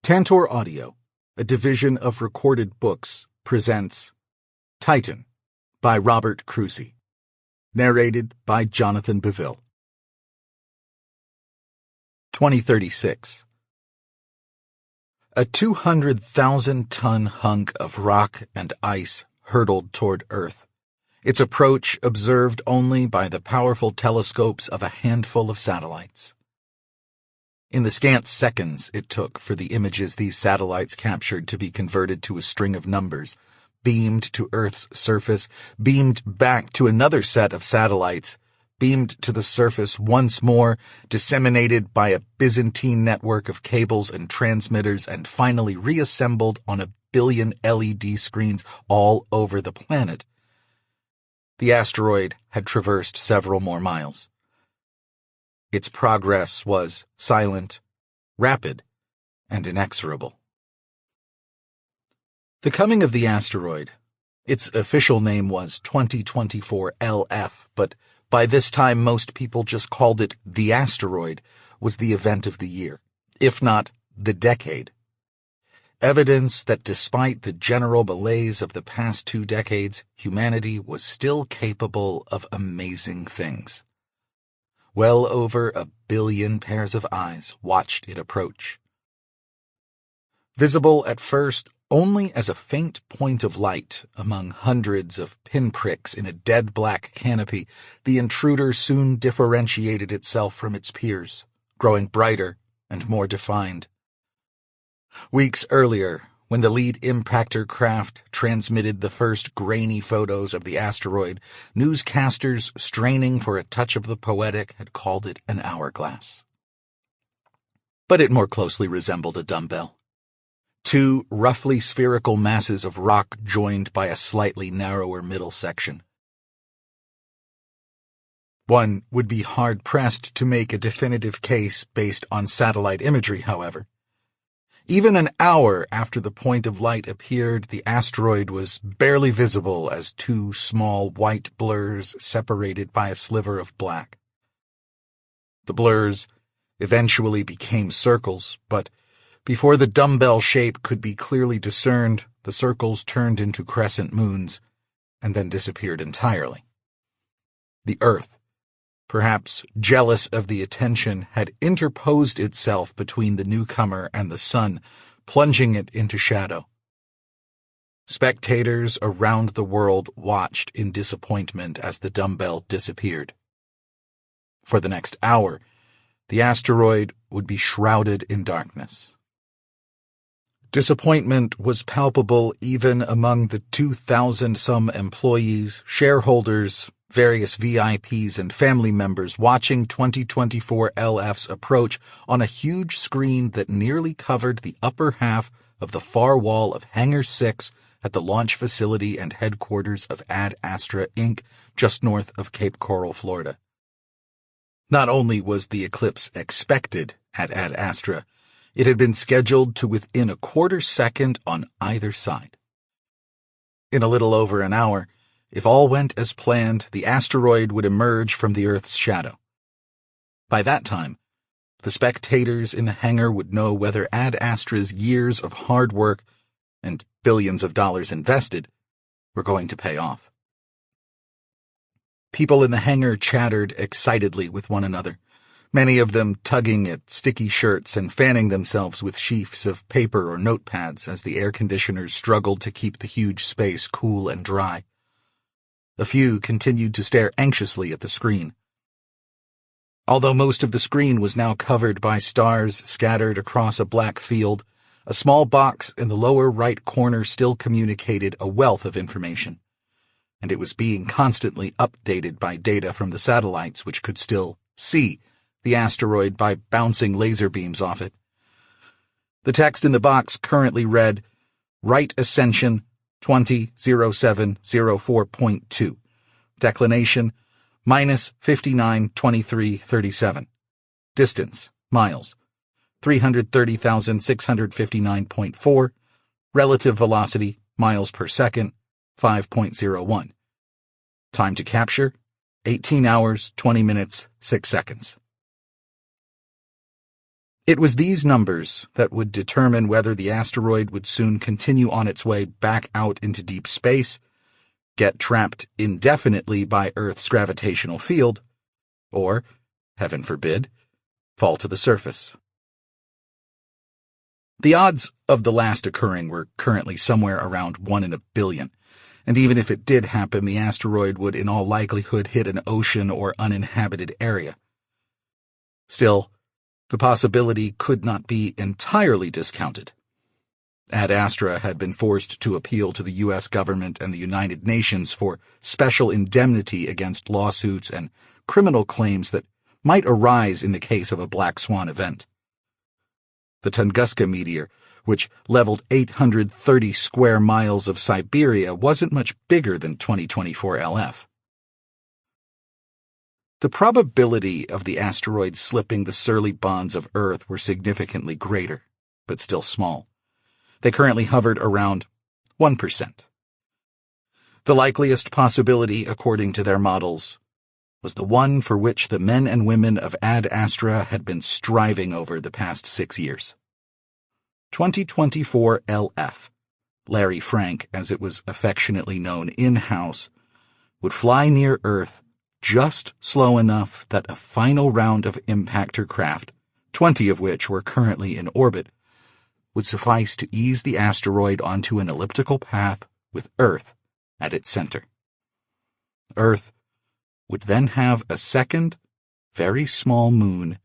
Tantor Audio, a division of Recorded Books, presents Titan by Robert Kroese. Narrated by Jonathan Beville. 2036. A 200,000-ton hunk of rock and ice hurtled toward Earth, its approach observed only by the powerful telescopes of a handful of satellites. In the scant seconds it took for the images these satellites captured to be converted to a string of numbers, beamed to Earth's surface, beamed back to another set of satellites, beamed to the surface once more, disseminated by a Byzantine network of cables and transmitters, and finally reassembled on a billion LED screens all over the planet. The asteroid had traversed several more miles. Its progress was silent, rapid, and inexorable. The coming of the asteroid, its official name was 2024 LF, but by this time most people just called it the asteroid, was the event of the year, if not the decade. Evidence that despite the general malaise of the past 2 decades, humanity was still capable of amazing things. Well over 1 billion pairs of eyes watched it approach. Visible at first only as a faint point of light among hundreds of pinpricks in a dead black canopy, the intruder soon differentiated itself from its peers, growing brighter and more defined. Weeks earlier, when the lead impactor craft transmitted the first grainy photos of the asteroid, newscasters straining for a touch of the poetic had called it an hourglass. But it more closely resembled a dumbbell. 2 roughly spherical masses of rock joined by a slightly narrower middle section. One would be hard-pressed to make a definitive case based on satellite imagery, however. Even an hour after the point of light appeared, the asteroid was barely visible as 2 small white blurs separated by a sliver of black. The blurs eventually became circles, but before the dumbbell shape could be clearly discerned, the circles turned into crescent moons and then disappeared entirely. The Earth, perhaps jealous of the attention, had interposed itself between the newcomer and the sun, plunging it into shadow. Spectators around the world watched in disappointment as the dumbbell disappeared. For the next hour, the asteroid would be shrouded in darkness. Disappointment was palpable even among the 2,000-some employees, shareholders, various VIPs, and family members watching 2024 LF's approach on a huge screen that nearly covered the upper half of the far wall of Hangar 6 at the launch facility and headquarters of Ad Astra Inc., just north of Cape Coral, Florida. Not only was the eclipse expected at Ad Astra, it had been scheduled to within a quarter second on either side. In a little over an hour, if all went as planned, the asteroid would emerge from the Earth's shadow. By that time, the spectators in the hangar would know whether Ad Astra's years of hard work and billions of dollars invested were going to pay off. People in the hangar chattered excitedly with one another, many of them tugging at sticky shirts and fanning themselves with sheafs of paper or notepads as the air conditioners struggled to keep the huge space cool and dry. A few continued to stare anxiously at the screen. Although most of the screen was now covered by stars scattered across a black field, a small box in the lower right corner still communicated a wealth of information, and it was being constantly updated by data from the satellites which could still see the asteroid by bouncing laser beams off it. The text in the box currently read, Right Ascension 200704.2. Declination, minus 592337. Distance, miles, 330,659.4. Relative velocity, miles per second, 5.01. Time to capture, 18 hours, 20 minutes, 6 seconds. It was these numbers that would determine whether the asteroid would soon continue on its way back out into deep space, get trapped indefinitely by Earth's gravitational field, or, heaven forbid, fall to the surface. The odds of the last occurring were currently somewhere around 1 in a billion, and even if it did happen, the asteroid would in all likelihood hit an ocean or uninhabited area. Still, the possibility could not be entirely discounted. Ad Astra had been forced to appeal to the U.S. government and the United Nations for special indemnity against lawsuits and criminal claims that might arise in the case of a black swan event. The Tunguska meteor, which leveled 830 square miles of Siberia, wasn't much bigger than 2024 LF. The probability of the asteroid slipping the surly bonds of Earth were significantly greater, but still small. They currently hovered around 1%. The likeliest possibility, according to their models, was the one for which the men and women of Ad Astra had been striving over the past 6 years. 2024 LF, Larry Frank as it was affectionately known in-house, would fly near Earth just slow enough that a final round of impactor craft, 20 of which were currently in orbit, would suffice to ease the asteroid onto an elliptical path with Earth at its center. Earth would then have a second, very small moon,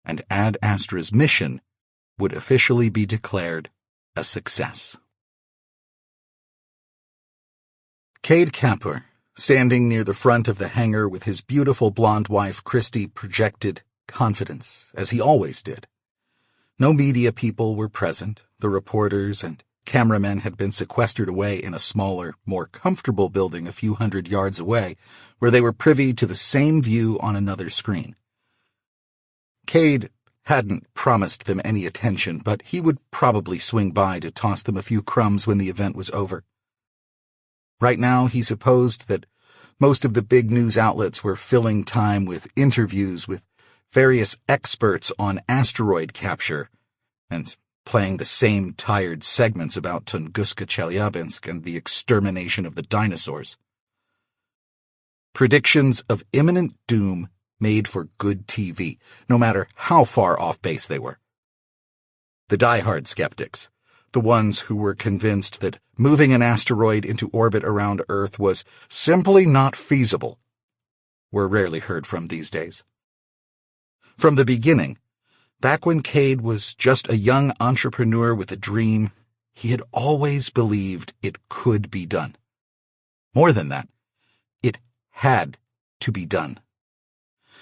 and Ad Astra's mission would officially be declared a success. Kade Kapur, standing near the front of the hangar with his beautiful blonde wife Christy, projected confidence, as he always did. No media people were present. The reporters and cameramen had been sequestered away in a smaller, more comfortable building a few hundred yards away, where they were privy to the same view on another screen. Kade hadn't promised them any attention, but he would probably swing by to toss them a few crumbs when the event was over. Right now, he supposed that most of the big news outlets were filling time with interviews with various experts on asteroid capture and playing the same tired segments about Tunguska Chelyabinsk and the extermination of the dinosaurs. Predictions of imminent doom made for good TV, no matter how far off base they were. The diehard skeptics, the ones who were convinced that moving an asteroid into orbit around Earth was simply not feasible, were rarely heard from these days. From the beginning, back when Kade was just a young entrepreneur with a dream, he had always believed it could be done. More than that, it had to be done.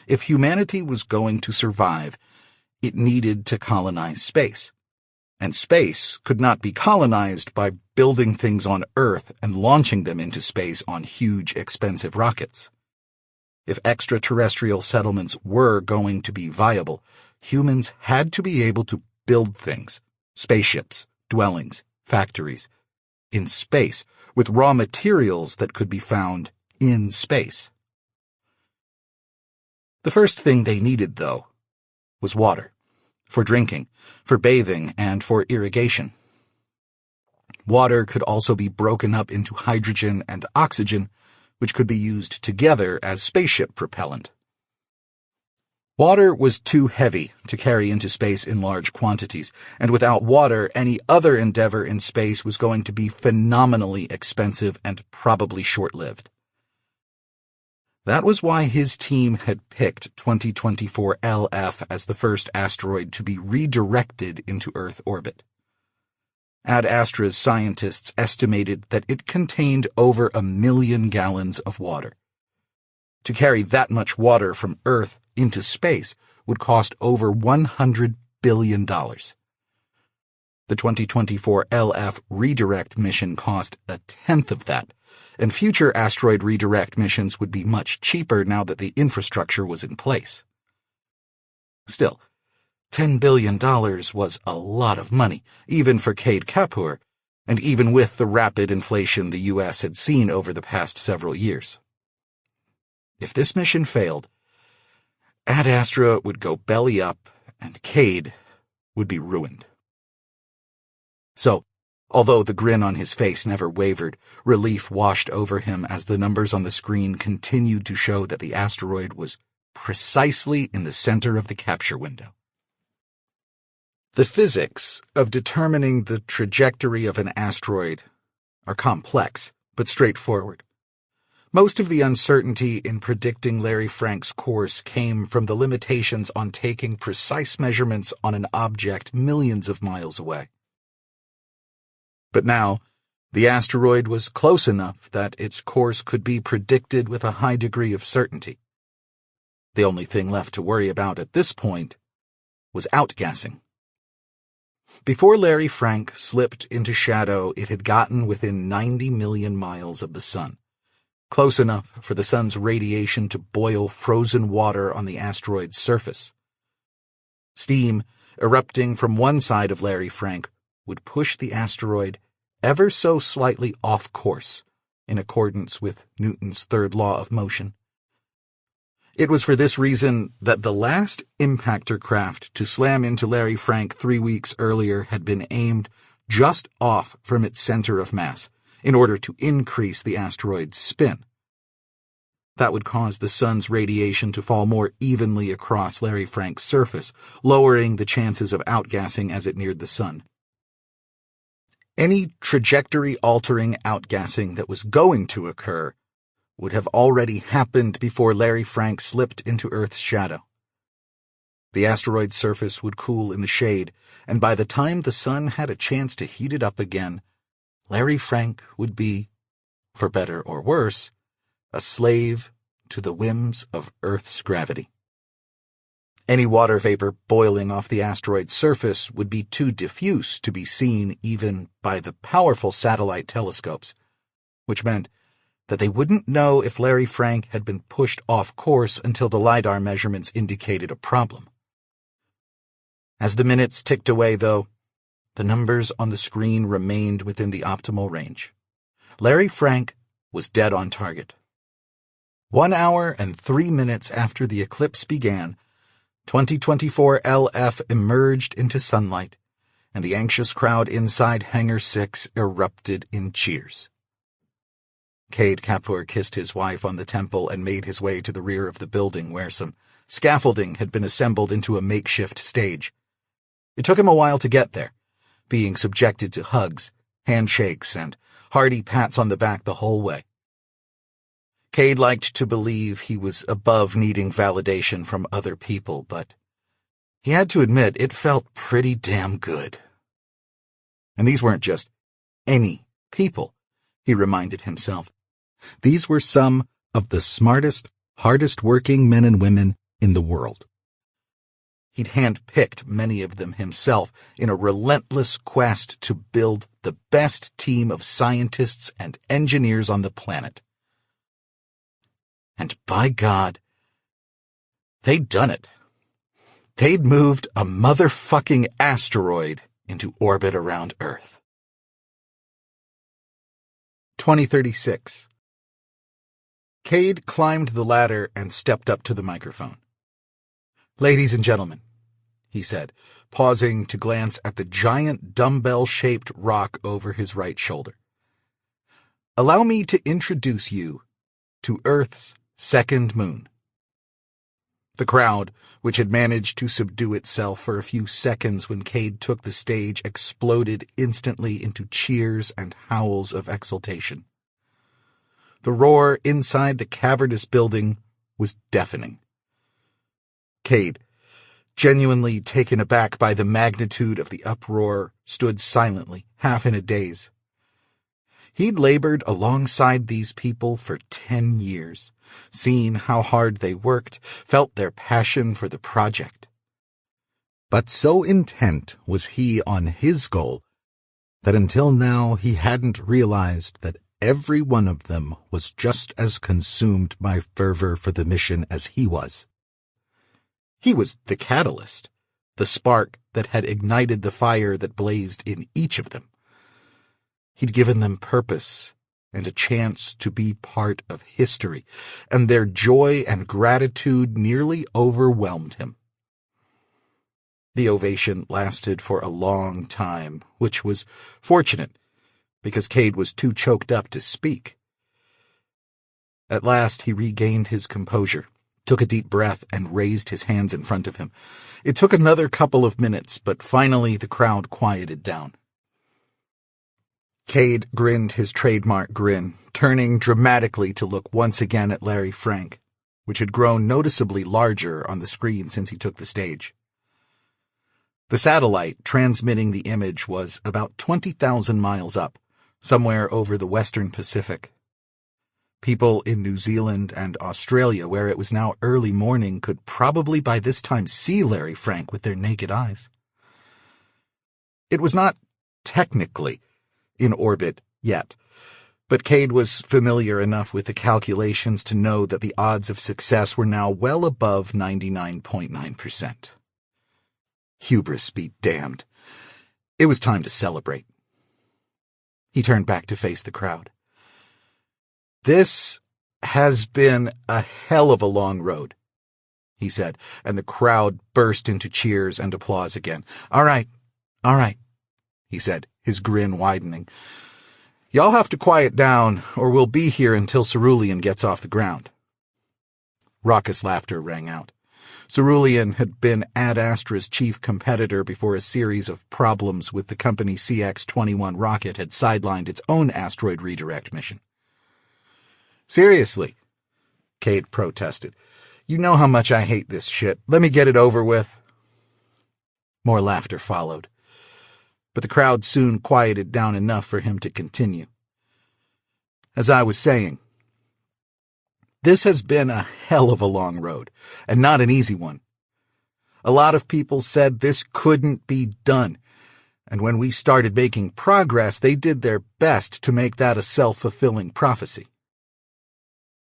If humanity was going to survive, it needed to colonize space. And space could not be colonized by building things on Earth and launching them into space on huge, expensive rockets. If extraterrestrial settlements were going to be viable, humans had to be able to build things, spaceships, dwellings, factories, in space, with raw materials that could be found in space. The first thing they needed, though, was water, for drinking, for bathing, and for irrigation. Water could also be broken up into hydrogen and oxygen, which could be used together as spaceship propellant. Water was too heavy to carry into space in large quantities, and without water, any other endeavor in space was going to be phenomenally expensive and probably short-lived. That was why his team had picked 2024 LF as the first asteroid to be redirected into Earth orbit. Ad Astra's scientists estimated that it contained over 1 million gallons of water. To carry that much water from Earth into space would cost over $100 billion. The 2024 LF redirect mission cost 1/10 of that, and future asteroid redirect missions would be much cheaper now that the infrastructure was in place. Still, $10 billion was a lot of money, even for Kade Kapur, and even with the rapid inflation the U.S. had seen over the past several years. If this mission failed, Ad Astra would go belly up, and Kade would be ruined. So, although the grin on his face never wavered, relief washed over him as the numbers on the screen continued to show that the asteroid was precisely in the center of the capture window. The physics of determining the trajectory of an asteroid are complex, but straightforward. Most of the uncertainty in predicting Larry Frank's course came from the limitations on taking precise measurements on an object millions of miles away. But now, the asteroid was close enough that its course could be predicted with a high degree of certainty. The only thing left to worry about at this point was outgassing. Before Larry Frank slipped into shadow, it had gotten within 90 million miles of the sun, close enough for the sun's radiation to boil frozen water on the asteroid's surface. Steam erupting from one side of Larry Frank would push the asteroid ever so slightly off course, in accordance with Newton's third law of motion. It was for this reason that the last impactor craft to slam into Larry Frank 3 weeks earlier had been aimed just off from its center of mass in order to increase the asteroid's spin. That would cause the sun's radiation to fall more evenly across Larry Frank's surface, lowering the chances of outgassing as it neared the sun. Any trajectory-altering outgassing that was going to occur would have already happened before Larry Frank slipped into Earth's shadow. The asteroid's surface would cool in the shade, and by the time the sun had a chance to heat it up again, Larry Frank would be, for better or worse, a slave to the whims of Earth's gravity. Any water vapor boiling off the asteroid's surface would be too diffuse to be seen even by the powerful satellite telescopes, which meant that they wouldn't know if Larry Frank had been pushed off course until the LiDAR measurements indicated a problem. As the minutes ticked away, though, the numbers on the screen remained within the optimal range. Larry Frank was dead on target. 1 hour and 3 minutes after the eclipse began, 2024 LF emerged into sunlight, and the anxious crowd inside Hangar 6 erupted in cheers. Kade Kapur kissed his wife on the temple and made his way to the rear of the building where some scaffolding had been assembled into a makeshift stage. It took him a while to get there, being subjected to hugs, handshakes, and hearty pats on the back the whole way. Kade liked to believe he was above needing validation from other people, but he had to admit it felt pretty damn good. And these weren't just any people, he reminded himself. These were some of the smartest, hardest-working men and women in the world. He'd hand-picked many of them himself in a relentless quest to build the best team of scientists and engineers on the planet. And by God, they'd done it. They'd moved a motherfucking asteroid into orbit around Earth. 2036. Kade climbed the ladder and stepped up to the microphone. "Ladies and gentlemen," he said, pausing to glance at the giant dumbbell-shaped rock over his right shoulder. "Allow me to introduce you to Earth's second moon." The crowd, which had managed to subdue itself for a few seconds when Kade took the stage, exploded instantly into cheers and howls of exultation. The roar inside the cavernous building was deafening. Kade, genuinely taken aback by the magnitude of the uproar, stood silently, half in a daze. He'd labored alongside these people for 10 years, seen how hard they worked, felt their passion for the project. But so intent was he on his goal that until now he hadn't realized that every one of them was just as consumed by fervor for the mission as he was. He was the catalyst, the spark that had ignited the fire that blazed in each of them. He'd given them purpose and a chance to be part of history, and their joy and gratitude nearly overwhelmed him. The ovation lasted for a long time, which was fortunate, because Kade was too choked up to speak. At last he regained his composure, took a deep breath, and raised his hands in front of him. It took another couple of minutes, but finally the crowd quieted down. Kade grinned his trademark grin, turning dramatically to look once again at Larry Frank, which had grown noticeably larger on the screen since he took the stage. The satellite transmitting the image was about 20,000 miles up, somewhere over the western Pacific. People in New Zealand and Australia, where it was now early morning, could probably by this time see Larry Frank with their naked eyes. It was not technically in orbit yet, but Kade was familiar enough with the calculations to know that the odds of success were now well above 99.9%. Hubris be damned. It was time to celebrate. He turned back to face the crowd. "This has been a hell of a long road," he said, and the crowd burst into cheers and applause again. All right, he said, his grin widening. "Y'all have to quiet down, or we'll be here until Cerulean gets off the ground." Raucous laughter rang out. Cerulean had been Ad Astra's chief competitor before a series of problems with the company's CX-21 rocket had sidelined its own asteroid redirect mission. "Seriously," Kade protested. "You know how much I hate this shit. Let me get it over with." More laughter followed, but the crowd soon quieted down enough for him to continue. "As I was saying, this has been a hell of a long road, and not an easy one. A lot of people said this couldn't be done, and when we started making progress, they did their best to make that a self-fulfilling prophecy."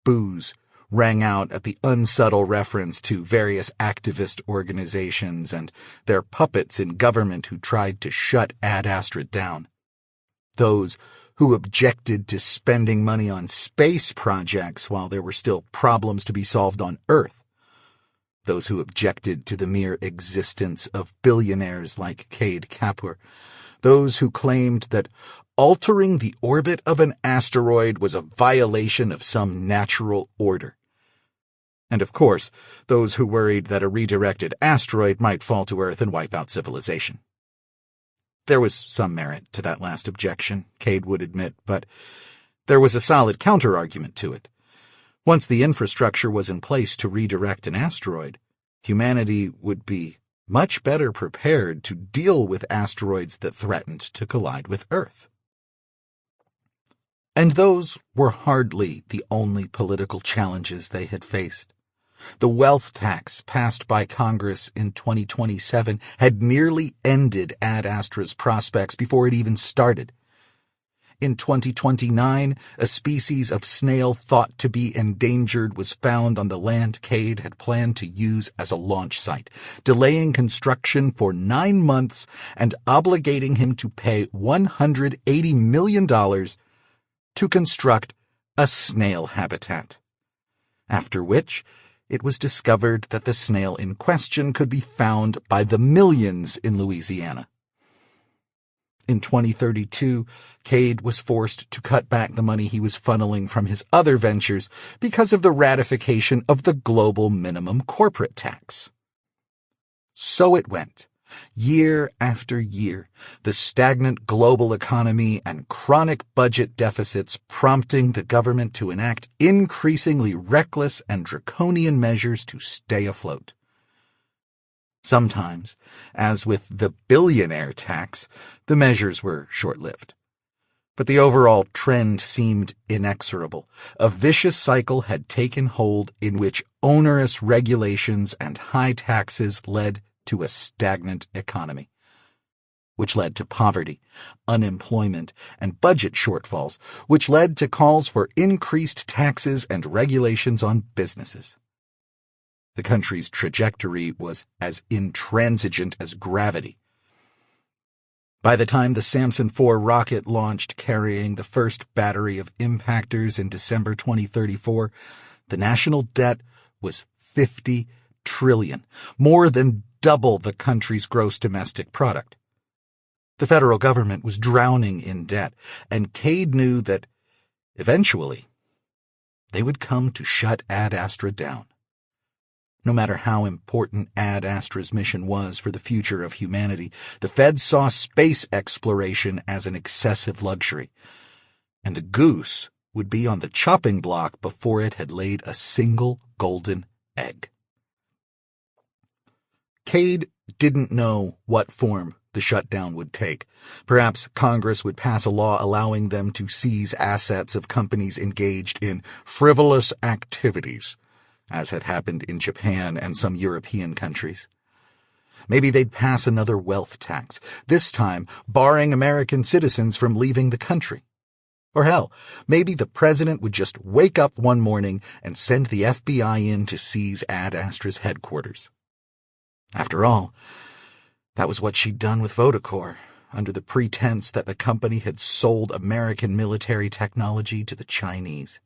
Boos rang out at the unsubtle reference to various activist organizations and their puppets in government who tried to shut Ad Astra down. Those who objected to spending money on space projects while there were still problems to be solved on Earth. Those who objected to the mere existence of billionaires like Kade Kapur. Those who claimed that altering the orbit of an asteroid was a violation of some natural order. And of course, those who worried that a redirected asteroid might fall to Earth and wipe out civilization. There was some merit to that last objection, Kade would admit, but there was a solid counter-argument to it. Once the infrastructure was in place to redirect an asteroid, humanity would be much better prepared to deal with asteroids that threatened to collide with Earth. And those were hardly the only political challenges they had faced. The wealth tax passed by Congress in 2027 had nearly ended Ad Astra's prospects before it even started. In 2029, a species of snail thought to be endangered was found on the land Kade had planned to use as a launch site, delaying construction for 9 months and obligating him to pay $180 million to construct a snail habitat. After which, it was discovered that the snail in question could be found by the millions in Louisiana. In 2032, Kade was forced to cut back the money he was funneling from his other ventures because of the ratification of the global minimum corporate tax. So it went, year after year, the stagnant global economy and chronic budget deficits prompting the government to enact increasingly reckless and draconian measures to stay afloat. Sometimes, as with the billionaire tax, the measures were short-lived. But the overall trend seemed inexorable. A vicious cycle had taken hold in which onerous regulations and high taxes led to a stagnant economy, which led to poverty, unemployment, and budget shortfalls, which led to calls for increased taxes and regulations on businesses. The country's trajectory was as intransigent as gravity. By the time the Samson 4 rocket launched carrying the first battery of impactors in December 2034, the national debt was $50 trillion, more than double the country's gross domestic product. The federal government was drowning in debt, and Kade knew that eventually they would come to shut Ad Astra down. No matter how important Ad Astra's mission was for the future of humanity, the Fed saw space exploration as an excessive luxury, and the goose would be on the chopping block before it had laid a single golden egg. Kade didn't know what form the shutdown would take. Perhaps Congress would pass a law allowing them to seize assets of companies engaged in frivolous activities, as had happened in Japan and some European countries. Maybe they'd pass another wealth tax, this time barring American citizens from leaving the country. Or hell, maybe the president would just wake up one morning and send the FBI in to seize Ad Astra's headquarters. After all, that was what she'd done with Vodacor, under the pretense that the company had sold American military technology to the Chinese.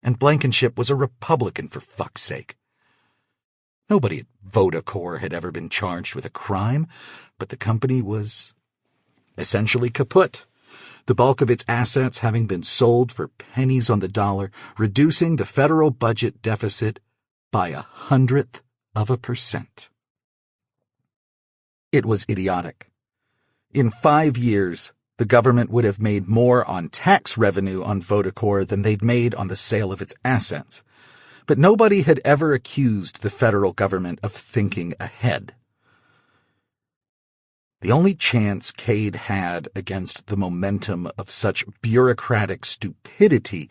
And Blankenship was a Republican, for fuck's sake. Nobody at Vodacor had ever been charged with a crime, but the company was essentially kaput, the bulk of its assets having been sold for pennies on the dollar, reducing the federal budget deficit by 0.01%. It was idiotic. In 5 years, the government would have made more on tax revenue on Vodacor than they'd made on the sale of its assets. But nobody had ever accused the federal government of thinking ahead. The only chance Kade had against the momentum of such bureaucratic stupidity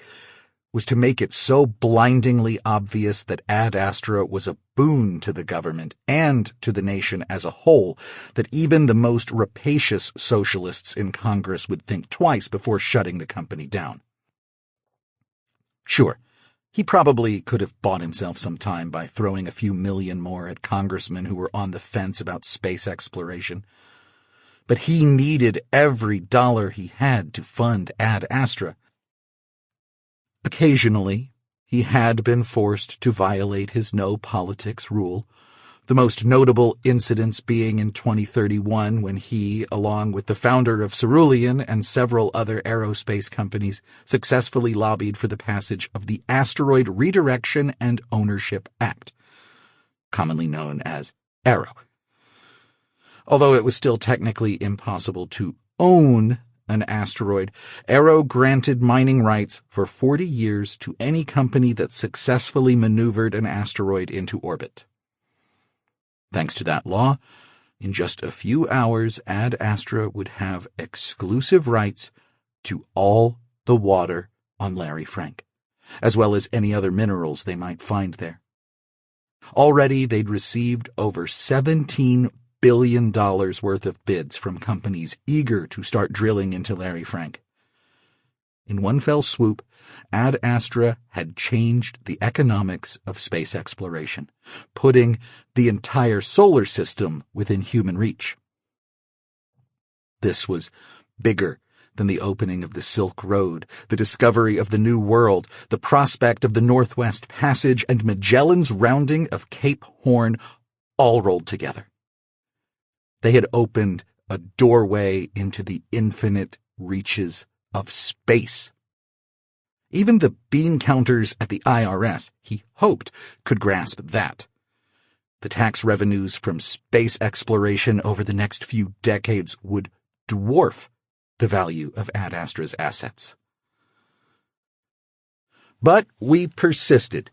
was to make it so blindingly obvious that Ad Astra was a boon to the government and to the nation as a whole that even the most rapacious socialists in Congress would think twice before shutting the company down. Sure, he probably could have bought himself some time by throwing a few million more at congressmen who were on the fence about space exploration. But he needed every dollar he had to fund Ad Astra. Occasionally, he had been forced to violate his no-politics rule, the most notable incidents being in 2031 when he, along with the founder of Cerulean and several other aerospace companies, successfully lobbied for the passage of the Asteroid Redirection and Ownership Act, commonly known as ARROW. Although it was still technically impossible to own an asteroid, ARROW granted mining rights for 40 years to any company that successfully maneuvered an asteroid into orbit. Thanks to that law, in just a few hours, Ad Astra would have exclusive rights to all the water on Larry Frank, as well as any other minerals they might find there. Already, they'd received over $17 billion worth of bids from companies eager to start drilling into Larry Frank. In one fell swoop, Ad Astra had changed the economics of space exploration, putting the entire solar system within human reach. This was bigger than the opening of the Silk Road, the discovery of the New World, the prospect of the Northwest Passage, and Magellan's rounding of Cape Horn all rolled together. They had opened a doorway into the infinite reaches of space. Even the bean counters at the IRS, he hoped, could grasp that. The tax revenues from space exploration over the next few decades would dwarf the value of Ad Astra's assets. But we persisted,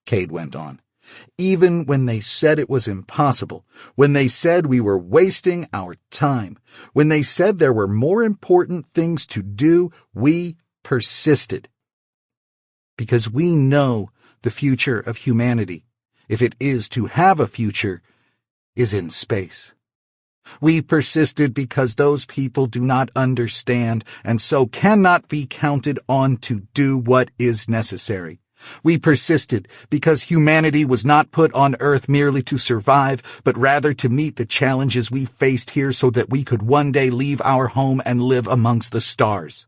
Kade went on. Even when they said it was impossible, when they said we were wasting our time, when they said there were more important things to do, we persisted. Because we know the future of humanity, if it is to have a future, is in space. We persisted because those people do not understand and so cannot be counted on to do what is necessary. We persisted because humanity was not put on Earth merely to survive, but rather to meet the challenges we faced here so that we could one day leave our home and live amongst the stars.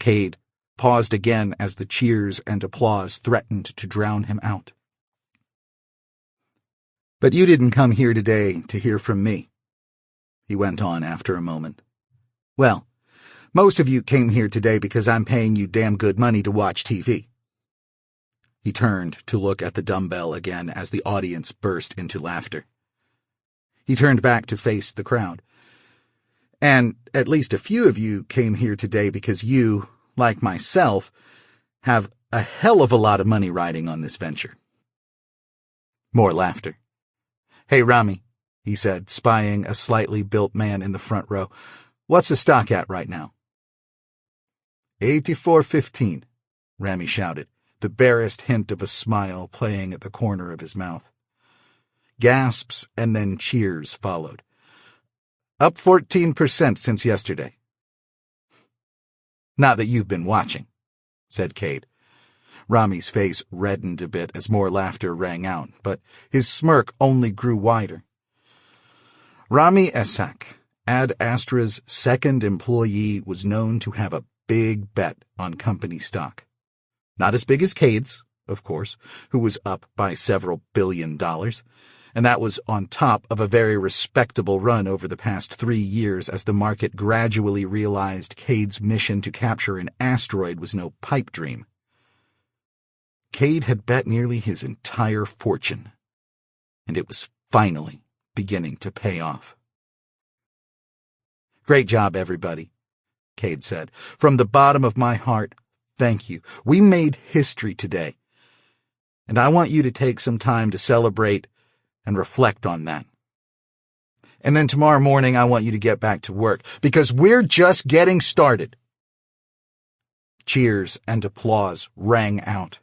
Kade paused again as the cheers and applause threatened to drown him out. But you didn't come here today to hear from me, he went on after a moment. Well, most of you came here today because I'm paying you damn good money to watch TV. He turned to look at the dumbbell again as the audience burst into laughter. He turned back to face the crowd. And at least a few of you came here today because you, like myself, have a hell of a lot of money riding on this venture. More laughter. Hey, Rami, he said, spying a slightly built man in the front row. What's the stock at right now? 84.15, Rami shouted, the barest hint of a smile playing at the corner of his mouth. Gasps and then cheers followed. Up 14% since yesterday. Not that you've been watching, said Kade. Rami's face reddened a bit as more laughter rang out, but his smirk only grew wider. Rami Esak, Ad Astra's second employee, was known to have a big bet on company stock. Not as big as Kade's, of course, who was up by several $1 billion, and that was on top of a very respectable run over the past 3 years as the market gradually realized Kade's mission to capture an asteroid was no pipe dream. Kade had bet nearly his entire fortune, and it was finally beginning to pay off. Great job, everybody, Kade said. From the bottom of my heart, thank you. We made history today, and I want you to take some time to celebrate and reflect on that. And then tomorrow morning, I want you to get back to work, because we're just getting started. Cheers and applause rang out.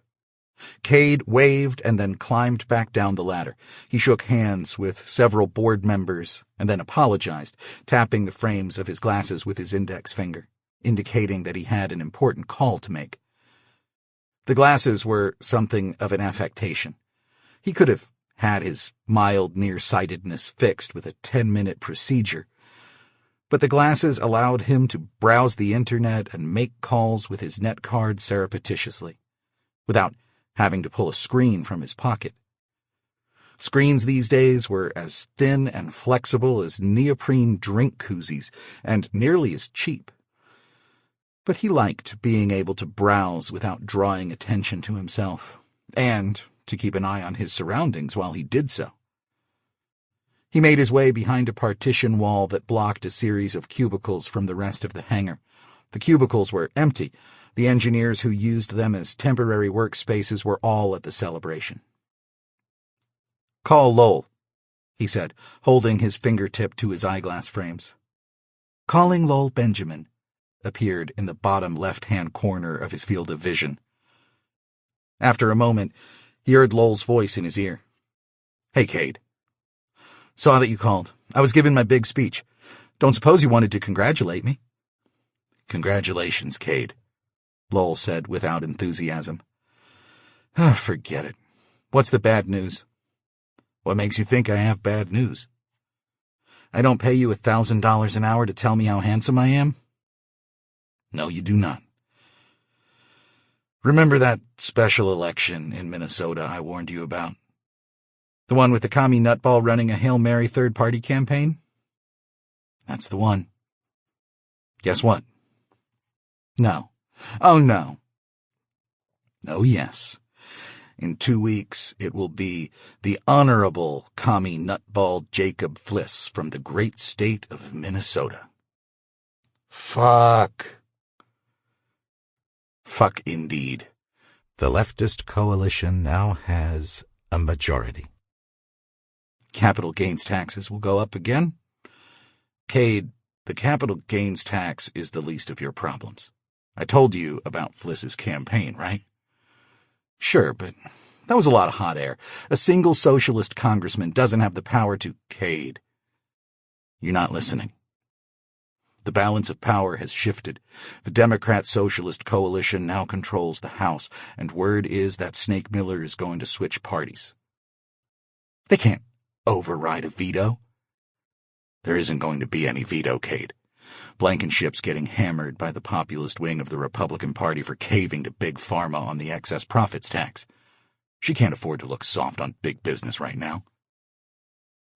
Kade waved and then climbed back down the ladder. He shook hands with several board members and then apologized, tapping the frames of his glasses with his index finger, indicating that he had an important call to make. The glasses were something of an affectation. He could have had his mild nearsightedness fixed with a 10-minute procedure, but the glasses allowed him to browse the internet and make calls with his net card surreptitiously, without having to pull a screen from his pocket. Screens these days were as thin and flexible as neoprene drink koozies, and nearly as cheap. But he liked being able to browse without drawing attention to himself, and to keep an eye on his surroundings while he did so. He made his way behind a partition wall that blocked a series of cubicles from the rest of the hangar. The cubicles were empty. The engineers who used them as temporary workspaces were all at the celebration. Call Lowell, he said, holding his fingertip to his eyeglass frames. Calling Lowell Benjamin appeared in the bottom left-hand corner of his field of vision. After a moment, he heard Lowell's voice in his ear. Hey, Kade. Saw that you called. I was giving my big speech. Don't suppose you wanted to congratulate me? Congratulations, Kade, Lowell said without enthusiasm. Forget it. What's the bad news? What makes you think I have bad news? I don't pay you $1,000 an hour to tell me how handsome I am? No, you do not. Remember that special election in Minnesota I warned you about? The one with the commie nutball running a Hail Mary third-party campaign? That's the one. Guess what? No. Oh, no. Oh, yes. In 2 weeks, it will be the Honorable Commie Nutball Jacob Fliss from the great state of Minnesota. Fuck. Fuck indeed. The leftist coalition now has a majority. Capital gains taxes will go up again. Kade, the capital gains tax is the least of your problems. I told you about Fliss's campaign, right? Sure, but that was a lot of hot air. A single socialist congressman doesn't have the power to... Kade, you're not listening. The balance of power has shifted. The Democrat-Socialist coalition now controls the House, and word is that Snake Miller is going to switch parties. They can't override a veto. There isn't going to be any veto, Kade. Blankenship's getting hammered by the populist wing of the Republican Party for caving to Big Pharma on the excess profits tax. She can't afford to look soft on big business right now.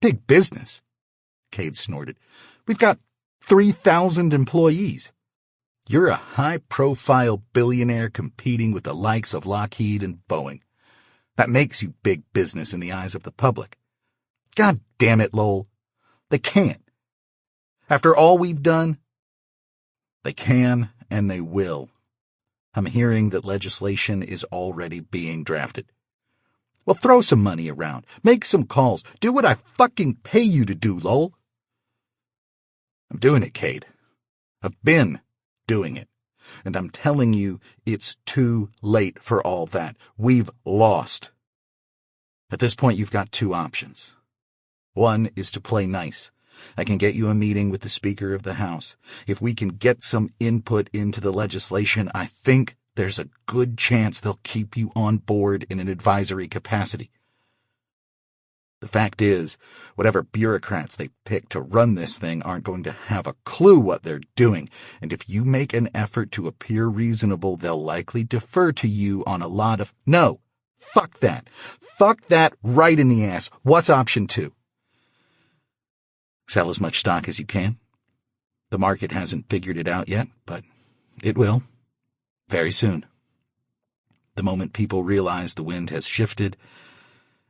Big business, Kade snorted. We've got 3,000 employees. You're a high-profile billionaire competing with the likes of Lockheed and Boeing. That makes you big business in the eyes of the public. God damn it, Lowell. They can't. After all we've done, they can and they will. I'm hearing that legislation is already being drafted. Well, throw some money around. Make some calls. Do what I fucking pay you to do, Lowell. I'm doing it, Kade. I've been doing it. And I'm telling you, it's too late for all that. We've lost. At this point, you've got two options. One is to play nice. I can get you a meeting with the Speaker of the House. If we can get some input into the legislation, I think there's a good chance they'll keep you on board in an advisory capacity. The fact is, whatever bureaucrats they pick to run this thing aren't going to have a clue what they're doing, and if you make an effort to appear reasonable, they'll likely defer to you on a lot of— No! Fuck that! Fuck that right in the ass! What's option 2? Sell as much stock as you can. The market hasn't figured it out yet, but it will. Very soon. The moment people realize the wind has shifted,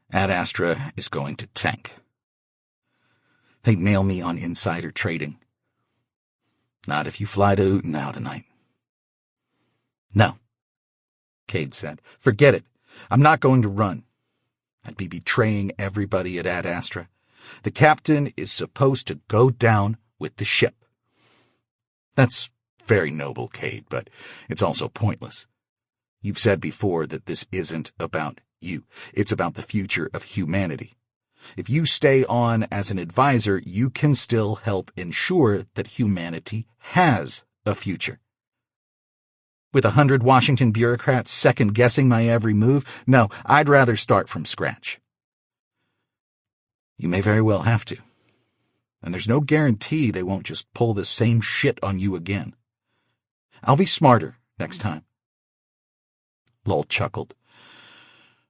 Ad Astra is going to tank. They'd nail me on insider trading. Not if you fly to Utenau tonight. No, Kade said. Forget it. I'm not going to run. I'd be betraying everybody at Ad Astra. The captain is supposed to go down with the ship. That's very noble, Kade, but it's also pointless. You've said before that this isn't about you. It's about the future of humanity. If you stay on as an advisor, you can still help ensure that humanity has a future. With 100 Washington bureaucrats second-guessing my every move, no, I'd rather start from scratch. You may very well have to. And there's no guarantee they won't just pull the same shit on you again. I'll be smarter next time. Lowell chuckled.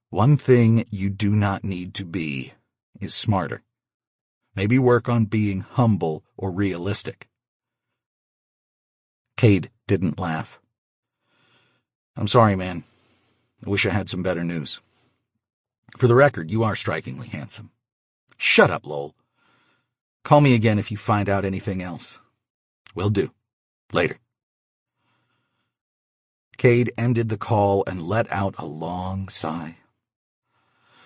One thing you do not need to be is smarter. Maybe work on being humble or realistic. Kade didn't laugh. I'm sorry, man. I wish I had some better news. For the record, you are strikingly handsome. Shut up, Lowell. Call me again if you find out anything else. Will do. Later. Kade ended the call and let out a long sigh.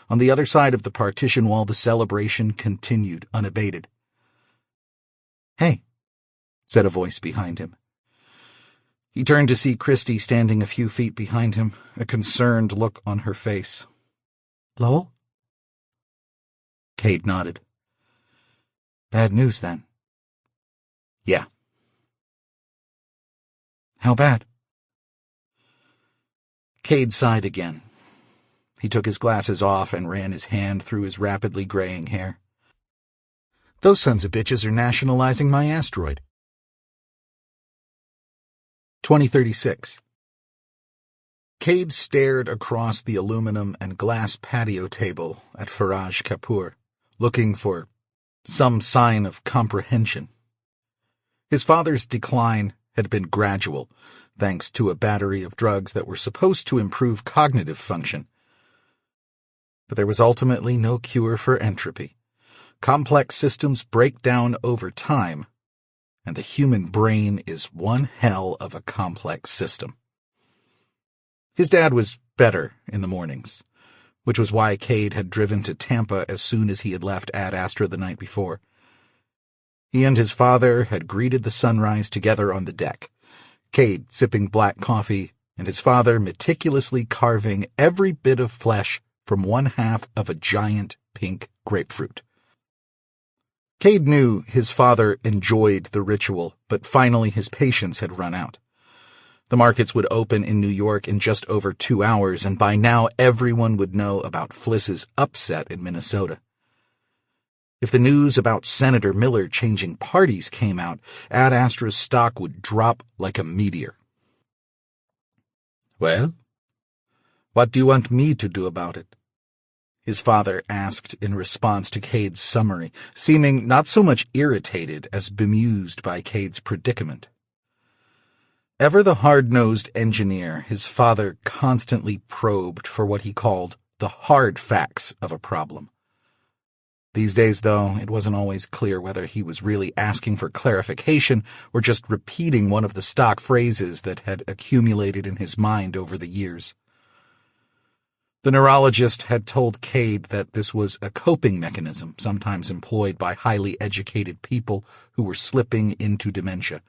On the other side of the partition wall, the celebration continued unabated. Hey, said a voice behind him. He turned to see Christy standing a few feet behind him, a concerned look on her face. Lowell? Kade nodded. Bad news, then. Yeah. How bad? Kade sighed again. He took his glasses off and ran his hand through his rapidly graying hair. Those sons of bitches are nationalizing my asteroid. 2036. Kade stared across the aluminum and glass patio table at Kade Kapur, looking for some sign of comprehension. His father's decline had been gradual, thanks to a battery of drugs that were supposed to improve cognitive function. But there was ultimately no cure for entropy. Complex systems break down over time, and the human brain is one hell of a complex system. His dad was better in the mornings, which was why Kade had driven to Tampa as soon as he had left Ad Astra the night before. He and his father had greeted the sunrise together on the deck, Kade sipping black coffee and his father meticulously carving every bit of flesh from one half of a giant pink grapefruit. Kade knew his father enjoyed the ritual, but finally his patience had run out. The markets would open in New York in just over 2 hours, and by now everyone would know about Fliss's upset in Minnesota. If the news about Senator Miller changing parties came out, Ad Astra's stock would drop like a meteor. Well, what do you want me to do about it? his father asked in response to Kade's summary, seeming not so much irritated as bemused by Kade's predicament. Ever the hard-nosed engineer, his father constantly probed for what he called the hard facts of a problem. These days, though, it wasn't always clear whether he was really asking for clarification or just repeating one of the stock phrases that had accumulated in his mind over the years. The neurologist had told Kade that this was a coping mechanism sometimes employed by highly educated people who were slipping into dementia.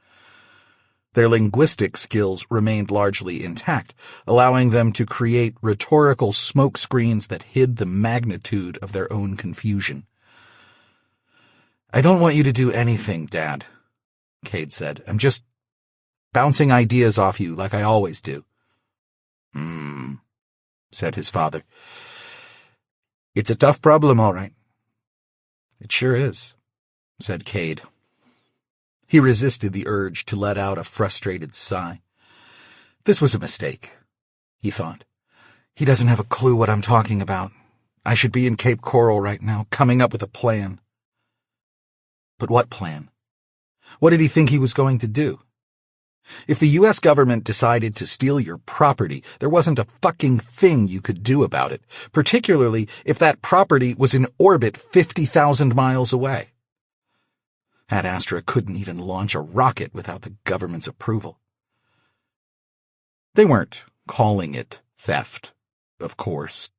Their linguistic skills remained largely intact, allowing them to create rhetorical smokescreens that hid the magnitude of their own confusion. "I don't want you to do anything, Dad," Kade said. "I'm just bouncing ideas off you like I always do." Said his father. "It's a tough problem, all right." "It sure is," said Kade. He resisted the urge to let out a frustrated sigh. This was a mistake, he thought. He doesn't have a clue what I'm talking about. I should be in Cape Coral right now, coming up with a plan. But what plan? What did he think he was going to do? If the U.S. government decided to steal your property, there wasn't a fucking thing you could do about it, particularly if that property was in orbit 50,000 miles away. Ad Astra couldn't even launch a rocket without the government's approval. They weren't calling it theft, of course.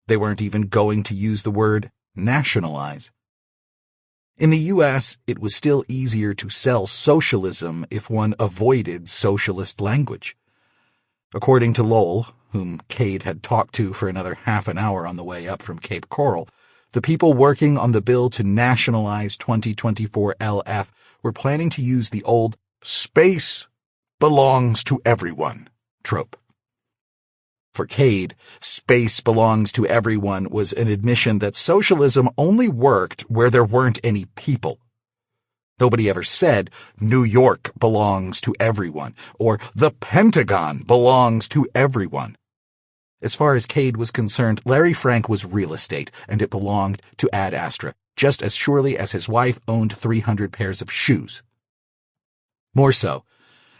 They weren't even going to use the word nationalize. In the U.S., it was still easier to sell socialism if one avoided socialist language. According to Lowell, whom Kade had talked to for another half an hour on the way up from Cape Coral, the people working on the bill to nationalize 2024 LF were planning to use the old "space belongs to everyone" trope. For Kade, space belongs to everyone was an admission that socialism only worked where there weren't any people. Nobody ever said New York belongs to everyone or the Pentagon belongs to everyone. As far as Kade was concerned, Larry Frank was real estate, and it belonged to Ad Astra, just as surely as his wife owned 300 pairs of shoes. More so,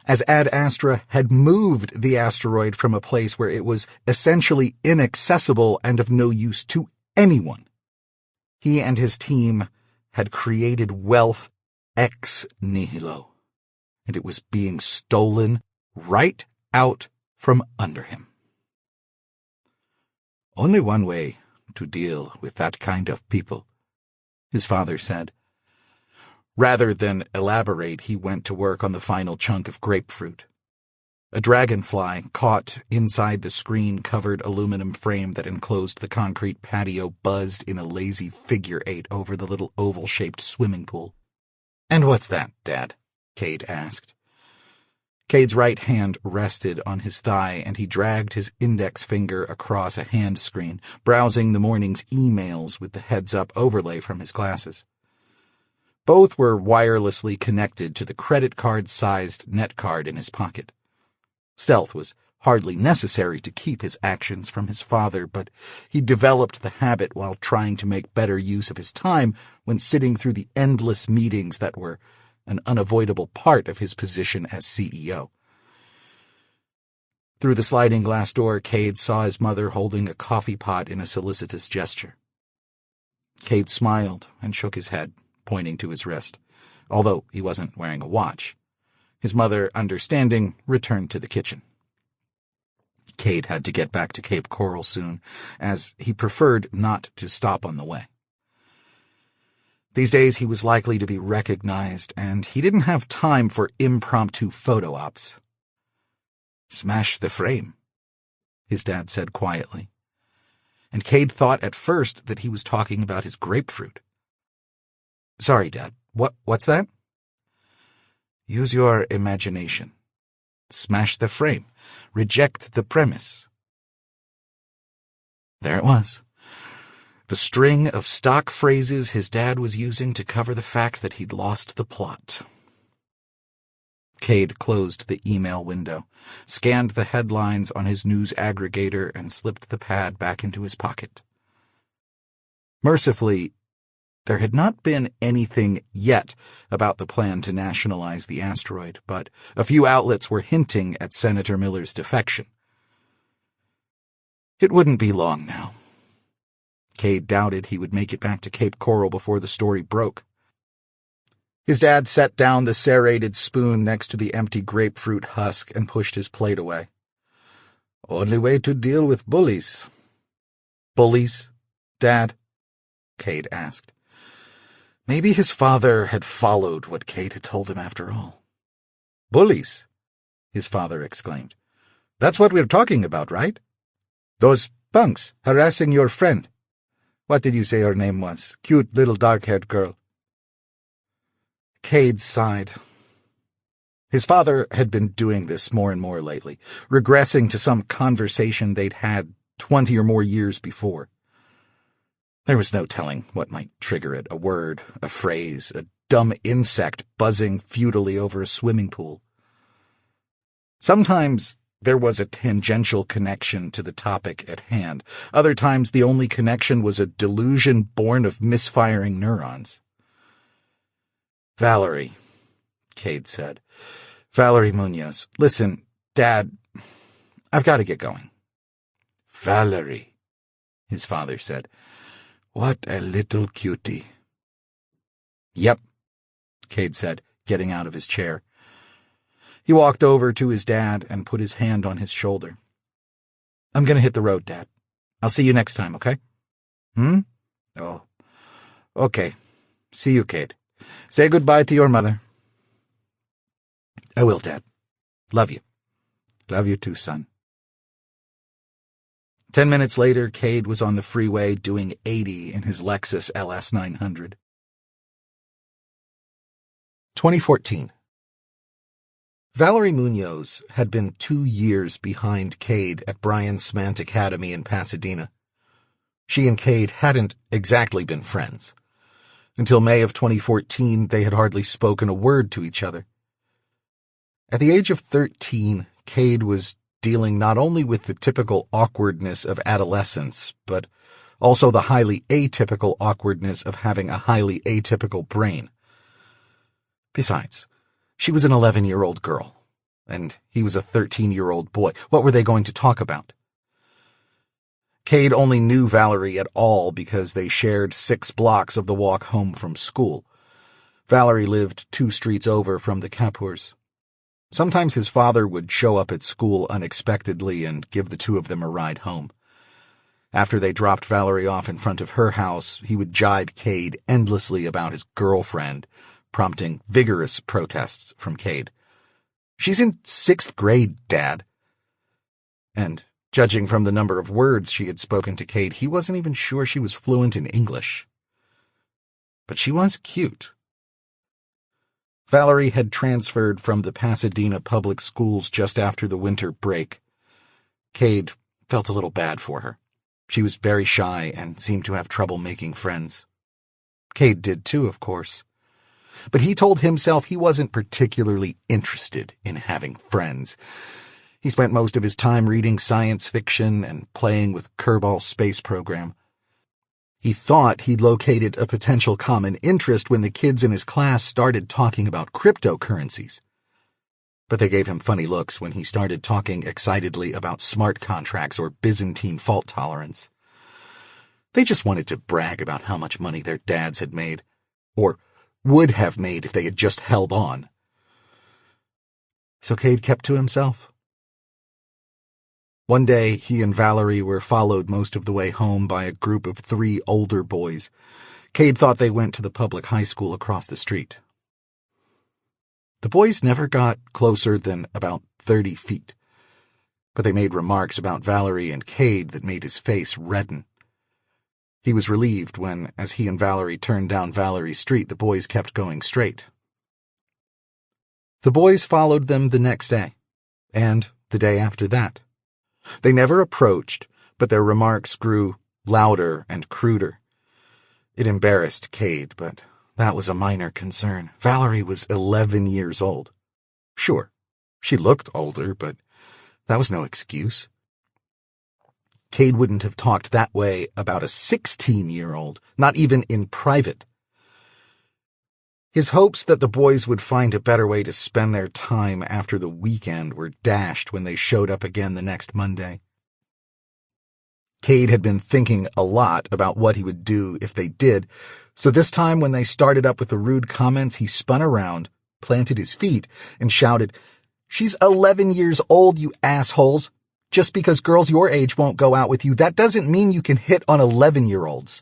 as Ad Astra had moved the asteroid from a place where it was essentially inaccessible and of no use to anyone. He and his team had created wealth ex nihilo, and it was being stolen right out from under him. "Only one way to deal with that kind of people," his father said. Rather than elaborate, he went to work on the final chunk of grapefruit. A dragonfly, caught inside the screen-covered aluminum frame that enclosed the concrete patio, buzzed in a lazy figure-8 over the little oval-shaped swimming pool. "And what's that, Dad?" Kade asked. Kade's right hand rested on his thigh, and he dragged his index finger across a hand screen, browsing the morning's emails with the heads-up overlay from his glasses. Both were wirelessly connected to the credit card-sized net card in his pocket. Stealth was hardly necessary to keep his actions from his father, but he developed the habit while trying to make better use of his time when sitting through the endless meetings that were an unavoidable part of his position as CEO. Through the sliding glass door, Kade saw his mother holding a coffee pot in a solicitous gesture. Kade smiled and shook his head, pointing to his wrist, although he wasn't wearing a watch. His mother, understanding, returned to the kitchen. Kade had to get back to Cape Coral soon, as he preferred not to stop on the way. These days he was likely to be recognized, and he didn't have time for impromptu photo ops. "Smash the frame," his dad said quietly. And Kade thought at first that he was talking about his grapefruit. "Sorry, Dad. What's that?" "Use your imagination. Smash the frame. Reject the premise." There it was. The string of stock phrases his dad was using to cover the fact that he'd lost the plot. Kade closed the email window, scanned the headlines on his news aggregator, and slipped the pad back into his pocket. Mercifully, there had not been anything yet about the plan to nationalize the asteroid, but a few outlets were hinting at Senator Miller's defection. It wouldn't be long now. Kade doubted he would make it back to Cape Coral before the story broke. His dad set down the serrated spoon next to the empty grapefruit husk and pushed his plate away. "Only way to deal with bullies." "Bullies, Dad?" Kade asked. Maybe his father had followed what Kade had told him after all. "Bullies?" his father exclaimed. "That's what we're talking about, right? Those punks harassing your friend. What did you say her name was? Cute little dark-haired girl." Kade sighed. His father had been doing this more and more lately, regressing to some conversation they'd had 20 or more years before. There was no telling what might trigger it, a word, a phrase, a dumb insect buzzing futilely over a swimming pool. Sometimes there was a tangential connection to the topic at hand. Other times the only connection was a delusion born of misfiring neurons. "Valerie," Kade said. "Valerie Munoz. Listen, Dad, I've got to get going." "Valerie," his father said. "What a little cutie." "Yep," Kade said, getting out of his chair. He walked over to his dad and put his hand on his shoulder. "I'm going to hit the road, Dad. I'll see you next time, okay?" "Oh, okay. See you, Kade. Say goodbye to your mother." "I will, Dad. Love you." "Love you too, son." 10 minutes later, Kade was on the freeway doing 80 in his Lexus LS 900. 2014. Valerie Munoz had been 2 years behind Kade at Bryan Smant Academy in Pasadena. She and Kade hadn't exactly been friends. Until May of 2014, they had hardly spoken a word to each other. At the age of 13, Kade was dealing not only with the typical awkwardness of adolescence, but also the highly atypical awkwardness of having a highly atypical brain. Besides, she was an 11-year-old girl, and he was a 13-year-old boy. What were they going to talk about? Kade only knew Valerie at all because they shared 6 blocks of the walk home from school. Valerie lived 2 streets over from the Kapurs. Sometimes his father would show up at school unexpectedly and give the two of them a ride home. After they dropped Valerie off in front of her house, he would jibe Kade endlessly about his girlfriend, prompting vigorous protests from Kade. "She's in 6th grade, Dad." And judging from the number of words she had spoken to Kade, he wasn't even sure she was fluent in English. But she was cute. Valerie had transferred from the Pasadena public schools just after the winter break. Kade felt a little bad for her. She was very shy and seemed to have trouble making friends. Kade did too, of course. But he told himself he wasn't particularly interested in having friends. He spent most of his time reading science fiction and playing with Kerbal Space Program. He thought he'd located a potential common interest when the kids in his class started talking about cryptocurrencies. But they gave him funny looks when he started talking excitedly about smart contracts or Byzantine fault tolerance. They just wanted to brag about how much money their dads had made, or would have made if they had just held on. So Kade kept to himself. One day, he and Valerie were followed most of the way home by a group of 3 older boys. Kade thought they went to the public high school across the street. The boys never got closer than about 30 feet, but they made remarks about Valerie and Kade that made his face redden. He was relieved when, as he and Valerie turned down Valerie's street, the boys kept going straight. The boys followed them the next day, and the day after that. They never approached, but their remarks grew louder and cruder. It embarrassed Kade, but that was a minor concern. Valerie was 11 years old. Sure, she looked older, but that was no excuse. Kade wouldn't have talked that way about a 16-year-old, not even in private. His hopes that the boys would find a better way to spend their time after the weekend were dashed when they showed up again the next Monday. Kade had been thinking a lot about what he would do if they did, so this time when they started up with the rude comments, he spun around, planted his feet, and shouted, "She's 11 years old, you assholes! Just because girls your age won't go out with you, that doesn't mean you can hit on 11-year-olds."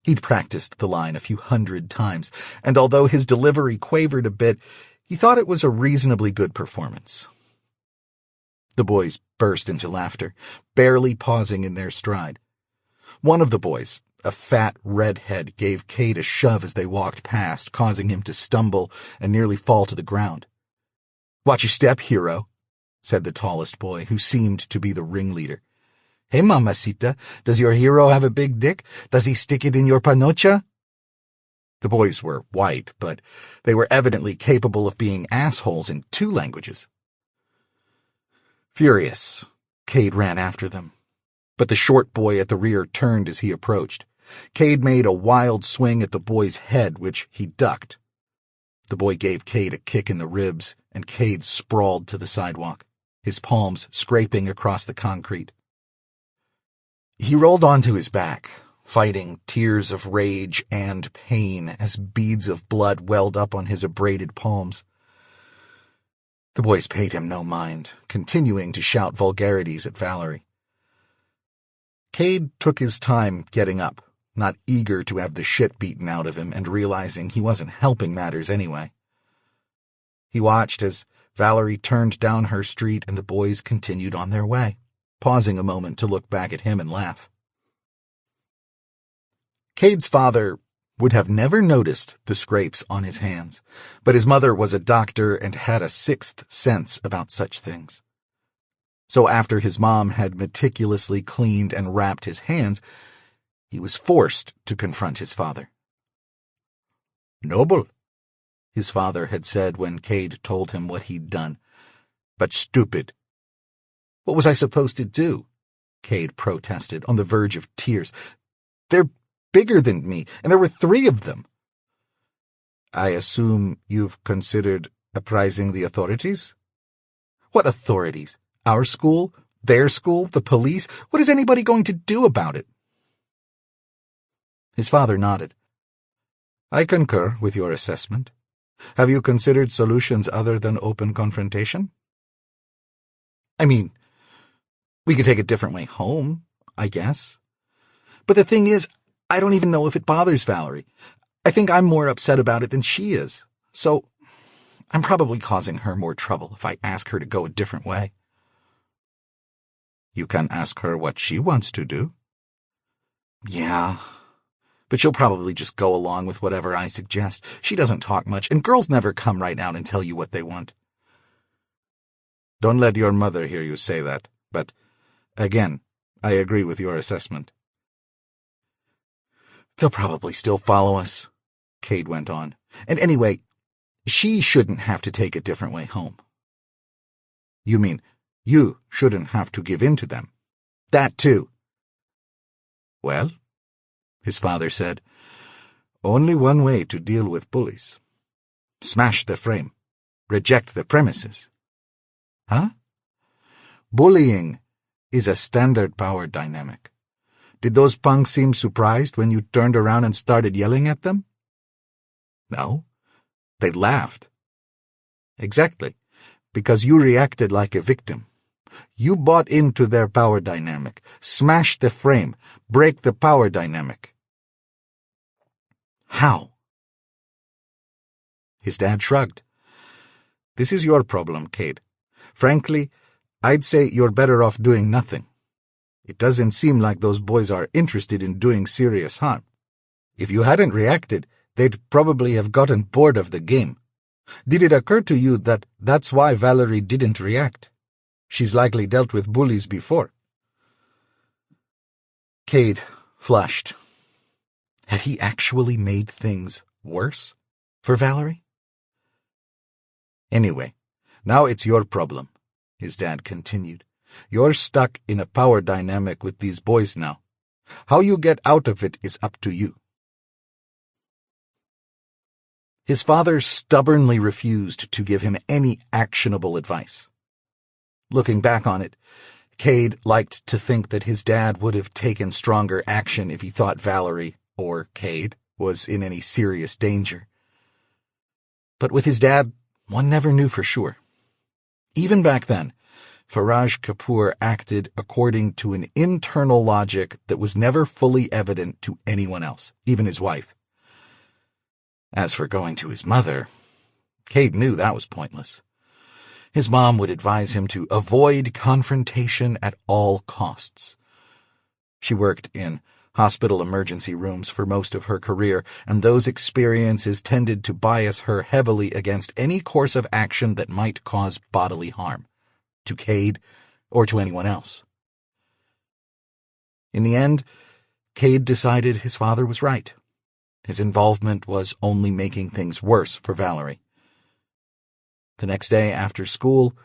He'd practiced the line a few hundred times, and although his delivery quavered a bit, he thought it was a reasonably good performance. The boys burst into laughter, barely pausing in their stride. One of the boys, a fat redhead, gave Kade a shove as they walked past, causing him to stumble and nearly fall to the ground. "Watch your step, hero," said the tallest boy, who seemed to be the ringleader. "Hey, mamacita, does your hero have a big dick? Does he stick it in your panocha?" The boys were white, but they were evidently capable of being assholes in 2 languages. Furious, Kade ran after them, but the short boy at the rear turned as he approached. Kade made a wild swing at the boy's head, which he ducked. The boy gave Kade a kick in the ribs, and Kade sprawled to the sidewalk, his palms scraping across the concrete. He rolled onto his back, fighting tears of rage and pain as beads of blood welled up on his abraded palms. The boys paid him no mind, continuing to shout vulgarities at Valerie. Kade took his time getting up, not eager to have the shit beaten out of him and realizing he wasn't helping matters anyway. He watched as Valerie turned down her street and the boys continued on their way, pausing a moment to look back at him and laugh. Kade's father would have never noticed the scrapes on his hands, but his mother was a doctor and had a 6th sense about such things. So after his mom had meticulously cleaned and wrapped his hands, he was forced to confront his father. "Noble," his father had said when Kade told him what he'd done, "but stupid." "What was I supposed to do?" Kade protested, on the verge of tears. "They're bigger than me, and there were 3 of them." "I assume you've considered apprising the authorities?" "What authorities? Our school? Their school? The police? What is anybody going to do about it?" His father nodded. "I concur with your assessment. Have you considered solutions other than open confrontation?" "I mean, we could take a different way home, I guess. But the thing is, I don't even know if it bothers Valerie. I think I'm more upset about it than she is, so I'm probably causing her more trouble if I ask her to go a different way." "You can ask her what she wants to do." "Yeah, but she'll probably just go along with whatever I suggest. She doesn't talk much, and girls never come right out and tell you what they want." "Don't let your mother hear you say that, but, again, I agree with your assessment." "They'll probably still follow us," Kade went on. "And anyway, she shouldn't have to take a different way home." "You mean you shouldn't have to give in to them?" "That too." "Well," his father said, "only one way to deal with bullies. Smash the frame. Reject the premises." "Huh?" "Bullying is a standard power dynamic. Did those punks seem surprised when you turned around and started yelling at them?" "No. They laughed." "Exactly, because you reacted like a victim. You bought into their power dynamic, smashed the frame, break the power dynamic." "How?" His dad shrugged. "This is your problem, Kade. Frankly, I'd say you're better off doing nothing. It doesn't seem like those boys are interested in doing serious harm. If you hadn't reacted, they'd probably have gotten bored of the game. Did it occur to you that that's why Valerie didn't react? She's likely dealt with bullies before." Kade flushed. Had he actually made things worse for Valerie? "Anyway, now it's your problem," his dad continued. You're stuck in a power dynamic with these boys now. How you get out of it is up to you." His father stubbornly refused to give him any actionable advice. Looking back on it, Kade liked to think that his dad would have taken stronger action if he thought Valerie, or Kade, was in any serious danger. But with his dad, one never knew for sure. Even back then, Kade Kapur acted according to an internal logic that was never fully evident to anyone else, even his wife. As for going to his mother, Kade knew that was pointless. His mom would advise him to avoid confrontation at all costs. She worked in hospital emergency rooms for most of her career, and those experiences tended to bias her heavily against any course of action that might cause bodily harm, to Kade or to anyone else. In the end, Kade decided his father was right. His involvement was only making things worse for Valerie. The next day after school,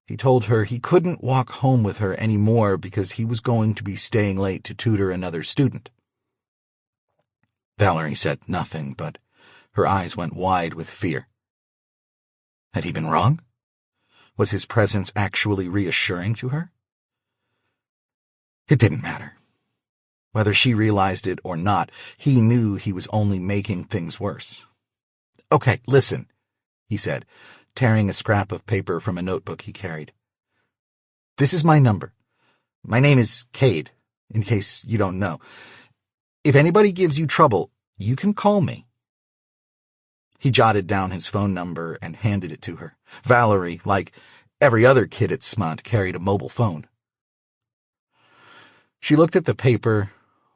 he told her he couldn't walk home with her anymore because he was going to be staying late to tutor another student. Valerie said nothing, but her eyes went wide with fear. Had he been wrong? Was his presence actually reassuring to her? It didn't matter. Whether she realized it or not, he knew he was only making things worse. "Okay, listen," he said, tearing a scrap of paper from a notebook he carried. "This is my number. My name is Kade, in case you don't know. If anybody gives you trouble, you can call me." He jotted down his phone number and handed it to her. Valerie, like every other kid at Smont, carried a mobile phone. She looked at the paper,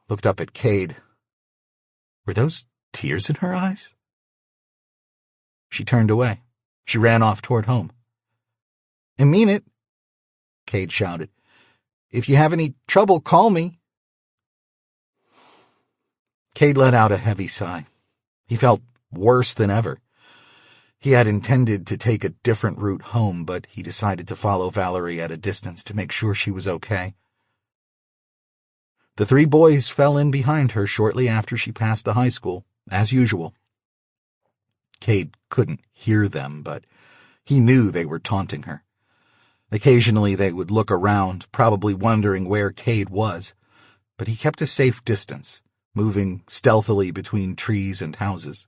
looked up at Kade. Were those tears in her eyes? She turned away. She ran off toward home. "I mean it," Kade shouted. "If you have any trouble, call me." Kade let out a heavy sigh. He felt worse than ever. He had intended to take a different route home, but he decided to follow Valerie at a distance to make sure she was okay. The three boys fell in behind her shortly after she passed the high school, as usual. Kade couldn't hear them, but he knew they were taunting her. Occasionally they would look around, probably wondering where Kade was, but he kept a safe distance, moving stealthily between trees and houses.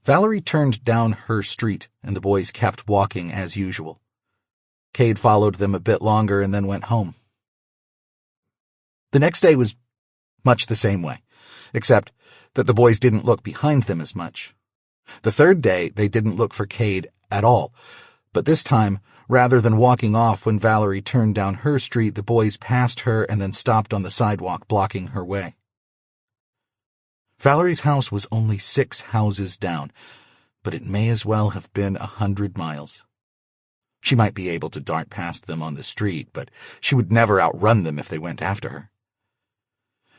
Valerie turned down her street, and the boys kept walking as usual. Kade followed them a bit longer and then went home. The next day was much the same way, except that the boys didn't look behind them as much. The third day, they didn't look for Kade at all, but this time, rather than walking off when Valerie turned down her street, the boys passed her and then stopped on the sidewalk, blocking her way. Valerie's house was only 6 houses down, but it may as well have been 100 miles. She might be able to dart past them on the street, but she would never outrun them if they went after her.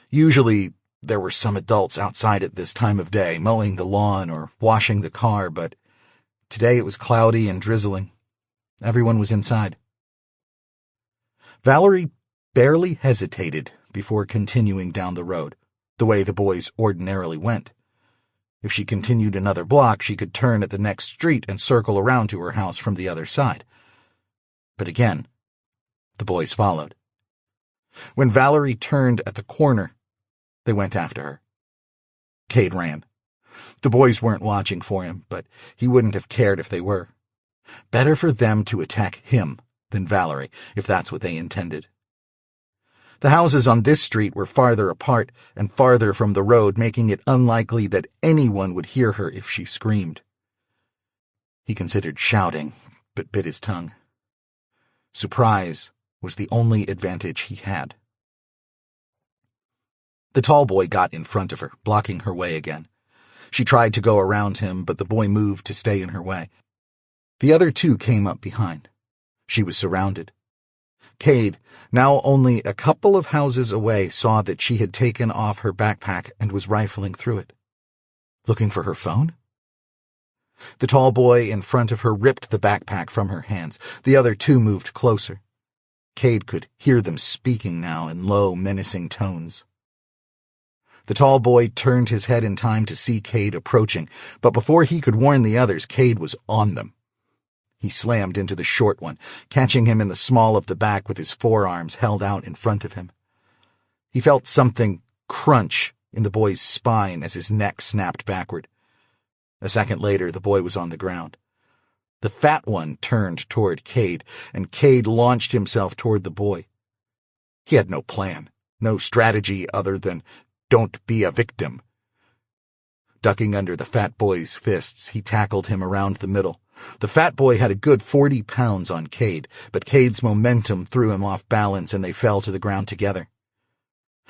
Usually, there were some adults outside at this time of day, mowing the lawn or washing the car, but today it was cloudy and drizzling. Everyone was inside. Valerie barely hesitated before continuing down the road, the way the boys ordinarily went. If she continued another block, she could turn at the next street and circle around to her house from the other side. But again, the boys followed. When Valerie turned at the corner, they went after her. Kade ran. The boys weren't watching for him, but he wouldn't have cared if they were. Better for them to attack him than Valerie, if that's what they intended. The houses on this street were farther apart and farther from the road, making it unlikely that anyone would hear her if she screamed. He considered shouting, but bit his tongue. Surprise was the only advantage he had. The tall boy got in front of her, blocking her way again. She tried to go around him, but the boy moved to stay in her way. The other two came up behind. She was surrounded. Kade, now only a couple of houses away, saw that she had taken off her backpack and was rifling through it. Looking for her phone? The tall boy in front of her ripped the backpack from her hands. The other two moved closer. Kade could hear them speaking now in low, menacing tones. The tall boy turned his head in time to see Kade approaching, but before he could warn the others, Kade was on them. He slammed into the short one, catching him in the small of the back with his forearms held out in front of him. He felt something crunch in the boy's spine as his neck snapped backward. A second later, the boy was on the ground. The fat one turned toward Kade, and Kade launched himself toward the boy. He had no plan, no strategy other than, "Don't be a victim." Ducking under the fat boy's fists, he tackled him around the middle. The fat boy had a good 40 pounds on Kade, but Cade's momentum threw him off balance and they fell to the ground together.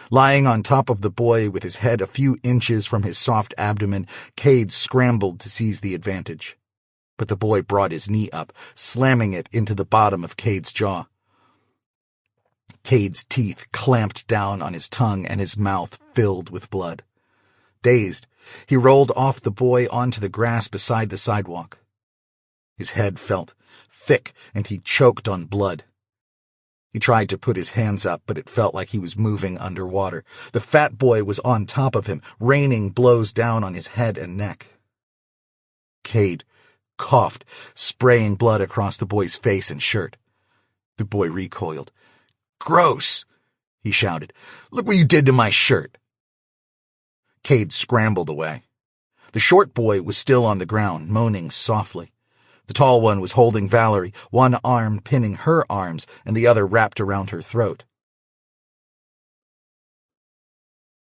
Lying on top of the boy with his head a few inches from his soft abdomen, Kade scrambled to seize the advantage. But the boy brought his knee up, slamming it into the bottom of Cade's jaw. Cade's teeth clamped down on his tongue and his mouth filled with blood. Dazed, he rolled off the boy onto the grass beside the sidewalk. His head felt thick and he choked on blood. He tried to put his hands up, but it felt like he was moving underwater. The fat boy was on top of him, raining blows down on his head and neck. Kade coughed, spraying blood across the boy's face and shirt. The boy recoiled. "Gross!" he shouted. "Look what you did to my shirt!" Kade scrambled away. The short boy was still on the ground, moaning softly. The tall one was holding Valerie, one arm pinning her arms and the other wrapped around her throat.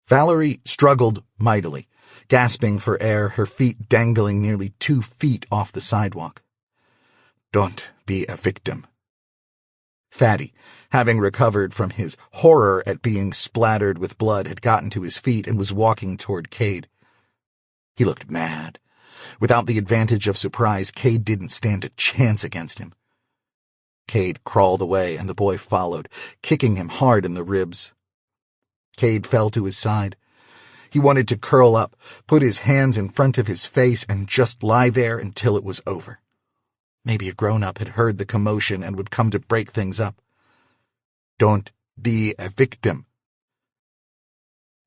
Valerie struggled mightily, gasping for air, her feet dangling nearly 2 feet off the sidewalk. "Don't be a victim." Fatty, having recovered from his horror at being splattered with blood, had gotten to his feet and was walking toward Kade. He looked mad. Without the advantage of surprise, Kade didn't stand a chance against him. Kade crawled away, and the boy followed, kicking him hard in the ribs. Kade fell to his side. He wanted to curl up, put his hands in front of his face, and just lie there until it was over. Maybe a grown-up had heard the commotion and would come to break things up. "Don't be a victim."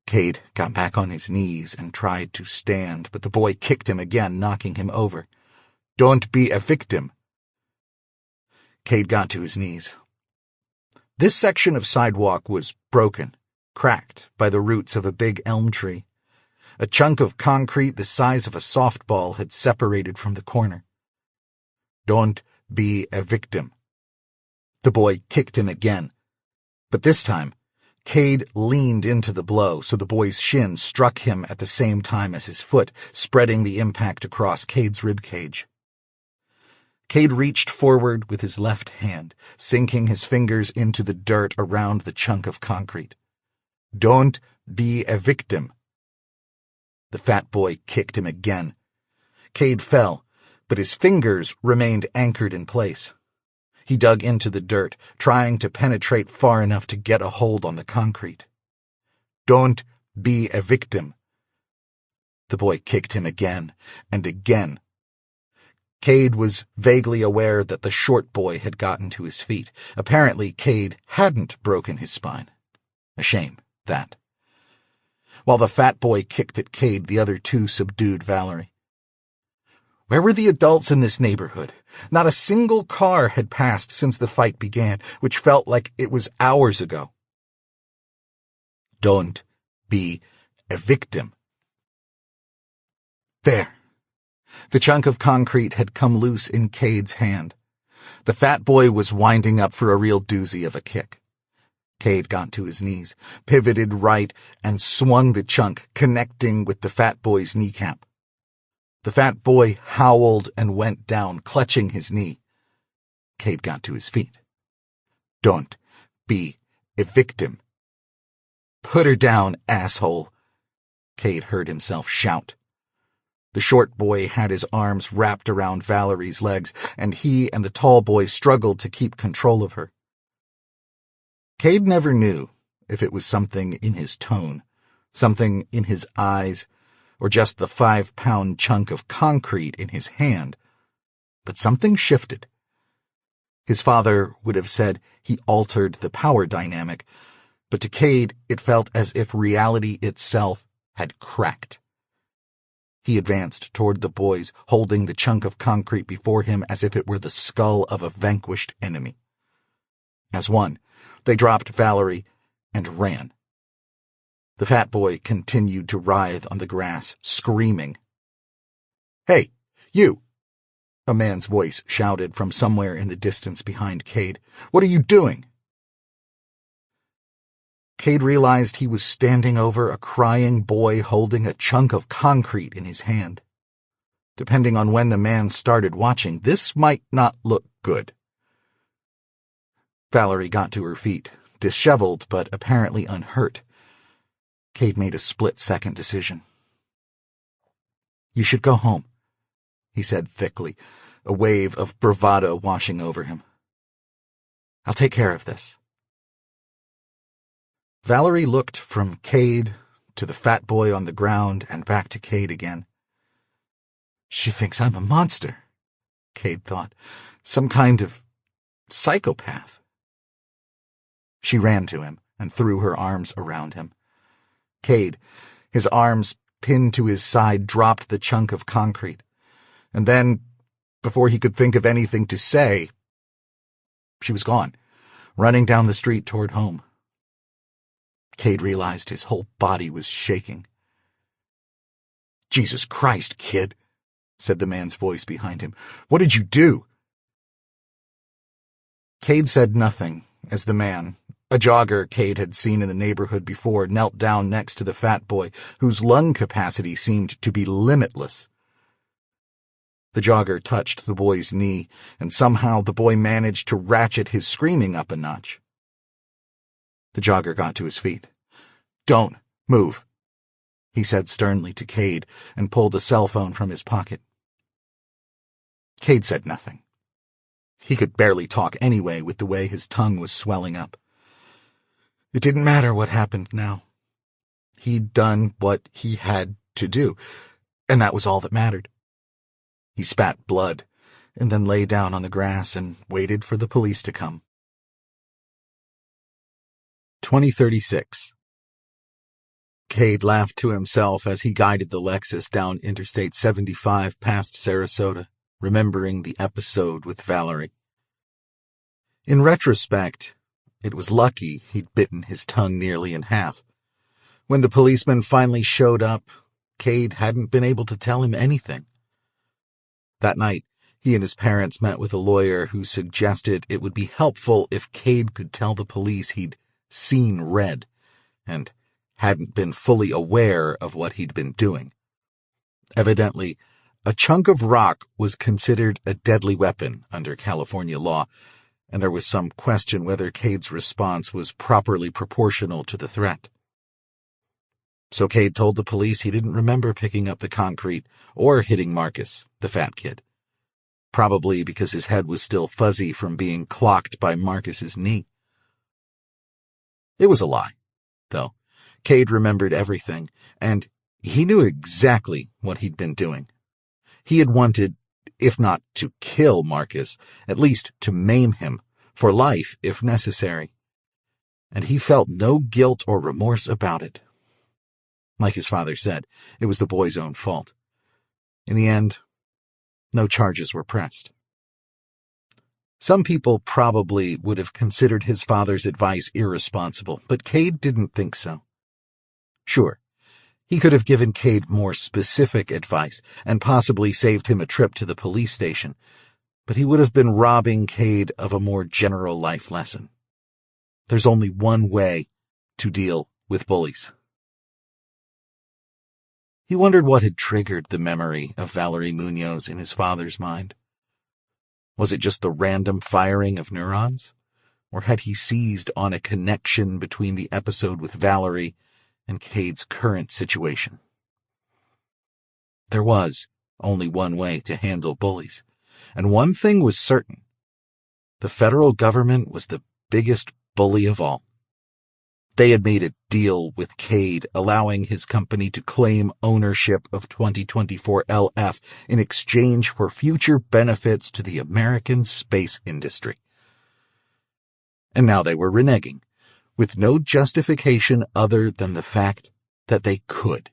Kade got back on his knees and tried to stand, but the boy kicked him again, knocking him over. "Don't be a victim." Kade got to his knees. This section of sidewalk was broken, cracked by the roots of a big elm tree. A chunk of concrete the size of a softball had separated from the corner. "Don't be a victim." The boy kicked him again, but this time Kade leaned into the blow so the boy's shin struck him at the same time as his foot, spreading the impact across Cade's ribcage. Kade reached forward with his left hand, sinking his fingers into the dirt around the chunk of concrete. "Don't be a victim." The fat boy kicked him again. Kade fell, but his fingers remained anchored in place. He dug into the dirt, trying to penetrate far enough to get a hold on the concrete. "Don't be a victim." The boy kicked him again and again. Kade was vaguely aware that the short boy had gotten to his feet. Apparently, Kade hadn't broken his spine. A shame, that. While the fat boy kicked at Kade, the other two subdued Valerie. Where were the adults in this neighborhood? Not a single car had passed since the fight began, which felt like it was hours ago. "Don't be a victim." There. The chunk of concrete had come loose in Cade's hand. The fat boy was winding up for a real doozy of a kick. Kade got to his knees, pivoted right, and swung the chunk, connecting with the fat boy's kneecap. The fat boy howled and went down, clutching his knee. Kade got to his feet. "Don't be a victim." "Put her down, asshole," Kade heard himself shout. The short boy had his arms wrapped around Valerie's legs, and he and the tall boy struggled to keep control of her. Kade never knew if it was something in his tone, something in his eyes, or just the 5-pound chunk of concrete in his hand. But something shifted. His father would have said he altered the power dynamic, but to Kade it felt as if reality itself had cracked. He advanced toward the boys, holding the chunk of concrete before him as if it were the skull of a vanquished enemy. As one, they dropped Valerie and ran. The fat boy continued to writhe on the grass, screaming. "Hey, you!" a man's voice shouted from somewhere in the distance behind Kade. "What are you doing?" Kade realized he was standing over a crying boy holding a chunk of concrete in his hand. Depending on when the man started watching, this might not look good. Valerie got to her feet, disheveled but apparently unhurt. Kade made a split-second decision. "You should go home," he said thickly, a wave of bravado washing over him. "I'll take care of this." Valerie looked from Kade to the fat boy on the ground and back to Kade again. "She thinks I'm a monster," Kade thought. "Some kind of psychopath." She ran to him and threw her arms around him. Kade, his arms pinned to his side, dropped the chunk of concrete. And then, before he could think of anything to say, she was gone, running down the street toward home. Kade realized his whole body was shaking. "Jesus Christ, kid," said the man's voice behind him. "What did you do?" Kade said nothing as the man, a jogger Kade had seen in the neighborhood before, knelt down next to the fat boy, whose lung capacity seemed to be limitless. The jogger touched the boy's knee, and somehow the boy managed to ratchet his screaming up a notch. The jogger got to his feet. "Don't move," he said sternly to Kade, and pulled a cell phone from his pocket. Kade said nothing. He could barely talk anyway with the way his tongue was swelling up. It didn't matter what happened now. He'd done what he had to do, and that was all that mattered. He spat blood, and then lay down on the grass and waited for the police to come. 2036. Kade laughed to himself as he guided the Lexus down Interstate 75 past Sarasota, remembering the episode with Valerie. In retrospect, it was lucky he'd bitten his tongue nearly in half. When the policeman finally showed up, Kade hadn't been able to tell him anything. That night, he and his parents met with a lawyer who suggested it would be helpful if Kade could tell the police he'd seen red, and hadn't been fully aware of what he'd been doing. Evidently, a chunk of rock was considered a deadly weapon under California law, and there was some question whether Kade's response was properly proportional to the threat. So Kade told the police he didn't remember picking up the concrete or hitting Marcus, the fat kid. Probably because his head was still fuzzy from being clocked by Marcus's knee. It was a lie, though. Kade remembered everything, and he knew exactly what he'd been doing. He had wanted, if not to kill Marcus, at least to maim him, for life if necessary. And he felt no guilt or remorse about it. Like his father said, it was the boy's own fault. In the end, no charges were pressed. Some people probably would have considered his father's advice irresponsible, but Kade didn't think so. Sure, he could have given Kade more specific advice and possibly saved him a trip to the police station, but he would have been robbing Kade of a more general life lesson. There's only one way to deal with bullies. He wondered what had triggered the memory of Valerie Munoz in his father's mind. Was it just the random firing of neurons? Or had he seized on a connection between the episode with Valerie and Kade's current situation? There was only one way to handle bullies, and one thing was certain. The federal government was the biggest bully of all. They had made a deal with Kade, allowing his company to claim ownership of 2024 LF in exchange for future benefits to the American space industry. And now they were reneging, with no justification other than the fact that they could,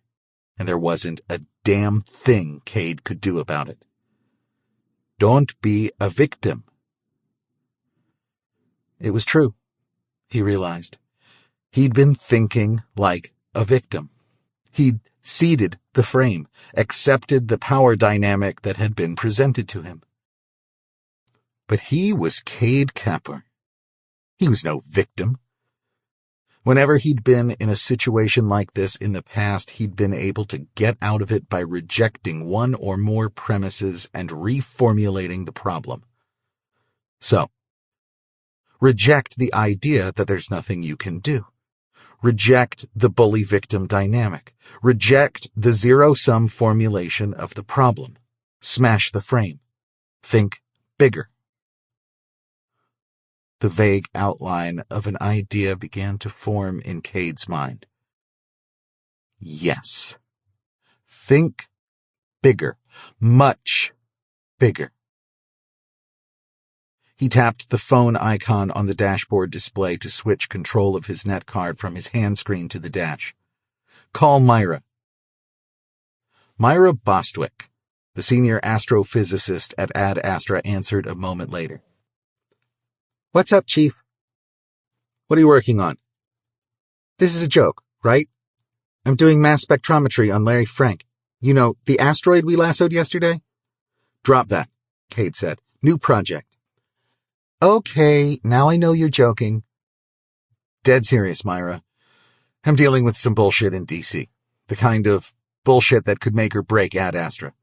and there wasn't a damn thing Kade could do about it. Don't be a victim. It was true, he realized. He'd been thinking like a victim. He'd ceded the frame, accepted the power dynamic that had been presented to him. But he was Kade Kapur. He was no victim. Whenever he'd been in a situation like this in the past, he'd been able to get out of it by rejecting one or more premises and reformulating the problem. So, reject the idea that there's nothing you can do. Reject the bully-victim dynamic. Reject the zero-sum formulation of the problem. Smash the frame. Think bigger. The vague outline of an idea began to form in Kade's mind. Yes. Think bigger. Much bigger. He tapped the phone icon on the dashboard display to switch control of his net card from his hand screen to the dash. Call Myra. Myra Bostwick, the senior astrophysicist at Ad Astra, answered a moment later. What's up, Chief? What are you working on? This is a joke, right? I'm doing mass spectrometry on Larry Frank. You know, the asteroid we lassoed yesterday? Drop that, Kade said. New project. Okay, now I know you're joking. Dead serious, Myra. I'm dealing with some bullshit in D.C. The kind of bullshit that could make or break Ad Astra.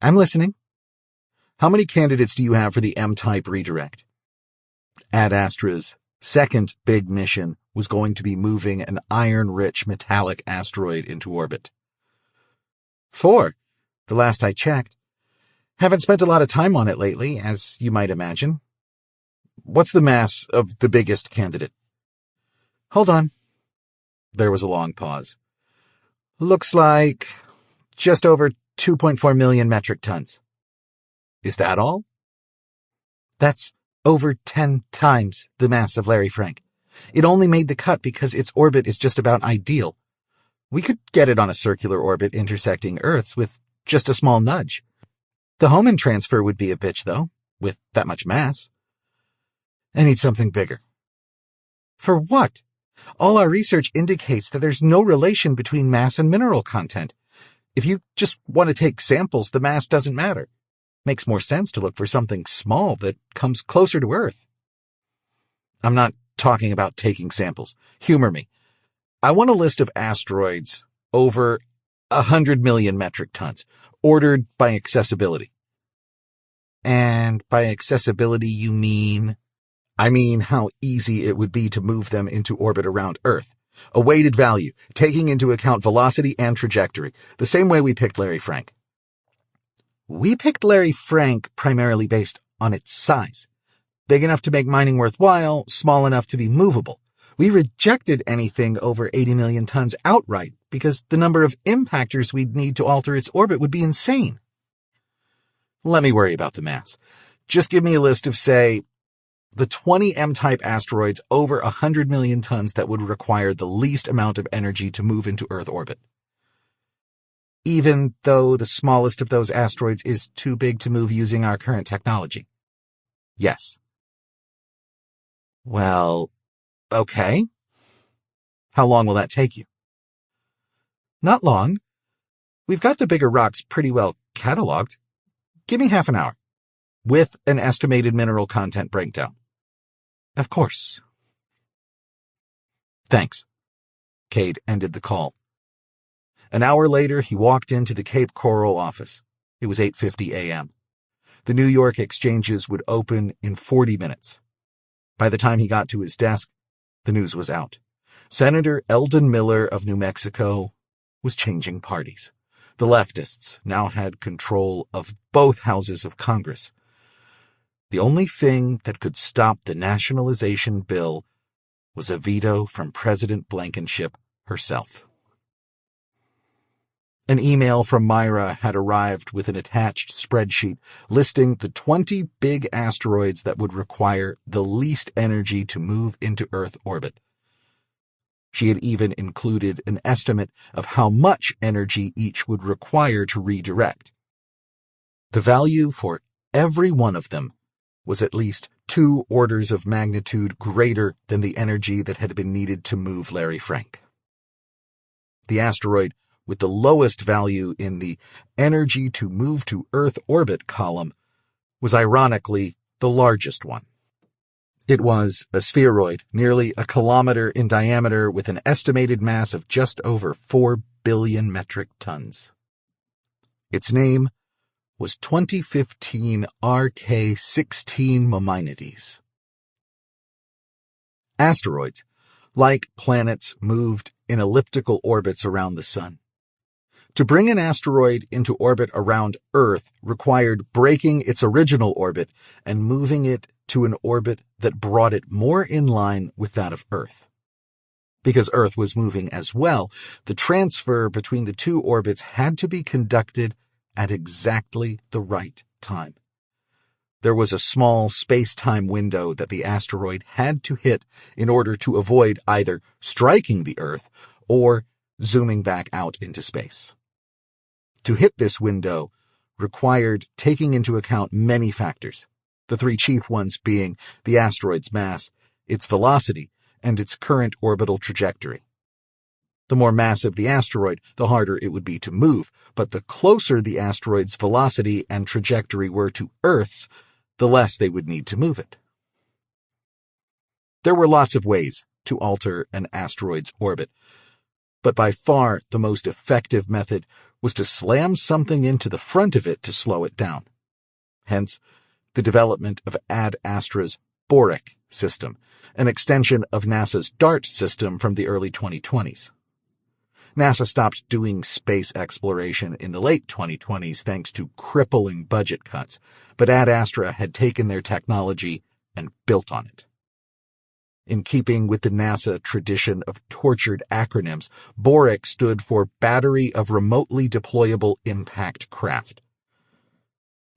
I'm listening. How many candidates do you have for the M-type redirect? Ad Astra's second big mission was going to be moving an iron-rich metallic asteroid into orbit. 4, the last I checked. Haven't spent a lot of time on it lately, as you might imagine. What's the mass of the biggest candidate? Hold on. There was a long pause. Looks like just over 2.4 million metric tons. Is that all? That's over 10 times the mass of Larry Frank. It only made the cut because its orbit is just about ideal. We could get it on a circular orbit intersecting Earth's with just a small nudge. The Hohmann transfer would be a bitch, though, with that much mass. I need something bigger. For what? All our research indicates that there's no relation between mass and mineral content. If you just want to take samples, the mass doesn't matter. Makes more sense to look for something small that comes closer to Earth. I'm not talking about taking samples. Humor me. I want a list of asteroids over 100 million metric tons, ordered by accessibility. And by accessibility, you mean? I mean how easy it would be to move them into orbit around Earth. A weighted value, taking into account velocity and trajectory, the same way we picked Larry Frank. We picked Larry Frank primarily based on its size. Big enough to make mining worthwhile, small enough to be movable. We rejected anything over 80 million tons outright because the number of impactors we'd need to alter its orbit would be insane. Let me worry about the mass. Just give me a list of, say, the 20 M-type asteroids over 100 million tons that would require the least amount of energy to move into Earth orbit. Even though the smallest of those asteroids is too big to move using our current technology. Yes. Well, okay. How long will that take you? Not long. We've got the bigger rocks pretty well cataloged. Give me half an hour, with an estimated mineral content breakdown. Of course. Thanks. Kade ended the call. An hour later, he walked into the Cape Coral office. It was 8:50 a.m. The New York exchanges would open in 40 minutes. By the time he got to his desk, the news was out. Senator Eldon Miller of New Mexico was changing parties. The leftists now had control of both houses of Congress. The only thing that could stop the nationalization bill was a veto from President Blankenship herself. An email from Myra had arrived with an attached spreadsheet listing the 20 big asteroids that would require the least energy to move into Earth orbit. She had even included an estimate of how much energy each would require to redirect. The value for every one of them was at least 2 orders of magnitude greater than the energy that had been needed to move Larry Frank. The asteroid with the lowest value in the energy to move to Earth orbit column was ironically the largest one. It was a spheroid, nearly a kilometer in diameter with an estimated mass of just over 4 billion metric tons. Its name was 2015 RK-16 Maimonides. Asteroids, like planets, moved in elliptical orbits around the Sun. To bring an asteroid into orbit around Earth required breaking its original orbit and moving it to an orbit that brought it more in line with that of Earth. Because Earth was moving as well, the transfer between the 2 orbits had to be conducted at exactly the right time. There was a small space-time window that the asteroid had to hit in order to avoid either striking the Earth or zooming back out into space. To hit this window required taking into account many factors, the 3 chief ones being the asteroid's mass, its velocity, and its current orbital trajectory. The more massive the asteroid, the harder it would be to move, but the closer the asteroid's velocity and trajectory were to Earth's, the less they would need to move it. There were lots of ways to alter an asteroid's orbit, but by far the most effective method was to slam something into the front of it to slow it down. Hence, the development of Ad Astra's Borik system, an extension of NASA's DART system from the early 2020s. NASA stopped doing space exploration in the late 2020s thanks to crippling budget cuts, but Ad Astra had taken their technology and built on it. In keeping with the NASA tradition of tortured acronyms, Borik stood for Battery of Remotely Deployable Impact Craft.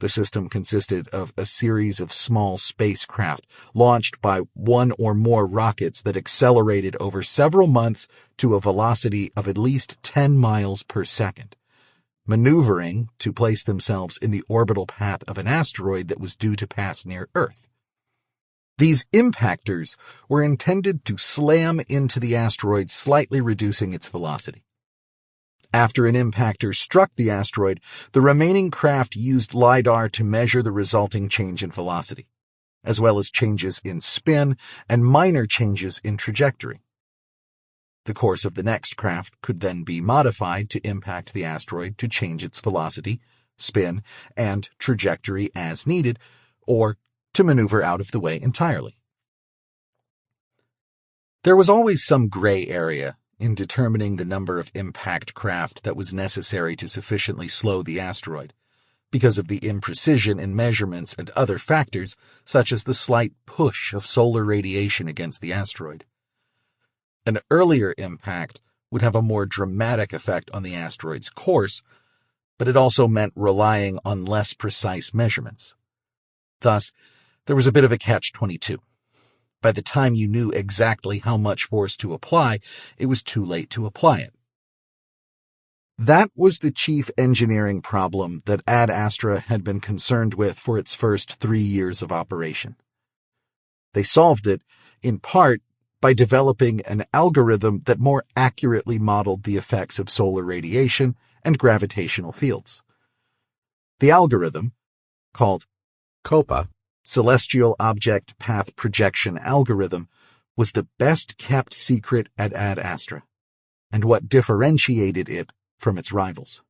The system consisted of a series of small spacecraft launched by 1 or more rockets that accelerated over several months to a velocity of at least 10 miles per second, maneuvering to place themselves in the orbital path of an asteroid that was due to pass near Earth. These impactors were intended to slam into the asteroid, slightly reducing its velocity. After an impactor struck the asteroid, the remaining craft used LiDAR to measure the resulting change in velocity, as well as changes in spin and minor changes in trajectory. The course of the next craft could then be modified to impact the asteroid to change its velocity, spin, and trajectory as needed, or to maneuver out of the way entirely. There was always some gray area in determining the number of impact craft that was necessary to sufficiently slow the asteroid, because of the imprecision in measurements and other factors, such as the slight push of solar radiation against the asteroid. An earlier impact would have a more dramatic effect on the asteroid's course, but it also meant relying on less precise measurements. Thus, there was a bit of a catch-22. By the time you knew exactly how much force to apply, it was too late to apply it. That was the chief engineering problem that Ad Astra had been concerned with for its first 3 years of operation. They solved it, in part, by developing an algorithm that more accurately modeled the effects of solar radiation and gravitational fields. The algorithm, called COPA, Celestial Object Path Projection Algorithm, was the best-kept secret at Ad Astra, and what differentiated it from its rivals.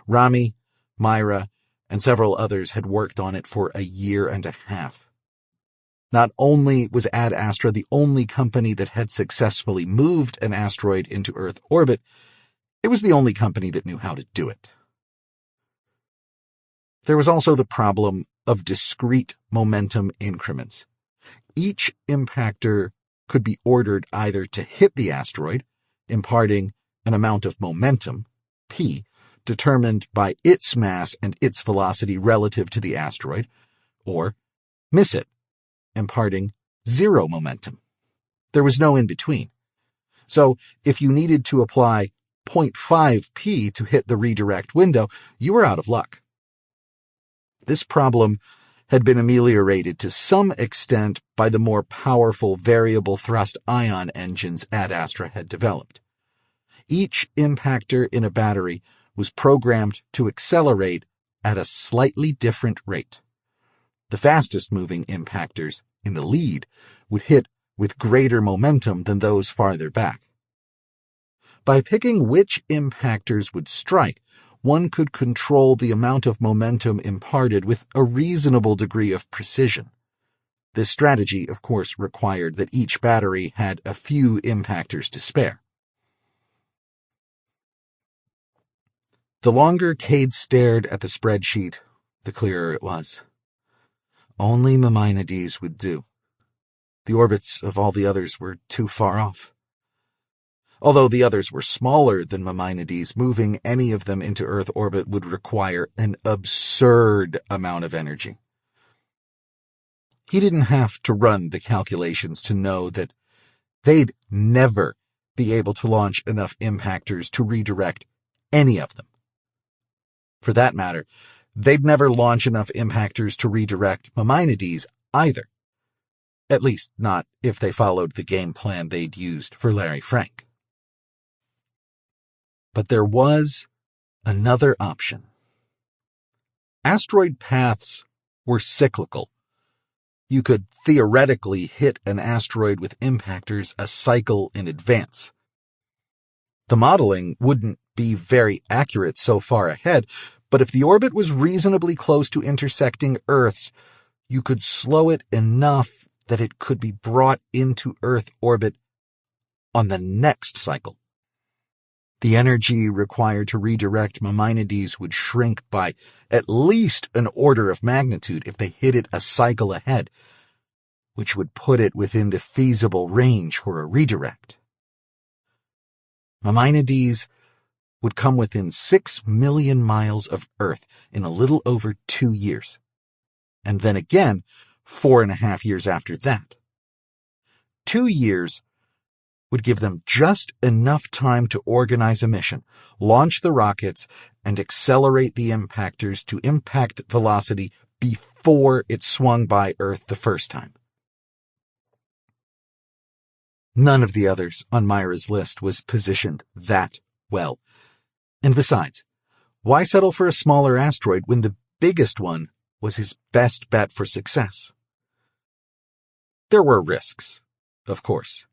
Rami, Myra, and several others had worked on it for 1.5 years. Not only was Ad Astra the only company that had successfully moved an asteroid into Earth orbit, it was the only company that knew how to do it. There was also the problem of discrete momentum increments. Each impactor could be ordered either to hit the asteroid, imparting an amount of momentum, p, determined by its mass and its velocity relative to the asteroid, or miss it, imparting zero momentum. There was no in-between. So if you needed to apply 0.5 p to hit the redirect window, you were out of luck. This problem had been ameliorated to some extent by the more powerful variable thrust ion engines Ad Astra had developed. Each impactor in a battery was programmed to accelerate at a slightly different rate. The fastest-moving impactors, in the lead, would hit with greater momentum than those farther back. By picking which impactors would strike, one could control the amount of momentum imparted with a reasonable degree of precision. This strategy, of course, required that each battery had a few impactors to spare. The longer Kade stared at the spreadsheet, the clearer it was. Only Maimonides would do. The orbits of all the others were too far off. Although the others were smaller than Maimonides, moving any of them into Earth orbit would require an absurd amount of energy. He didn't have to run the calculations to know that they'd never be able to launch enough impactors to redirect any of them. For that matter, they'd never launch enough impactors to redirect Maimonides either. At least not if they followed the game plan they'd used for Larry Frank. But there was another option. Asteroid paths were cyclical. You could theoretically hit an asteroid with impactors a cycle in advance. The modeling wouldn't be very accurate so far ahead, but if the orbit was reasonably close to intersecting Earth's, you could slow it enough that it could be brought into Earth orbit on the next cycle. The energy required to redirect Maimonides would shrink by at least an order of magnitude if they hit it a cycle ahead, which would put it within the feasible range for a redirect. Maimonides would come within 6 million miles of Earth in a little over 2 years, and then again 4.5 years after that. 2 years would give them just enough time to organize a mission, launch the rockets, and accelerate the impactors to impact velocity before it swung by Earth the first time. None of the others on Myra's list was positioned that well. And besides, why settle for a smaller asteroid when the biggest one was his best bet for success? There were risks, of course.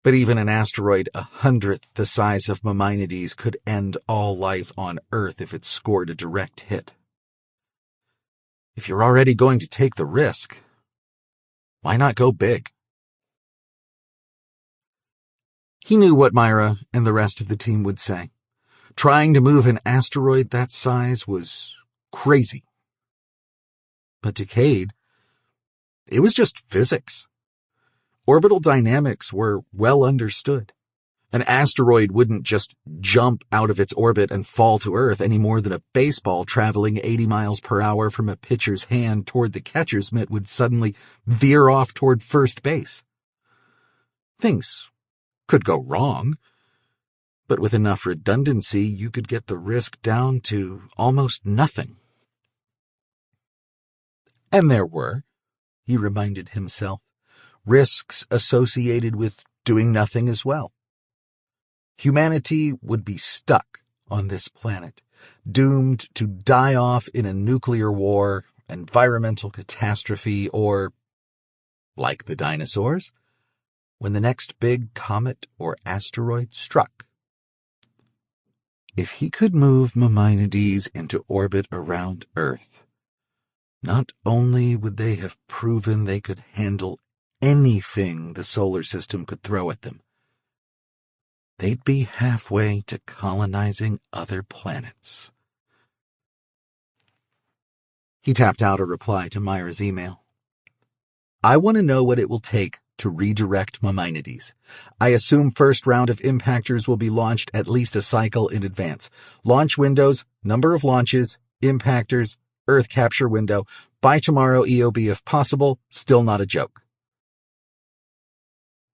But even an asteroid 1/100th the size of Maimonides could end all life on Earth if it scored a direct hit. If you're already going to take the risk, why not go big? He knew what Myra and the rest of the team would say. Trying to move an asteroid that size was crazy. But to Kade, it was just physics. Orbital dynamics were well understood. An asteroid wouldn't just jump out of its orbit and fall to Earth any more than a baseball traveling 80 miles per hour from a pitcher's hand toward the catcher's mitt would suddenly veer off toward first base. Things could go wrong, but with enough redundancy, you could get the risk down to almost nothing. And there were, he reminded himself, risks associated with doing nothing as well. Humanity would be stuck on this planet, doomed to die off in a nuclear war, environmental catastrophe, or, like the dinosaurs, when the next big comet or asteroid struck. If he could move Maimonides into orbit around Earth, not only would they have proven they could handle anything the solar system could throw at them, they'd be halfway to colonizing other planets. He tapped out a reply to Myra's email. I want to know what it will take to redirect Maimonides. I assume first round of impactors will be launched at least a cycle in advance. Launch windows, number of launches, impactors, Earth capture window. By tomorrow EOB if possible, still not a joke.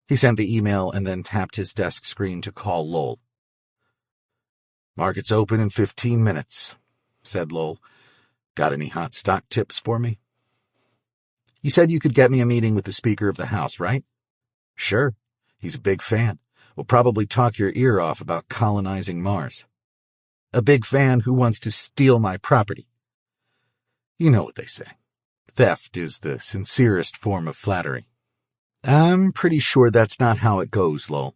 He sent the email and then tapped his desk screen to call Lowell. "Market's open in 15 minutes, said Lowell. "Got any hot stock tips for me?" "You said you could get me a meeting with the Speaker of the House, right?" "Sure. He's a big fan. Will probably talk your ear off about colonizing Mars." "A big fan who wants to steal my property." "You know what they say. Theft is the sincerest form of flattery." "I'm pretty sure that's not how it goes, Lowell."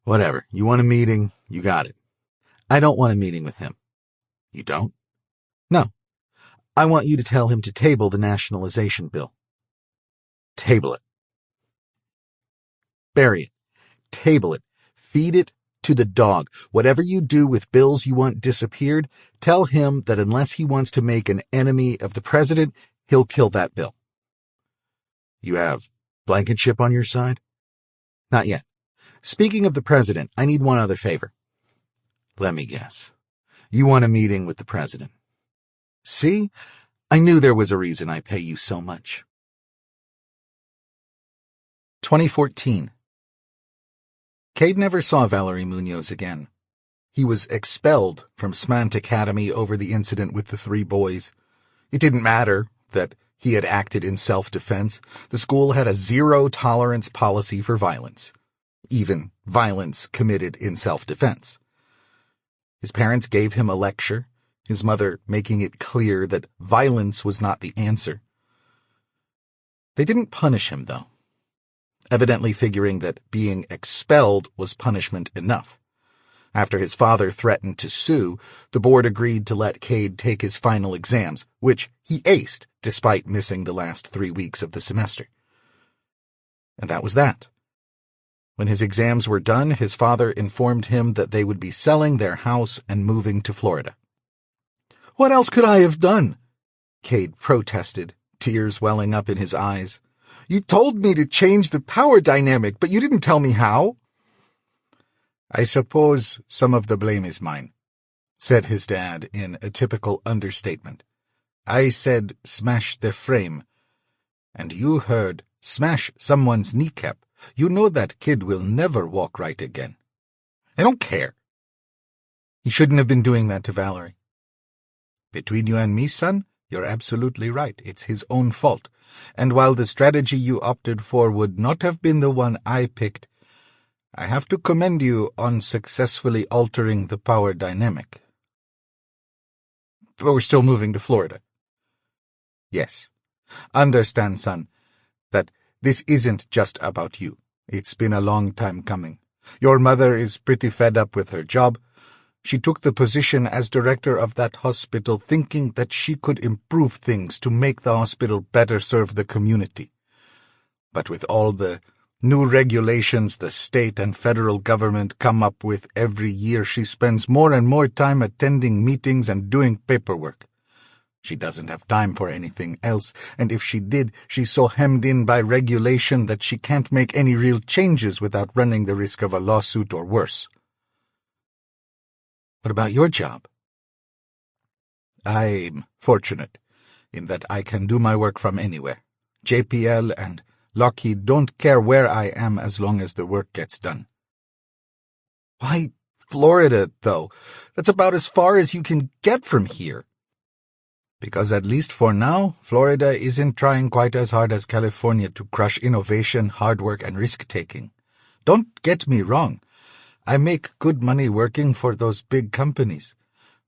"Whatever. You want a meeting, you got it." "I don't want a meeting with him." "You don't?" "No. I want you to tell him to table the nationalization bill." "Table it." "Bury it. Table it. Feed it to the dog. Whatever you do with bills you want disappeared, tell him that unless he wants to make an enemy of the president, he'll kill that bill." "You have Blankenship on your side?" "Not yet. Speaking of the president, I need one other favor." "Let me guess. You want a meeting with the president." "See? I knew there was a reason I pay you so much." 2014. Kade never saw Valerie Munoz again. He was expelled from Smant Academy over the incident with the 3 boys. It didn't matter that he had acted in self-defense. The school had a zero-tolerance policy for violence, even violence committed in self-defense. His parents gave him a lecture, his mother making it clear that violence was not the answer. They didn't punish him, though, evidently figuring that being expelled was punishment enough. After his father threatened to sue, the board agreed to let Kade take his final exams, which he aced despite missing the last 3 weeks of the semester. And that was that. When his exams were done, his father informed him that they would be selling their house and moving to Florida. "What else could I have done?" Kade protested, tears welling up in his eyes. "You told me to change the power dynamic, but you didn't tell me how." "I suppose some of the blame is mine," said his dad in a typical understatement. "I said smash the frame, and you heard smash someone's kneecap. You know that kid will never walk right again." "I don't care." "He shouldn't have been doing that to Valerie." "Between you and me, son, you're absolutely right. It's his own fault. And while the strategy you opted for would not have been the one I picked, I have to commend you on successfully altering the power dynamic." "But we're still moving to Florida." "Yes. Understand, son, that this isn't just about you. It's been a long time coming. Your mother is pretty fed up with her job. She took the position as director of that hospital thinking that she could improve things to make the hospital better serve the community. But with all the new regulations the state and federal government come up with every year, she spends more and more time attending meetings and doing paperwork. She doesn't have time for anything else, and if she did, she's so hemmed in by regulation that she can't make any real changes without running the risk of a lawsuit or worse." "What about your job?" "I'm fortunate in that I can do my work from anywhere. JPL and Lockheed don't care where I am as long as the work gets done." "Why Florida, though? That's about as far as you can get from here." "Because at least for now, Florida isn't trying quite as hard as California to crush innovation, hard work, and risk-taking. Don't get me wrong. I make good money working for those big companies.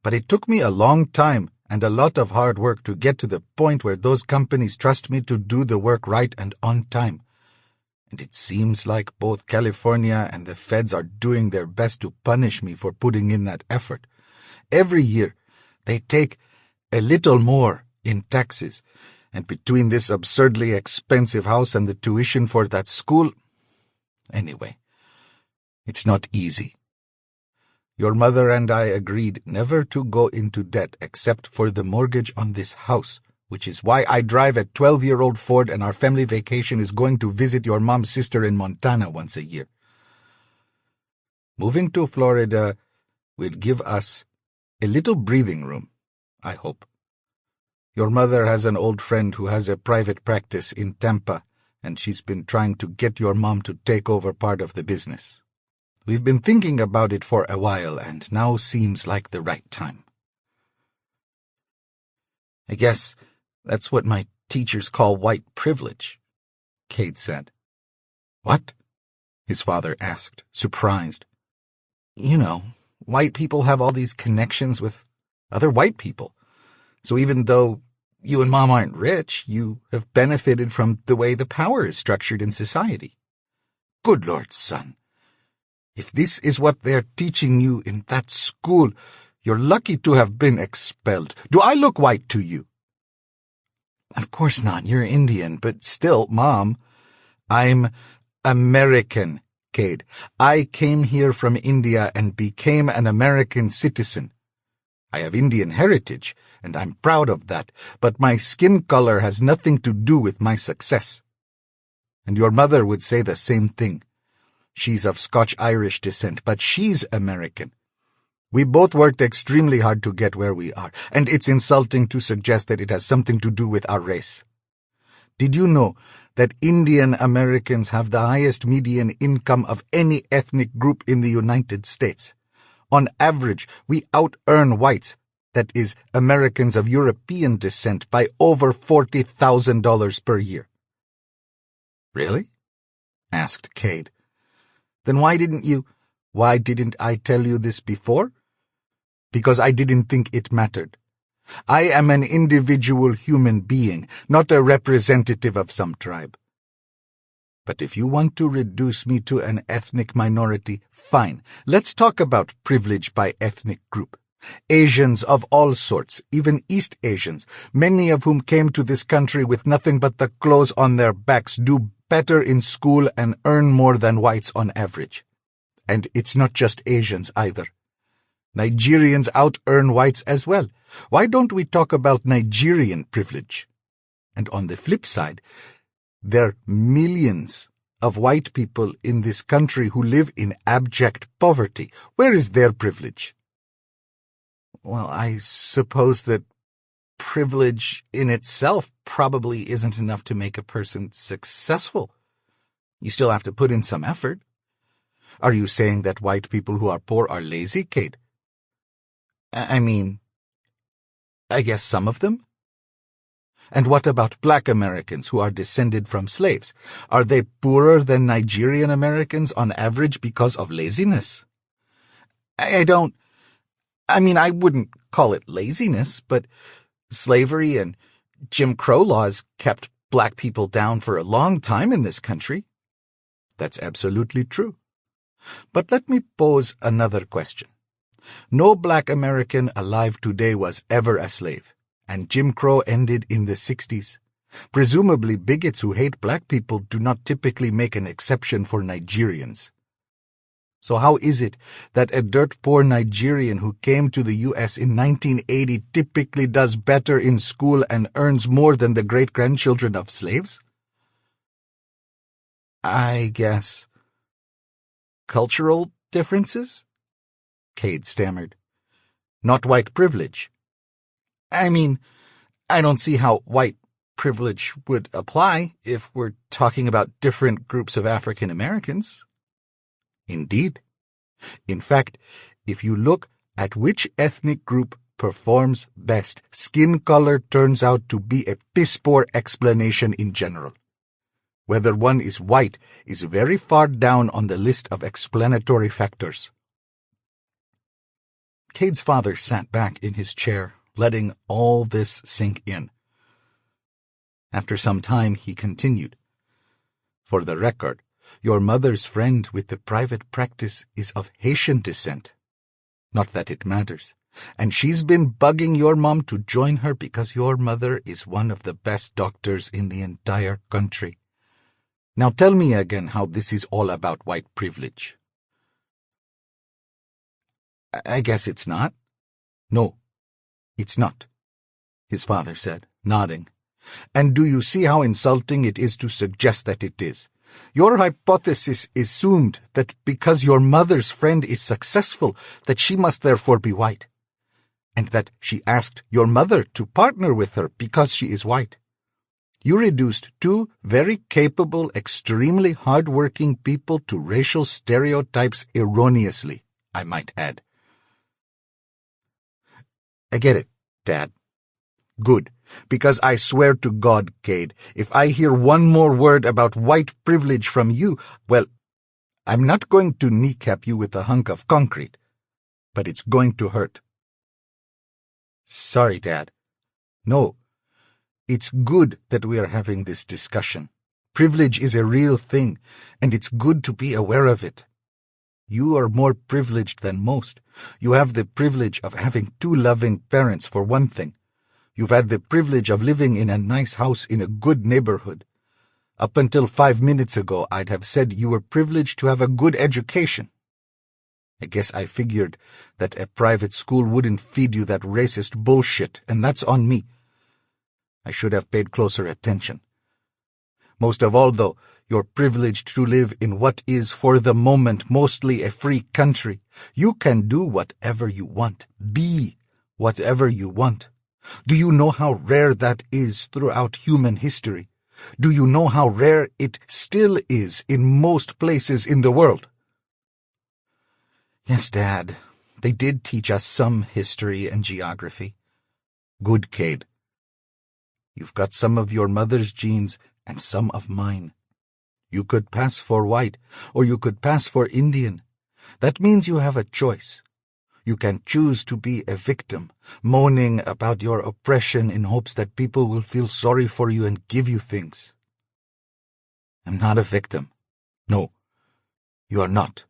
But it took me a long time and a lot of hard work to get to the point where those companies trust me to do the work right and on time. And it seems like both California and the feds are doing their best to punish me for putting in that effort. Every year, they take a little more in taxes, and between this absurdly expensive house and the tuition for that school... Anyway, it's not easy. Your mother and I agreed never to go into debt except for the mortgage on this house, which is why I drive a 12-year-old Ford and our family vacation is going to visit your mom's sister in Montana once a year. Moving to Florida will give us a little breathing room, I hope. Your mother has an old friend who has a private practice in Tampa, and she's been trying to get your mom to take over part of the business. We've been thinking about it for a while, and now seems like the right time. I guess that's what my teachers call white privilege, Kade said. What? His father asked, surprised. You know, white people have all these connections with other white people. So even though you and Mom aren't rich, you have benefited from the way the power is structured in society. Good Lord, son. If this is what they're teaching you in that school, you're lucky to have been expelled. Do I look white to you? Of course not. You're Indian, but still, Mom. I'm American, Kade. I came here from India and became an American citizen. I have Indian heritage, and I'm proud of that, but my skin color has nothing to do with my success. And your mother would say the same thing. She's of Scotch-Irish descent, but she's American. We both worked extremely hard to get where we are, and it's insulting to suggest that it has something to do with our race. Did you know that Indian Americans have the highest median income of any ethnic group in the United States? On average, we out-earn whites, that is, Americans of European descent, by over $40,000 per year. Really? Asked Kade. Then why didn't I tell you this before? Because I didn't think it mattered. I am an individual human being, not a representative of some tribe. But if you want to reduce me to an ethnic minority, fine. Let's talk about privilege by ethnic group. Asians of all sorts, even East Asians, many of whom came to this country with nothing but the clothes on their backs, do better in school and earn more than whites on average. And it's not just Asians either. Nigerians out-earn whites as well. Why don't we talk about Nigerian privilege? And on the flip side, there are millions of white people in this country who live in abject poverty. Where is their privilege? Well, I suppose that privilege in itself probably isn't enough to make a person successful. You still have to put in some effort. Are you saying that white people who are poor are lazy, Kade? I mean, I guess some of them? And what about black Americans who are descended from slaves? Are they poorer than Nigerian Americans on average because of laziness? I wouldn't call it laziness, but slavery and Jim Crow laws kept black people down for a long time in this country. That's absolutely true. But let me pose another question. No black American alive today was ever a slave, and Jim Crow ended in the 60s. Presumably, bigots who hate black people do not typically make an exception for Nigerians. So how is it that a dirt-poor Nigerian who came to the U.S. in 1980 typically does better in school and earns more than the great-grandchildren of slaves? I guess cultural differences? Kade stammered. Not white privilege. I don't see how white privilege would apply if we're talking about different groups of African Americans. Indeed. In fact, if you look at which ethnic group performs best, skin color turns out to be a piss-poor explanation in general. Whether one is white is very far down on the list of explanatory factors. Kade's father sat back in his chair, letting all this sink in. After some time, he continued. For the record, your mother's friend with the private practice is of Haitian descent. Not that it matters. And she's been bugging your mom to join her because your mother is one of the best doctors in the entire country. Now tell me again how this is all about white privilege. I guess it's not. No, it's not, his father said, nodding. And do you see how insulting it is to suggest that it is? Your hypothesis assumed that because your mother's friend is successful, that she must therefore be white, and that she asked your mother to partner with her because she is white. You reduced two very capable, extremely hard-working people to racial stereotypes erroneously, I might add. I get it, Dad. Good, because I swear to God, Kade, if I hear one more word about white privilege from you, well, I'm not going to kneecap you with a hunk of concrete, but it's going to hurt. Sorry, Dad. No, it's good that we are having this discussion. Privilege is a real thing, and it's good to be aware of it. You are more privileged than most. You have the privilege of having two loving parents, for one thing. You've had the privilege of living in a nice house in a good neighborhood. Up until 5 minutes ago, I'd have said you were privileged to have a good education. I guess I figured that a private school wouldn't feed you that racist bullshit, and that's on me. I should have paid closer attention. Most of all, though, you're privileged to live in what is, for the moment, mostly a free country. You can do whatever you want, be whatever you want. Do you know how rare that is throughout human history? Do you know how rare it still is in most places in the world? Yes, Dad. They did teach us some history and geography. Good, Kade. You've got some of your mother's genes and some of mine. You could pass for white, or you could pass for Indian. That means you have a choice. You can choose to be a victim, moaning about your oppression in hopes that people will feel sorry for you and give you things. I'm not a victim. No, you are not.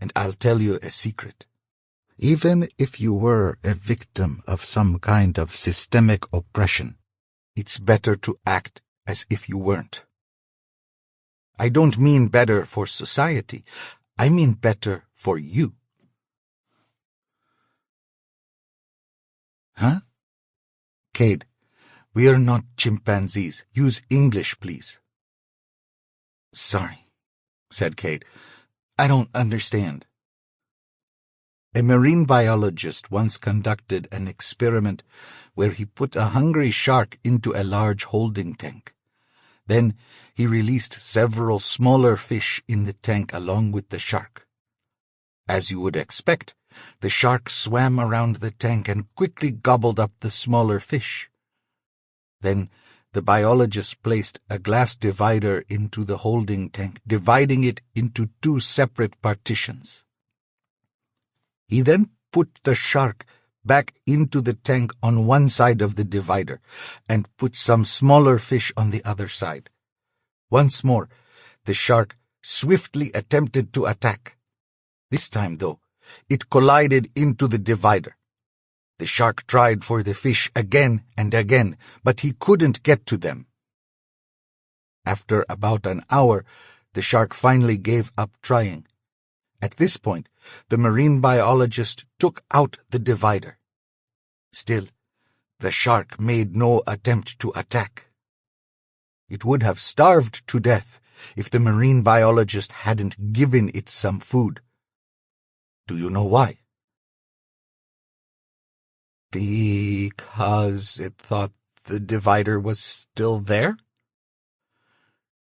And I'll tell you a secret. Even if you were a victim of some kind of systemic oppression, it's better to act as if you weren't. I don't mean better for society. I mean better for you. Huh? Kade, we are not chimpanzees. Use English, please. Sorry, said Kade. I don't understand. A marine biologist once conducted an experiment where he put a hungry shark into a large holding tank. Then he released several smaller fish in the tank along with the shark. As you would expect, the shark swam around the tank and quickly gobbled up the smaller fish. Then the biologist placed a glass divider into the holding tank, dividing it into two separate partitions. He then put the shark back into the tank on one side of the divider and put some smaller fish on the other side. Once more, the shark swiftly attempted to attack. This time, though, it collided into the divider. The shark tried for the fish again and again, but he couldn't get to them. After about an hour, the shark finally gave up trying. At this point, the marine biologist took out the divider. Still, the shark made no attempt to attack. It would have starved to death if the marine biologist hadn't given it some food. Do you know why? Because it thought the divider was still there?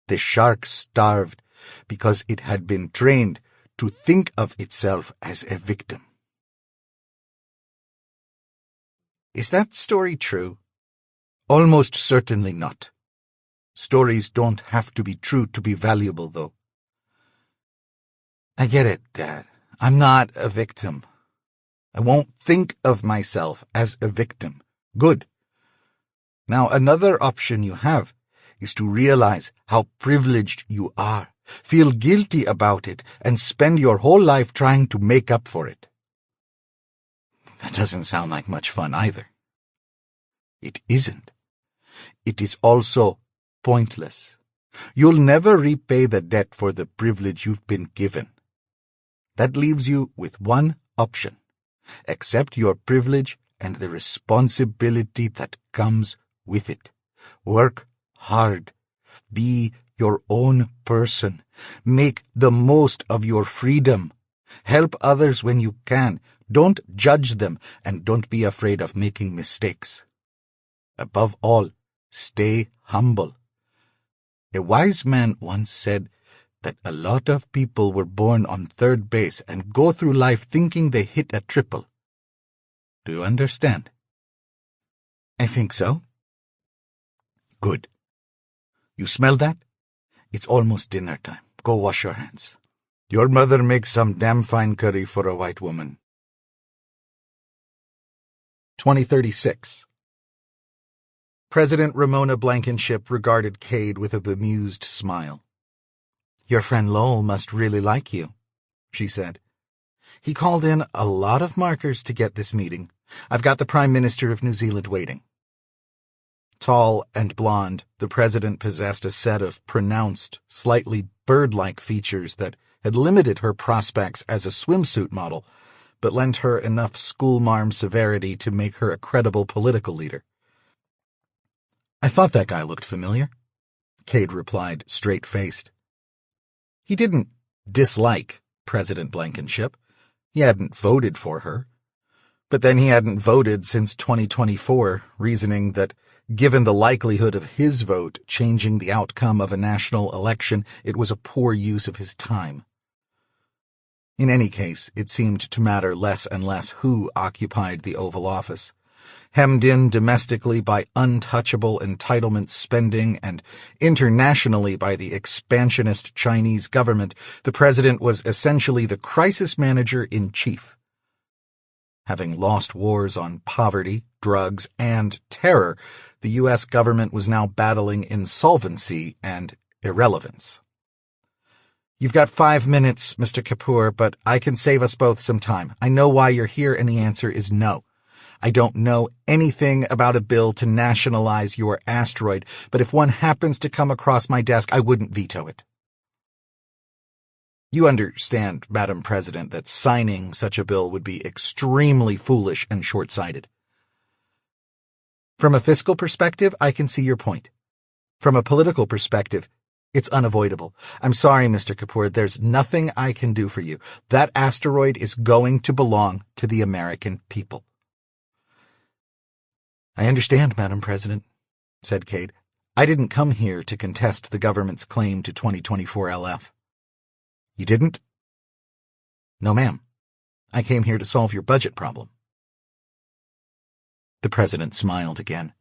The shark starved because it had been trained to think of itself as a victim. Is that story true? Almost certainly not. Stories don't have to be true to be valuable, though. I get it, Dad. I'm not a victim. I won't think of myself as a victim. Good. Now, another option you have is to realize how privileged you are, feel guilty about it, and spend your whole life trying to make up for it. That doesn't sound like much fun either. It isn't. It is also pointless. You'll never repay the debt for the privilege you've been given. That leaves you with one option. Accept your privilege and the responsibility that comes with it. Work hard. Be your own person. Make the most of your freedom. Help others when you can. Don't judge them, and don't be afraid of making mistakes. Above all, stay humble. A wise man once said that a lot of people were born on third base and go through life thinking they hit a triple. Do you understand? I think so. Good. You smell that? It's almost dinner time. Go wash your hands. Your mother makes some damn fine curry for a white woman. 2036. President Ramona Blankenship regarded Kade with a bemused smile. Your friend Lowell must really like you, she said. He called in a lot of markers to get this meeting. I've got the Prime Minister of New Zealand waiting. Tall and blonde, the president possessed a set of pronounced, slightly bird-like features that had limited her prospects as a swimsuit model, but lent her enough schoolmarm severity to make her a credible political leader. I thought that guy looked familiar, Kade replied, straight-faced. He didn't dislike President Blankenship. He hadn't voted for her. But then he hadn't voted since 2024, reasoning that, given the likelihood of his vote changing the outcome of a national election, it was a poor use of his time. In any case, it seemed to matter less and less who occupied the Oval Office. Hemmed in domestically by untouchable entitlement spending and internationally by the expansionist Chinese government, the president was essentially the crisis manager-in-chief. Having lost wars on poverty, drugs, and terror, the U.S. government was now battling insolvency and irrelevance. You've got 5 minutes, Mr. Kapur, but I can save us both some time. I know why you're here, and the answer is no. I don't know anything about a bill to nationalize your asteroid, but if one happens to come across my desk, I wouldn't veto it. You understand, Madam President, that signing such a bill would be extremely foolish and short-sighted. From a fiscal perspective, I can see your point. From a political perspective, it's unavoidable. I'm sorry, Mr. Kapur, there's nothing I can do for you. That asteroid is going to belong to the American people. I understand, Madam President, said Kade. I didn't come here to contest the government's claim to 2024 LF. You didn't? No, ma'am. I came here to solve your budget problem. The president smiled again.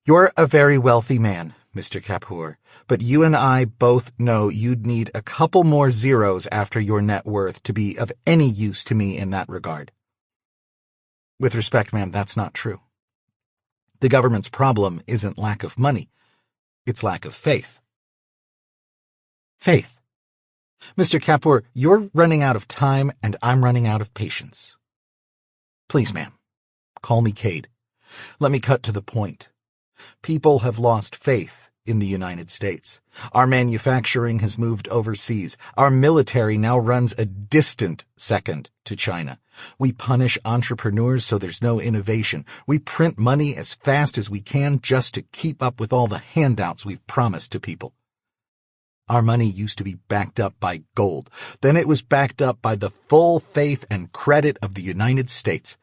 You're a very wealthy man, Mr. Kapur, but you and I both know you'd need a couple more zeros after your net worth to be of any use to me in that regard. With respect, ma'am, that's not true. The government's problem isn't lack of money. It's lack of faith. Faith. Mr. Kapur, you're running out of time and I'm running out of patience. Please, ma'am, call me Kade. Let me cut to the point. People have lost faith in the United States. Our manufacturing has moved overseas. Our military now runs a distant second to China. We punish entrepreneurs so there's no innovation. We print money as fast as we can just to keep up with all the handouts we've promised to people. Our money used to be backed up by gold. Then it was backed up by the full faith and credit of the United States.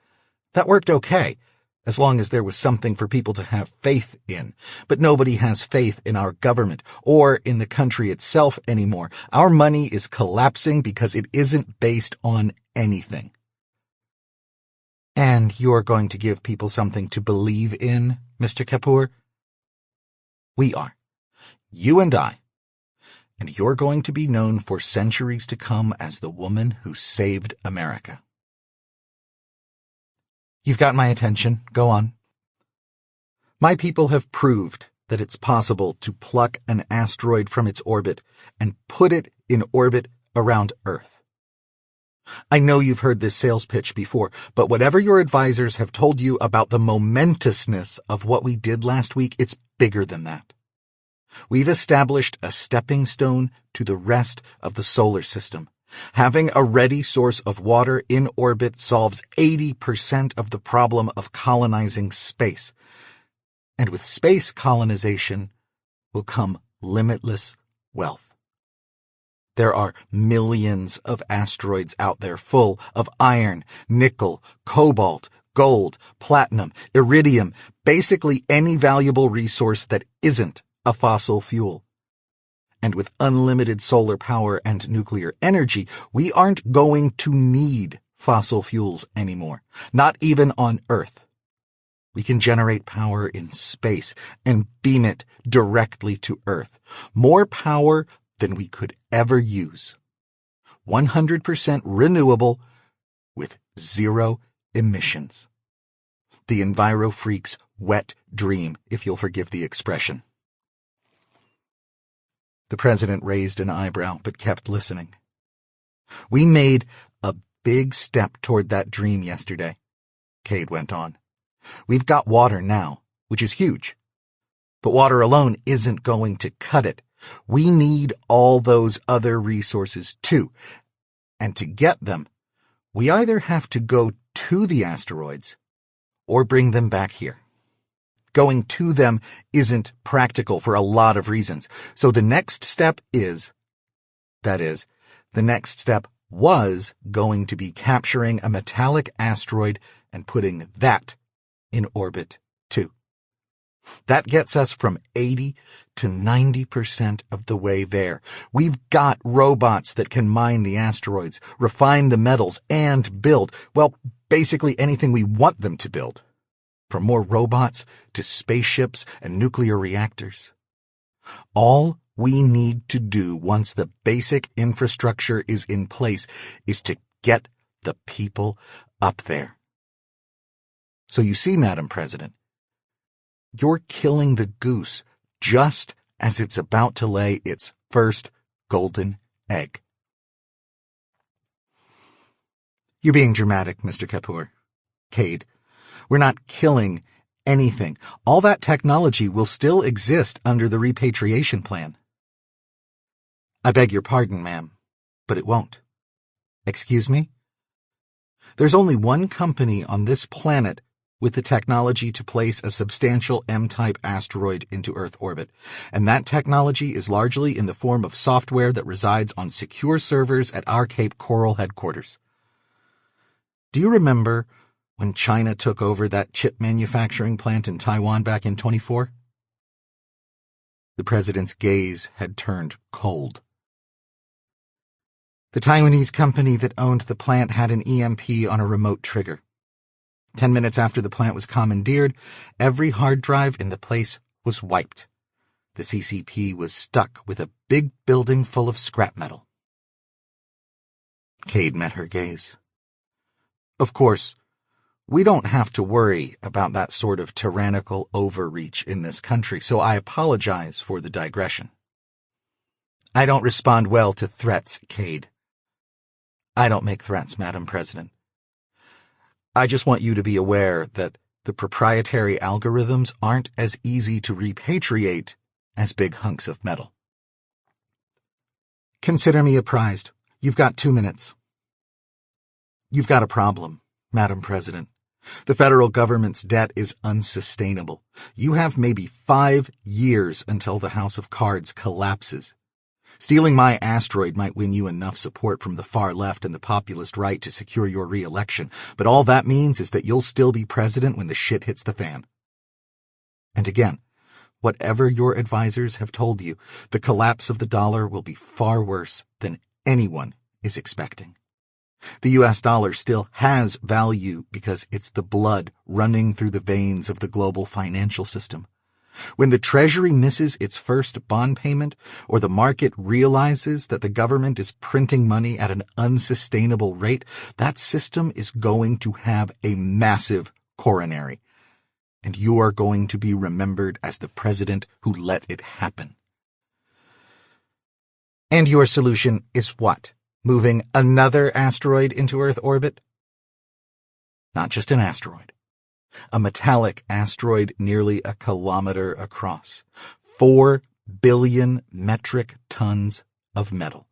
That worked okay, as long as there was something for people to have faith in. But nobody has faith in our government or in the country itself anymore. Our money is collapsing because it isn't based on anything. And you're going to give people something to believe in, Mr. Kapur? We are. You and I. And you're going to be known for centuries to come as the woman who saved America. You've got my attention. Go on. My people have proved that it's possible to pluck an asteroid from its orbit and put it in orbit around Earth. I know you've heard this sales pitch before, but whatever your advisors have told you about the momentousness of what we did last week, it's bigger than that. We've established a stepping stone to the rest of the solar system. Having a ready source of water in orbit solves 80% of the problem of colonizing space. And with space colonization will come limitless wealth. There are millions of asteroids out there full of iron, nickel, cobalt, gold, platinum, iridium, basically any valuable resource that isn't a fossil fuel. And with unlimited solar power and nuclear energy, we aren't going to need fossil fuels anymore, not even on Earth. We can generate power in space and beam it directly to Earth. More power than we could ever use. 100% renewable with zero emissions. The Enviro Freak's wet dream, if you'll forgive the expression. The president raised an eyebrow but kept listening. We made a big step toward that dream yesterday, Kade went on. We've got water now, which is huge. But water alone isn't going to cut it. We need all those other resources too. And to get them, we either have to go to the asteroids or bring them back here. Going to them isn't practical for a lot of reasons. So the next step the next step was going to be capturing a metallic asteroid and putting that in orbit too. That gets us from 80 to 90% of the way there. We've got robots that can mine the asteroids, refine the metals, and build, well, basically anything we want them to build. From more robots to spaceships and nuclear reactors. All we need to do once the basic infrastructure is in place is to get the people up there. So you see, Madam President, you're killing the goose just as it's about to lay its first golden egg. You're being dramatic, Mr. Kapur. Kade, we're not killing anything. All that technology will still exist under the repatriation plan. I beg your pardon, ma'am, but it won't. Excuse me? There's only one company on this planet with the technology to place a substantial M-type asteroid into Earth orbit, and that technology is largely in the form of software that resides on secure servers at our Cape Coral headquarters. Do you remember when China took over that chip manufacturing plant in Taiwan back in 24? The president's gaze had turned cold. The Taiwanese company that owned the plant had an EMP on a remote trigger. 10 minutes after the plant was commandeered, every hard drive in the place was wiped. The CCP was stuck with a big building full of scrap metal. Kade met her gaze. Of course, we don't have to worry about that sort of tyrannical overreach in this country, so I apologize for the digression. I don't respond well to threats, Kade. I don't make threats, Madam President. I just want you to be aware that the proprietary algorithms aren't as easy to repatriate as big hunks of metal. Consider me apprised. You've got 2 minutes. You've got a problem, Madam President. The federal government's debt is unsustainable. You have maybe 5 years until the House of Cards collapses. Stealing my asteroid might win you enough support from the far left and the populist right to secure your re-election, but all that means is that you'll still be president when the shit hits the fan. And again, whatever your advisors have told you, the collapse of the dollar will be far worse than anyone is expecting. The U.S. dollar still has value because it's the blood running through the veins of the global financial system. When the Treasury misses its first bond payment, or the market realizes that the government is printing money at an unsustainable rate, that system is going to have a massive coronary. And you are going to be remembered as the president who let it happen. And your solution is what? Moving another asteroid into Earth orbit? Not just an asteroid. A metallic asteroid nearly a kilometer across. 4 billion metric tons of metal.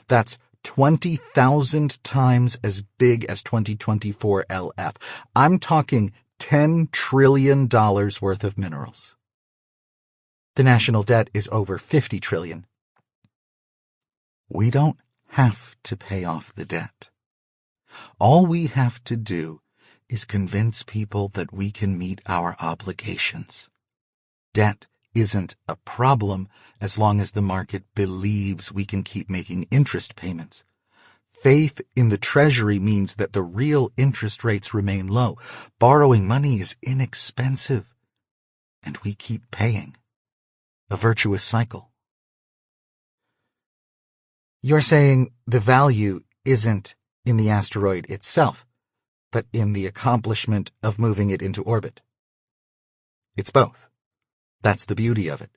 That's 20,000 times as big as 2024 LF. I'm talking $10 trillion worth of minerals. The national debt is over $50 trillion. We don't have to pay off the debt. All we have to do is convince people that we can meet our obligations. Debt isn't a problem as long as the market believes we can keep making interest payments. Faith in the Treasury means that the real interest rates remain low. Borrowing money is inexpensive, and we keep paying. A virtuous cycle. You're saying the value isn't in the asteroid itself, but in the accomplishment of moving it into orbit. It's both. That's the beauty of it.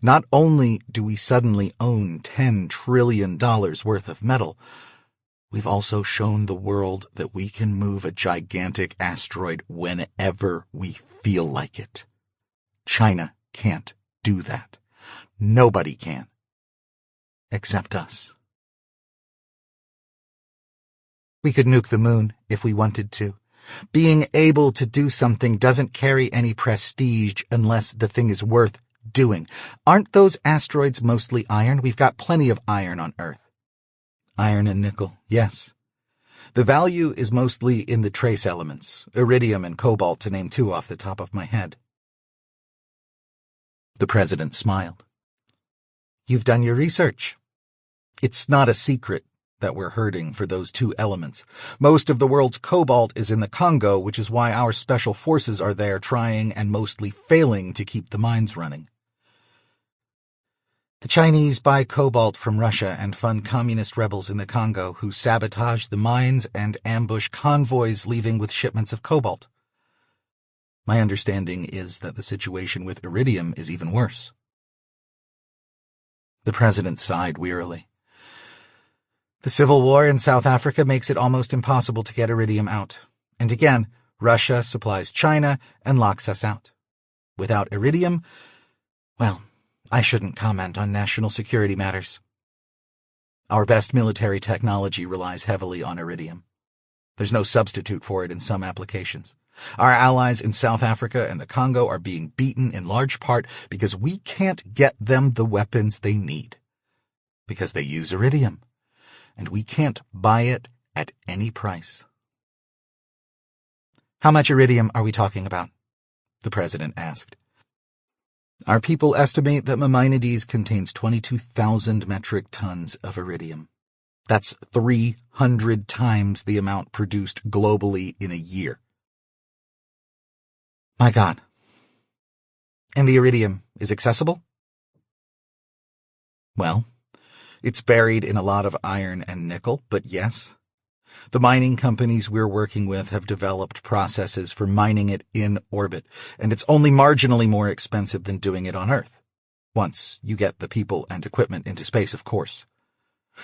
Not only do we suddenly own $10 trillion worth of metal, we've also shown the world that we can move a gigantic asteroid whenever we feel like it. China can't do that. Nobody can. Except us. We could nuke the moon if we wanted to. Being able to do something doesn't carry any prestige unless the thing is worth doing. Aren't those asteroids mostly iron? We've got plenty of iron on Earth. Iron and nickel, yes. The value is mostly in the trace elements, iridium and cobalt, to name two off the top of my head. The president smiled. You've done your research. It's not a secret that we're hurting for those two elements. Most of the world's cobalt is in the Congo, which is why our special forces are there trying and mostly failing to keep the mines running. The Chinese buy cobalt from Russia and fund communist rebels in the Congo who sabotage the mines and ambush convoys leaving with shipments of cobalt. My understanding is that the situation with iridium is even worse. The president sighed wearily. The civil war in South Africa makes it almost impossible to get iridium out. And again, Russia supplies China and locks us out. Without iridium, well, I shouldn't comment on national security matters. Our best military technology relies heavily on iridium. There's no substitute for it in some applications. Our allies in South Africa and the Congo are being beaten in large part because we can't get them the weapons they need. Because they use iridium. And we can't buy it at any price. How much iridium are we talking about? The president asked. Our people estimate that Maimonides contains 22,000 metric tons of iridium. That's 300 times the amount produced globally in a year. My God. And the iridium is accessible? Well, it's buried in a lot of iron and nickel, but yes. The mining companies we're working with have developed processes for mining it in orbit, and it's only marginally more expensive than doing it on Earth. Once you get the people and equipment into space, of course.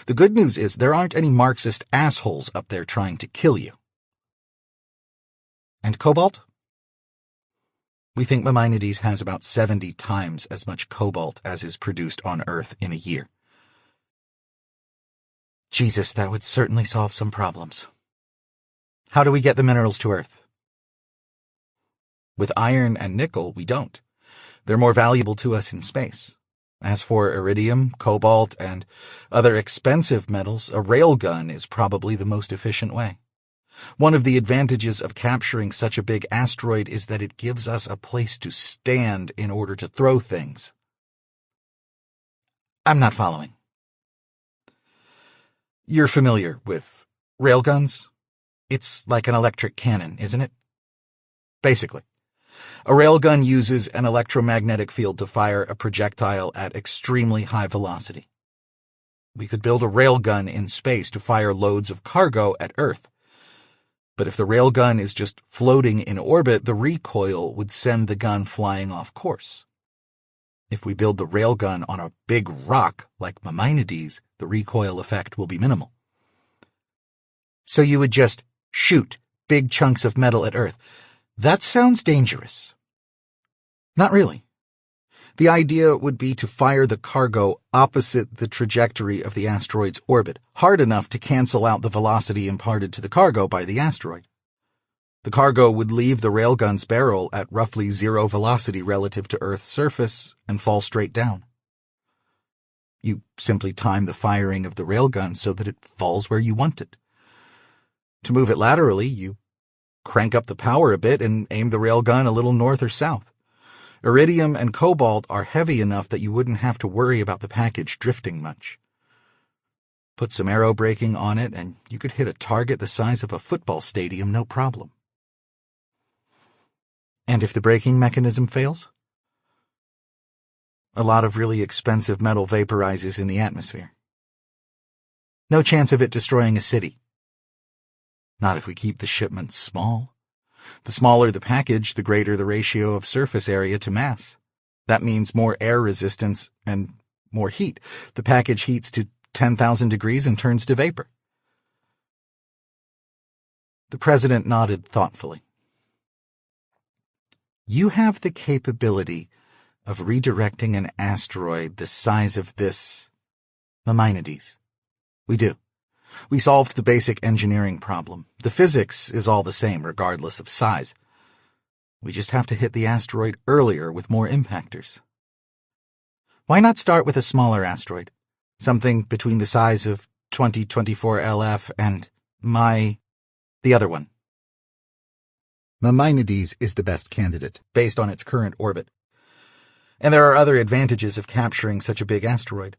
The good news is there aren't any Marxist assholes up there trying to kill you. And cobalt? We think Maimonides has about 70 times as much cobalt as is produced on Earth in a year. Jesus, that would certainly solve some problems. How do we get the minerals to Earth? With iron and nickel, we don't. They're more valuable to us in space. As for iridium, cobalt, and other expensive metals, a railgun is probably the most efficient way. One of the advantages of capturing such a big asteroid is that it gives us a place to stand in order to throw things. I'm not following. You're familiar with railguns? It's like an electric cannon, isn't it? Basically. A railgun uses an electromagnetic field to fire a projectile at extremely high velocity. We could build a railgun in space to fire loads of cargo at Earth. But if the railgun is just floating in orbit, the recoil would send the gun flying off course. If we build the railgun on a big rock like Maimonides, the recoil effect will be minimal. So you would just shoot big chunks of metal at Earth. That sounds dangerous. Not really. The idea would be to fire the cargo opposite the trajectory of the asteroid's orbit, hard enough to cancel out the velocity imparted to the cargo by the asteroid. The cargo would leave the railgun's barrel at roughly zero velocity relative to Earth's surface and fall straight down. You simply time the firing of the railgun so that it falls where you want it. To move it laterally, you crank up the power a bit and aim the railgun a little north or south. Iridium and cobalt are heavy enough that you wouldn't have to worry about the package drifting much. Put some aero braking on it and you could hit a target the size of a football stadium no problem. And if the braking mechanism fails? A lot of really expensive metal vaporizes in the atmosphere. No chance of it destroying a city. Not if we keep the shipments small. The smaller the package, the greater the ratio of surface area to mass. That means more air resistance and more heat. The package heats to 10,000 degrees and turns to vapor. The president nodded thoughtfully. You have the capability of redirecting an asteroid the size of this Maimonides. We do. We solved the basic engineering problem. The physics is all the same, regardless of size. We just have to hit the asteroid earlier with more impactors. Why not start with a smaller asteroid? Something between the size of 2024 LF and the other one. Maimonides is the best candidate, based on its current orbit. And there are other advantages of capturing such a big asteroid.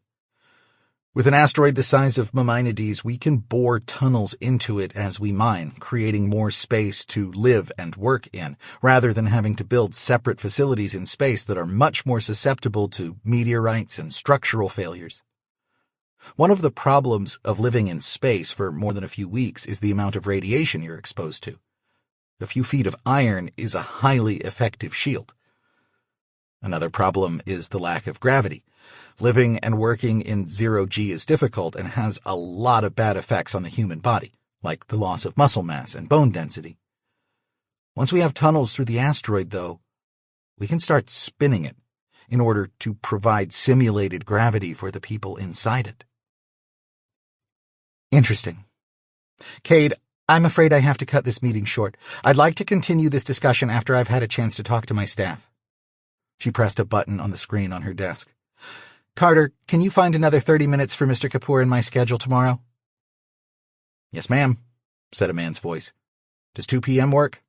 With an asteroid the size of Maimonides, we can bore tunnels into it as we mine, creating more space to live and work in, rather than having to build separate facilities in space that are much more susceptible to meteorites and structural failures. One of the problems of living in space for more than a few weeks is the amount of radiation you're exposed to. A few feet of iron is a highly effective shield. Another problem is the lack of gravity. Living and working in zero-G is difficult and has a lot of bad effects on the human body, like the loss of muscle mass and bone density. Once we have tunnels through the asteroid, though, we can start spinning it in order to provide simulated gravity for the people inside it. Interesting. Kade, I'm afraid I have to cut this meeting short. I'd like to continue this discussion after I've had a chance to talk to my staff. She pressed a button on the screen on her desk. Carter, can you find another 30 minutes for Mr. Kapur in my schedule tomorrow? Yes, ma'am, said a man's voice. Does 2 p.m. work?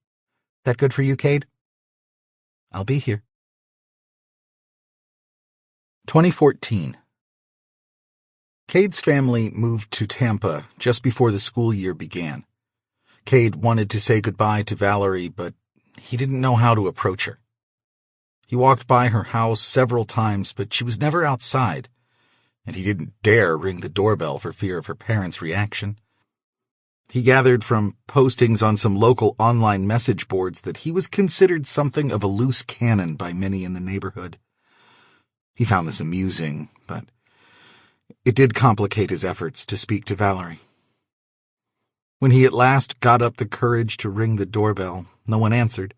That good for you, Kade? I'll be here. 2014. Kade's family moved to Tampa just before the school year began. Kade wanted to say goodbye to Valerie, but he didn't know how to approach her. He walked by her house several times, but she was never outside, and he didn't dare ring the doorbell for fear of her parents' reaction. He gathered from postings on some local online message boards that he was considered something of a loose cannon by many in the neighborhood. He found this amusing, but it did complicate his efforts to speak to Valerie. When he at last got up the courage to ring the doorbell, no one answered.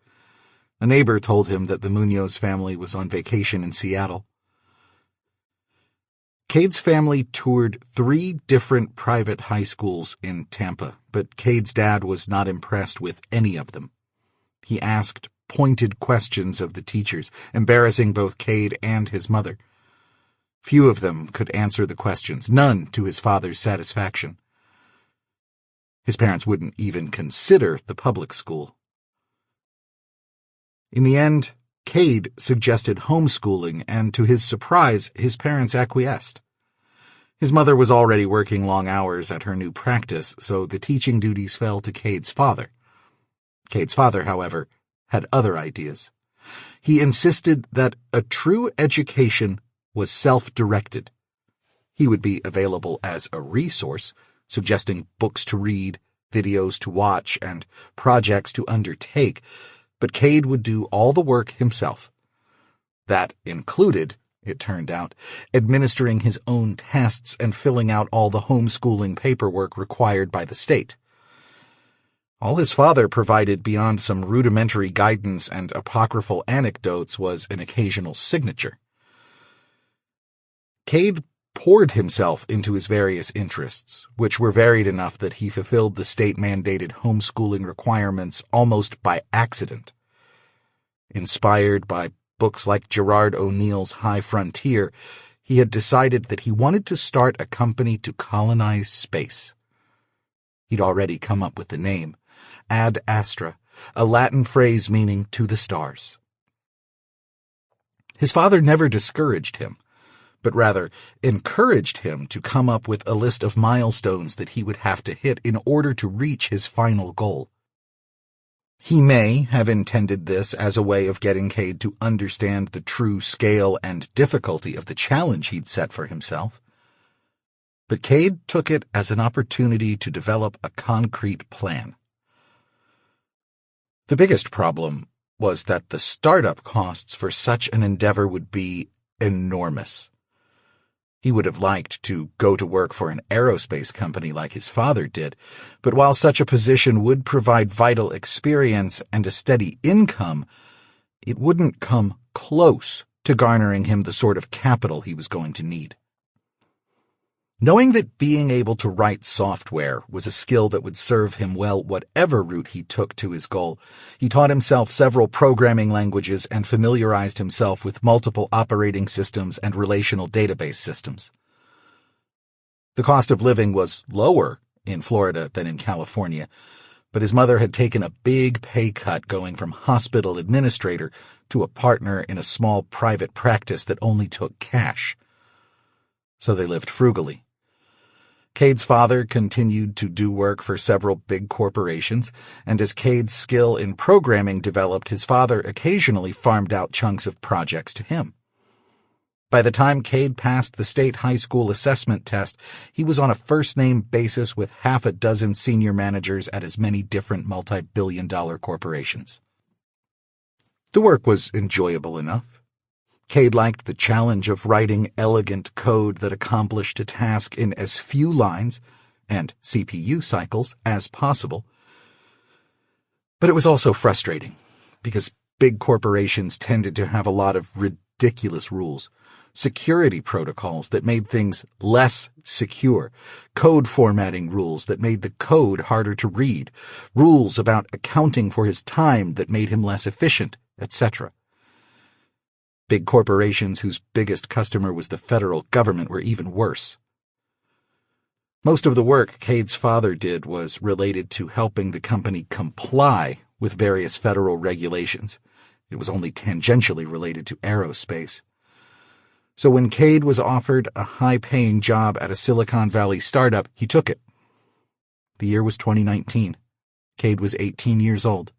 A neighbor told him that the Munoz family was on vacation in Seattle. Kade's family toured 3 different private high schools in Tampa, but Kade's dad was not impressed with any of them. He asked pointed questions of the teachers, embarrassing both Kade and his mother. Few of them could answer the questions, none to his father's satisfaction. His parents wouldn't even consider the public school. In the end, Kade suggested homeschooling, and to his surprise, his parents acquiesced. His mother was already working long hours at her new practice, so the teaching duties fell to Kade's father. Kade's father, however, had other ideas. He insisted that a true education was self-directed. He would be available as a resource, suggesting books to read, videos to watch, and projects to undertake, but Kade would do all the work himself. That included, it turned out, administering his own tests and filling out all the homeschooling paperwork required by the state. All his father provided beyond some rudimentary guidance and apocryphal anecdotes was an occasional signature. Kade poured himself into his various interests, which were varied enough that he fulfilled the state-mandated homeschooling requirements almost by accident. Inspired by books like Gerard O'Neill's High Frontier, he had decided that he wanted to start a company to colonize space. He'd already come up with the name, Ad Astra, a Latin phrase meaning to the stars. His father never discouraged him, but rather encouraged him to come up with a list of milestones that he would have to hit in order to reach his final goal. He may have intended this as a way of getting Kade to understand the true scale and difficulty of the challenge he'd set for himself, but Kade took it as an opportunity to develop a concrete plan. The biggest problem was that the startup costs for such an endeavor would be enormous. He would have liked to go to work for an aerospace company like his father did, but while such a position would provide vital experience and a steady income, it wouldn't come close to garnering him the sort of capital he was going to need. Knowing that being able to write software was a skill that would serve him well whatever route he took to his goal, he taught himself several programming languages and familiarized himself with multiple operating systems and relational database systems. The cost of living was lower in Florida than in California, but his mother had taken a big pay cut going from hospital administrator to a partner in a small private practice that only took cash. So they lived frugally. Kade's father continued to do work for several big corporations, and as Kade's skill in programming developed, his father occasionally farmed out chunks of projects to him. By the time Kade passed the state high school assessment test, he was on a first-name basis with half a dozen senior managers at as many different multi-billion-dollar corporations. The work was enjoyable enough. Kade liked the challenge of writing elegant code that accomplished a task in as few lines and CPU cycles as possible. But it was also frustrating, because big corporations tended to have a lot of ridiculous rules, security protocols that made things less secure, code formatting rules that made the code harder to read, rules about accounting for his time that made him less efficient, etc. Big corporations whose biggest customer was the federal government were even worse. Most of the work Kade's father did was related to helping the company comply with various federal regulations. It was only tangentially related to aerospace. So when Kade was offered a high-paying job at a Silicon Valley startup, he took it. The year was 2019. Kade was 18 years old.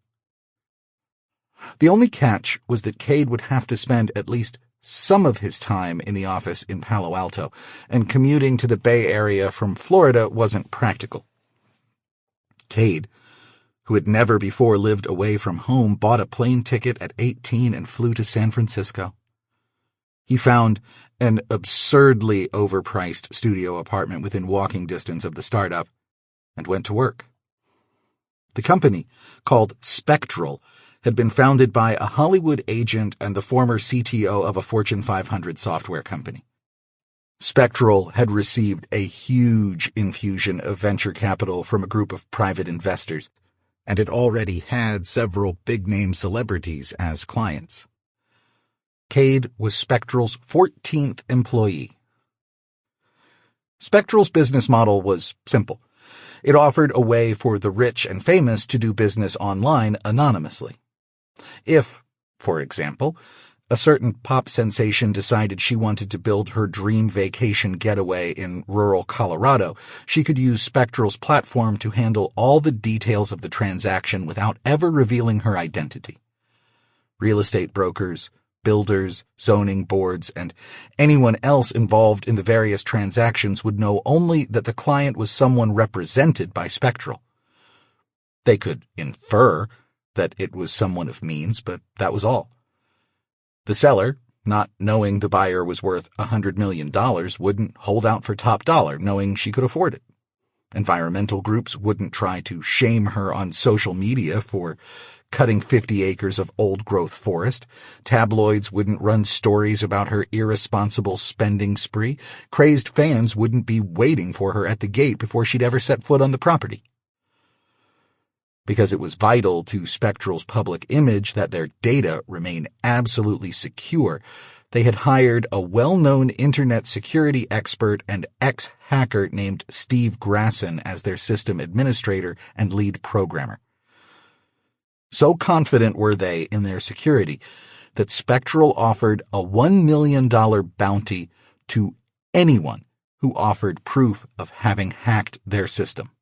The only catch was that Kade would have to spend at least some of his time in the office in Palo Alto, and commuting to the Bay Area from Florida wasn't practical. Kade, who had never before lived away from home, bought a plane ticket at 18 and flew to San Francisco. He found an absurdly overpriced studio apartment within walking distance of the startup and went to work. The company, called Spectral, had been founded by a Hollywood agent and the former CTO of a Fortune 500 software company. Spectral had received a huge infusion of venture capital from a group of private investors, and it already had several big-name celebrities as clients. Kade was Spectral's 14th employee. Spectral's business model was simple. It offered a way for the rich and famous to do business online anonymously. If, for example, a certain pop sensation decided she wanted to build her dream vacation getaway in rural Colorado, she could use Spectral's platform to handle all the details of the transaction without ever revealing her identity. Real estate brokers, builders, zoning boards, and anyone else involved in the various transactions would know only that the client was someone represented by Spectral. They could infer that it was someone of means, but that was all. The seller, not knowing the buyer was worth $100 million, wouldn't hold out for top dollar, knowing she could afford it. Environmental groups wouldn't try to shame her on social media for cutting 50 acres of old-growth forest. Tabloids wouldn't run stories about her irresponsible spending spree. Crazed fans wouldn't be waiting for her at the gate before she'd ever set foot on the property. Because it was vital to Spectral's public image that their data remain absolutely secure, they had hired a well-known internet security expert and ex-hacker named Steve Grasson as their system administrator and lead programmer. So confident were they in their security that Spectral offered a $1 million bounty to anyone who offered proof of having hacked their system.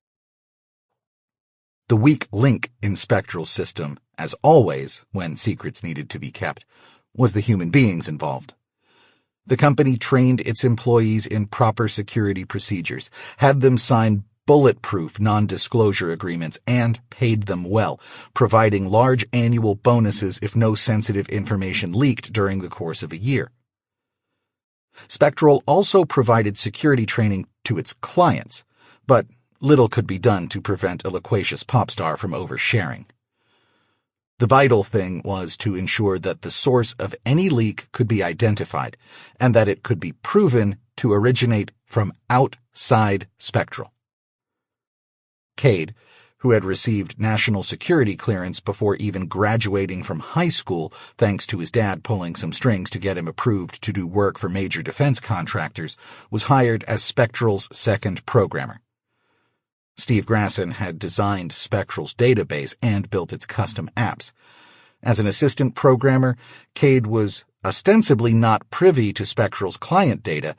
The weak link in Spectral's system, as always when secrets needed to be kept, was the human beings involved. The company trained its employees in proper security procedures, had them sign bulletproof non-disclosure agreements, and paid them well, providing large annual bonuses if no sensitive information leaked during the course of a year. Spectral also provided security training to its clients, but little could be done to prevent a loquacious pop star from oversharing. The vital thing was to ensure that the source of any leak could be identified and that it could be proven to originate from outside Spectral. Kade, who had received national security clearance before even graduating from high school thanks to his dad pulling some strings to get him approved to do work for major defense contractors, was hired as Spectral's second programmer. Steve Grasson had designed Spectral's database and built its custom apps. As an assistant programmer, Kade was ostensibly not privy to Spectral's client data,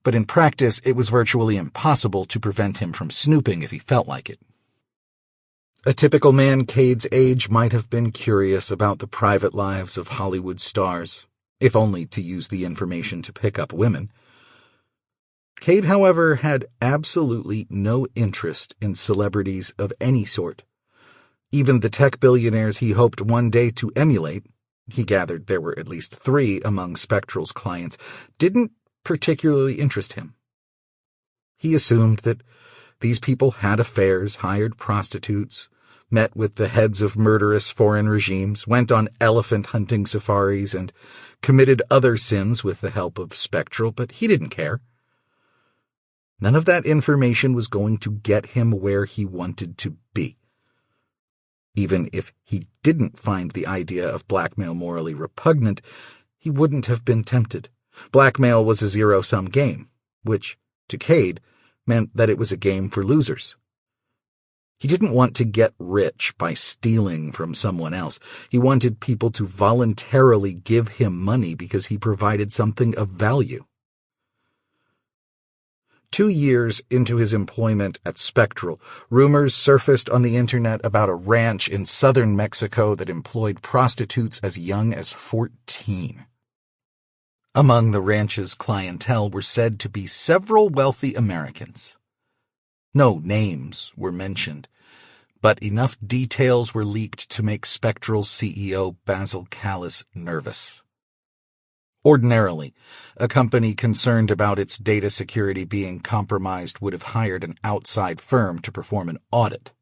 but in practice it was virtually impossible to prevent him from snooping if he felt like it. A typical man Kade's age might have been curious about the private lives of Hollywood stars, if only to use the information to pick up women. Kade, however, had absolutely no interest in celebrities of any sort. Even the tech billionaires he hoped one day to emulate, he gathered there were at least 3 among Spectral's clients, didn't particularly interest him. He assumed that these people had affairs, hired prostitutes, met with the heads of murderous foreign regimes, went on elephant hunting safaris, and committed other sins with the help of Spectral, but he didn't care. None of that information was going to get him where he wanted to be. Even if he didn't find the idea of blackmail morally repugnant, he wouldn't have been tempted. Blackmail was a zero-sum game, which, to Kade, meant that it was a game for losers. He didn't want to get rich by stealing from someone else. He wanted people to voluntarily give him money because he provided something of value. 2 years into his employment at Spectral, rumors surfaced on the internet about a ranch in southern Mexico that employed prostitutes as young as 14. Among the ranch's clientele were said to be several wealthy Americans. No names were mentioned, but enough details were leaked to make Spectral's CEO Basil Callis nervous. Ordinarily, a company concerned about its data security being compromised would have hired an outside firm to perform an audit.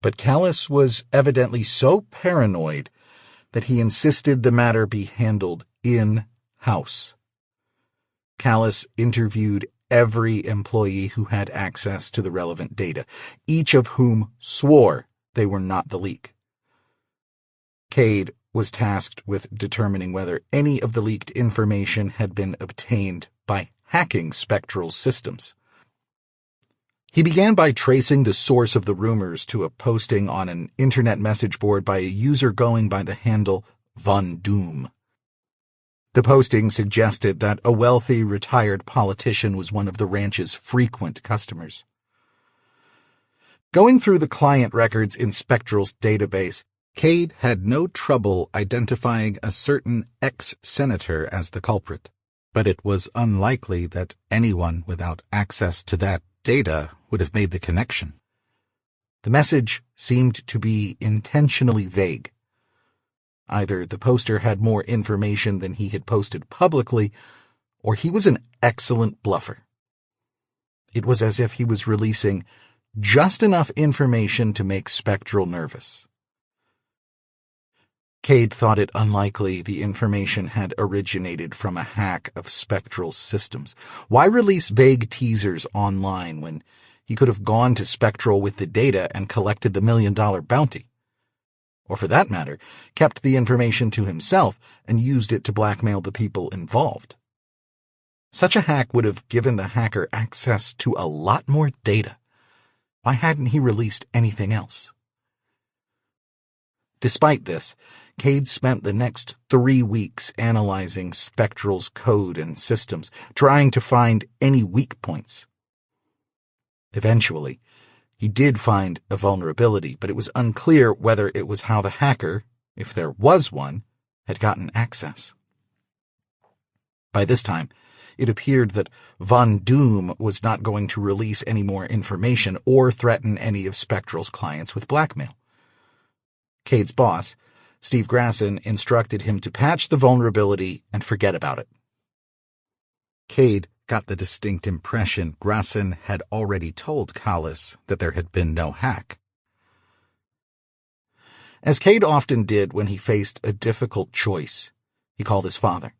But Callis was evidently so paranoid that he insisted the matter be handled in-house. Callis interviewed every employee who had access to the relevant data, each of whom swore they were not the leak. Kade was tasked with determining whether any of the leaked information had been obtained by hacking Spectral's systems. He began by tracing the source of the rumors to a posting on an internet message board by a user going by the handle Von Doom. The posting suggested that a wealthy retired politician was one of the ranch's frequent customers. Going through the client records in Spectral's database, Kade had no trouble identifying a certain ex-senator as the culprit, but it was unlikely that anyone without access to that data would have made the connection. The message seemed to be intentionally vague. Either the poster had more information than he had posted publicly, or he was an excellent bluffer. It was as if he was releasing just enough information to make Spectral nervous. Kade thought it unlikely the information had originated from a hack of Spectral's systems. Why release vague teasers online when he could have gone to Spectral with the data and collected the $1 million bounty? Or for that matter, kept the information to himself and used it to blackmail the people involved. Such a hack would have given the hacker access to a lot more data. Why hadn't he released anything else? Despite this, Kade spent the next 3 weeks analyzing Spectral's code and systems, trying to find any weak points. Eventually, he did find a vulnerability, but it was unclear whether it was how the hacker, if there was one, had gotten access. By this time, it appeared that Von Doom was not going to release any more information or threaten any of Spectral's clients with blackmail. Kade's boss, Steve Grasson, instructed him to patch the vulnerability and forget about it. Kade got the distinct impression Grasson had already told Callis that there had been no hack. As Kade often did when he faced a difficult choice, he called his father,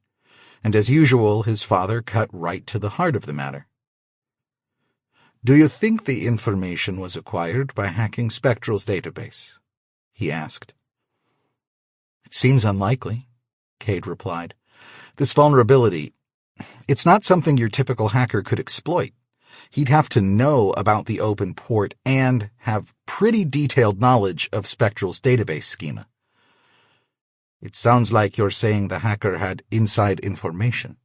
and as usual, his father cut right to the heart of the matter. "Do you think the information was acquired by hacking Spectral's database?" he asked. "It seems unlikely," Kade replied. "This vulnerability, it's not something your typical hacker could exploit. He'd have to know about the open port and have pretty detailed knowledge of Spectral's database schema." "It sounds like you're saying the hacker had inside information.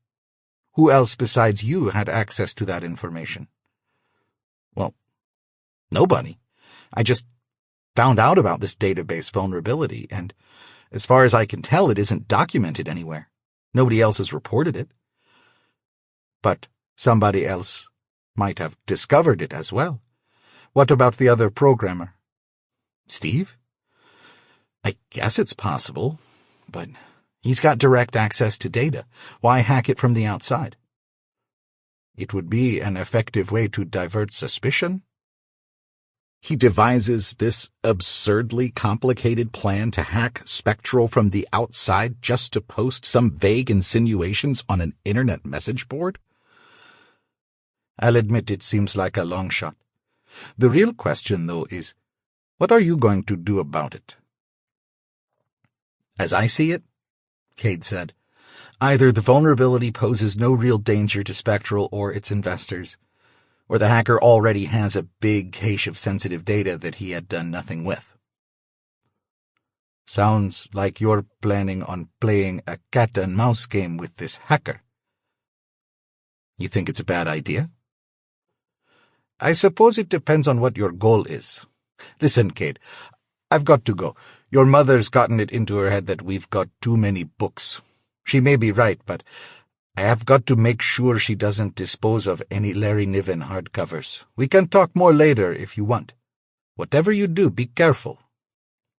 Who else besides you had access to that information?" "Well, nobody. I just found out about this database vulnerability, and as far as I can tell, it isn't documented anywhere. Nobody else has reported it." "But somebody else might have discovered it as well. What about the other programmer?" "Steve? I guess it's possible, but he's got direct access to data. Why hack it from the outside?" "It would be an effective way to divert suspicion." He devises this absurdly complicated plan to hack Spectral from the outside just to post some vague insinuations on an internet message board? "I'll admit it seems like a long shot. The real question, though, is, what are you going to do about it?" "As I see it," Kade said, "either the vulnerability poses no real danger to Spectral or its investors, or the hacker already has a big cache of sensitive data that he had done nothing with." "Sounds like you're planning on playing a cat-and-mouse game with this hacker." "You think it's a bad idea?" "I suppose it depends on what your goal is. Listen, Kade, I've got to go. Your mother's gotten it into her head that we've got too many books. She may be right, but I have got to make sure she doesn't dispose of any Larry Niven hardcovers. We can talk more later if you want. Whatever you do, be careful.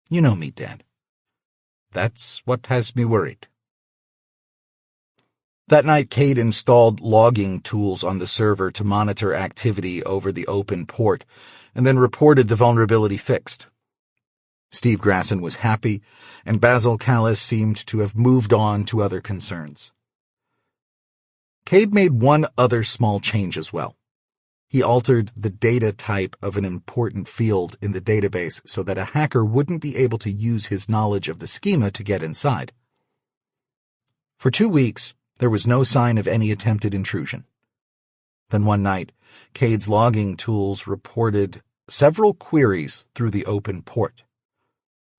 You know me, Dad. That's what has me worried." That night, Kade installed logging tools on the server to monitor activity over the open port, and then reported the vulnerability fixed. Steve Grasson was happy, and Basil Callis seemed to have moved on to other concerns. Kade made one other small change as well. He altered the data type of an important field in the database so that a hacker wouldn't be able to use his knowledge of the schema to get inside. For 2 weeks, there was no sign of any attempted intrusion. Then one night, Kade's logging tools reported several queries through the open port.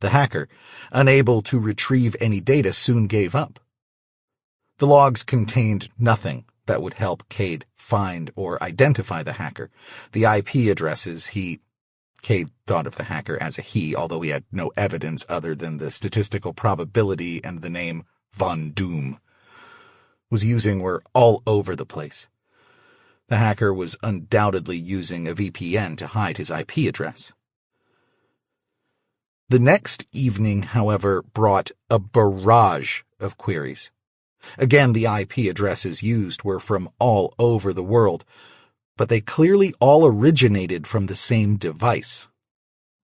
The hacker, unable to retrieve any data, soon gave up. The logs contained nothing that would help Kade find or identify the hacker. The IP addresses Kade thought of the hacker as a he, although he had no evidence other than the statistical probability and the name Von Doom was using were all over the place. The hacker was undoubtedly using a VPN to hide his IP address. The next evening, however, brought a barrage of queries. Again, the IP addresses used were from all over the world, but they clearly all originated from the same device.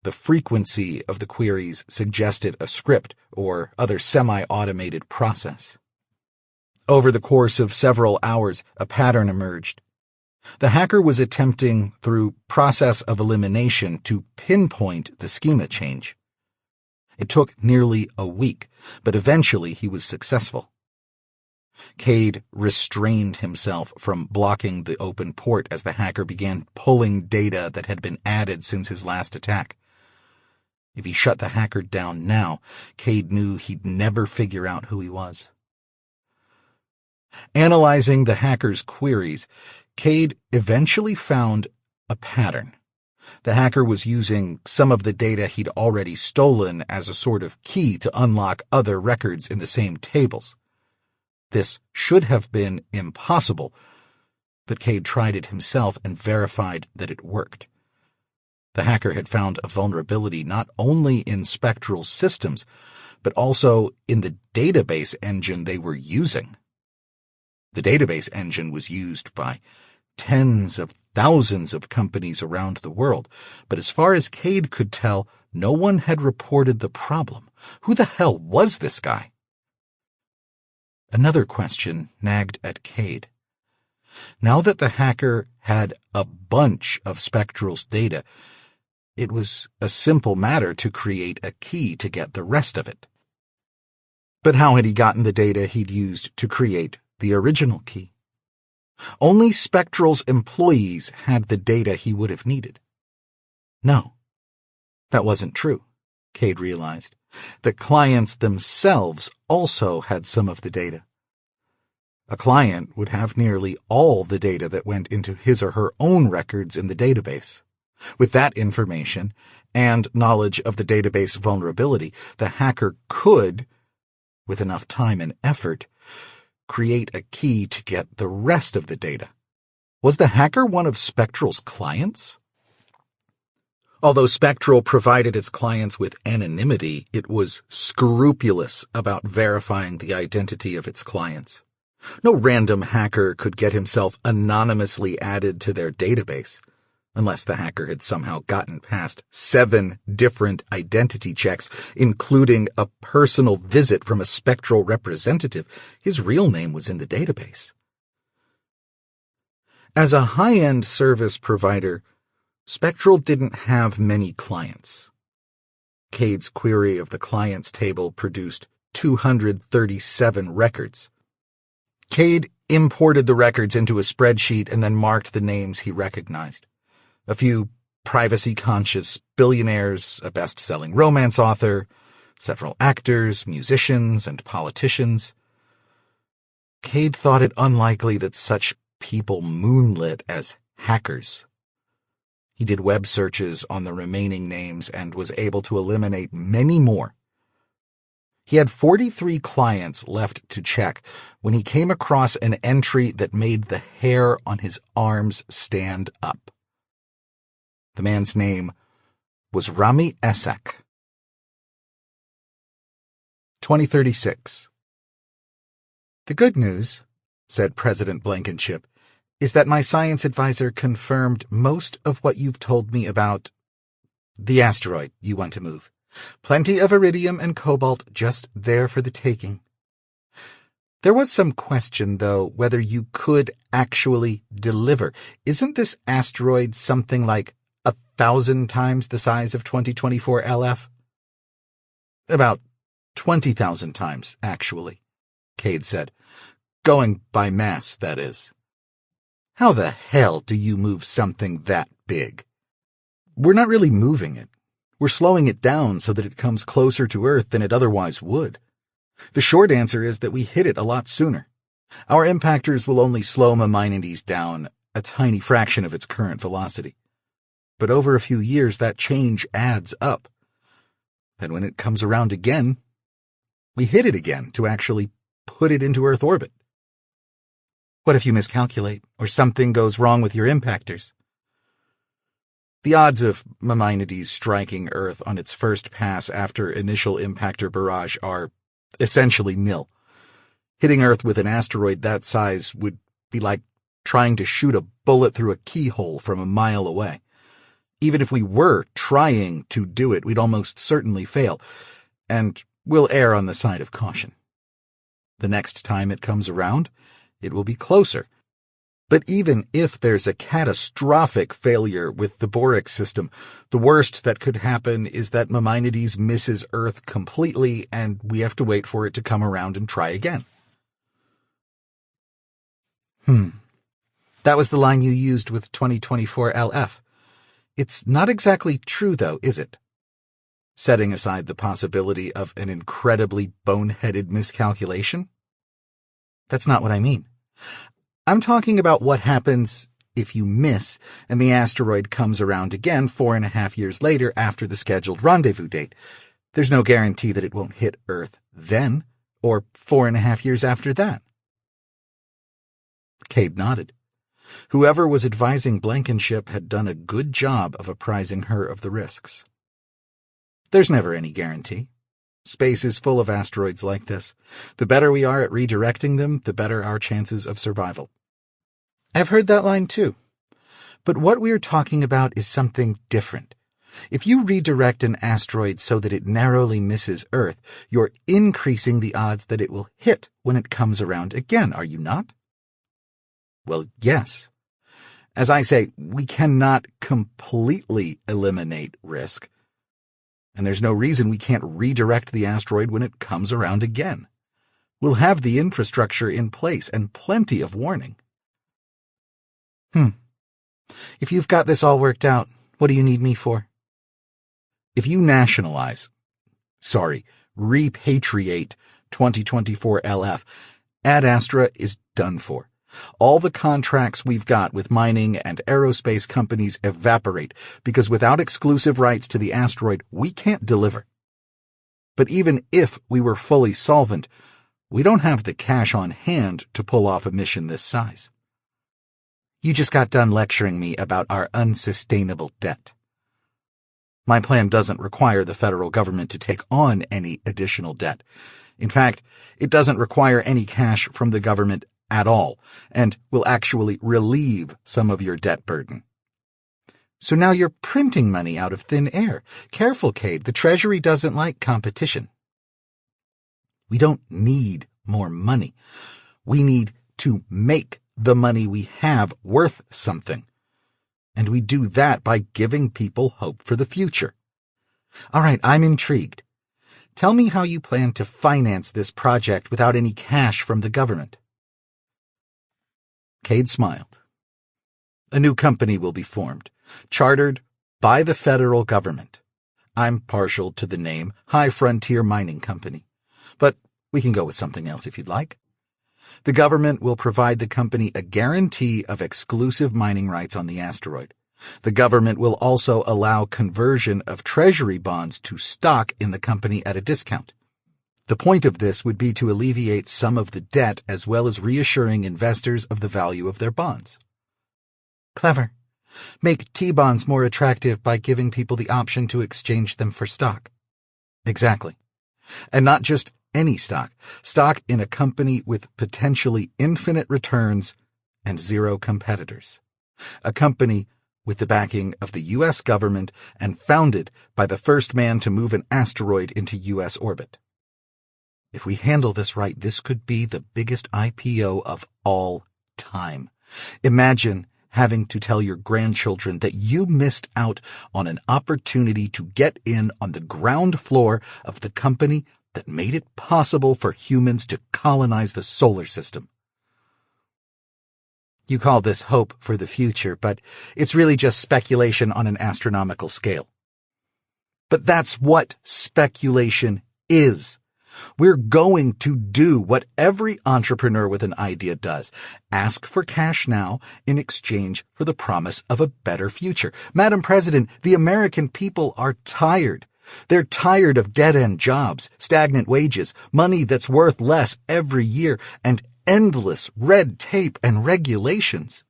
The frequency of the queries suggested a script or other semi-automated process. Over the course of several hours, a pattern emerged. The hacker was attempting, through process of elimination, to pinpoint the schema change. It took nearly a week, but eventually he was successful. Kade restrained himself from blocking the open port as the hacker began pulling data that had been added since his last attack. If he shut the hacker down now, Kade knew he'd never figure out who he was. Analyzing the hacker's queries, Kade eventually found a pattern. The hacker was using some of the data he'd already stolen as a sort of key to unlock other records in the same tables. This should have been impossible, but Kade tried it himself and verified that it worked. The hacker had found a vulnerability not only in Spectral's systems, but also in the database engine they were using. The database engine was used by tens of thousands of companies around the world, but as far as Kade could tell, no one had reported the problem. Who the hell was this guy? Another question nagged at Kade. Now that the hacker had a bunch of Spectral's data, it was a simple matter to create a key to get the rest of it. But how had he gotten the data he'd used to create the original key? Only Spectral's employees had the data he would have needed. No, that wasn't true, Kade realized. The clients themselves also had some of the data. A client would have nearly all the data that went into his or her own records in the database. With that information and knowledge of the database vulnerability, the hacker could, with enough time and effort, create a key to get the rest of the data. Was the hacker one of Spectral's clients? Although Spectral provided its clients with anonymity, it was scrupulous about verifying the identity of its clients. No random hacker could get himself anonymously added to their database. Unless the hacker had somehow gotten past 7 different identity checks, including a personal visit from a Spectral representative, his real name was in the database. As a high-end service provider, Spectral didn't have many clients. Kade's query of the clients table produced 237 records. Kade imported the records into a spreadsheet and then marked the names he recognized. A few privacy-conscious billionaires, a best-selling romance author, several actors, musicians, and politicians. Kade thought it unlikely that such people moonlit as hackers. He did web searches on the remaining names and was able to eliminate many more. He had 43 clients left to check when he came across an entry that made the hair on his arms stand up. The man's name was Rami Essek. 2036. The good news, said President Blankenship, is that my science advisor confirmed most of what you've told me about the asteroid you want to move. Plenty of iridium and cobalt just there for the taking. There was some question, though, whether you could actually deliver. Isn't this asteroid something like 1,000 times the size of 2024 LF? About 20,000 times, actually, Kade said. Going by mass, that is. How the hell do you move something that big? We're not really moving it. We're slowing it down so that it comes closer to Earth than it otherwise would. The short answer is that we hit it a lot sooner. Our impactors will only slow Maimonides down a tiny fraction of its current velocity. But over a few years, that change adds up. Then when it comes around again, we hit it again to actually put it into Earth orbit. What if you miscalculate, or something goes wrong with your impactors? The odds of Maimonides striking Earth on its first pass after initial impactor barrage are essentially nil. Hitting Earth with an asteroid that size would be like trying to shoot a bullet through a keyhole from a mile away. Even if we were trying to do it, we'd almost certainly fail, and we'll err on the side of caution. The next time it comes around, it will be closer. But even if there's a catastrophic failure with the Boric system, the worst that could happen is that Maimonides misses Earth completely and we have to wait for it to come around and try again. That was the line you used with 2024 LF. It's not exactly true, though, is it? Setting aside the possibility of an incredibly boneheaded miscalculation? That's not what I mean. I'm talking about what happens if you miss and the asteroid comes around again 4.5 years later after the scheduled rendezvous date. There's no guarantee that it won't hit Earth then, or 4.5 years after that. Kade nodded. Whoever was advising Blankenship had done a good job of apprising her of the risks. There's never any guarantee. Space is full of asteroids like this. The better we are at redirecting them, the better our chances of survival. I've heard that line too. But what we're talking about is something different. If you redirect an asteroid so that it narrowly misses Earth, you're increasing the odds that it will hit when it comes around again, are you not? Well, yes. As I say, we cannot completely eliminate risk. And there's no reason we can't redirect the asteroid when it comes around again. We'll have the infrastructure in place and plenty of warning. If you've got this all worked out, what do you need me for? If you repatriate 2024 LF, Ad Astra is done for. All the contracts we've got with mining and aerospace companies evaporate because without exclusive rights to the asteroid, we can't deliver. But even if we were fully solvent, we don't have the cash on hand to pull off a mission this size. You just got done lecturing me about our unsustainable debt. My plan doesn't require the federal government to take on any additional debt. In fact, it doesn't require any cash from the government at all, and will actually relieve some of your debt burden. So now you're printing money out of thin air. Careful, Kade, the Treasury doesn't like competition. We don't need more money. We need to make the money we have worth something. And we do that by giving people hope for the future. All right, I'm intrigued. Tell me how you plan to finance this project without any cash from the government. Kade smiled. A new company will be formed, chartered by the federal government. I'm partial to the name High Frontier Mining Company, but we can go with something else if you'd like. The government will provide the company a guarantee of exclusive mining rights on the asteroid. The government will also allow conversion of treasury bonds to stock in the company at a discount. The point of this would be to alleviate some of the debt as well as reassuring investors of the value of their bonds. Clever. Make T-bonds more attractive by giving people the option to exchange them for stock. Exactly. And not just any stock. Stock in a company with potentially infinite returns and zero competitors. A company with the backing of the U.S. government and founded by the first man to move an asteroid into U.S. orbit. If we handle this right, this could be the biggest IPO of all time. Imagine having to tell your grandchildren that you missed out on an opportunity to get in on the ground floor of the company that made it possible for humans to colonize the solar system. You call this hope for the future, but it's really just speculation on an astronomical scale. But that's what speculation is. We're going to do what every entrepreneur with an idea does. Ask for cash now in exchange for the promise of a better future. Madam President, the American people are tired. They're tired of dead-end jobs, stagnant wages, money that's worth less every year, and endless red tape and regulations.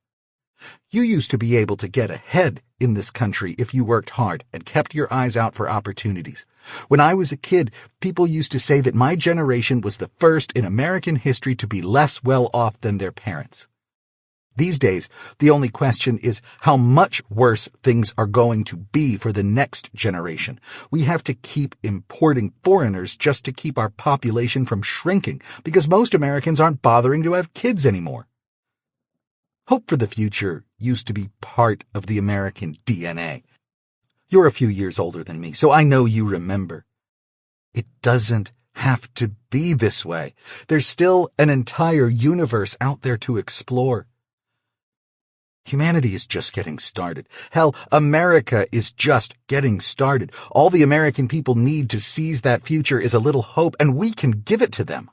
You used to be able to get ahead in this country if you worked hard and kept your eyes out for opportunities. When I was a kid, people used to say that my generation was the first in American history to be less well off than their parents. These days, the only question is how much worse things are going to be for the next generation. We have to keep importing foreigners just to keep our population from shrinking, because most Americans aren't bothering to have kids anymore. Hope for the future used to be part of the American DNA. You're a few years older than me, so I know you remember. It doesn't have to be this way. There's still an entire universe out there to explore. Humanity is just getting started. Hell, America is just getting started. All the American people need to seize that future is a little hope, and we can give it to them.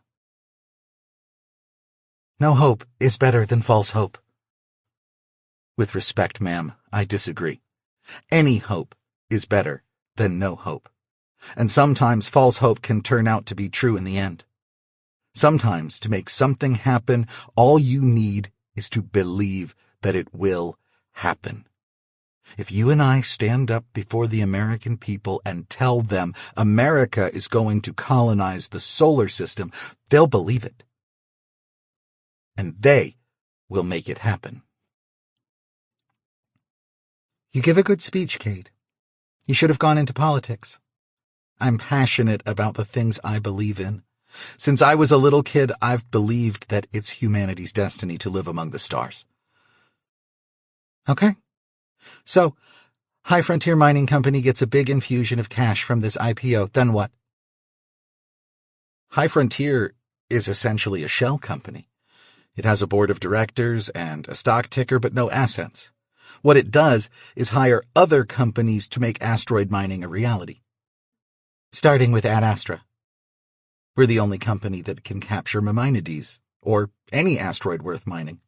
No hope is better than false hope. With respect, ma'am, I disagree. Any hope is better than no hope. And sometimes false hope can turn out to be true in the end. Sometimes, to make something happen, all you need is to believe that it will happen. If you and I stand up before the American people and tell them America is going to colonize the solar system, they'll believe it. And they will make it happen. You give a good speech, Kade. You should have gone into politics. I'm passionate about the things I believe in. Since I was a little kid, I've believed that it's humanity's destiny to live among the stars. Okay. So, High Frontier Mining Company gets a big infusion of cash from this IPO, then what? High Frontier is essentially a shell company. It has a board of directors and a stock ticker, but no assets. What it does is hire other companies to make asteroid mining a reality. Starting with Ad Astra. We're the only company that can capture Maimonides, or any asteroid worth mining.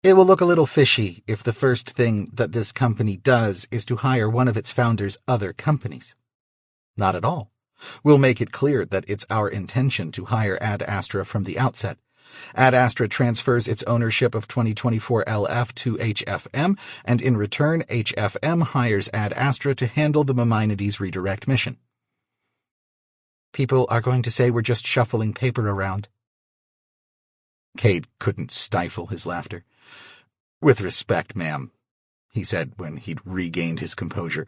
It will look a little fishy if the first thing that this company does is to hire one of its founders' other companies. Not at all. We'll make it clear that it's our intention to hire Ad Astra from the outset. Ad Astra transfers its ownership of 2024 LF to HFM, and in return, HFM hires Ad Astra to handle the Maimonides redirect mission. People are going to say we're just shuffling paper around. Kade couldn't stifle his laughter. With respect, ma'am, he said when he'd regained his composure,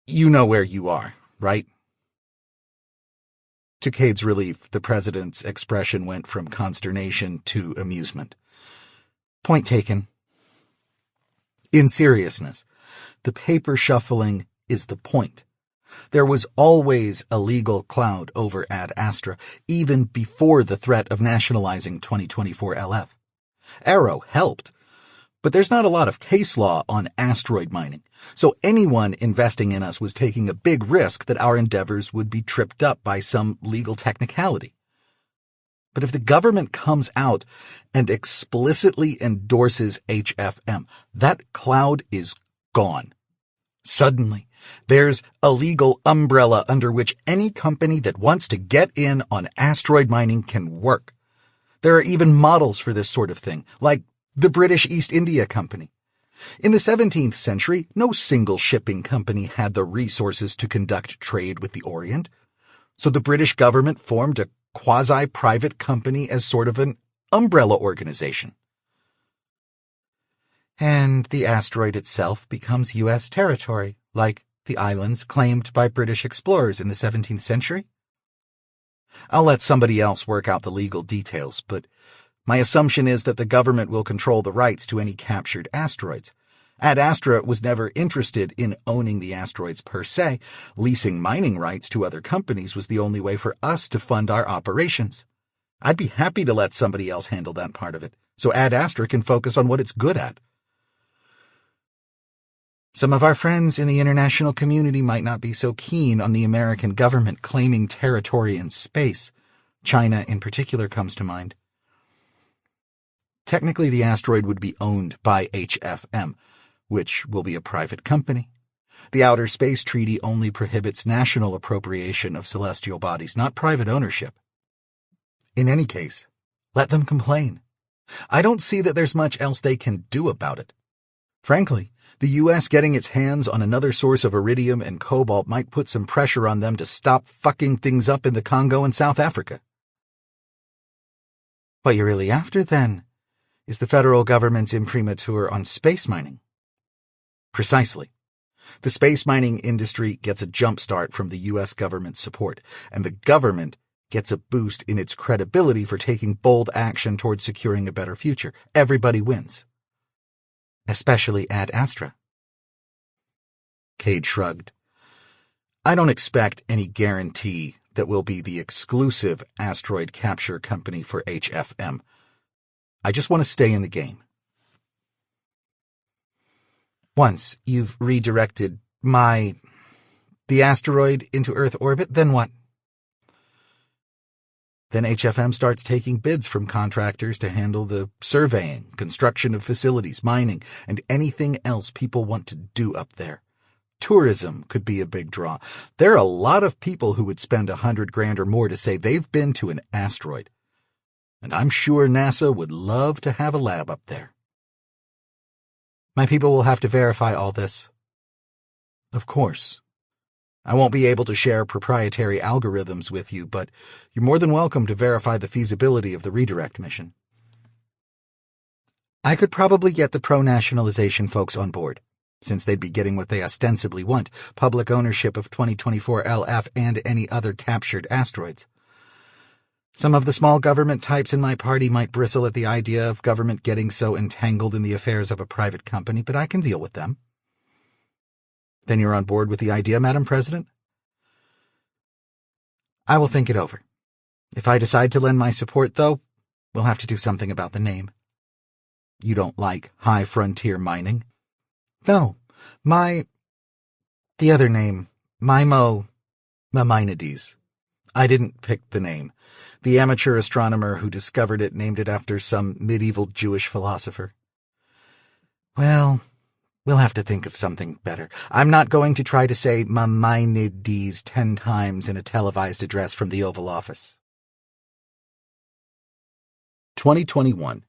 you know where you are, right? To Kade's relief, the president's expression went from consternation to amusement. Point taken. In seriousness, the paper shuffling is the point. There was always a legal cloud over Ad Astra, even before the threat of nationalizing 2024 LF. Arrow helped, but there's not a lot of case law on asteroid mining, so anyone investing in us was taking a big risk that our endeavors would be tripped up by some legal technicality. But if the government comes out and explicitly endorses HFM, that cloud is gone. Suddenly, there's a legal umbrella under which any company that wants to get in on asteroid mining can work. There are even models for this sort of thing, like the British East India Company. In the 17th century, no single shipping company had the resources to conduct trade with the Orient, so the British government formed a quasi-private company as sort of an umbrella organization. And the asteroid itself becomes U.S. territory, like the islands claimed by British explorers in the 17th century? I'll let somebody else work out the legal details, but my assumption is that the government will control the rights to any captured asteroids. Ad Astra was never interested in owning the asteroids per se. Leasing mining rights to other companies was the only way for us to fund our operations. I'd be happy to let somebody else handle that part of it, so Ad Astra can focus on what it's good at. Some of our friends in the international community might not be so keen on the American government claiming territory in space. China in particular comes to mind. Technically, the asteroid would be owned by HFM, which will be a private company. The Outer Space Treaty only prohibits national appropriation of celestial bodies, not private ownership. In any case, let them complain. I don't see that there's much else they can do about it. Frankly, the U.S. getting its hands on another source of iridium and cobalt might put some pressure on them to stop fucking things up in the Congo and South Africa. What you're really after, then, is the federal government's imprimatur on space mining. Precisely. The space mining industry gets a jump start from the U.S. government's support, and the government gets a boost in its credibility for taking bold action towards securing a better future. Everybody wins. Especially Ad Astra. Kade shrugged. I don't expect any guarantee that we'll be the exclusive asteroid capture company for HFM. I just want to stay in the game. Once you've redirected the asteroid into Earth orbit, then what? Then HFM starts taking bids from contractors to handle the surveying, construction of facilities, mining, and anything else people want to do up there. Tourism could be a big draw. There are a lot of people who would spend $100,000 or more to say they've been to an asteroid. And I'm sure NASA would love to have a lab up there. My people will have to verify all this. Of course. I won't be able to share proprietary algorithms with you, but you're more than welcome to verify the feasibility of the redirect mission. I could probably get the pro-nationalization folks on board, since they'd be getting what they ostensibly want, public ownership of 2024 LF and any other captured asteroids. Some of the small government types in my party might bristle at the idea of government getting so entangled in the affairs of a private company, but I can deal with them. Then you're on board with the idea, Madam President? I will think it over. If I decide to lend my support, though, we'll have to do something about the name. You don't like high frontier mining? No, the other name, Maimonides. I didn't pick the name. The amateur astronomer who discovered it named it after some medieval Jewish philosopher. Well, we'll have to think of something better. I'm not going to try to say Maimonides 10 times in a televised address from the Oval Office. 2021.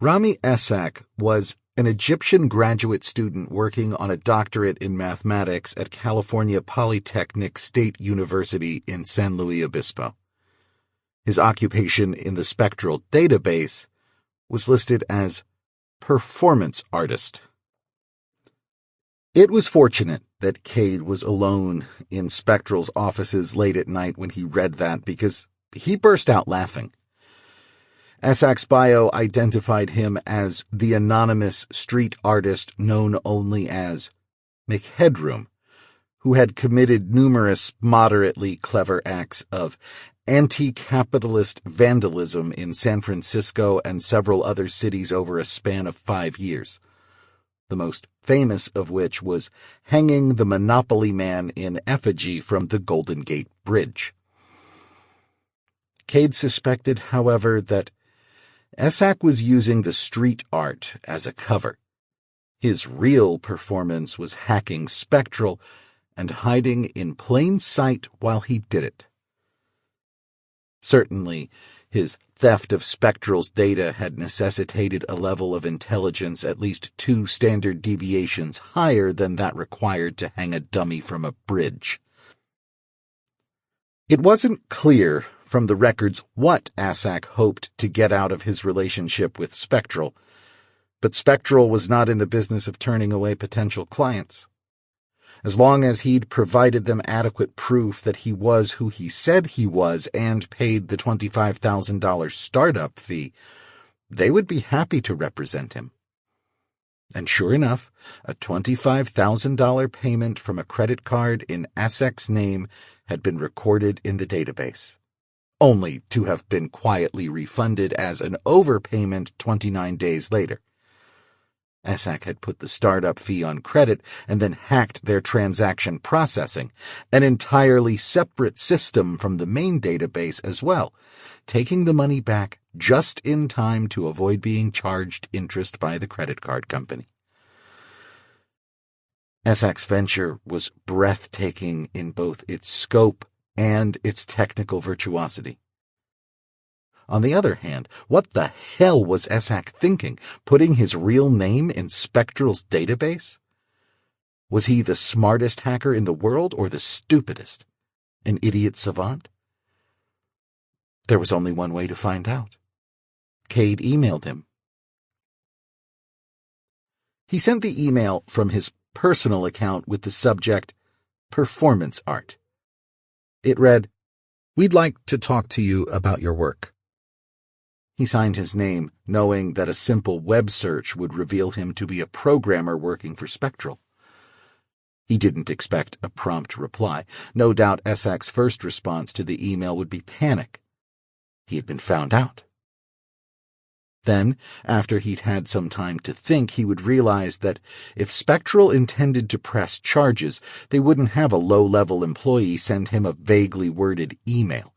Rami Esak was an Egyptian graduate student working on a doctorate in mathematics at California Polytechnic State University in San Luis Obispo. His occupation in the spectral database was listed as performance artist. It was fortunate that Kade was alone in Spectral's offices late at night when he read that, because he burst out laughing. Esak's bio identified him as the anonymous street artist known only as McHeadroom, who had committed numerous moderately clever acts of anti-capitalist vandalism in San Francisco and several other cities over a span of 5 years, the most famous of which was hanging the Monopoly Man in effigy from the Golden Gate Bridge. Kade suspected, however, that Esak was using the street art as a cover. His real performance was hacking Spectral and hiding in plain sight while he did it. Certainly, his theft of Spectral's data had necessitated a level of intelligence at least 2 standard deviations higher than that required to hang a dummy from a bridge. It wasn't clear from the records what Esak hoped to get out of his relationship with Spectral, but Spectral was not in the business of turning away potential clients. As long as he'd provided them adequate proof that he was who he said he was and paid the $25,000 startup fee, they would be happy to represent him. And sure enough, a $25,000 payment from a credit card in Esak's name had been recorded in the database, only to have been quietly refunded as an overpayment 29 days later. Esak had put the startup fee on credit and then hacked their transaction processing, an entirely separate system from the main database as well, taking the money back just in time to avoid being charged interest by the credit card company. Esak's venture was breathtaking in both its scope and its technical virtuosity. On the other hand, what the hell was Esak thinking, putting his real name in Spectral's database? Was he the smartest hacker in the world or the stupidest? An idiot savant? There was only one way to find out. Kade emailed him. He sent the email from his personal account with the subject, Performance Art. It read, "We'd like to talk to you about your work." He signed his name, knowing that a simple web search would reveal him to be a programmer working for Spectral. He didn't expect a prompt reply. No doubt Essak's first response to the email would be panic. He had been found out. Then, after he'd had some time to think, he would realize that if Spectral intended to press charges, they wouldn't have a low-level employee send him a vaguely worded email.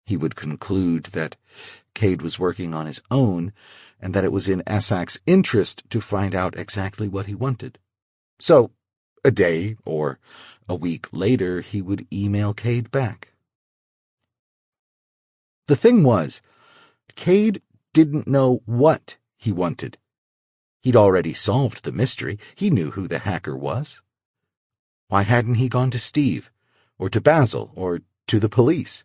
He would conclude that Kade was working on his own, and that it was in Essak's interest to find out exactly what he wanted. So, a day or a week later, he would email Kade back. The thing was, Kade didn't know what he wanted. He'd already solved the mystery. He knew who the hacker was. Why hadn't he gone to Steve, or to Basil, or to the police?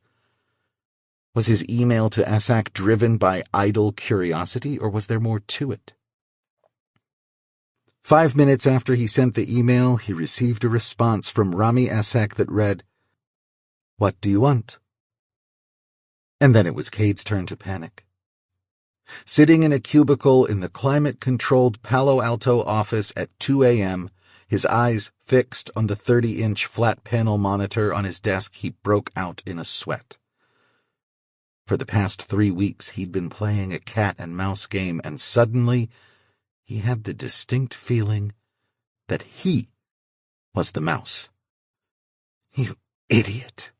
Was his email to Essak driven by idle curiosity, or was there more to it? 5 minutes after he sent the email, he received a response from Rami Essak that read, "What do you want?" And then it was Kade's turn to panic. Sitting in a cubicle in the climate-controlled Palo Alto office at 2 a.m., his eyes fixed on the 30-inch flat-panel monitor on his desk, he broke out in a sweat. For the past 3 weeks, he'd been playing a cat-and-mouse game, and suddenly he had the distinct feeling that he was the mouse. "You idiot,"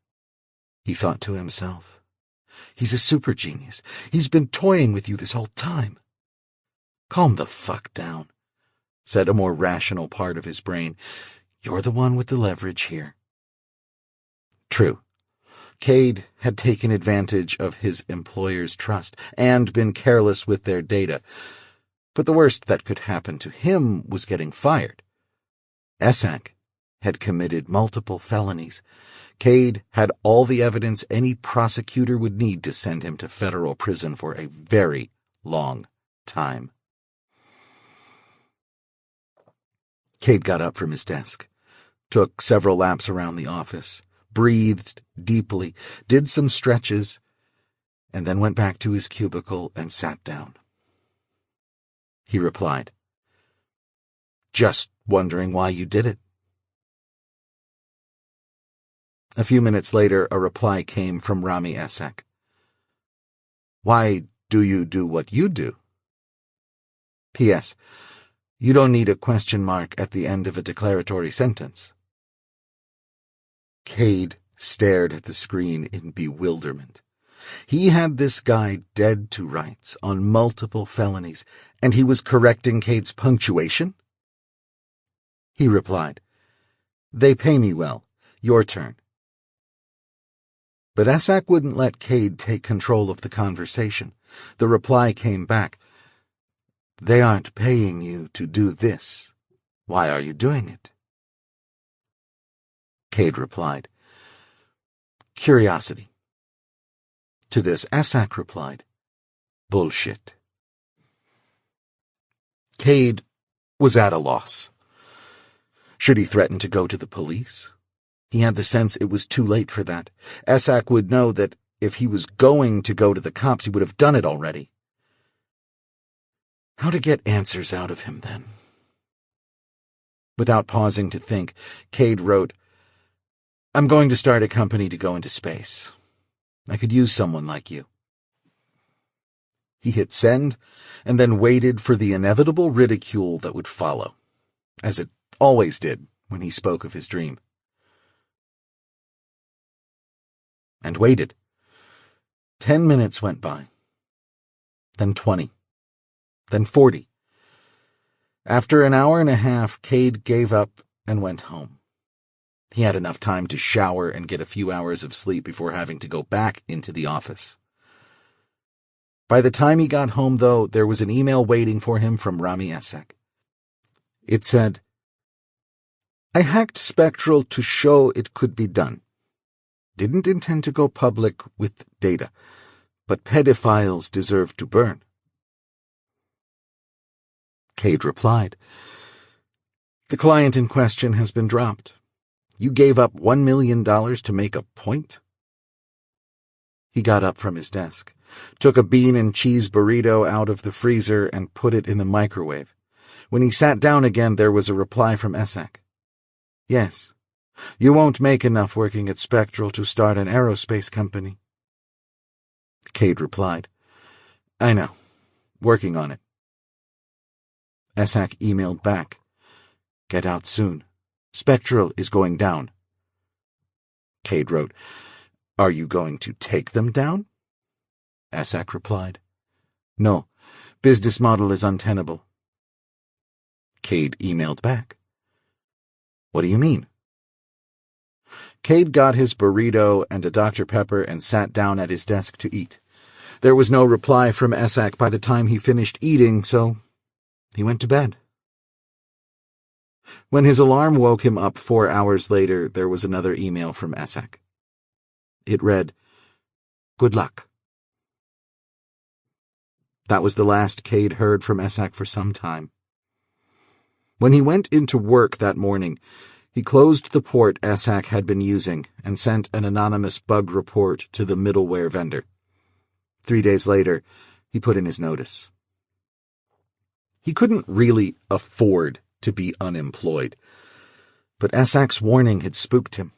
he thought to himself. "He's a super genius. He's been toying with you this whole time." "Calm the fuck down," said a more rational part of his brain. "You're the one with the leverage here." True. Kade had taken advantage of his employer's trust and been careless with their data. But the worst that could happen to him was getting fired. Essak had committed multiple felonies. Kade had all the evidence any prosecutor would need to send him to federal prison for a very long time. Kade got up from his desk, took several laps around the office, breathed deeply, did some stretches, and then went back to his cubicle and sat down. He replied, "Just wondering why you did it." A few minutes later, a reply came from Rami Essak. "Why do you do what you do?" P.S. You don't need a question mark at the end of a declaratory sentence. Kade stared at the screen in bewilderment. He had this guy dead to rights on multiple felonies, and he was correcting Kade's punctuation? He replied, "They pay me well. Your turn." But Essak wouldn't let Kade take control of the conversation. The reply came back, "They aren't paying you to do this. Why are you doing it?" Kade replied, "Curiosity." To this, Essak replied, "Bullshit." Kade was at a loss. Should he threaten to go to the police? He had the sense it was too late for that. Essak would know that if he was going to go to the cops, he would have done it already. How to get answers out of him, then? Without pausing to think, Kade wrote, "I'm going to start a company to go into space. I could use someone like you." He hit send, and then waited for the inevitable ridicule that would follow, as it always did when he spoke of his dream. And waited. 10 minutes went by. Then 20. Then 40. After an hour and a half, Kade gave up and went home. He had enough time to shower and get a few hours of sleep before having to go back into the office. By the time he got home, though, there was an email waiting for him from Rami Essak. It said, "I hacked Spectral to show it could be done. Didn't intend to go public with data, but pedophiles deserve to burn. Kade replied, "The client in question has been dropped. You gave up $1 million to make a point?" He got up from his desk, took a bean and cheese burrito out of the freezer and put it in the microwave. When he sat down again, there was a reply from Essek. "Yes, you won't make enough working at Spectral to start an aerospace company." Kade replied, "I know. Working on it." Essek emailed back, "Get out soon. Spectral is going down." Kade wrote, "Are you going to take them down?" Essek replied, "No, business model is untenable." Kade emailed back, "What do you mean?" Kade got his burrito and a Dr. Pepper and sat down at his desk to eat. There was no reply from Essek by the time he finished eating, so he went to bed. When his alarm woke him up 4 hours later, there was another email from Essek. It read, "Good luck." That was the last Kade heard from Essek for some time. When he went into work that morning, he closed the port Essek had been using and sent an anonymous bug report to the middleware vendor. 3 days later, he put in his notice. He couldn't really afford to be unemployed, but Essek's warning had spooked him.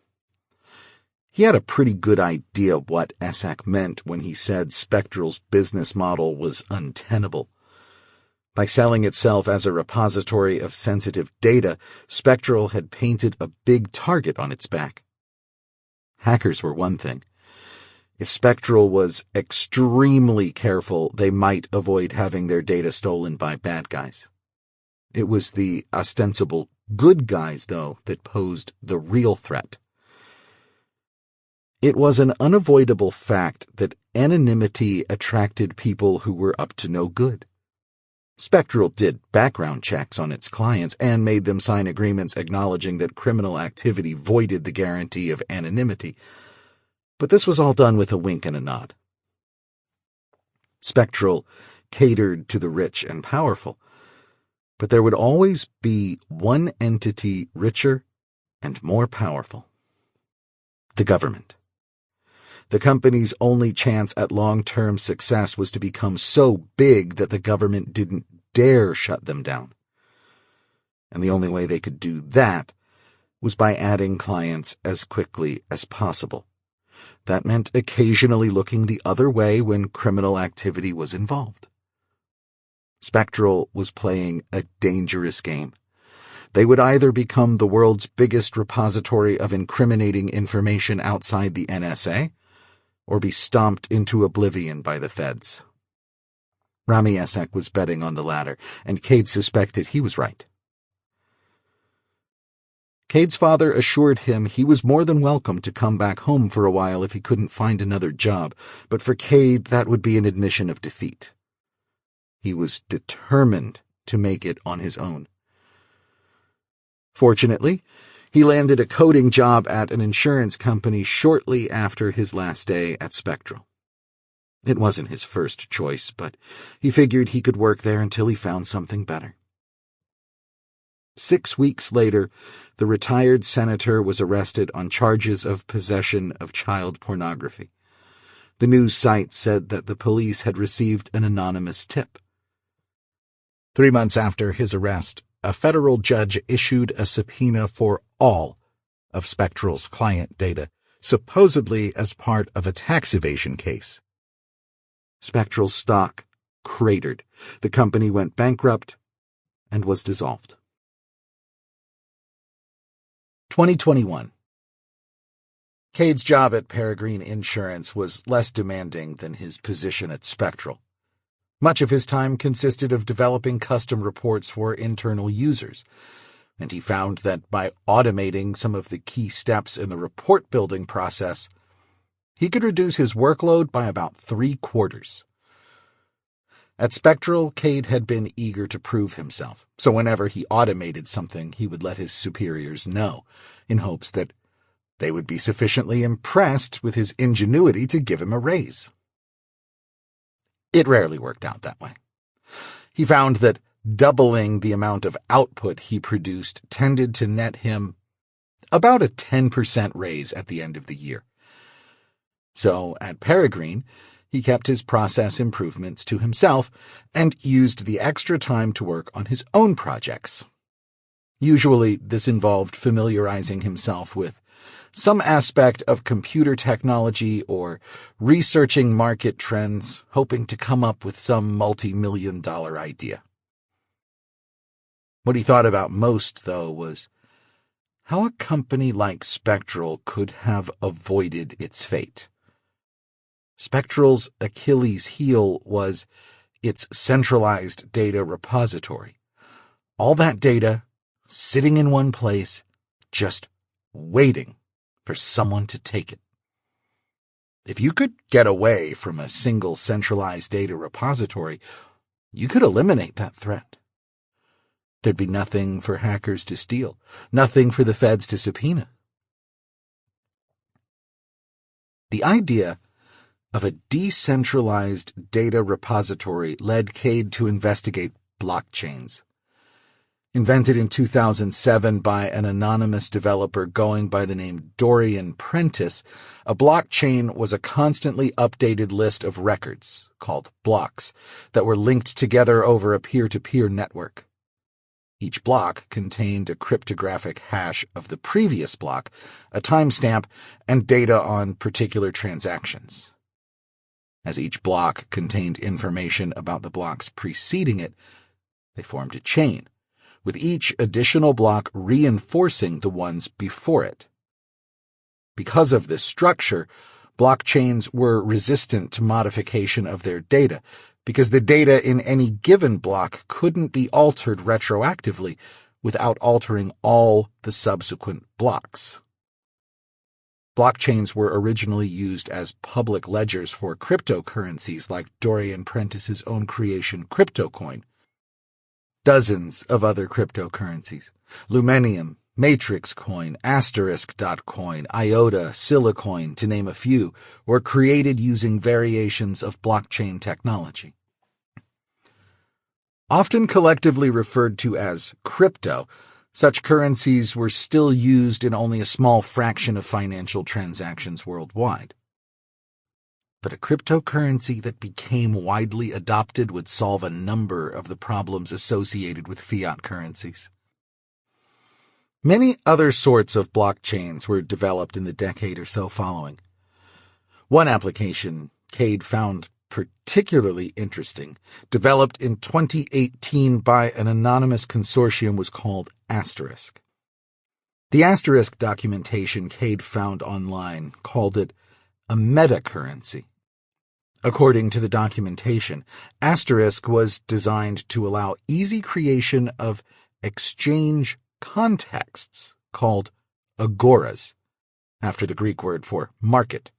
He had a pretty good idea what Essek meant when he said Spectral's business model was untenable. By selling itself as a repository of sensitive data, Spectral had painted a big target on its back. Hackers were one thing. If Spectral was extremely careful, they might avoid having their data stolen by bad guys. It was the ostensible good guys, though, that posed the real threat. It was an unavoidable fact that anonymity attracted people who were up to no good. Spectral did background checks on its clients and made them sign agreements acknowledging that criminal activity voided the guarantee of anonymity. But this was all done with a wink and a nod. Spectral catered to the rich and powerful, but there would always be one entity richer and more powerful: the government. The company's only chance at long-term success was to become so big that the government didn't dare shut them down. And the only way they could do that was by adding clients as quickly as possible. That meant occasionally looking the other way when criminal activity was involved. Spectral was playing a dangerous game. They would either become the world's biggest repository of incriminating information outside the NSA, or be stomped into oblivion by the feds. Rami Essek was betting on the latter, and Kade suspected he was right. Kade's father assured him he was more than welcome to come back home for a while if he couldn't find another job, but for Kade that would be an admission of defeat. He was determined to make it on his own. Fortunately, he landed a coding job at an insurance company shortly after his last day at Spectral. It wasn't his first choice, but he figured he could work there until he found something better. 6 weeks later, the retired senator was arrested on charges of possession of child pornography. The news site said that the police had received an anonymous tip. 3 months after his arrest, a federal judge issued a subpoena for all of Spectral's client data, supposedly as part of a tax evasion case. Spectral's stock cratered. The company went bankrupt and was dissolved. 2021. Kade's job at Peregrine Insurance was less demanding than his position at Spectral. Much of his time consisted of developing custom reports for internal users, and he found that by automating some of the key steps in the report-building process, he could reduce his workload by about 3/4. At Spectral, Kade had been eager to prove himself, so whenever he automated something, he would let his superiors know, in hopes that they would be sufficiently impressed with his ingenuity to give him a raise. It rarely worked out that way. He found that doubling the amount of output he produced tended to net him about a 10% raise at the end of the year. So at Peregrine, he kept his process improvements to himself and used the extra time to work on his own projects. Usually, this involved familiarizing himself with some aspect of computer technology or researching market trends, hoping to come up with some multi-million-dollar idea. What he thought about most, though, was how a company like Spectral could have avoided its fate. Spectral's Achilles' heel was its centralized data repository. All that data sitting in one place, just waiting for someone to take it. If you could get away from a single centralized data repository, you could eliminate that threat. There'd be nothing for hackers to steal, nothing for the feds to subpoena. The idea of a decentralized data repository led Kade to investigate blockchains. Invented in 2007 by an anonymous developer going by the name Dorian Prentice, a blockchain was a constantly updated list of records, called blocks, that were linked together over a peer-to-peer network. Each block contained a cryptographic hash of the previous block, a timestamp, and data on particular transactions. As each block contained information about the blocks preceding it, they formed a chain, with each additional block reinforcing the ones before it. Because of this structure, blockchains were resistant to modification of their data, because the data in any given block couldn't be altered retroactively without altering all the subsequent blocks. Blockchains were originally used as public ledgers for cryptocurrencies like Dorian Prentice's own creation CryptoCoin. Dozens of other cryptocurrencies, Lumenium, Matrix Coin, Asterisk.coin, IOTA, Silacoin, to name a few, were created using variations of blockchain technology. Often collectively referred to as crypto, such currencies were still used in only a small fraction of financial transactions worldwide. But a cryptocurrency that became widely adopted would solve a number of the problems associated with fiat currencies. Many other sorts of blockchains were developed in the decade or so following. One application Kade found particularly interesting, developed in 2018 by an anonymous consortium, was called Asterisk. The Asterisk documentation Kade found online called it a metacurrency. According to the documentation, Asterisk was designed to allow easy creation of exchange contexts called agoras, after the Greek word for market.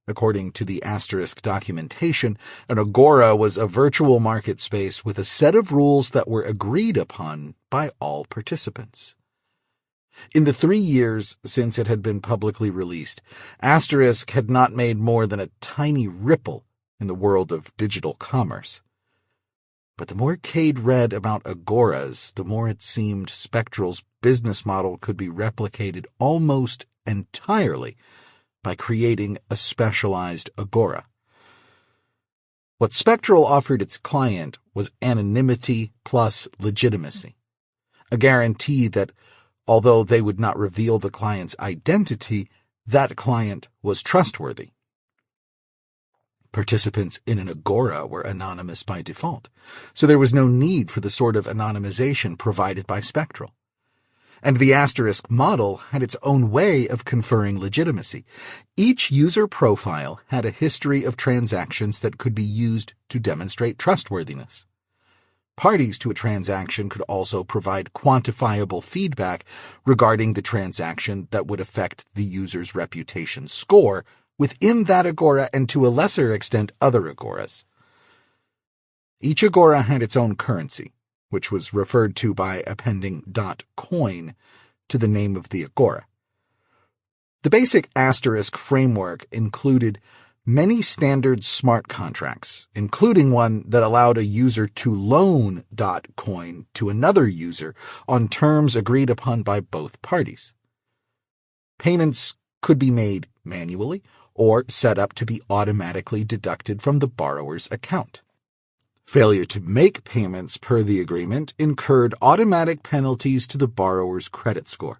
According to the Asterisk documentation, an agora was a virtual market space with a set of rules that were agreed upon by all participants. In the 3 years since it had been publicly released, Asterisk had not made more than a tiny ripple in the world of digital commerce. But the more Kade read about agoras, the more it seemed Spectral's business model could be replicated almost entirely by creating a specialized agora. What Spectral offered its client was anonymity plus legitimacy, a guarantee that although they would not reveal the client's identity, that client was trustworthy. Participants in an agora were anonymous by default, so there was no need for the sort of anonymization provided by Spectral. And the Asterisk model had its own way of conferring legitimacy. Each user profile had a history of transactions that could be used to demonstrate trustworthiness. Parties to a transaction could also provide quantifiable feedback regarding the transaction that would affect the user's reputation score within that agora and to a lesser extent other agoras. Each agora had its own currency, which was referred to by appending .coin to the name of the agora. The basic Asterisk framework included Many standard smart contracts, including one that allowed a user to loan .coin to another user on terms agreed upon by both parties. Payments could be made manually or set up to be automatically deducted from the borrower's account. Failure to make payments per the agreement incurred automatic penalties to the borrower's credit score.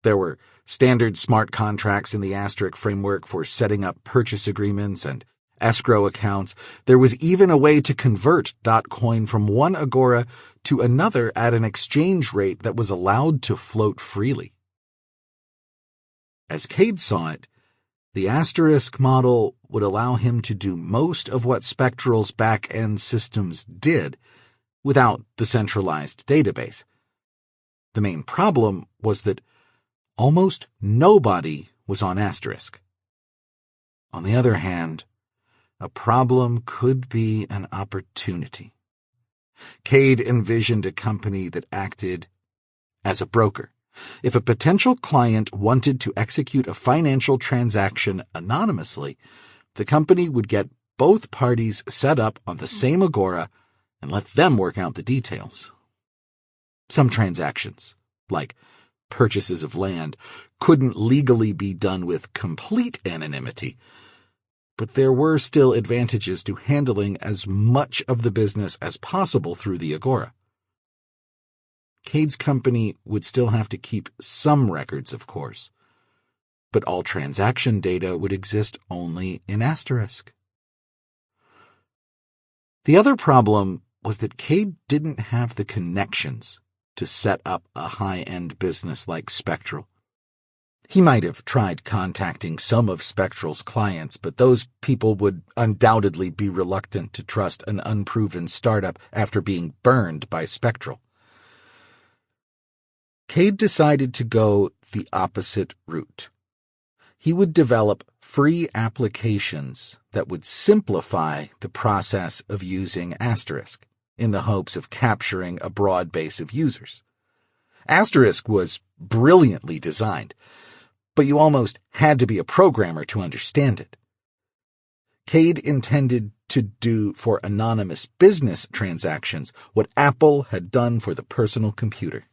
There were standard smart contracts in the asterisk framework for setting up purchase agreements and escrow accounts. There was even a way to convert .coin from one agora to another at an exchange rate that was allowed to float freely. As Kade saw it, the asterisk model would allow him to do most of what Spectral's back-end systems did without the centralized database. The main problem was that almost nobody was on asterisk. On the other hand, a problem could be an opportunity. Kade envisioned a company that acted as a broker. If a potential client wanted to execute a financial transaction anonymously, the company would get both parties set up on the same agora and let them work out the details. Some transactions, like purchases of land, couldn't legally be done with complete anonymity, but there were still advantages to handling as much of the business as possible through the agora. Kade's company would still have to keep some records, of course, but all transaction data would exist only in asterisk. The other problem was that Kade didn't have the connections to set up a high-end business like Spectral. He might have tried contacting some of Spectral's clients, but those people would undoubtedly be reluctant to trust an unproven startup after being burned by Spectral. Kade decided to go the opposite route. He would develop free applications that would simplify the process of using asterisk, in the hopes of capturing a broad base of users. Asterisk was brilliantly designed, but you almost had to be a programmer to understand it. Kade intended to do for anonymous business transactions what Apple had done for the personal computer.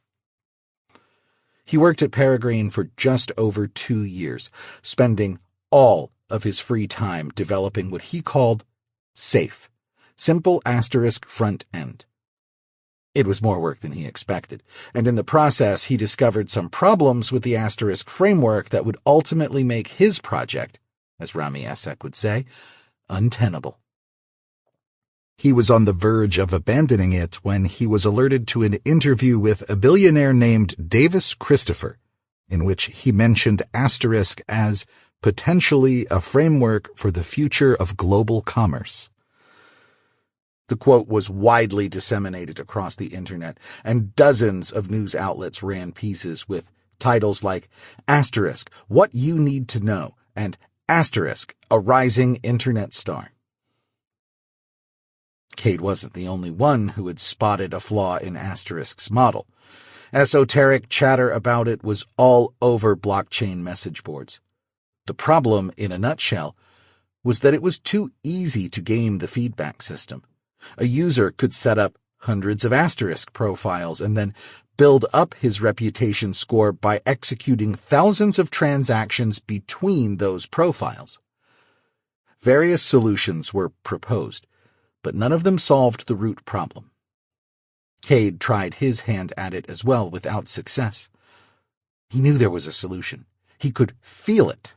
He worked at Peregrine for just over 2 years, spending all of his free time developing what he called SAFE, Simple Asterisk Front End. It was more work than he expected, and in the process he discovered some problems with the asterisk framework that would ultimately make his project, as Rami Essek would say, untenable. He was on the verge of abandoning it when he was alerted to an interview with a billionaire named Davis Christopher, in which he mentioned asterisk as potentially a framework for the future of global commerce. The quote was widely disseminated across the internet, and dozens of news outlets ran pieces with titles like Asterisk, What You Need to Know, and Asterisk, A Rising Internet Star. Kade wasn't the only one who had spotted a flaw in Asterisk's model. Esoteric chatter about it was all over blockchain message boards. The problem, in a nutshell, was that it was too easy to game the feedback system. A user could set up hundreds of asterisk profiles and then build up his reputation score by executing thousands of transactions between those profiles. Various solutions were proposed, but none of them solved the root problem. Kade tried his hand at it as well without success. He knew there was a solution. He could feel it.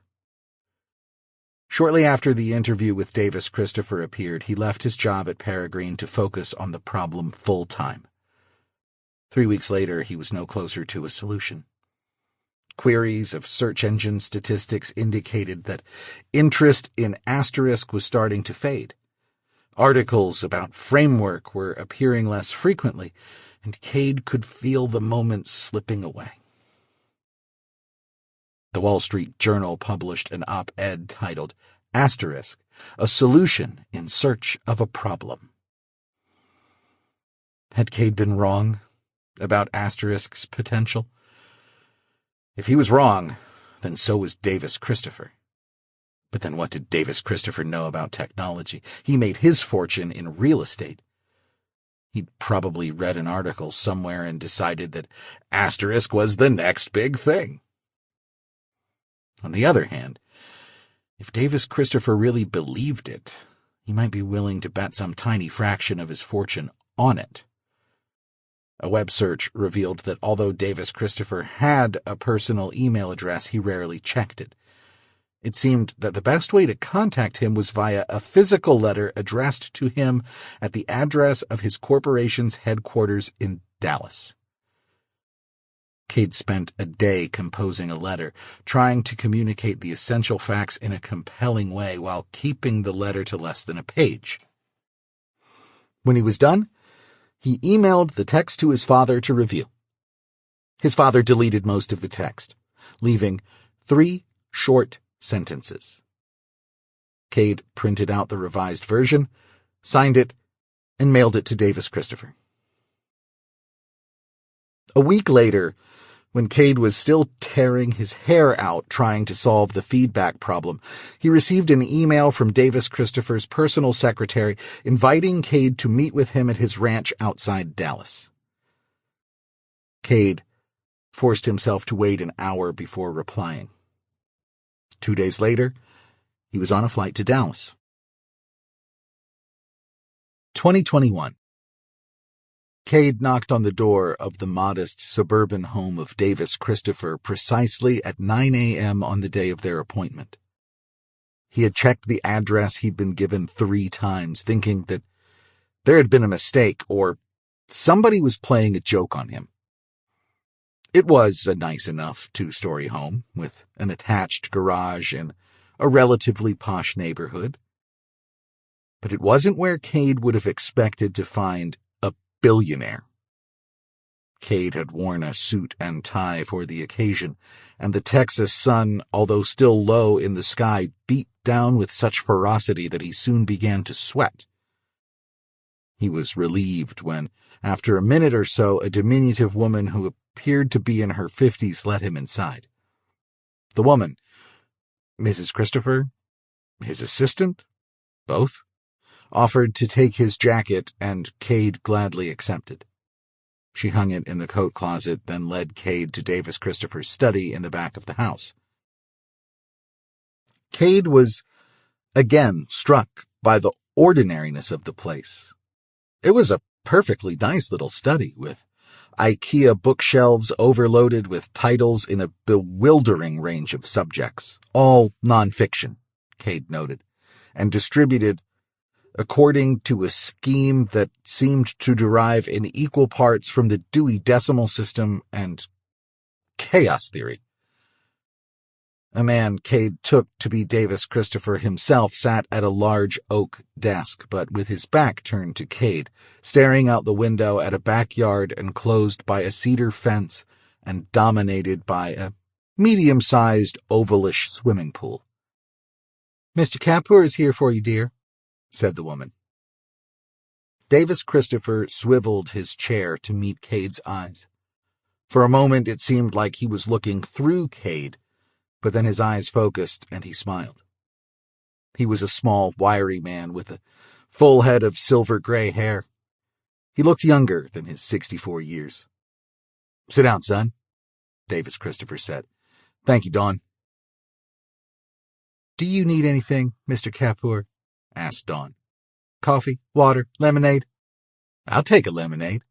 Shortly after the interview with Davis Christopher appeared, he left his job at Peregrine to focus on the problem full-time. 3 weeks later, he was no closer to a solution. Queries of search engine statistics indicated that interest in asterisk was starting to fade. Articles about framework were appearing less frequently, and Kade could feel the moments slipping away. The Wall Street Journal published an op-ed titled Asterisk, A Solution in Search of a Problem. Had Kade been wrong about asterisk's potential? If he was wrong, then so was Davis Christopher. But then what did Davis Christopher know about technology? He made his fortune in real estate. He'd probably read an article somewhere and decided that asterisk was the next big thing. On the other hand, if Davis Christopher really believed it, he might be willing to bet some tiny fraction of his fortune on it. A web search revealed that although Davis Christopher had a personal email address, he rarely checked it. It seemed that the best way to contact him was via a physical letter addressed to him at the address of his corporation's headquarters in Dallas. Kade spent a day composing a letter, trying to communicate the essential facts in a compelling way while keeping the letter to less than a page. When he was done, he emailed the text to his father to review. His father deleted most of the text, leaving 3 short sentences. Kade printed out the revised version, signed it, and mailed it to Davis Christopher. A week later, when Kade was still tearing his hair out trying to solve the feedback problem, he received an email from Davis Christopher's personal secretary inviting Kade to meet with him at his ranch outside Dallas. Kade forced himself to wait an hour before replying. 2 days later, he was on a flight to Dallas. 2021. Kade knocked on the door of the modest suburban home of Davis Christopher precisely at 9 a.m. on the day of their appointment. He had checked the address he'd been given 3 times, thinking that there had been a mistake or somebody was playing a joke on him. It was a nice enough 2-story home with an attached garage in a relatively posh neighborhood. But it wasn't where Kade would have expected to find a billionaire. Kade had worn a suit and tie for the occasion, and the Texas sun, although still low in the sky, beat down with such ferocity that he soon began to sweat. He was relieved when, after a minute or so, a diminutive woman who appeared to be in her 50s let him inside. The woman, Mrs. Christopher, his assistant, both, offered to take his jacket, and Kade gladly accepted. She hung it in the coat closet, then led Kade to Davis Christopher's study in the back of the house. Kade was again struck by the ordinariness of the place. It was a perfectly nice little study, with IKEA bookshelves overloaded with titles in a bewildering range of subjects, all nonfiction, Kade noted, and distributed according to a scheme that seemed to derive in equal parts from the Dewey Decimal System and chaos theory. A man Kade took to be Davis Christopher himself sat at a large oak desk, but with his back turned to Kade, staring out the window at a backyard enclosed by a cedar fence and dominated by a medium-sized ovalish swimming pool. "Mr. Kapur is here for you, dear," said the woman. Davis Christopher swiveled his chair to meet Kade's eyes. For a moment it seemed like he was looking through Kade, but then his eyes focused and he smiled. He was a small, wiry man with a full head of silver-gray hair. He looked younger than his 64 years. "Sit down, son," Davis Christopher said. "Thank you, Dawn." "Do you need anything, Mr. Kapur?" asked Dawn. "Coffee, water, lemonade?" "I'll take a lemonade,"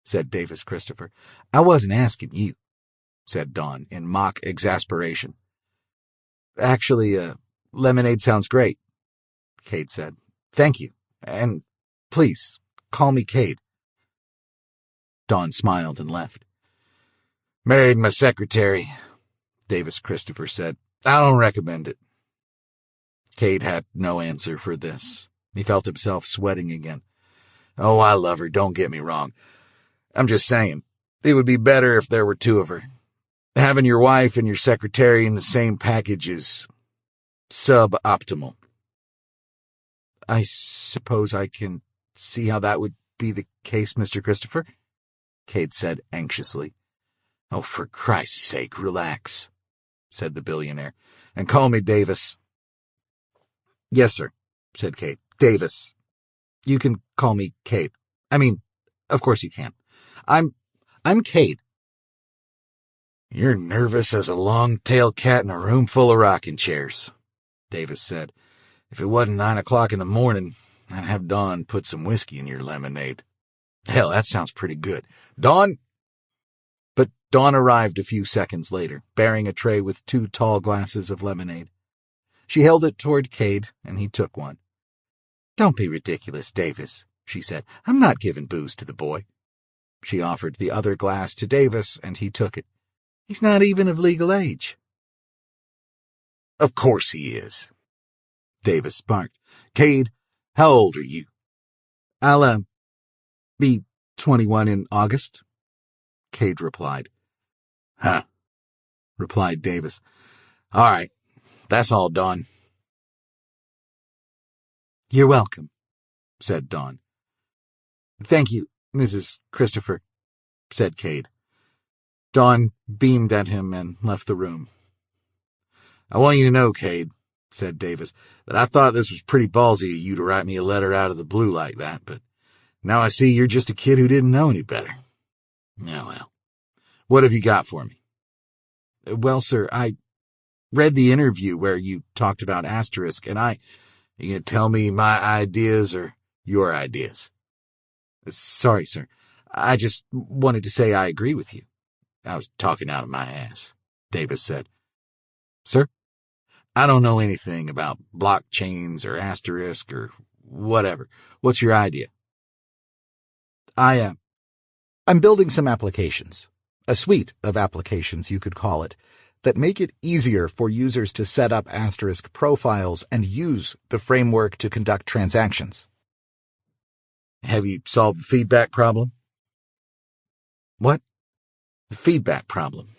said Davis Christopher. "I wasn't asking you," said Dawn in mock exasperation. "Actually, lemonade sounds great," Kade said. "Thank you, and please, call me Kade." Dawn smiled and left. "Married my secretary," Davis Christopher said. "I don't recommend it." Kade had no answer for this. He felt himself sweating again. "Oh, I love her, don't get me wrong. I'm just saying, it would be better if there were 2 of her. Having your wife and your secretary in the same package is suboptimal." "I suppose I can see how that would be the case, Mr. Christopher," Kade said anxiously. "Oh, for Christ's sake, relax," said the billionaire, "and call me Davis." Yes, sir, said Kade. Davis. You can call me Kade. I mean, of course you can. I'm Kade. You're nervous as a long-tailed cat in a room full of rocking chairs, Davis said. If it wasn't 9 o'clock in the morning, I'd have Dawn put some whiskey in your lemonade. Hell, that sounds pretty good. Dawn? But Dawn arrived a few seconds later, bearing a tray with 2 tall glasses of lemonade. She held it toward Kade, and he took one. Don't be ridiculous, Davis, she said. I'm not giving booze to the boy. She offered the other glass to Davis, and he took it. He's not even of legal age. Of course he is, Davis barked. Kade, how old are you? I'll, be 21 in August, Kade replied. Huh, replied Davis. All right, that's all, Dawn. You're welcome, said Dawn. Thank you, Mrs. Christopher, said Kade. Dawn beamed at him and left the room. I want you to know, Kade, said Davis, that I thought this was pretty ballsy of you to write me a letter out of the blue like that, but now I see you're just a kid who didn't know any better. Oh, well. What have you got for me? Well, sir, I read the interview where you talked about asterisk, and You gonna tell me my ideas or your ideas? Sorry, sir. I just wanted to say I agree with you. I was talking out of my ass, Davis said. Sir? I don't know anything about blockchains or asterisk or whatever. What's your idea? I'm building some applications. A suite of applications, you could call it, that make it easier for users to set up asterisk profiles and use the framework to conduct transactions. Have you solved the feedback problem? What? The feedback problem.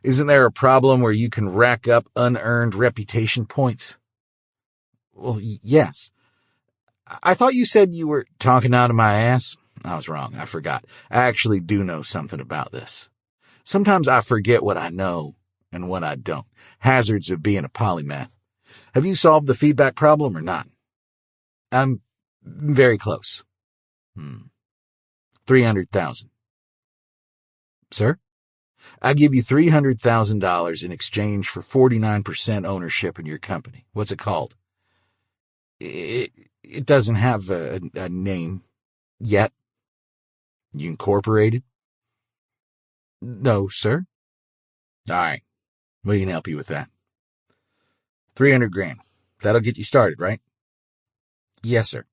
Isn't there a problem where you can rack up unearned reputation points? Well, yes. I thought you said you were talking out of my ass. I was wrong. I forgot. I actually do know something about this. Sometimes I forget what I know and what I don't. Hazards of being a polymath. Have you solved the feedback problem or not? I'm very close. 300,000. Sir? I give you $300,000 in exchange for 49% ownership in your company. What's it called? It doesn't have a name yet. You incorporated? No, sir. All right. We can help you with that. 300 grand. That'll get you started, right? Yes, sir.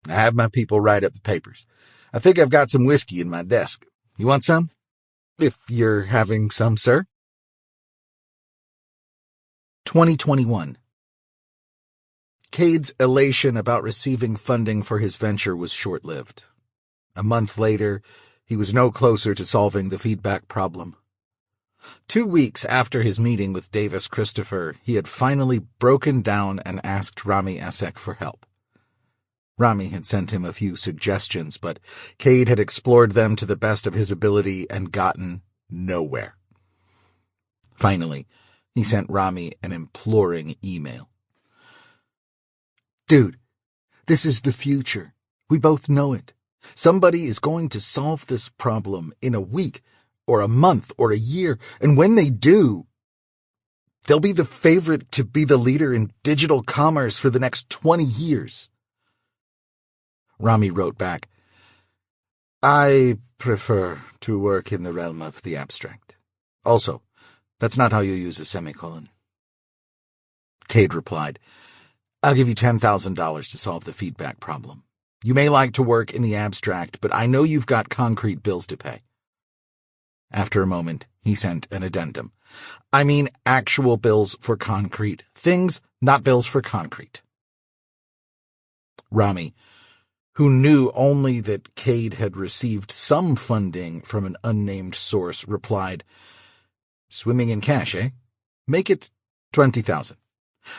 I have my people write up the papers. I think I've got some whiskey in my desk. You want some? If you're having some, sir. 2021. Kade's elation about receiving funding for his venture was short-lived. A month later, he was no closer to solving the feedback problem. 2 weeks after his meeting with Davis Christopher, he had finally broken down and asked Rami Essek for help. Rami had sent him a few suggestions, but Kade had explored them to the best of his ability and gotten nowhere. Finally, he sent Rami an imploring email. Dude, this is the future. We both know it. Somebody is going to solve this problem in a week, or a month, or a year, and when they do, they'll be the favorite to be the leader in digital commerce for the next 20 years. Rami wrote back, I prefer to work in the realm of the abstract. Also, that's not how you use a semicolon. Kade replied, I'll give you $10,000 to solve the feedback problem. You may like to work in the abstract, but I know you've got concrete bills to pay. After a moment, he sent an addendum. I mean actual bills for concrete things, not bills for concrete. Rami, who knew only that Kade had received some funding from an unnamed source, replied, Swimming in cash, eh? Make it 20,000.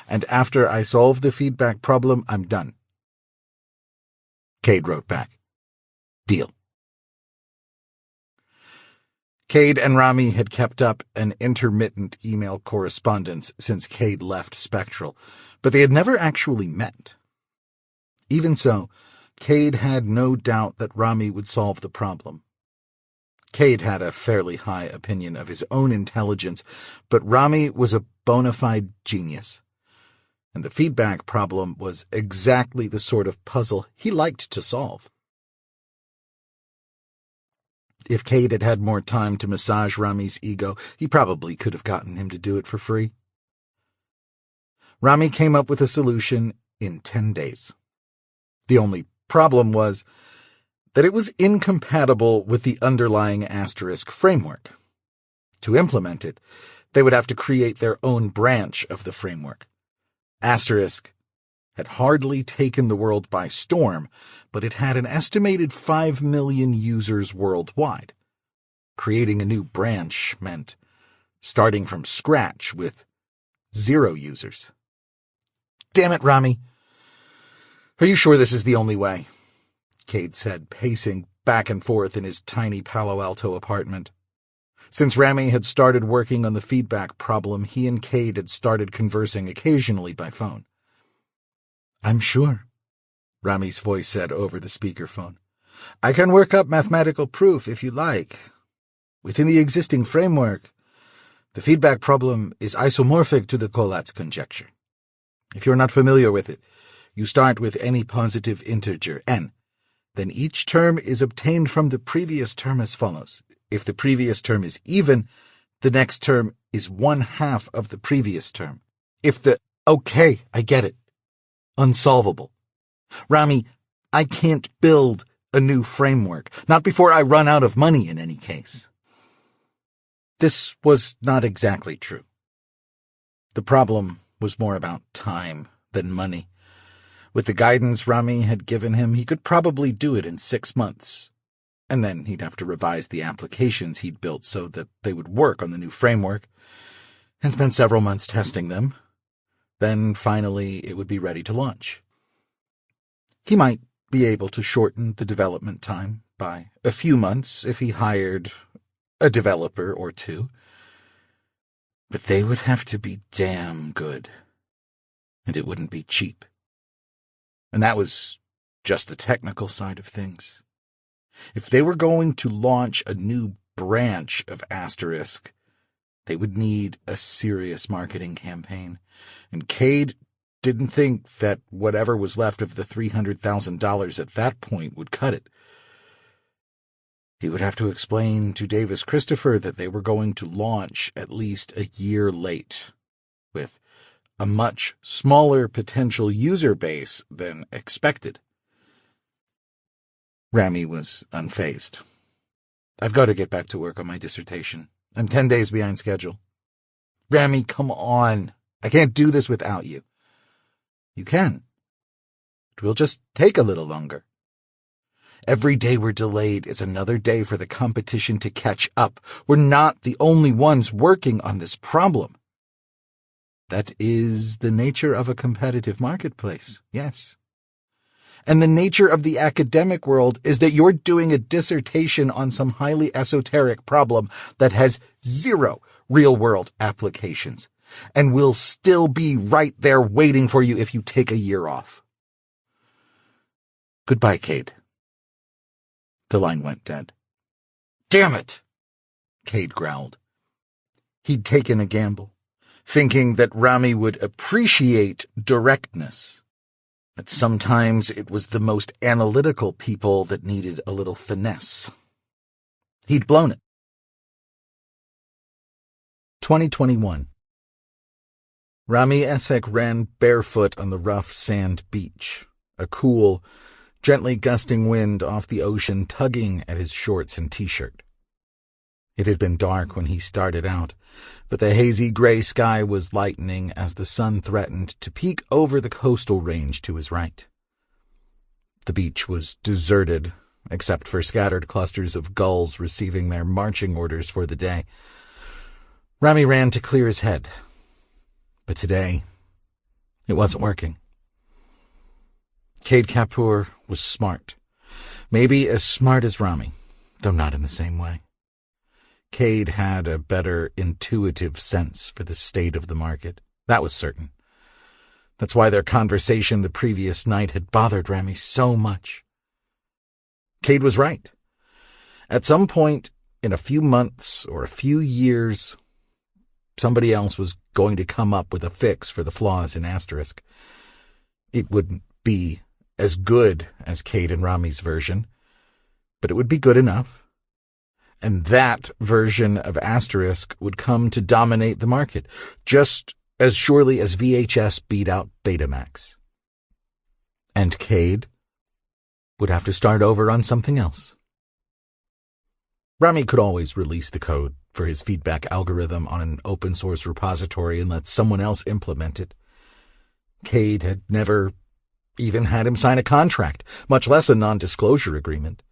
And after I solve the feedback problem, I'm done. Kade wrote back, Deal. Kade and Rami had kept up an intermittent email correspondence since Kade left Spectral, but they had never actually met. Even so, Kade had no doubt that Rami would solve the problem. Kade had a fairly high opinion of his own intelligence, but Rami was a bona fide genius. And the feedback problem was exactly the sort of puzzle he liked to solve. If Kade had had more time to massage Rami's ego, he probably could have gotten him to do it for free. Rami came up with a solution in 10 days. The only problem was that it was incompatible with the underlying asterisk framework. To implement it, they would have to create their own branch of the framework. Asterisk had hardly taken the world by storm, but it had an estimated 5 million users worldwide. Creating a new branch meant starting from scratch with 0 users. Damn it, Rami. Are you sure this is the only way? Kade said, pacing back and forth in his tiny Palo Alto apartment. Since Rami had started working on the feedback problem, he and Kade had started conversing occasionally by phone. I'm sure, Rami's voice said over the speakerphone. I can work up mathematical proof if you like. Within the existing framework, the feedback problem is isomorphic to the Collatz conjecture. If you're not familiar with it, you start with any positive integer, n. Then each term is obtained from the previous term as follows. If the previous term is even, the next term is 1/2 of the previous term. Okay, I get it. Unsolvable. Rami, I can't build a new framework, not before I run out of money in any case. This was not exactly true. The problem was more about time than money. With the guidance Rami had given him, he could probably do it in 6 months. And then he'd have to revise the applications he'd built so that they would work on the new framework, and spend several months testing them. Then, finally, it would be ready to launch. He might be able to shorten the development time by a few months if he hired a developer or 2. But they would have to be damn good, and it wouldn't be cheap. And that was just the technical side of things. If they were going to launch a new branch of Asterisk, they would need a serious marketing campaign, and Kade didn't think that whatever was left of the $300,000 at that point would cut it. He would have to explain to Davis Christopher that they were going to launch at least a year late, with a much smaller potential user base than expected. Rami was unfazed. I've got to get back to work on my dissertation. I'm 10 days behind schedule. Rami, come on. I can't do this without you. You can. It will just take a little longer. Every day we're delayed is another day for the competition to catch up. We're not the only ones working on this problem. That is the nature of a competitive marketplace, yes. And the nature of the academic world is that you're doing a dissertation on some highly esoteric problem that has 0 real-world applications, and will still be right there waiting for you if you take a year off. Goodbye, Kade. The line went dead. Damn it! Kade growled. He'd taken a gamble, thinking that Rami would appreciate directness. But sometimes it was the most analytical people that needed a little finesse. He'd blown it. 2021. Rami Essek ran barefoot on the rough sand beach, a cool, gently gusting wind off the ocean tugging at his shorts and t-shirt. It had been dark when he started out, but the hazy gray sky was lightening as the sun threatened to peek over the coastal range to his right. The beach was deserted, except for scattered clusters of gulls receiving their marching orders for the day. Rami ran to clear his head, but today it wasn't working. Kade Kapur was smart, maybe as smart as Rami, though not in the same way. Kade had a better intuitive sense for the state of the market, that was certain. That's why their conversation the previous night had bothered Rami so much. Kade was right. At some point, in a few months or a few years, somebody else was going to come up with a fix for the flaws in Asterisk. It wouldn't be as good as Kade and Rami's version, but it would be good enough. And that version of Asterisk would come to dominate the market, just as surely as VHS beat out Betamax. And Kade would have to start over on something else. Rami could always release the code for his feedback algorithm on an open-source repository and let someone else implement it. Kade had never even had him sign a contract, much less a non-disclosure agreement.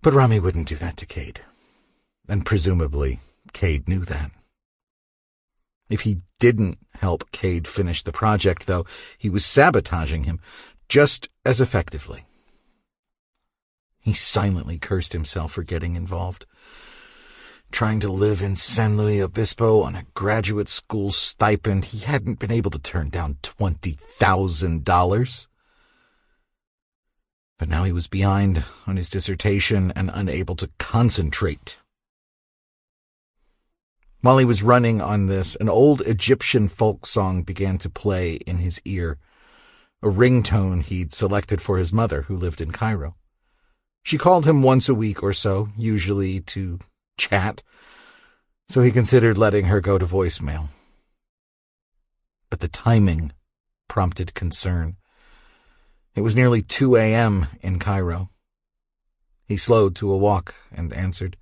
But Rami wouldn't do that to Kade, and presumably Kade knew that. If he didn't help Kade finish the project, though, he was sabotaging him just as effectively. He silently cursed himself for getting involved. Trying to live in San Luis Obispo on a graduate school stipend, he hadn't been able to turn down $20,000. But now he was behind on his dissertation and unable to concentrate. While he was running on this, an old Egyptian folk song began to play in his ear, a ringtone he'd selected for his mother, who lived in Cairo. She called him once a week or so, usually to chat, so he considered letting her go to voicemail. But the timing prompted concern. It was nearly 2 a.m. in Cairo. He slowed to a walk and answered.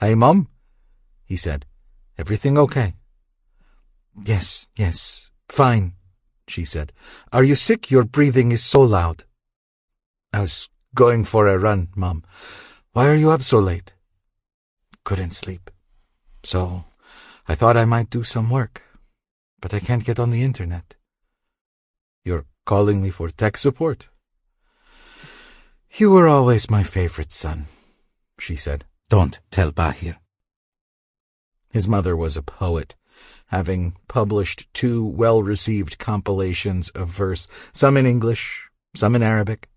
"Hey, Mom," he said. "Everything okay?" Yes, fine," she said. "Are you sick? Your breathing is so loud." "I was going for a run, Mom. Why are you up so late?" "Couldn't sleep. So I thought I might do some work, but I can't get on the internet." "You're calling me for tech support?" "You were always my favorite son," she said. "Don't tell Bahir." His mother was a poet, having published 2 well-received compilations of verse, some in English, some in Arabic,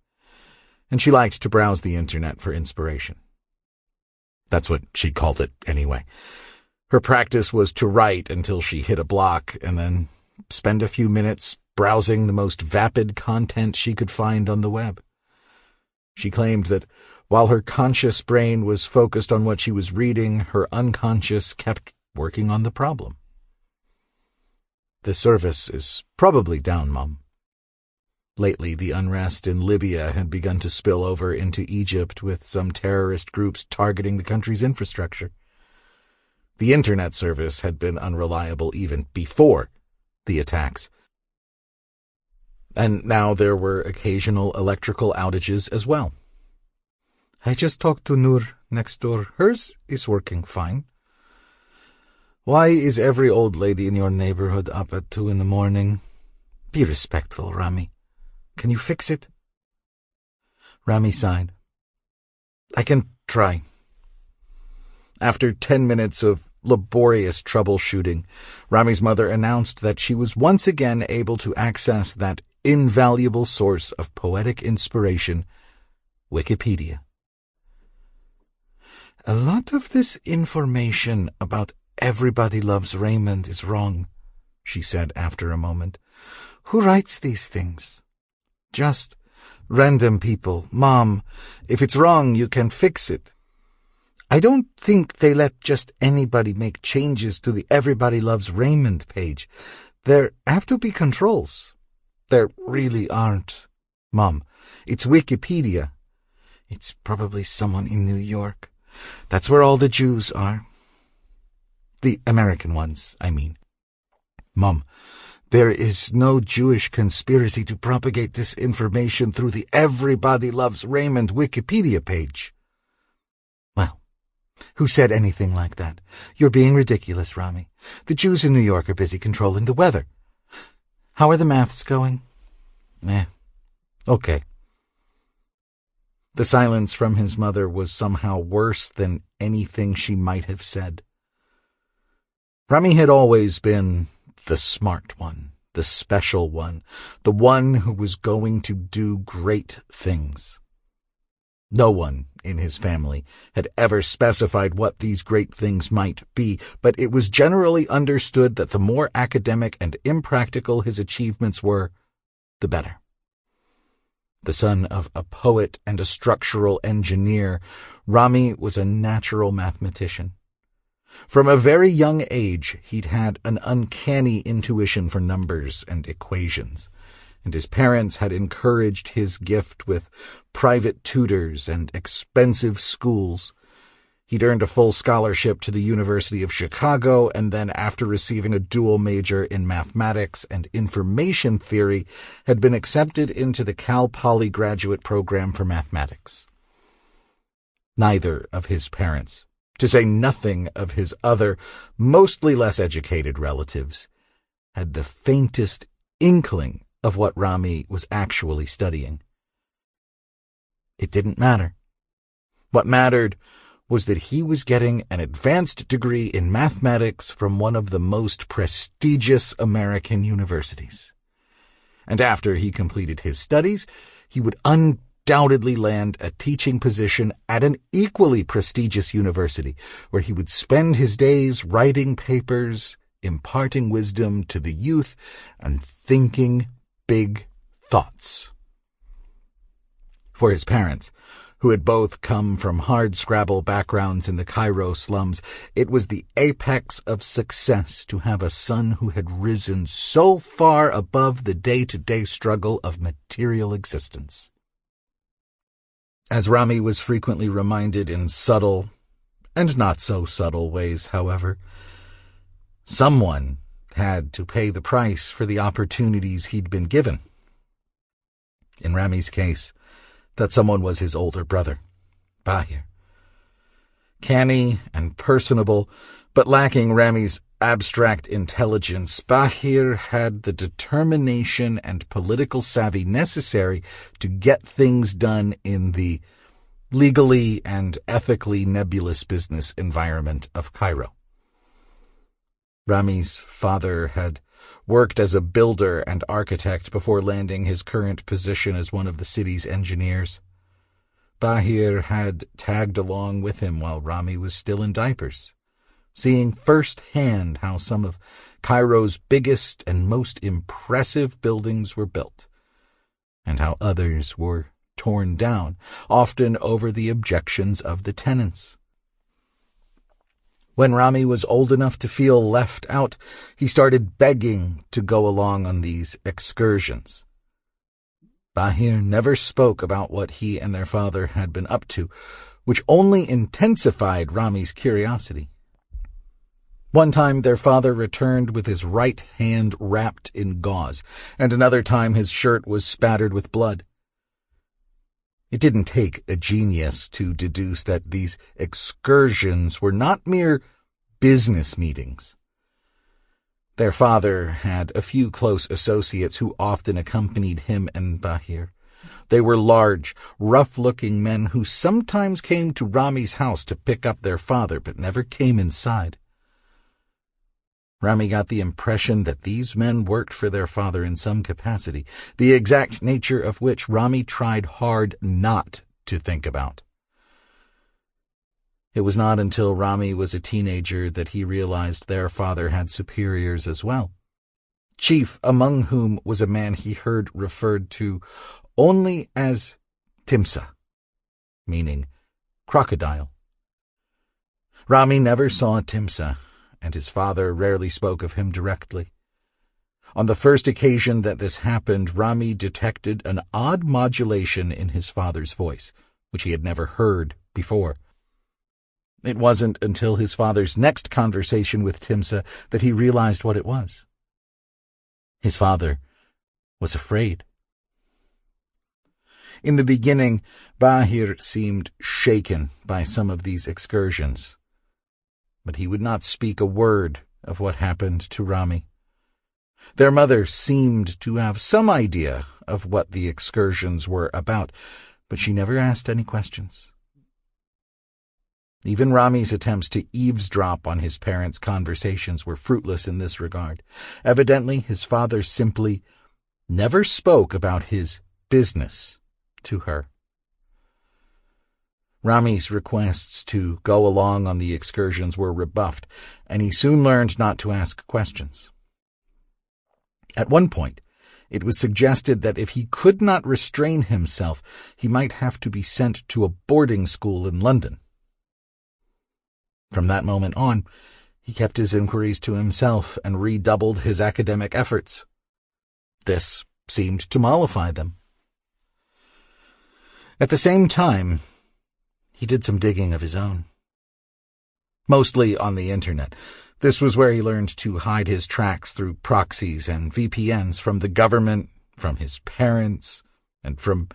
and she liked to browse the internet for inspiration. That's what she called it, anyway. Her practice was to write until she hit a block and then spend a few minutes browsing the most vapid content she could find on the web. She claimed that while her conscious brain was focused on what she was reading, her unconscious kept working on the problem. "The service is probably down, Mom." Lately, the unrest in Libya had begun to spill over into Egypt, with some terrorist groups targeting the country's infrastructure. The internet service had been unreliable even before the attacks. And now there were occasional electrical outages as well. "I just talked to Noor next door. Hers is working fine." "Why is every old lady in your neighborhood up at 2 a.m? Be respectful, Rami. Can you fix it?" Rami sighed. "I can try." After 10 minutes of laborious troubleshooting, Rami's mother announced that she was once again able to access that invaluable source of poetic inspiration, Wikipedia. "A lot of this information about Everybody Loves Raymond is wrong," she said after a moment. "Who writes these things?" "Just random people. Mom, if it's wrong, you can fix it." "I don't think they let just anybody make changes to the Everybody Loves Raymond page. There have to be controls." "There really aren't, Mom. It's Wikipedia." "It's probably someone in New York. That's where all the Jews are. The American ones, I mean." "Mom, there is no Jewish conspiracy to propagate disinformation through the Everybody Loves Raymond Wikipedia page." "Well, who said anything like that? You're being ridiculous, Rami. The Jews in New York are busy controlling the weather. How are the maths going?" Okay." The silence from his mother was somehow worse than anything she might have said. Rami had always been the smart one, the special one, the one who was going to do great things. No one in his family had ever specified what these great things might be, but it was generally understood that the more academic and impractical his achievements were, the better. The son of a poet and a structural engineer, Rami was a natural mathematician. From a very young age, he'd had an uncanny intuition for numbers and equations, and his parents had encouraged his gift with private tutors and expensive schools. He'd earned a full scholarship to the University of Chicago, and then, after receiving a dual major in mathematics and information theory, had been accepted into the Cal Poly graduate program for mathematics. Neither of his parents, to say nothing of his other, mostly less educated relatives, had the faintest inkling of what Rami was actually studying. It didn't matter. What mattered was that he was getting an advanced degree in mathematics from one of the most prestigious American universities. And after he completed his studies, he would undoubtedly land a teaching position at an equally prestigious university, where he would spend his days writing papers, imparting wisdom to the youth, and thinking big thoughts. For his parents, who had both come from hard-scrabble backgrounds in the Cairo slums, it was the apex of success to have a son who had risen so far above the day-to-day struggle of material existence. As Rami was frequently reminded in subtle, and not so subtle ways, however, someone had to pay the price for the opportunities he'd been given. In Rami's case, that someone was his older brother, Bahir. Canny and personable, but lacking Rami's abstract intelligence, Bahir had the determination and political savvy necessary to get things done in the legally and ethically nebulous business environment of Cairo. Rami's father had worked as a builder and architect before landing his current position as one of the city's engineers. Bahir had tagged along with him while Rami was still in diapers, seeing firsthand how some of Cairo's biggest and most impressive buildings were built, and how others were torn down, often over the objections of the tenants. When Rami was old enough to feel left out, he started begging to go along on these excursions. Bahir never spoke about what he and their father had been up to, which only intensified Rami's curiosity. One time their father returned with his right hand wrapped in gauze, and another time his shirt was spattered with blood. It didn't take a genius to deduce that these excursions were not mere business meetings. Their father had a few close associates who often accompanied him and Bahir. They were large, rough-looking men who sometimes came to Rami's house to pick up their father, but never came inside. Rami got the impression that these men worked for their father in some capacity, the exact nature of which Rami tried hard not to think about. It was not until Rami was a teenager that he realized their father had superiors as well, chief among whom was a man he heard referred to only as Timsah, meaning crocodile. Rami never saw Timsah, and his father rarely spoke of him directly. On the first occasion that this happened, Rami detected an odd modulation in his father's voice, which he had never heard before. It wasn't until his father's next conversation with Timsah that he realized what it was. His father was afraid. In the beginning, Bahir seemed shaken by some of these excursions, but he would not speak a word of what happened to Rami. Their mother seemed to have some idea of what the excursions were about, but she never asked any questions. Even Rami's attempts to eavesdrop on his parents' conversations were fruitless in this regard. Evidently, his father simply never spoke about his business to her. Rami's requests to go along on the excursions were rebuffed, and he soon learned not to ask questions. At one point, it was suggested that if he could not restrain himself, he might have to be sent to a boarding school in London. From that moment on, he kept his inquiries to himself and redoubled his academic efforts. This seemed to mollify them. At the same time, he did some digging of his own. Mostly on the internet. This was where he learned to hide his tracks through proxies and VPNs from the government, from his parents, and from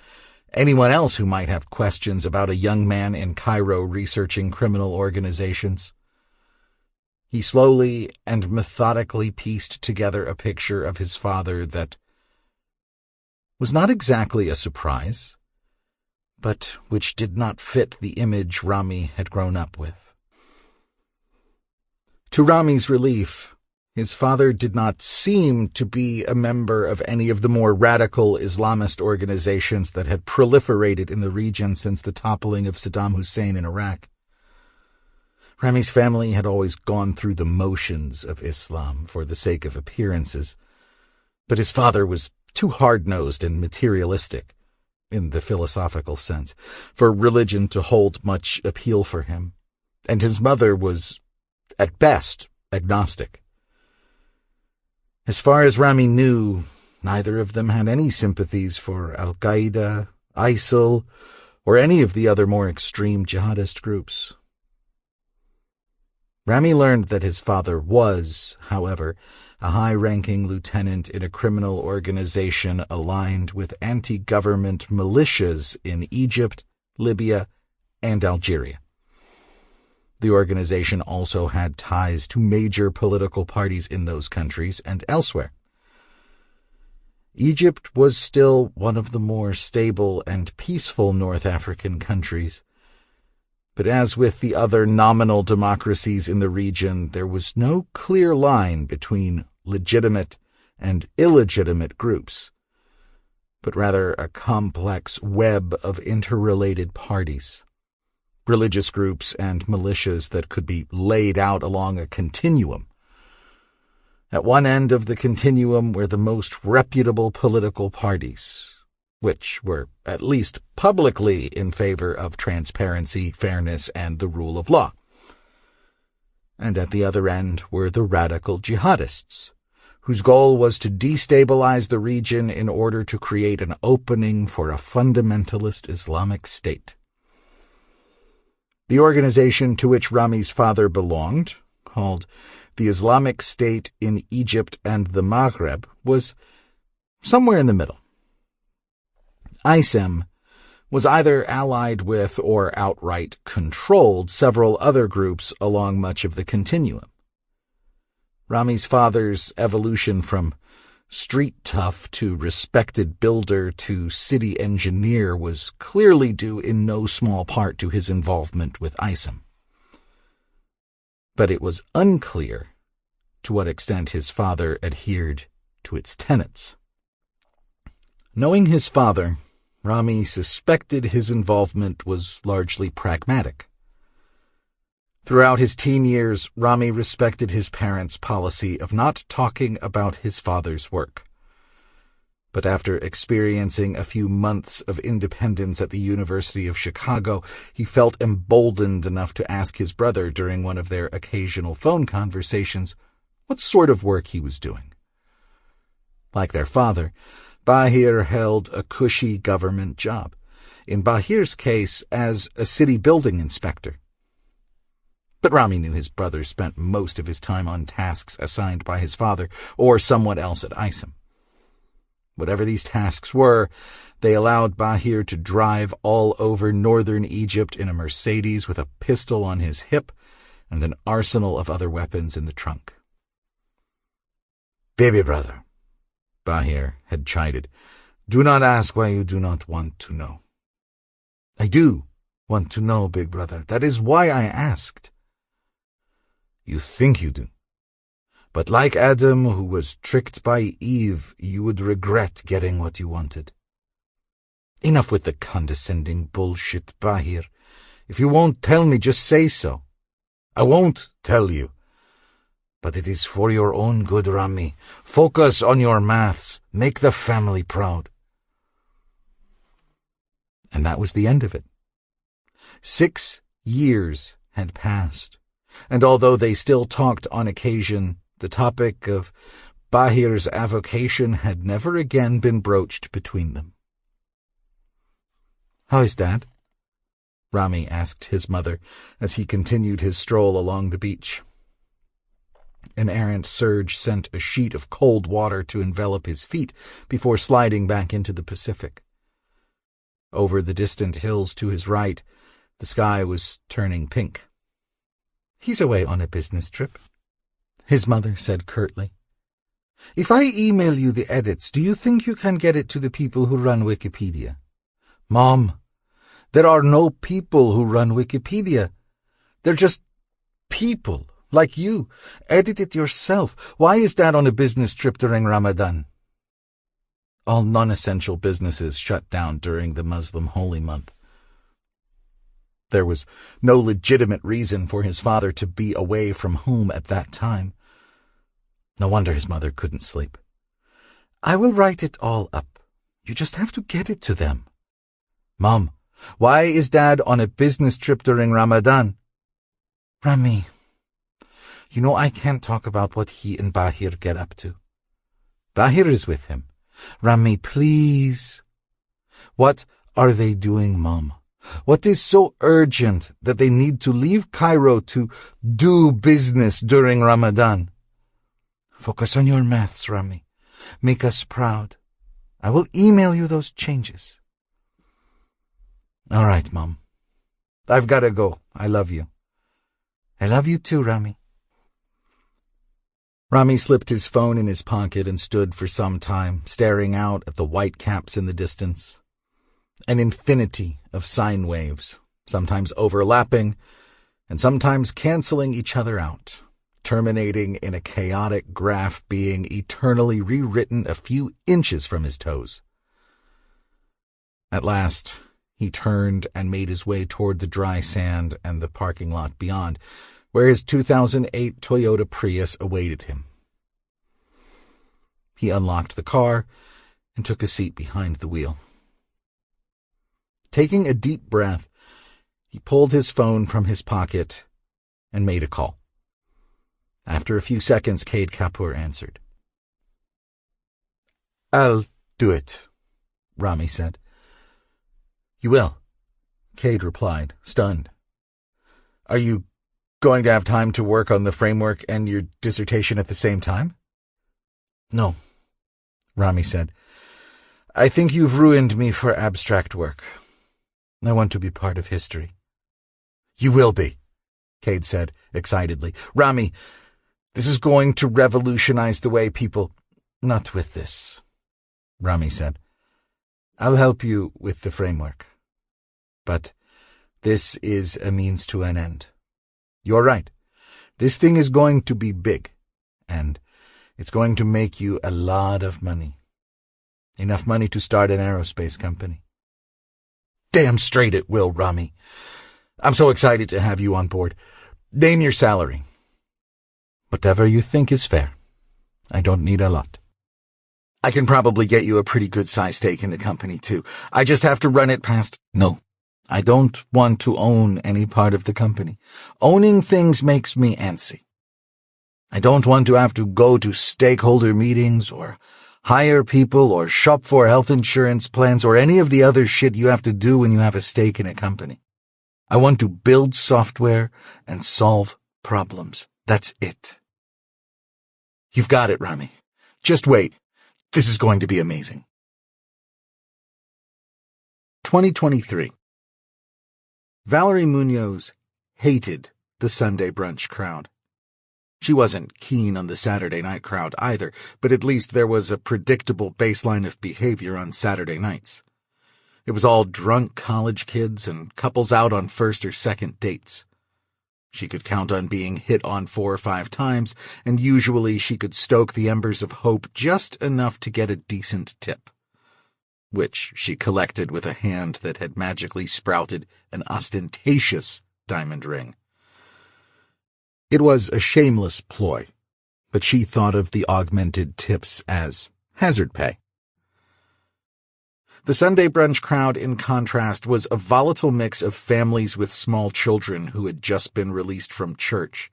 anyone else who might have questions about a young man in Cairo researching criminal organizations. He slowly and methodically pieced together a picture of his father that was not exactly a surprise, but which did not fit the image Rami had grown up with. To Rami's relief, his father did not seem to be a member of any of the more radical Islamist organizations that had proliferated in the region since the toppling of Saddam Hussein in Iraq. Rami's family had always gone through the motions of Islam for the sake of appearances, but his father was too hard-nosed and materialistic, in the philosophical sense, for religion to hold much appeal for him, and his mother was, at best, agnostic. As far as Rami knew, neither of them had any sympathies for Al-Qaeda, ISIL, or any of the other more extreme jihadist groups. Rami learned that his father was, however, a high-ranking lieutenant in a criminal organization aligned with anti-government militias in Egypt, Libya, and Algeria. The organization also had ties to major political parties in those countries and elsewhere. Egypt was still one of the more stable and peaceful North African countries, but as with the other nominal democracies in the region, there was no clear line between legitimate and illegitimate groups, but rather a complex web of interrelated parties, religious groups and militias that could be laid out along a continuum. At one end of the continuum were the most reputable political parties, which were at least publicly in favor of transparency, fairness, and the rule of law. And at the other end were the radical jihadists, whose goal was to destabilize the region in order to create an opening for a fundamentalist Islamic state. The organization to which Rami's father belonged, called the Islamic State in Egypt and the Maghreb, was somewhere in the middle. ISIM was either allied with or outright controlled several other groups along much of the continuum. Rami's father's evolution from street tough to respected builder to city engineer was clearly due in no small part to his involvement with ISIM. But it was unclear to what extent his father adhered to its tenets. Knowing his father, Rami suspected his involvement was largely pragmatic. Throughout his teen years, Rami respected his parents' policy of not talking about his father's work. But after experiencing a few months of independence at the University of Chicago, he felt emboldened enough to ask his brother during one of their occasional phone conversations what sort of work he was doing. Like their father, Bahir held a cushy government job, in Bahir's case as a city building inspector. But Rami knew his brother spent most of his time on tasks assigned by his father or someone else at ISIM. Whatever these tasks were, they allowed Bahir to drive all over northern Egypt in a Mercedes with a pistol on his hip and an arsenal of other weapons in the trunk. "Baby brother," Bahir had chided, "do not ask why you do not want to know." "I do want to know, big brother. That is why I asked. You think you do. But like Adam, who was tricked by Eve, you would regret getting what you wanted. Enough with the condescending bullshit, Bahir. If you won't tell me, just say so. I won't tell you. But it is for your own good, Rami. Focus on your maths. Make the family proud. And that was the end of it. 6 years had passed, and although they still talked on occasion, the topic of Bahir's avocation had never again been broached between them. "How is Dad?" Rami asked his mother as he continued his stroll along the beach. An errant surge sent a sheet of cold water to envelop his feet before sliding back into the Pacific. Over the distant hills to his right, the sky was turning pink. "He's away on a business trip," his mother said curtly. "If I email you the edits, do you think you can get it to the people who run Wikipedia?" "Mom, there are no people who run Wikipedia. They're just people, like you. Edit it yourself. Why is Dad on a business trip during Ramadan?" All non-essential businesses shut down during the Muslim holy month. There was no legitimate reason for his father to be away from home at that time. No wonder his mother couldn't sleep. "I will write it all up. You just have to get it to them." "Mom, why is Dad on a business trip during Ramadan?" "Rami, you know I can't talk about what he and Bahir get up to." "Bahir is with him." "Rami, please." "What are they doing, Mom? What is so urgent that they need to leave Cairo to do business during Ramadan?" "Focus on your maths, Rami. Make us proud. I will email you those changes." "All right, Mom. I've got to go. I love you." "I love you too, Rami." Rami slipped his phone in his pocket and stood for some time, staring out at the white caps in the distance. An infinity of sine waves, sometimes overlapping and sometimes canceling each other out, terminating in a chaotic graph being eternally rewritten a few inches from his toes. At last, he turned and made his way toward the dry sand and the parking lot beyond, where his 2008 Toyota Prius awaited him. He unlocked the car and took a seat behind the wheel. Taking a deep breath, he pulled his phone from his pocket and made a call. After a few seconds, Kade Kapur answered. "I'll do it," Rami said. "You will?" Kade replied, stunned. "Are you going to have time to work on the framework and your dissertation at the same time?" "No," Rami said. "I think you've ruined me for abstract work. I want to be part of history." "You will be," Kade said excitedly. "Rami, this is going to revolutionize the way people—" "Not with this," Rami said. "I'll help you with the framework. But this is a means to an end. You're right. This thing is going to be big, and it's going to make you a lot of money. Enough money to start an aerospace company." "Damn straight it will, Rami. I'm so excited to have you on board. Name your salary." "Whatever you think is fair. I don't need a lot." "I can probably get you a pretty good-sized stake in the company, too. I just have to run it past—" "No, I don't want to own any part of the company. Owning things makes me antsy. I don't want to have to go to stakeholder meetings or hire people or shop for health insurance plans or any of the other shit you have to do when you have a stake in a company. I want to build software and solve problems. That's it." "You've got it, Rami. Just wait. This is going to be amazing." 2023. Valerie Munoz hated the Sunday brunch crowd. She wasn't keen on the Saturday night crowd either, but at least there was a predictable baseline of behavior on Saturday nights. It was all drunk college kids and couples out on first or second dates. She could count on being hit on 4 or 5 times, and usually she could stoke the embers of hope just enough to get a decent tip, which she collected with a hand that had magically sprouted an ostentatious diamond ring. It was a shameless ploy, but she thought of the augmented tips as hazard pay. The Sunday brunch crowd, in contrast, was a volatile mix of families with small children who had just been released from church,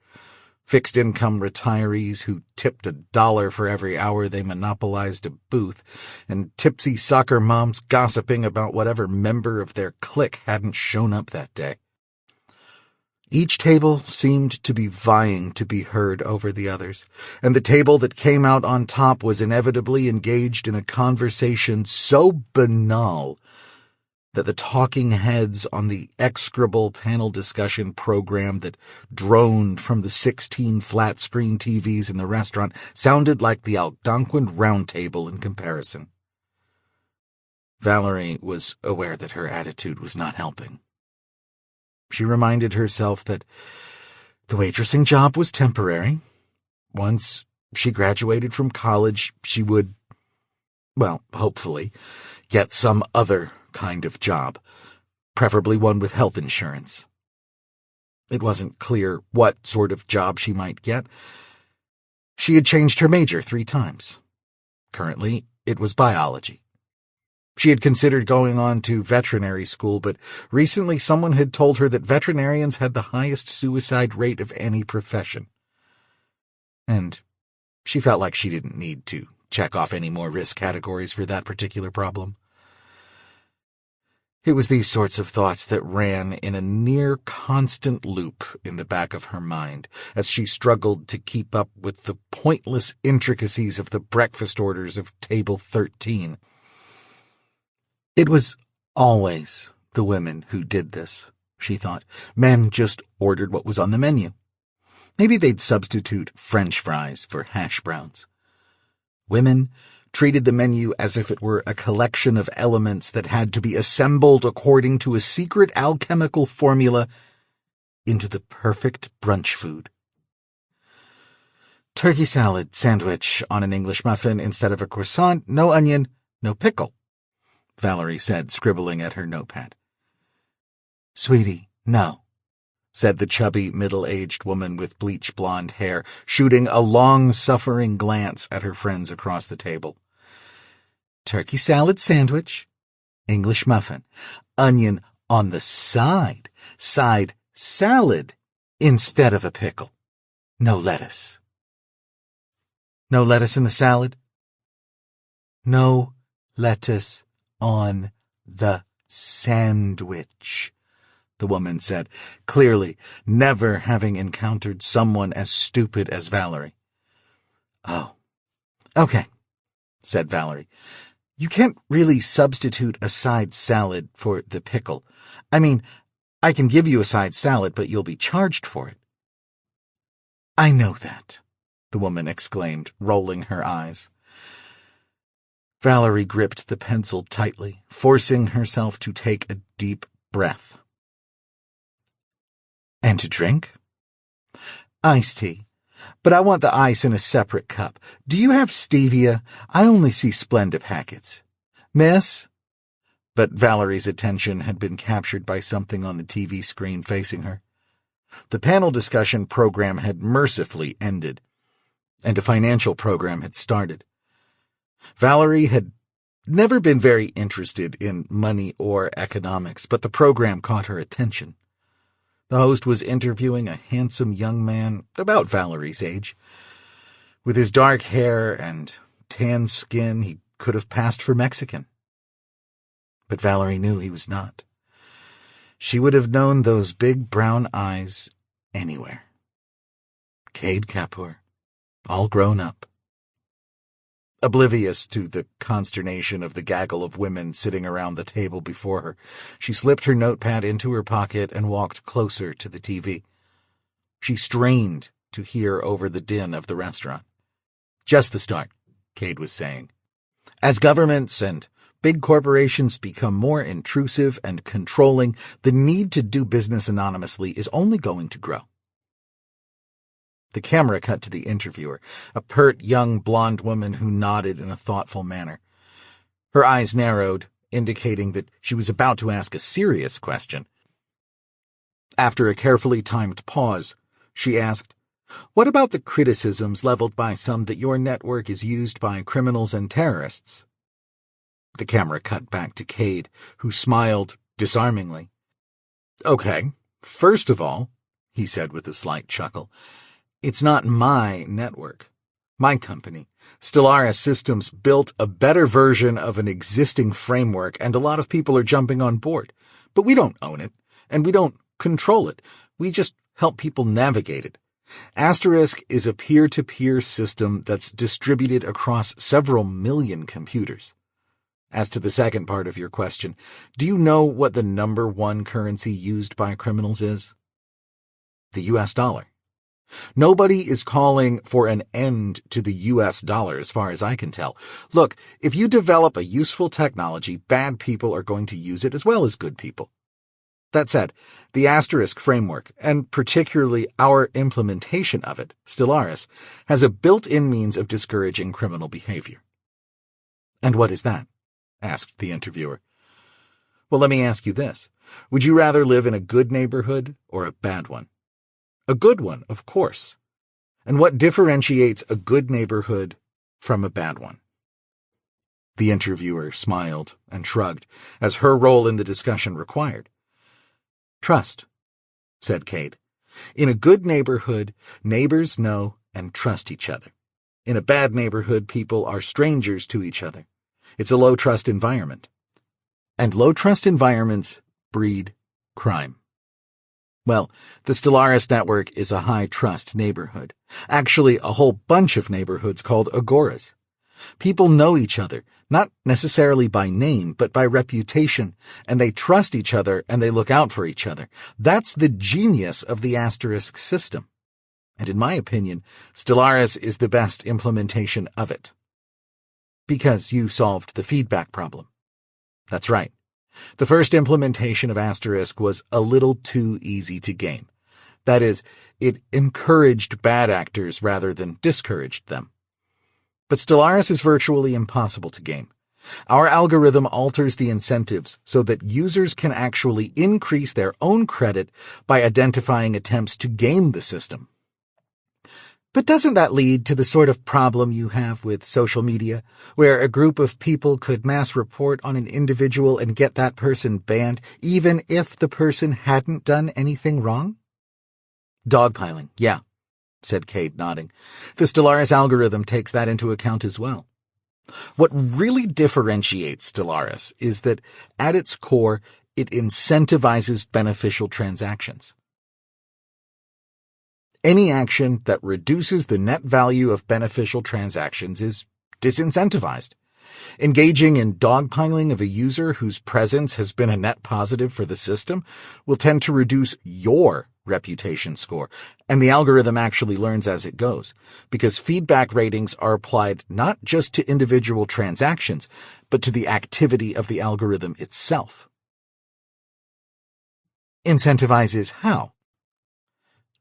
fixed-income retirees who tipped $1 for every hour they monopolized a booth, and tipsy soccer moms gossiping about whatever member of their clique hadn't shown up that day. Each table seemed to be vying to be heard over the others, and the table that came out on top was inevitably engaged in a conversation so banal that the talking heads on the execrable panel discussion program that droned from the 16 flat-screen TVs in the restaurant sounded like the Algonquin Round Table in comparison. Valerie was aware that her attitude was not helping. She reminded herself that the waitressing job was temporary. Once she graduated from college, she would, well, hopefully, get some other kind of job, preferably one with health insurance. It wasn't clear what sort of job she might get. She had changed her major 3 times. Currently, it was biology. She had considered going on to veterinary school, but recently someone had told her that veterinarians had the highest suicide rate of any profession. And she felt like she didn't need to check off any more risk categories for that particular problem. It was these sorts of thoughts that ran in a near-constant loop in the back of her mind as she struggled to keep up with the pointless intricacies of the breakfast orders of Table 13. It was always the women who did this, she thought. Men just ordered what was on the menu. Maybe they'd substitute French fries for hash browns. Women treated the menu as if it were a collection of elements that had to be assembled according to a secret alchemical formula into the perfect brunch food. Turkey salad sandwich on an English muffin instead of a croissant, no onion, no pickle, Valerie said, scribbling at her notepad. Sweetie, no, said the chubby, middle-aged woman with bleach blonde hair, shooting a long-suffering glance at her friends across the table. Turkey salad sandwich, English muffin, onion on the side salad instead of a pickle. No lettuce. No lettuce in the salad? No lettuce on the sandwich, the woman said, clearly never having encountered someone as stupid as Valerie. Oh, okay, said Valerie. You can't really substitute a side salad for the pickle. I mean, I can give you a side salad, but you'll be charged for it. I know that, the woman exclaimed, rolling her eyes. Valerie gripped the pencil tightly, forcing herself to take a deep breath. And to drink? Iced tea. But I want the ice in a separate cup. Do you have stevia? I only see Splenda packets. Miss? But Valerie's attention had been captured by something on the TV screen facing her. The panel discussion program had mercifully ended, and a financial program had started. Valerie had never been very interested in money or economics, but the program caught her attention. The host was interviewing a handsome young man about Valerie's age. With his dark hair and tan skin, he could have passed for Mexican. But Valerie knew he was not. She would have known those big brown eyes anywhere. Kade Kapur, all grown up. Oblivious to the consternation of the gaggle of women sitting around the table before her, she slipped her notepad into her pocket and walked closer to the TV. She strained to hear over the din of the restaurant. Just the start, Kade was saying. As governments and big corporations become more intrusive and controlling, the need to do business anonymously is only going to grow. The camera cut to the interviewer, a pert young blonde woman who nodded in a thoughtful manner. Her eyes narrowed, indicating that she was about to ask a serious question. After a carefully timed pause, she asked, "What about the criticisms leveled by some that your network is used by criminals and terrorists?" The camera cut back to Kade, who smiled disarmingly. "Okay, first of all," he said with a slight chuckle, "it's not my network. My company, Stellaris Systems, built a better version of an existing framework, and a lot of people are jumping on board. But we don't own it, and we don't control it. We just help people navigate it. Asterisk is a peer-to-peer system that's distributed across several million computers. As to the second part of your question, do you know what the number one currency used by criminals is? The US dollar. Nobody is calling for an end to the US dollar as far as I can tell. Look, if you develop a useful technology, bad people are going to use it as well as good people. That said, the Asterisk framework, and particularly our implementation of it, Stellaris, has a built-in means of discouraging criminal behavior." "And what is that?" asked the interviewer. "Well, let me ask you this. Would you rather live in a good neighborhood or a bad one?" "A good one, of course. And what differentiates a good neighborhood from a bad one?" The interviewer smiled and shrugged, as her role in the discussion required. "Trust," said Kade. "In a good neighborhood, neighbors know and trust each other. In a bad neighborhood, people are strangers to each other. It's a low-trust environment. And low-trust environments breed crime. Well, the Stellaris network is a high-trust neighborhood. Actually, a whole bunch of neighborhoods called agoras. People know each other, not necessarily by name, but by reputation, and they trust each other and they look out for each other. That's the genius of the Asterisk system. And in my opinion, Stellaris is the best implementation of it. Because you solved the feedback problem. That's right. The first implementation of Asterisk was a little too easy to game. That is, it encouraged bad actors rather than discouraged them. But Stellaris is virtually impossible to game. Our algorithm alters the incentives so that users can actually increase their own credit by identifying attempts to game the system. But doesn't that lead to the sort of problem you have with social media, where a group of people could mass report on an individual and get that person banned, even if the person hadn't done anything wrong? Dogpiling, yeah, said Kade, nodding. The Stellaris algorithm takes that into account as well. What really differentiates Stellaris is that, at its core, it incentivizes beneficial transactions. Any action that reduces the net value of beneficial transactions is disincentivized. Engaging in dogpiling of a user whose presence has been a net positive for the system will tend to reduce your reputation score, and the algorithm actually learns as it goes, because feedback ratings are applied not just to individual transactions, but to the activity of the algorithm itself. Incentivizes how?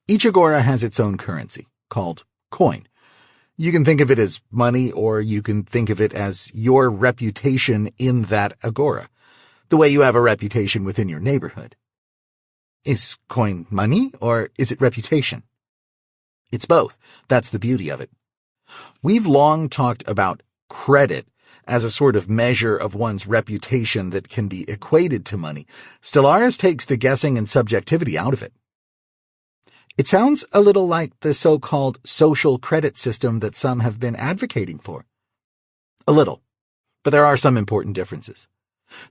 Each agora has its own currency, called coin. You can think of it as money, or you can think of it as your reputation in that agora, the way you have a reputation within your neighborhood. Is coin money, or is it reputation? It's both. That's the beauty of it. We've long talked about credit as a sort of measure of one's reputation that can be equated to money. Stellaris takes the guessing and subjectivity out of it. It sounds a little like the so-called social credit system that some have been advocating for. A little, but there are some important differences.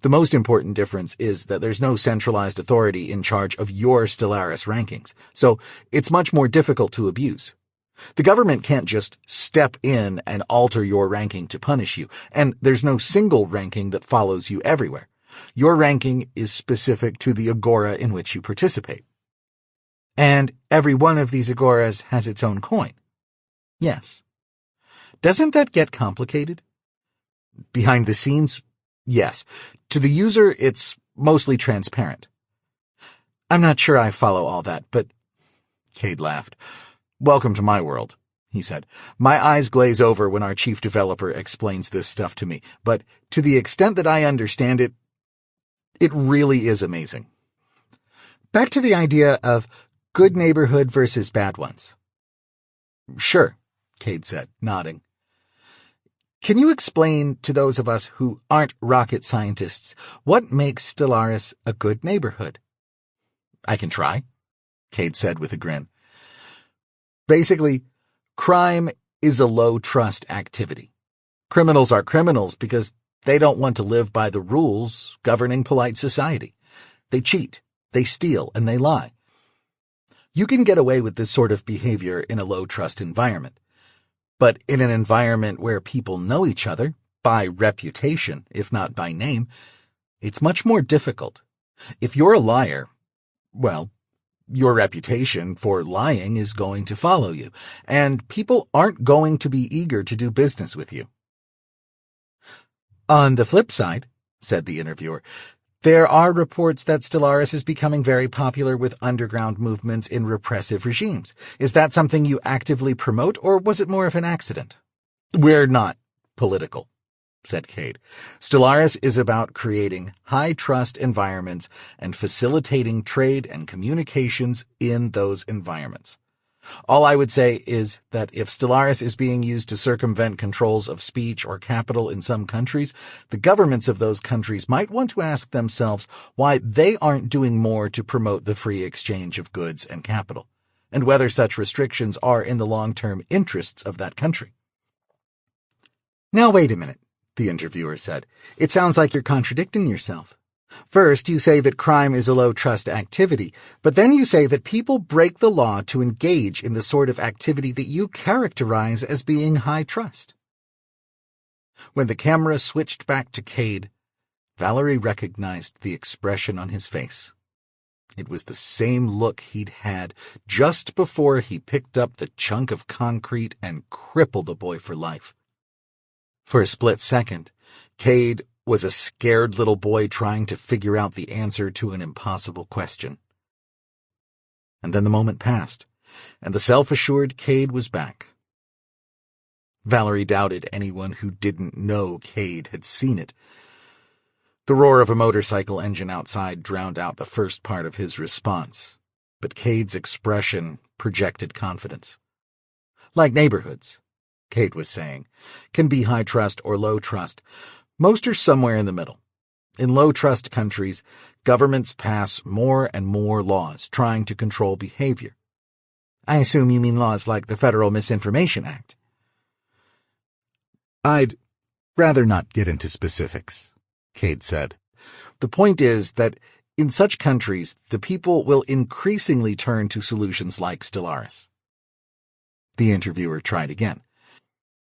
The most important difference is that there's no centralized authority in charge of your Stellaris rankings, so it's much more difficult to abuse. The government can't just step in and alter your ranking to punish you, and there's no single ranking that follows you everywhere. Your ranking is specific to the agora in which you participate. And every one of these agoras has its own coin. Yes. Doesn't that get complicated? Behind the scenes, Yes. To the user, it's mostly transparent. I'm not sure I follow all that, but... Kade laughed. Welcome to my world, he said. My eyes glaze over when our chief developer explains this stuff to me, but to the extent that I understand it, it really is amazing. Back to the idea of good neighborhood versus bad ones. Sure, Kade said, nodding. Can you explain to those of us who aren't rocket scientists what makes Stellaris a good neighborhood? I can try, Kade said with a grin. Basically, crime is a low-trust activity. Criminals are criminals because they don't want to live by the rules governing polite society. They cheat, they steal, and they lie. You can get away with this sort of behavior in a low-trust environment. But in an environment where people know each other, by reputation, if not by name, it's much more difficult. If you're a liar, well, your reputation for lying is going to follow you, and people aren't going to be eager to do business with you. On the flip side, said the interviewer, there are reports that Stellaris is becoming very popular with underground movements in repressive regimes. Is that something you actively promote, or was it more of an accident? We're not political, said Kade. Stellaris is about creating high-trust environments and facilitating trade and communications in those environments. All I would say is that if Stellaris is being used to circumvent controls of speech or capital in some countries, the governments of those countries might want to ask themselves why they aren't doing more to promote the free exchange of goods and capital, and whether such restrictions are in the long-term interests of that country. Now wait a minute, the interviewer said. It sounds like you're contradicting yourself. First, you say that crime is a low-trust activity, but then you say that people break the law to engage in the sort of activity that you characterize as being high-trust. When the camera switched back to Kade, Valerie recognized the expression on his face. It was the same look he'd had just before he picked up the chunk of concrete and crippled the boy for life. For a split second, Kade was a scared little boy trying to figure out the answer to an impossible question. And then the moment passed, and the self-assured Kade was back. Valerie doubted anyone who didn't know Kade had seen it. The roar of a motorcycle engine outside drowned out the first part of his response, but Cade's expression projected confidence. Like neighborhoods, Kade was saying, can be high trust or low trust. Most are somewhere in the middle. In low-trust countries, governments pass more and more laws trying to control behavior. I assume you mean laws like the Federal Misinformation Act. I'd rather not get into specifics, Kade said. The point is that in such countries, the people will increasingly turn to solutions like Stellaris. The interviewer tried again.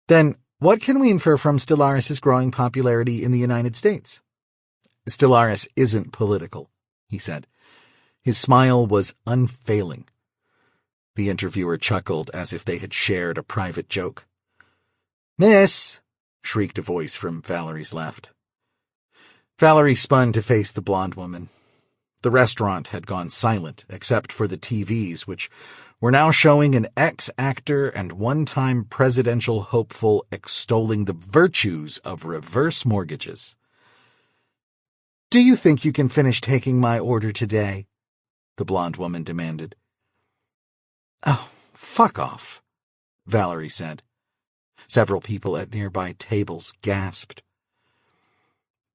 Then, what can we infer from Stellaris' growing popularity in the United States? Stellaris isn't political, he said. His smile was unfailing. The interviewer chuckled as if they had shared a private joke. Miss! Shrieked a voice from Valerie's left. Valerie spun to face the blonde woman. The restaurant had gone silent, except for the TVs, which were now showing an ex-actor and one-time presidential hopeful extolling the virtues of reverse mortgages. Do you think you can finish taking my order today? The blonde woman demanded. Oh, fuck off, Valerie said. Several people at nearby tables gasped.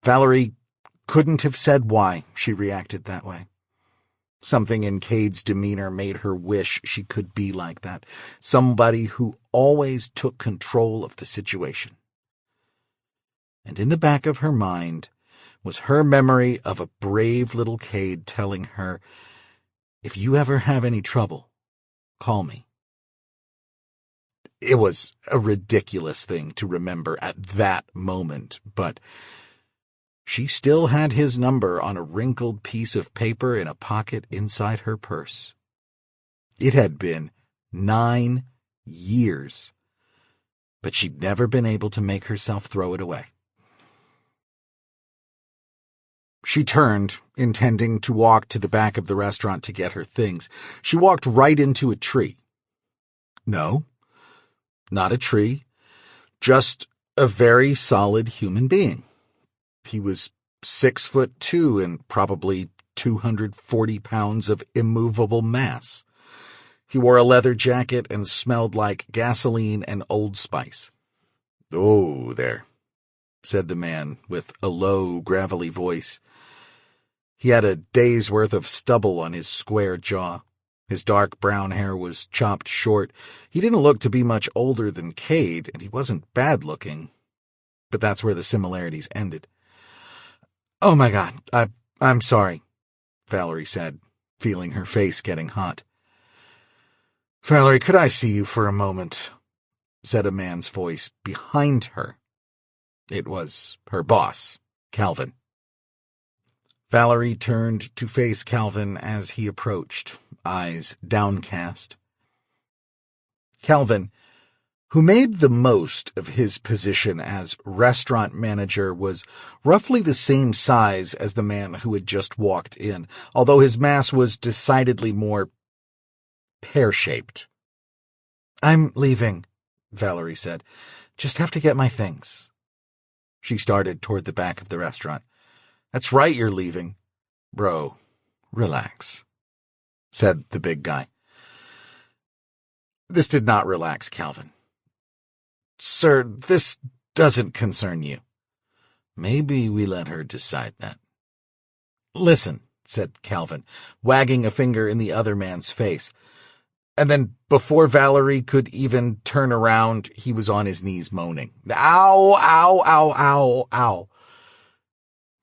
Valerie couldn't have said why she reacted that way. Something in Cade's demeanor made her wish she could be like that, somebody who always took control of the situation. And in the back of her mind was her memory of a brave little Kade telling her, if you ever have any trouble, call me. It was a ridiculous thing to remember at that moment, but she still had his number on a wrinkled piece of paper in a pocket inside her purse. It had been 9 years, but she'd never been able to make herself throw it away. She turned, intending to walk to the back of the restaurant to get her things. She walked right into a tree. No, not a tree, just a very solid human being. He was 6'2" and probably 240 pounds of immovable mass. He wore a leather jacket and smelled like gasoline and Old Spice. "Oh, there," said the man with a low, gravelly voice. He had a day's worth of stubble on his square jaw. His dark brown hair was chopped short. He didn't look to be much older than Kade, and he wasn't bad-looking. But that's where the similarities ended. "Oh my God, I'm sorry," Valerie said, feeling her face getting hot. "Valerie, could I see you for a moment?" said a man's voice behind her. It was her boss, Calvin. Valerie turned to face Calvin as he approached, eyes downcast. Calvin, who made the most of his position as restaurant manager, was roughly the same size as the man who had just walked in, although his mass was decidedly more pear-shaped. "I'm leaving," Valerie said. "Just have to get my things." She started toward the back of the restaurant. "That's right, you're leaving." "Bro, relax," said the big guy. This did not relax Calvin. "Sir, this doesn't concern you." "Maybe we let her decide that." "Listen," said Calvin, wagging a finger in the other man's face. And then, before Valerie could even turn around, he was on his knees moaning. "Ow, ow, ow, ow, ow."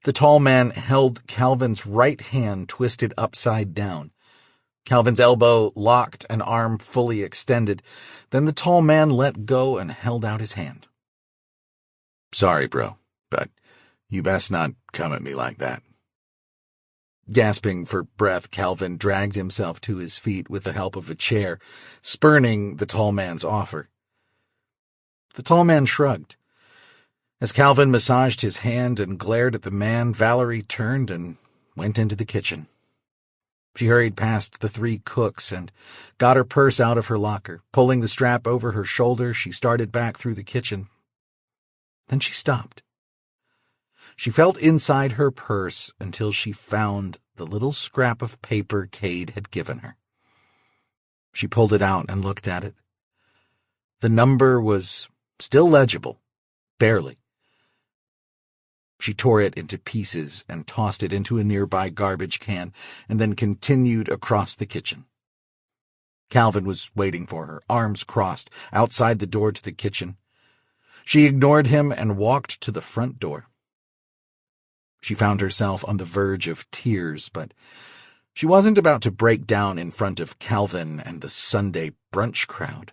The tall man held Calvin's right hand twisted upside down. Calvin's elbow locked, an arm fully extended. Then the tall man let go and held out his hand. "Sorry, bro, but you best not come at me like that." Gasping for breath, Calvin dragged himself to his feet with the help of a chair, spurning the tall man's offer. The tall man shrugged. As Calvin massaged his hand and glared at the man, Valerie turned and went into the kitchen. She hurried past the 3 cooks and got her purse out of her locker. Pulling the strap over her shoulder, she started back through the kitchen. Then she stopped. She felt inside her purse until she found the little scrap of paper Kade had given her. She pulled it out and looked at it. The number was still legible, barely. She tore it into pieces and tossed it into a nearby garbage can, and then continued across the kitchen. Calvin was waiting for her, arms crossed, outside the door to the kitchen. She ignored him and walked to the front door. She found herself on the verge of tears, but she wasn't about to break down in front of Calvin and the Sunday brunch crowd.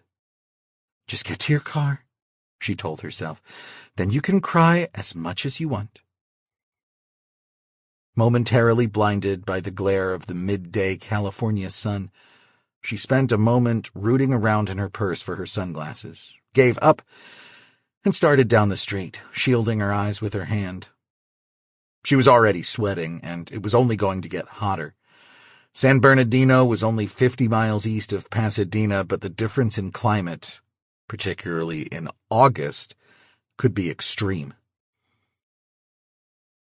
"Just get to your car," she told herself. "Then you can cry as much as you want." Momentarily blinded by the glare of the midday California sun, she spent a moment rooting around in her purse for her sunglasses, gave up, and started down the street, shielding her eyes with her hand. She was already sweating, and it was only going to get hotter. San Bernardino was only 50 miles east of Pasadena, but the difference in climate, particularly in August, could be extreme.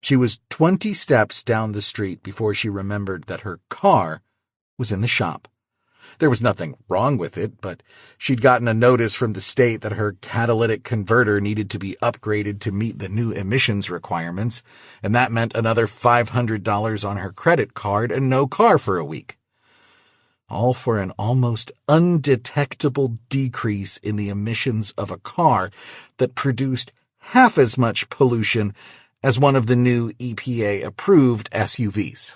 She was 20 steps down the street before she remembered that her car was in the shop. There was nothing wrong with it, but she'd gotten a notice from the state that her catalytic converter needed to be upgraded to meet the new emissions requirements, and that meant another $500 on her credit card and no car for a week. All for an almost undetectable decrease in the emissions of a car that produced half as much pollution as one of the new EPA-approved SUVs.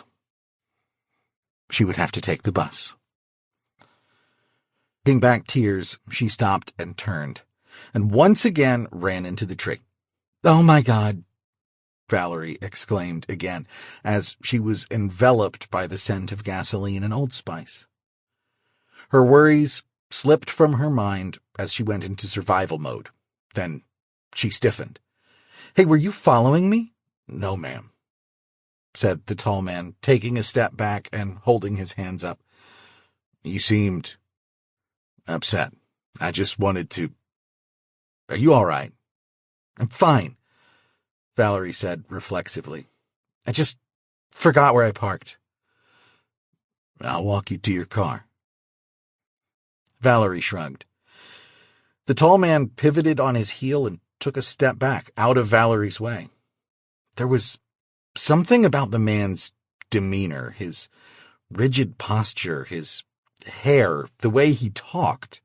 She would have to take the bus. Getting back tears, she stopped and turned, and once again ran into the tree. "Oh my God," Valerie exclaimed again, as she was enveloped by the scent of gasoline and Old Spice. Her worries slipped from her mind as she went into survival mode. Then she stiffened. "Hey, were you following me?" "No, ma'am." said the tall man, taking a step back and holding his hands up. You seemed upset. I just wanted to... Are you all right? I'm fine, Valerie said reflexively. I just forgot where I parked. I'll walk you to your car. Valerie shrugged. The tall man pivoted on his heel and took a step back, out of Valerie's way. There was something about the man's demeanor, his rigid posture, his hair, the way he talked.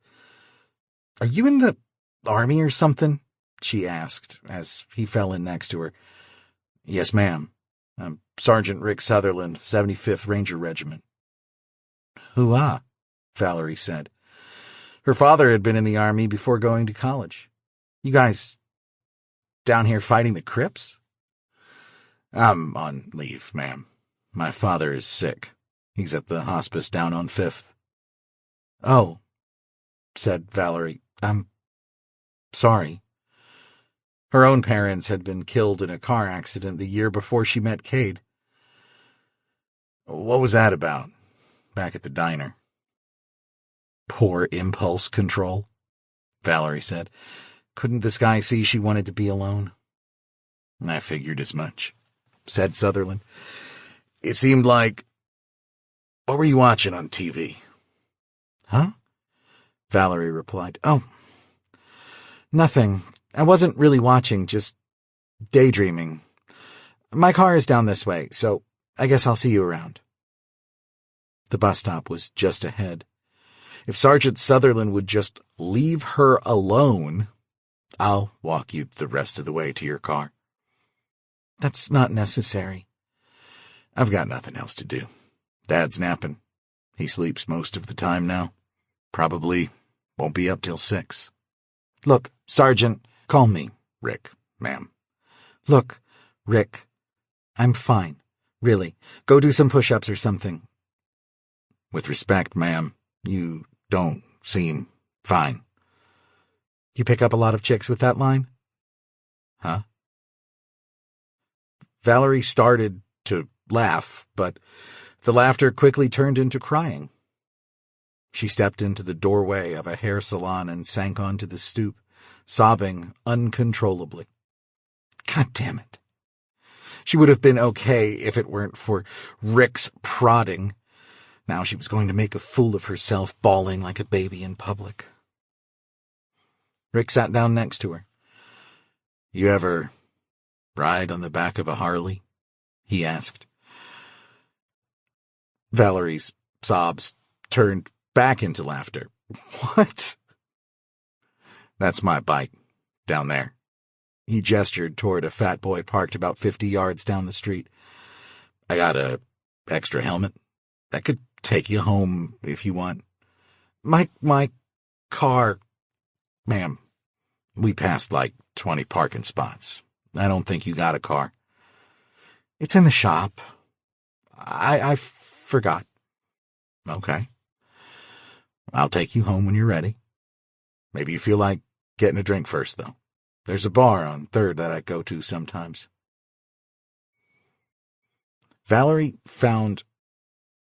Are you in the army or something? She asked as he fell in next to her. Yes, ma'am. I'm Sergeant Rick Sutherland, 75th Ranger Regiment. Hoo-ah, Valerie said. Her father had been in the army before going to college. You guys down here fighting the Crips? I'm on leave, ma'am. My father is sick. He's at the hospice down on 5th. Oh, said Valerie. I'm sorry. Her own parents had been killed in a car accident the year before she met Kade. What was that about, back at the diner? Poor impulse control, Valerie said. Couldn't this guy see she wanted to be alone? I figured as much, said Sutherland. It seemed like... What were you watching on TV? Huh? Valerie replied. Oh, nothing. I wasn't really watching, just daydreaming. My car is down this way, so I guess I'll see you around. The bus stop was just ahead. If Sergeant Sutherland would just leave her alone... I'll walk you the rest of the way to your car. That's not necessary. I've got nothing else to do. Dad's napping. He sleeps most of the time now. Probably won't be up till 6. Look, Sergeant, call me Rick, ma'am. Look, Rick, I'm fine. Really. Go do some push-ups or something. With respect, ma'am, you don't seem fine. You pick up a lot of chicks with that line? Huh? Valerie started to laugh, but the laughter quickly turned into crying. She stepped into the doorway of a hair salon and sank onto the stoop, sobbing uncontrollably. God damn it. She would have been okay if it weren't for Rick's prodding. Now she was going to make a fool of herself, bawling like a baby in public. Rick sat down next to her. You ever ride on the back of a Harley? He asked. Valerie's sobs turned back into laughter. What? That's my bike, down there. He gestured toward a fat boy parked about 50 yards down the street. I got a extra helmet. That could take you home if you want. My car... Ma'am, we passed like 20 parking spots. I don't think you got a car. It's in the shop. I forgot. Okay. I'll take you home when you're ready. Maybe you feel like getting a drink first, though. There's a bar on 3rd that I go to sometimes. Valerie found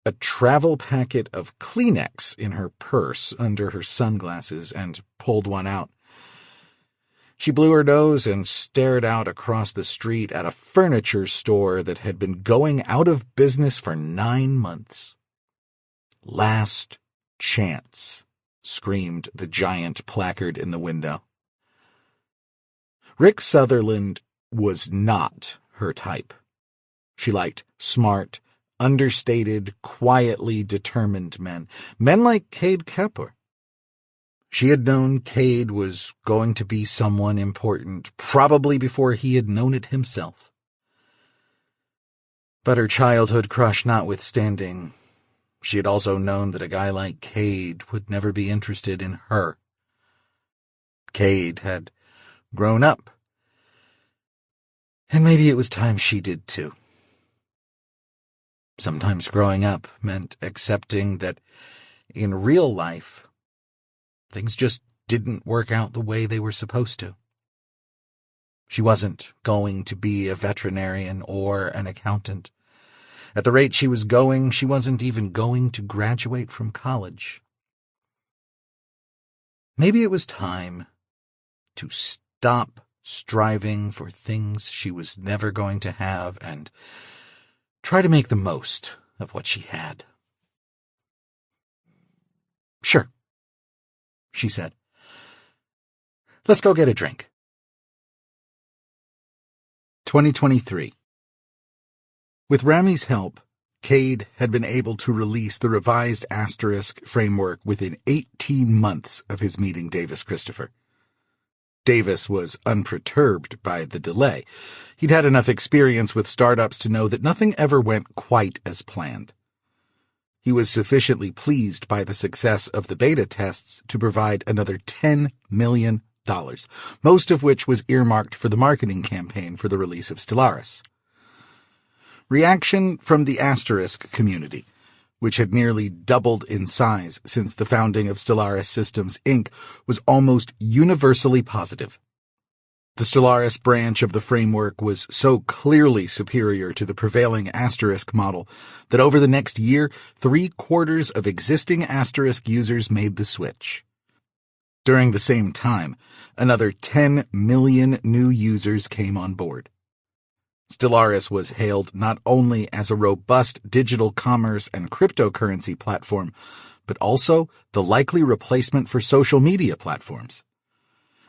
a travel packet of Kleenex in her purse under her sunglasses and pulled one out. She blew her nose and stared out across the street at a furniture store that had been going out of business for 9 months. Last chance, screamed the giant placard in the window. Rick Sutherland was not her type. She liked smart, understated, quietly determined men like Kade Kapur. She had known Kade was going to be someone important, probably before he had known it himself. But her childhood crush notwithstanding, she had also known that a guy like Kade would never be interested in her. Kade had grown up, and maybe it was time she did too. Sometimes growing up meant accepting that in real life, things just didn't work out the way they were supposed to. She wasn't going to be a veterinarian or an accountant. At the rate she was going, she wasn't even going to graduate from college. Maybe it was time to stop striving for things she was never going to have and try to make the most of what she had. "Sure," she said. "Let's go get a drink." 2023. With Rami's help, Kade had been able to release the revised asterisk framework within 18 months of his meeting Davis Christopher. Davis was unperturbed by the delay. He'd had enough experience with startups to know that nothing ever went quite as planned. He was sufficiently pleased by the success of the beta tests to provide another $10 million, most of which was earmarked for the marketing campaign for the release of Stellaris. Reaction from the asterisk community, which had nearly doubled in size since the founding of Stellaris Systems, Inc., was almost universally positive. The Stellaris branch of the framework was so clearly superior to the prevailing asterisk model that over the next year, 3/4 of existing asterisk users made the switch. During the same time, another 10 million new users came on board. Stellaris was hailed not only as a robust digital commerce and cryptocurrency platform, but also the likely replacement for social media platforms.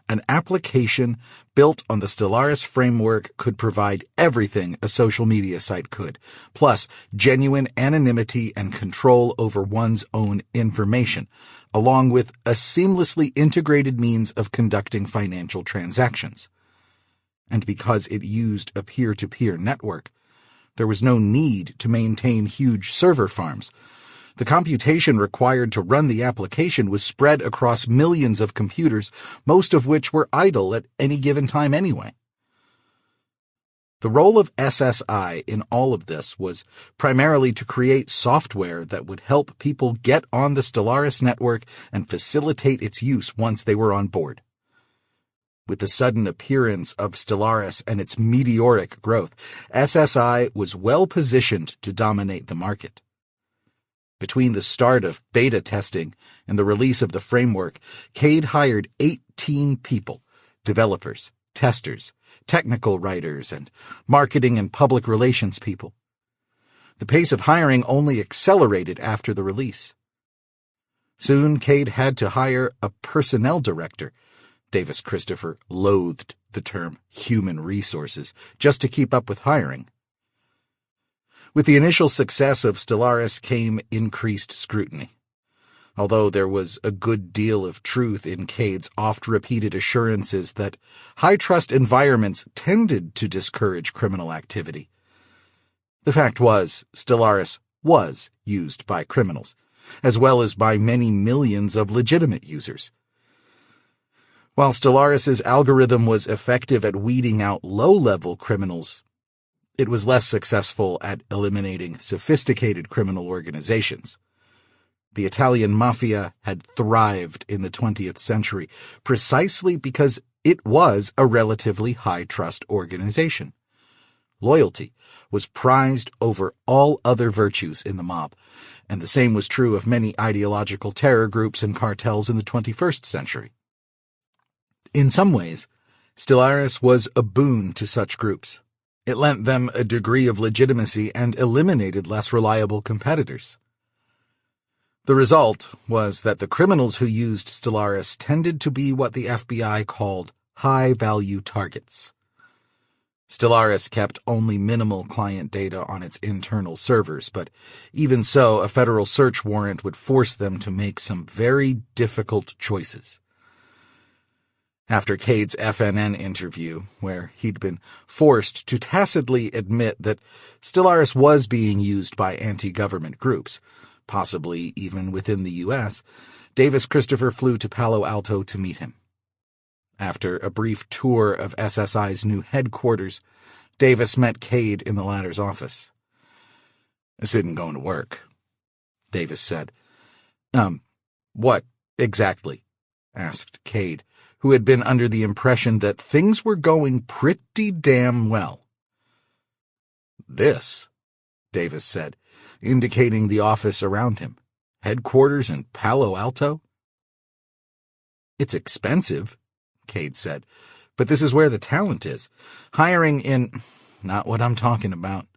An application built on the Stellaris framework could provide everything a social media site could, plus genuine anonymity and control over one's own information, along with a seamlessly integrated means of conducting financial transactions. And because it used a peer-to-peer network, there was no need to maintain huge server farms. The computation required to run the application was spread across millions of computers, most of which were idle at any given time anyway. The role of SSI in all of this was primarily to create software that would help people get on the Stellaris network and facilitate its use once they were on board. With the sudden appearance of Stellaris and its meteoric growth, SSI was well positioned to dominate the market. Between the start of beta testing and the release of the framework, Kade hired 18 people, developers, testers, technical writers, and marketing and public relations people. The pace of hiring only accelerated after the release. Soon, Kade had to hire a personnel director. Davis Christopher loathed the term human resources just to keep up with hiring. With the initial success of Stellaris came increased scrutiny. Although there was a good deal of truth in Kade's oft-repeated assurances that high-trust environments tended to discourage criminal activity. The fact was, Stellaris was used by criminals, as well as by many millions of legitimate users. While Stellaris's algorithm was effective at weeding out low-level criminals, it was less successful at eliminating sophisticated criminal organizations. The Italian mafia had thrived in the 20th century precisely because it was a relatively high-trust organization. Loyalty was prized over all other virtues in the mob, and the same was true of many ideological terror groups and cartels in the 21st century. In some ways, Stellaris was a boon to such groups. It lent them a degree of legitimacy and eliminated less reliable competitors. The result was that the criminals who used Stellaris tended to be what the FBI called high-value targets. Stellaris kept only minimal client data on its internal servers, but even so, a federal search warrant would force them to make some very difficult choices. After Kade's FNN interview, where he'd been forced to tacitly admit that Stellaris was being used by anti-government groups, possibly even within the U.S., Davis Christopher flew to Palo Alto to meet him. After a brief tour of SSI's new headquarters, Davis met Kade in the latter's office. "This isn't going to work," Davis said. What exactly?" asked Kade, who had been under the impression that things were going pretty damn well. "This," Davis said, indicating the office around him. Headquarters in Palo Alto? It's expensive, Kade said, but this is where the talent is. Hiring in... Not what I'm talking about.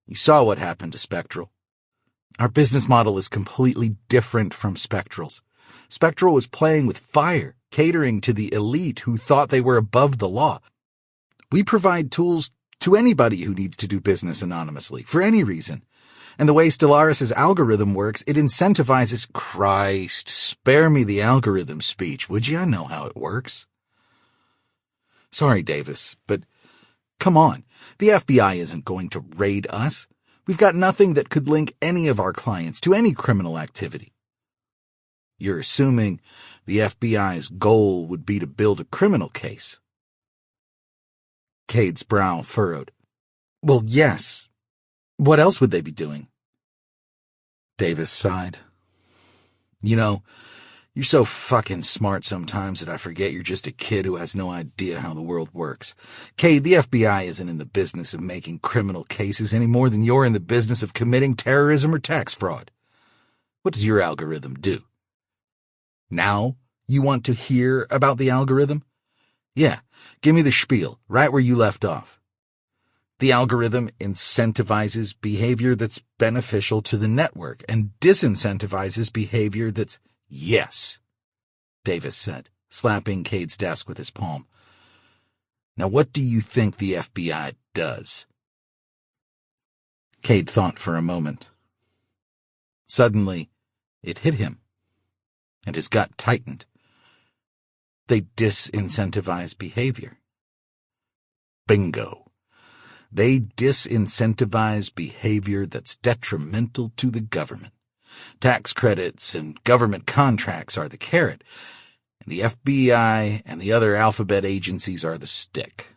You saw what happened to Spectral. Our business model is completely different from Spectral's. Spectral was playing with fire, catering to the elite who thought they were above the law. We provide tools to anybody who needs to do business anonymously, for any reason. And the way Stellaris' algorithm works, it incentivizes... Christ, spare me the algorithm speech, would you? I know how it works. Sorry, Davis, but come on. The FBI isn't going to raid us. We've got nothing that could link any of our clients to any criminal activity. You're assuming the FBI's goal would be to build a criminal case. Cade's brow furrowed. Well, yes. What else would they be doing? Davis sighed. You know, you're so fucking smart sometimes that I forget you're just a kid who has no idea how the world works. Kade, the FBI isn't in the business of making criminal cases any more than you're in the business of committing terrorism or tax fraud. What does your algorithm do? Now you want to hear about the algorithm? Yeah, give me the spiel, right where you left off. The algorithm incentivizes behavior that's beneficial to the network and disincentivizes behavior that's... Yes, Davis said, slapping Cade's desk with his palm. Now what do you think the FBI does? Kade thought for a moment. Suddenly, it hit him, and his gut tightened. They disincentivize behavior. Bingo. They disincentivize behavior that's detrimental to the government. Tax credits and government contracts are the carrot, and the FBI and the other alphabet agencies are the stick.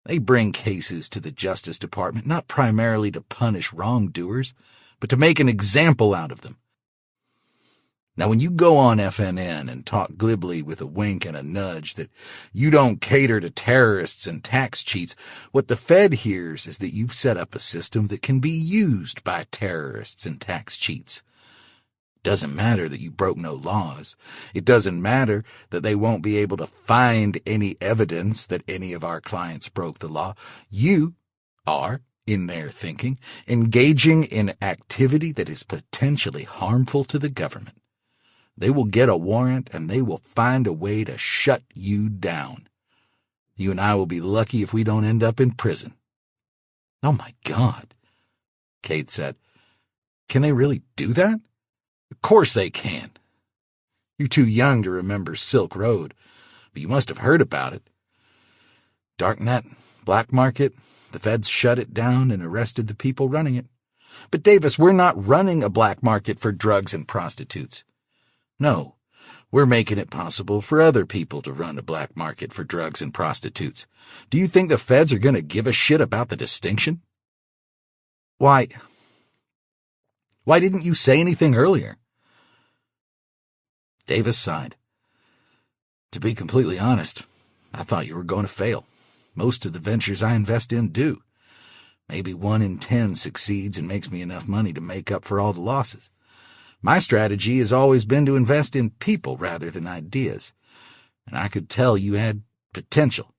They bring cases to the Justice Department not primarily to punish wrongdoers, but to make an example out of them. Now, when you go on FNN and talk glibly with a wink and a nudge that you don't cater to terrorists and tax cheats, what the Fed hears is that you've set up a system that can be used by terrorists and tax cheats. It doesn't matter that you broke no laws. It doesn't matter that they won't be able to find any evidence that any of our clients broke the law. You are, in their thinking, engaging in activity that is potentially harmful to the government. They will get a warrant, and they will find a way to shut you down. You and I will be lucky if we don't end up in prison. Oh, my God, Kade said. Can they really do that? Of course they can. You're too young to remember Silk Road, but you must have heard about it. Darknet, black market, the feds shut it down and arrested the people running it. But Davis, we're not running a black market for drugs and prostitutes. No, we're making it possible for other people to run a black market for drugs and prostitutes. Do you think the feds are going to give a shit about the distinction? Why didn't you say anything earlier? Davis sighed. To be completely honest, I thought you were going to fail. Most of the ventures I invest in do. Maybe 1 in 10 succeeds and makes me enough money to make up for all the losses. My strategy has always been to invest in people rather than ideas, and I could tell you had potential.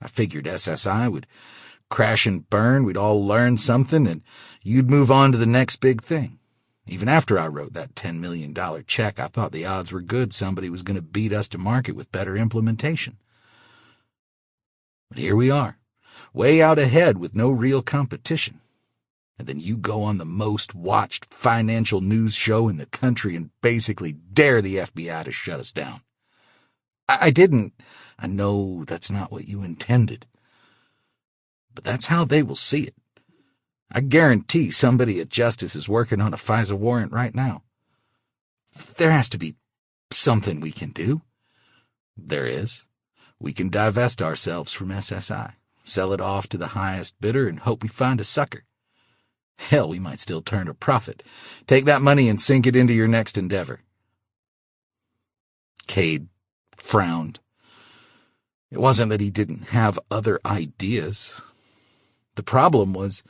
I figured SSI would crash and burn, we'd all learn something, and you'd move on to the next big thing. Even after I wrote that $10 million check, I thought the odds were good somebody was going to beat us to market with better implementation. But here we are, way out ahead with no real competition. And then you go on the most watched financial news show in the country and basically dare the FBI to shut us down. I didn't. I know that's not what you intended. But that's how they will see it. I guarantee somebody at Justice is working on a FISA warrant right now. There has to be something we can do. There is. We can divest ourselves from SSI, sell it off to the highest bidder, and hope we find a sucker. Hell, we might still turn a profit. Take that money and sink it into your next endeavor. Kade frowned. It wasn't that he didn't have other ideas. The problem was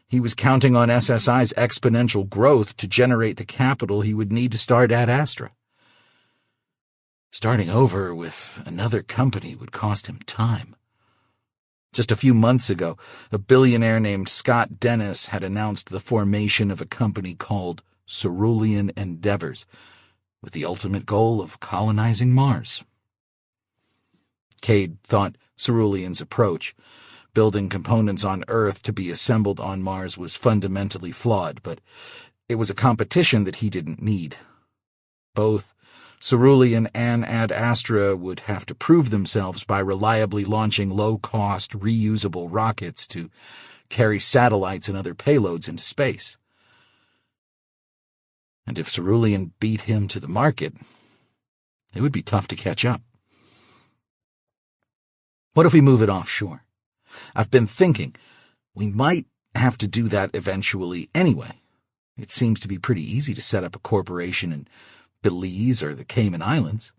He was counting on SSI's exponential growth to generate the capital he would need to start Ad Astra. Starting over with another company would cost him time. Just a few months ago, a billionaire named Scott Dennis had announced the formation of a company called Cerulean Endeavors, with the ultimate goal of colonizing Mars. Kade thought Cerulean's approach, building components on Earth to be assembled on Mars, was fundamentally flawed, but it was a competition that he didn't need. Both Cerulean and Ad Astra would have to prove themselves by reliably launching low-cost, reusable rockets to carry satellites and other payloads into space. And if Cerulean beat him to the market, it would be tough to catch up. What if we move it offshore? I've been thinking we might have to do that eventually anyway. It seems to be pretty easy to set up a corporation in Belize or the Cayman Islands.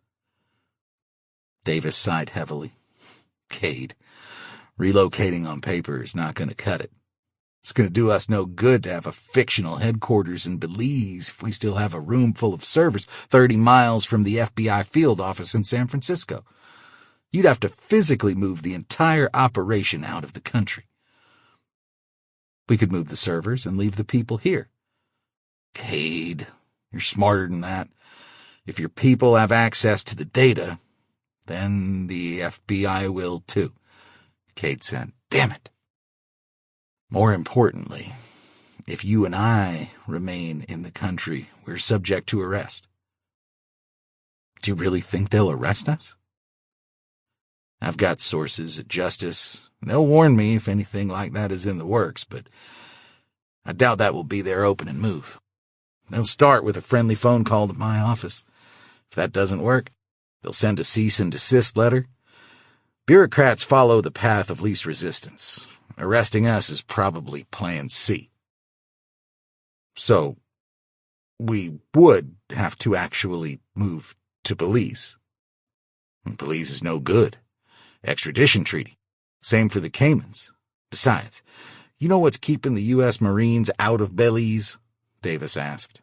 Davis sighed heavily. Kade, relocating on paper is not going to cut it. It's going to do us no good to have a fictional headquarters in Belize if we still have a room full of servers 30 miles from the FBI field office in San Francisco. You'd have to physically move the entire operation out of the country. We could move the servers and leave the people here. Kade, you're smarter than that. If your people have access to the data, then the FBI will too. Kade said, "Damn it." More importantly, if you and I remain in the country, we're subject to arrest. Do you really think they'll arrest us? I've got sources at Justice. They'll warn me if anything like that is in the works, but I doubt that will be their opening move. They'll start with a friendly phone call to my office. If that doesn't work, they'll send a cease and desist letter. Bureaucrats follow the path of least resistance. Arresting us is probably plan C. So, we would have to actually move to Belize. Belize is no good. Extradition treaty. Same for the Caymans. Besides, you know what's keeping the U.S. Marines out of Belize? Davis asked.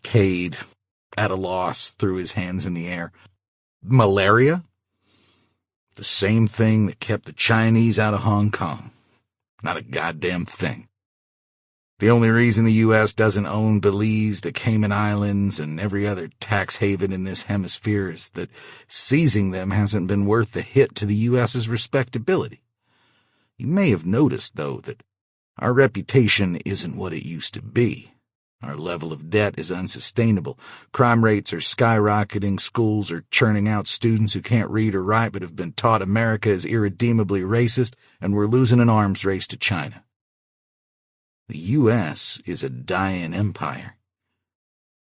Kade, at a loss, threw his hands in the air. Malaria? The same thing that kept the Chinese out of Hong Kong. Not a goddamn thing. The only reason the U.S. doesn't own Belize, the Cayman Islands, and every other tax haven in this hemisphere is that seizing them hasn't been worth the hit to the U.S.'s respectability. You may have noticed, though, that our reputation isn't what it used to be. Our level of debt is unsustainable. Crime rates are skyrocketing. Schools are churning out students who can't read or write but have been taught America is irredeemably racist, and we're losing an arms race to China. The U.S. is a dying empire.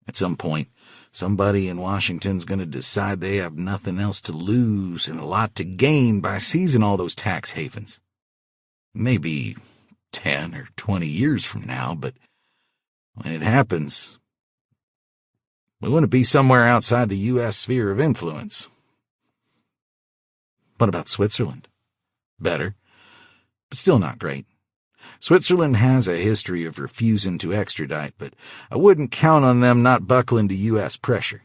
At some point, somebody in Washington's going to decide they have nothing else to lose and a lot to gain by seizing all those tax havens. Maybe 10 or 20 years from now, but when it happens, we want to be somewhere outside the U.S. sphere of influence. What about Switzerland? Better, but still not great. Switzerland has a history of refusing to extradite, but I wouldn't count on them not buckling to U.S. pressure.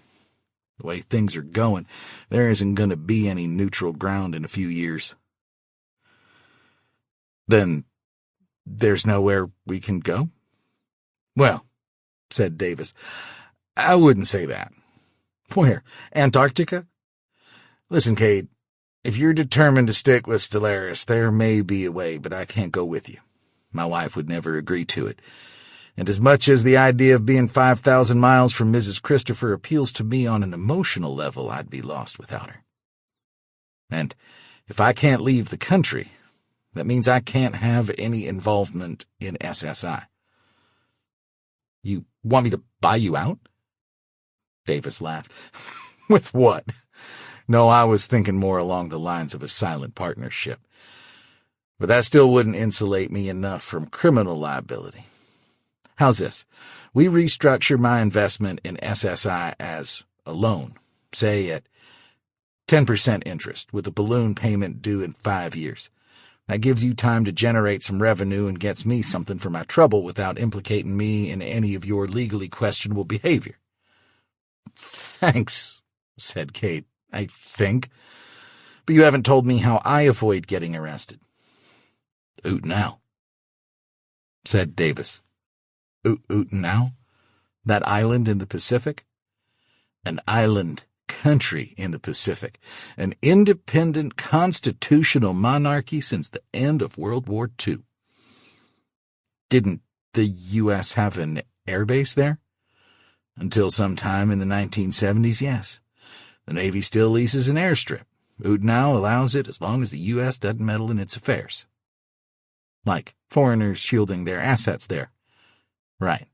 The way things are going, there isn't going to be any neutral ground in a few years. Then there's nowhere we can go? Well, said Davis, I wouldn't say that. Where? Antarctica? Listen, Kade, if you're determined to stick with Stellaris, there may be a way, but I can't go with you. My wife would never agree to it. And as much as the idea of being 5,000 miles from Mrs. Christopher appeals to me on an emotional level, I'd be lost without her. And if I can't leave the country, that means I can't have any involvement in SSI. You want me to buy you out? Davis laughed. With what? No, I was thinking more along the lines of a silent partnership. But that still wouldn't insulate me enough from criminal liability. How's this? We restructure my investment in SSI as a loan, say at 10% interest, with a balloon payment due in 5 years. That gives you time to generate some revenue and gets me something for my trouble without implicating me in any of your legally questionable behavior." "Thanks," said Kade, "I think. But you haven't told me how I avoid getting arrested." "Utenau," said Davis. Utenau? That island in the Pacific? An island country in the Pacific, an independent constitutional monarchy since the end of World War II. Didn't the U.S. have an airbase there? Until sometime in the 1970s, yes. The Navy still leases an airstrip. Utenau allows it as long as the U.S. doesn't meddle in its affairs. Like foreigners shielding their assets there. Right.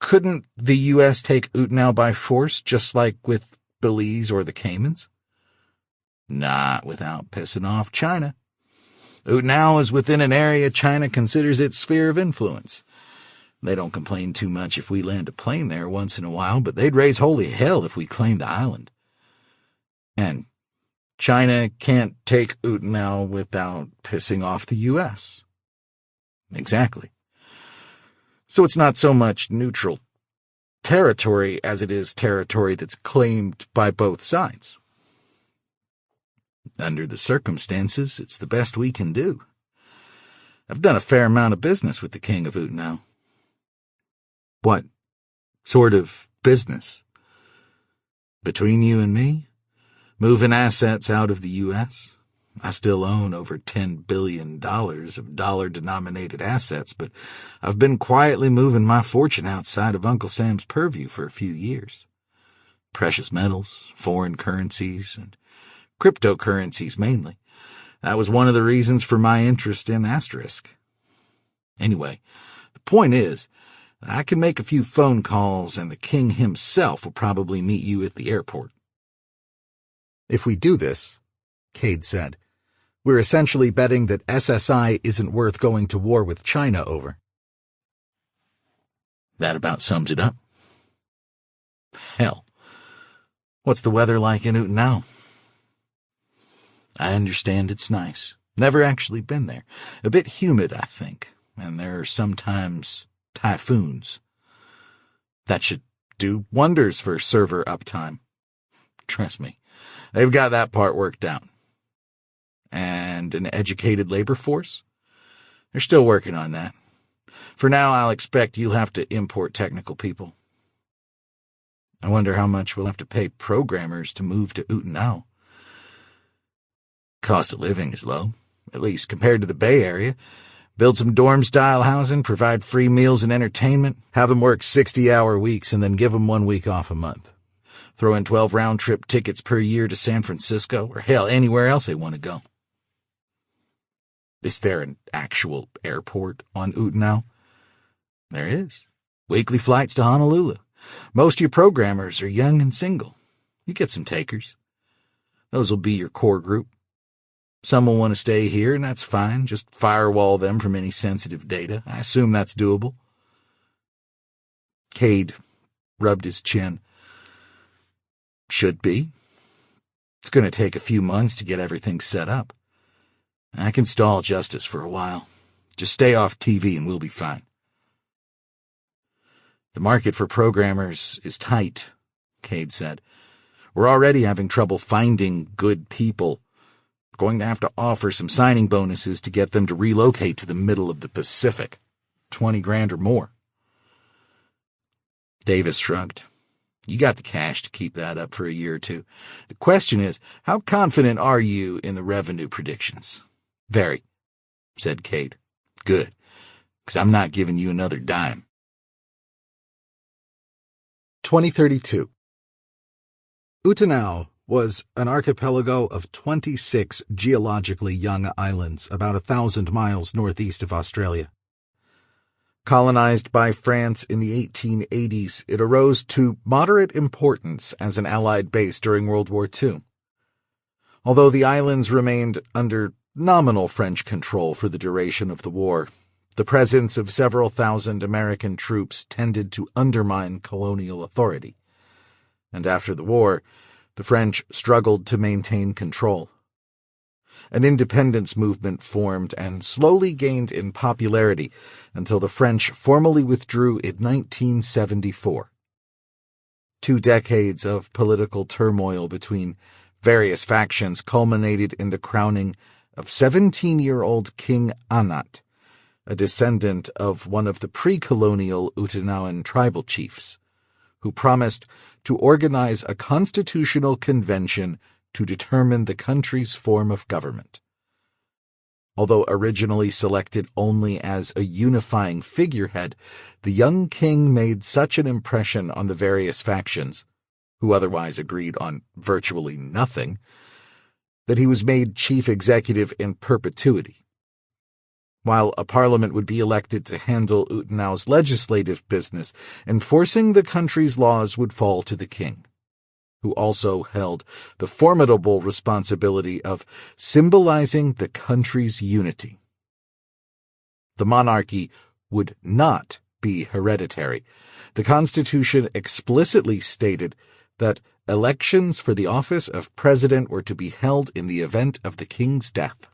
Couldn't the U.S. take Utenau by force, just like with Belize or the Caymans? Not without pissing off China. Utenau is within an area China considers its sphere of influence. They don't complain too much if we land a plane there once in a while, but they'd raise holy hell if we claimed the island. And China can't take Utenau without pissing off the U.S. Exactly. So it's not so much neutral territory as it is territory that's claimed by both sides. Under the circumstances, it's the best we can do. I've done a fair amount of business with the king of Utenau. What sort of business? Between you and me, moving assets out of the U.S., I still own over $10 billion of dollar-denominated assets, but I've been quietly moving my fortune outside of Uncle Sam's purview for a few years. Precious metals, foreign currencies, and cryptocurrencies mainly. That was one of the reasons for my interest in Asterisk. Anyway, the point is, I can make a few phone calls and the king himself will probably meet you at the airport. "If we do this," Kade said, "we're essentially betting that SSI isn't worth going to war with China over." That about sums it up. Hell, what's the weather like in Utenau? I understand it's nice. Never actually been there. A bit humid, I think, and there are sometimes typhoons. That should do wonders for server uptime. Trust me, they've got that part worked out. And an educated labor force? They're still working on that. For now, I'll expect you'll have to import technical people. I wonder how much we'll have to pay programmers to move to Utenau. Cost of living is low, at least compared to the Bay Area. Build some dorm-style housing, provide free meals and entertainment, have them work 60-hour weeks, and then give them 1 week off a month. Throw in 12 round-trip tickets per year to San Francisco, or hell, anywhere else they want to go. Is there an actual airport on Utenau? There is. Weekly flights to Honolulu. Most of your programmers are young and single. You get some takers. Those will be your core group. Some will want to stay here, and that's fine. Just firewall them from any sensitive data. I assume that's doable. Kade rubbed his chin. Should be. It's going to take a few months to get everything set up. I can stall justice for a while. Just stay off TV and we'll be fine. The market for programmers is tight, Kade said. We're already having trouble finding good people. We're going to have to offer some signing bonuses to get them to relocate to the middle of the Pacific. 20 grand or more. Davis shrugged. You got the cash to keep that up for a year or two. The question is, how confident are you in the revenue predictions? Very, said Kade. Good, because I'm not giving you another dime. 2032. Utenau was an archipelago of 26 geologically young islands about 1,000 miles northeast of Australia. Colonized by France in the 1880s, it arose to moderate importance as an Allied base during World War II. Although the islands remained under nominal French control for the duration of the war, the presence of several thousand American troops tended to undermine colonial authority. And after the war, the French struggled to maintain control. An independence movement formed and slowly gained in popularity until the French formally withdrew in 1974. 2 decades of political turmoil between various factions culminated in the crowning of 17-year-old King Anat, a descendant of one of the pre-colonial Utenaoan tribal chiefs, who promised to organize a constitutional convention to determine the country's form of government. Although originally selected only as a unifying figurehead, the young king made such an impression on the various factions, who otherwise agreed on virtually nothing, that he was made chief executive in perpetuity. While a parliament would be elected to handle Utenao's legislative business, enforcing the country's laws would fall to the king, who also held the formidable responsibility of symbolizing the country's unity. The monarchy would not be hereditary. The Constitution explicitly stated that elections for the office of president were to be held in the event of the king's death.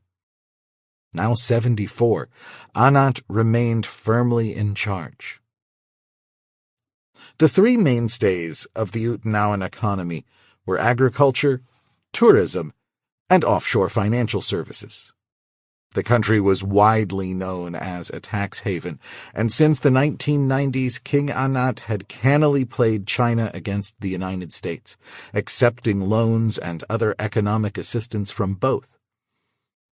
Now 74, Anat remained firmly in charge. The 3 mainstays of the Utenaoan economy were agriculture, tourism, and offshore financial services. The country was widely known as a tax haven, and since the 1990s, King Anat had cannily played China against the United States, accepting loans and other economic assistance from both.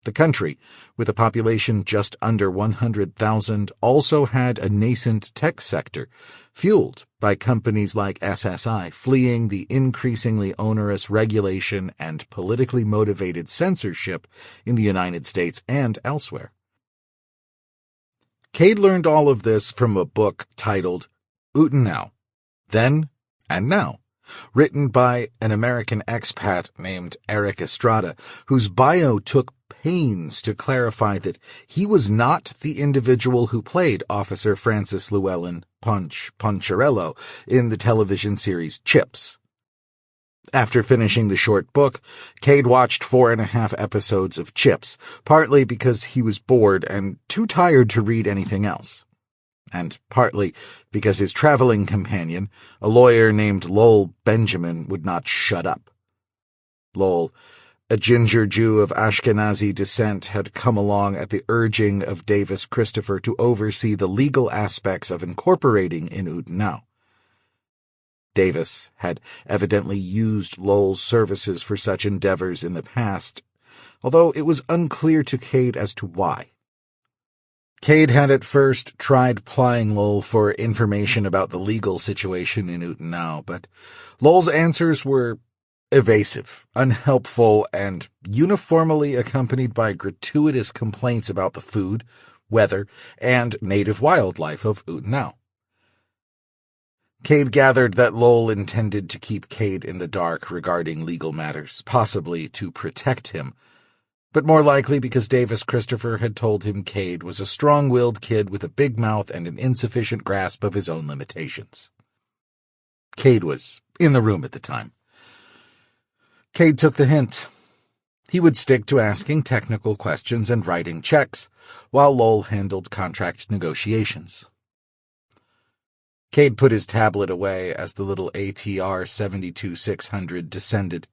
The country, with a population just under 100,000, also had a nascent tech sector, fueled by companies like SSI fleeing the increasingly onerous regulation and politically motivated censorship in the United States and elsewhere. Kade learned all of this from a book titled Utenao, Then and Now, written by an American expat named Eric Estrada, whose bio took pains to clarify that he was not the individual who played Officer Francis Llewellyn Punch Poncherello in the television series Chips. After finishing the short book, Kade watched 4.5 episodes of Chips, partly because he was bored and too tired to read anything else, and partly because his traveling companion, a lawyer named Lowell Benjamin, would not shut up. Lowell, a ginger Jew of Ashkenazi descent, had come along at the urging of Davis Christopher to oversee the legal aspects of incorporating in Utenao. Davis had evidently used Lowell's services for such endeavors in the past, although it was unclear to Kade as to why. Kade had at first tried plying Lowell for information about the legal situation in Utenao, but Lowell's answers were evasive, unhelpful, and uniformly accompanied by gratuitous complaints about the food, weather, and native wildlife of Utenao. Kade gathered that Lowell intended to keep Kade in the dark regarding legal matters, possibly to protect him, but more likely because Davis Christopher had told him Kade was a strong-willed kid with a big mouth and an insufficient grasp of his own limitations. Kade was in the room at the time. Kade took the hint. He would stick to asking technical questions and writing checks, while Lowell handled contract negotiations. Kade put his tablet away as the little ATR 72600 descended.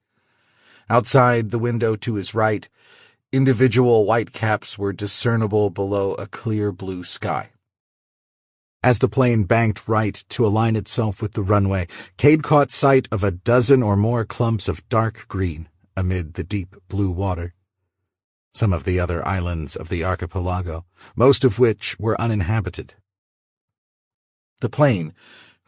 Outside the window to his right, individual whitecaps were discernible below a clear blue sky. As the plane banked right to align itself with the runway, Kade caught sight of a dozen or more clumps of dark green amid the deep blue water. Some of the other islands of the archipelago, most of which were uninhabited. The plane,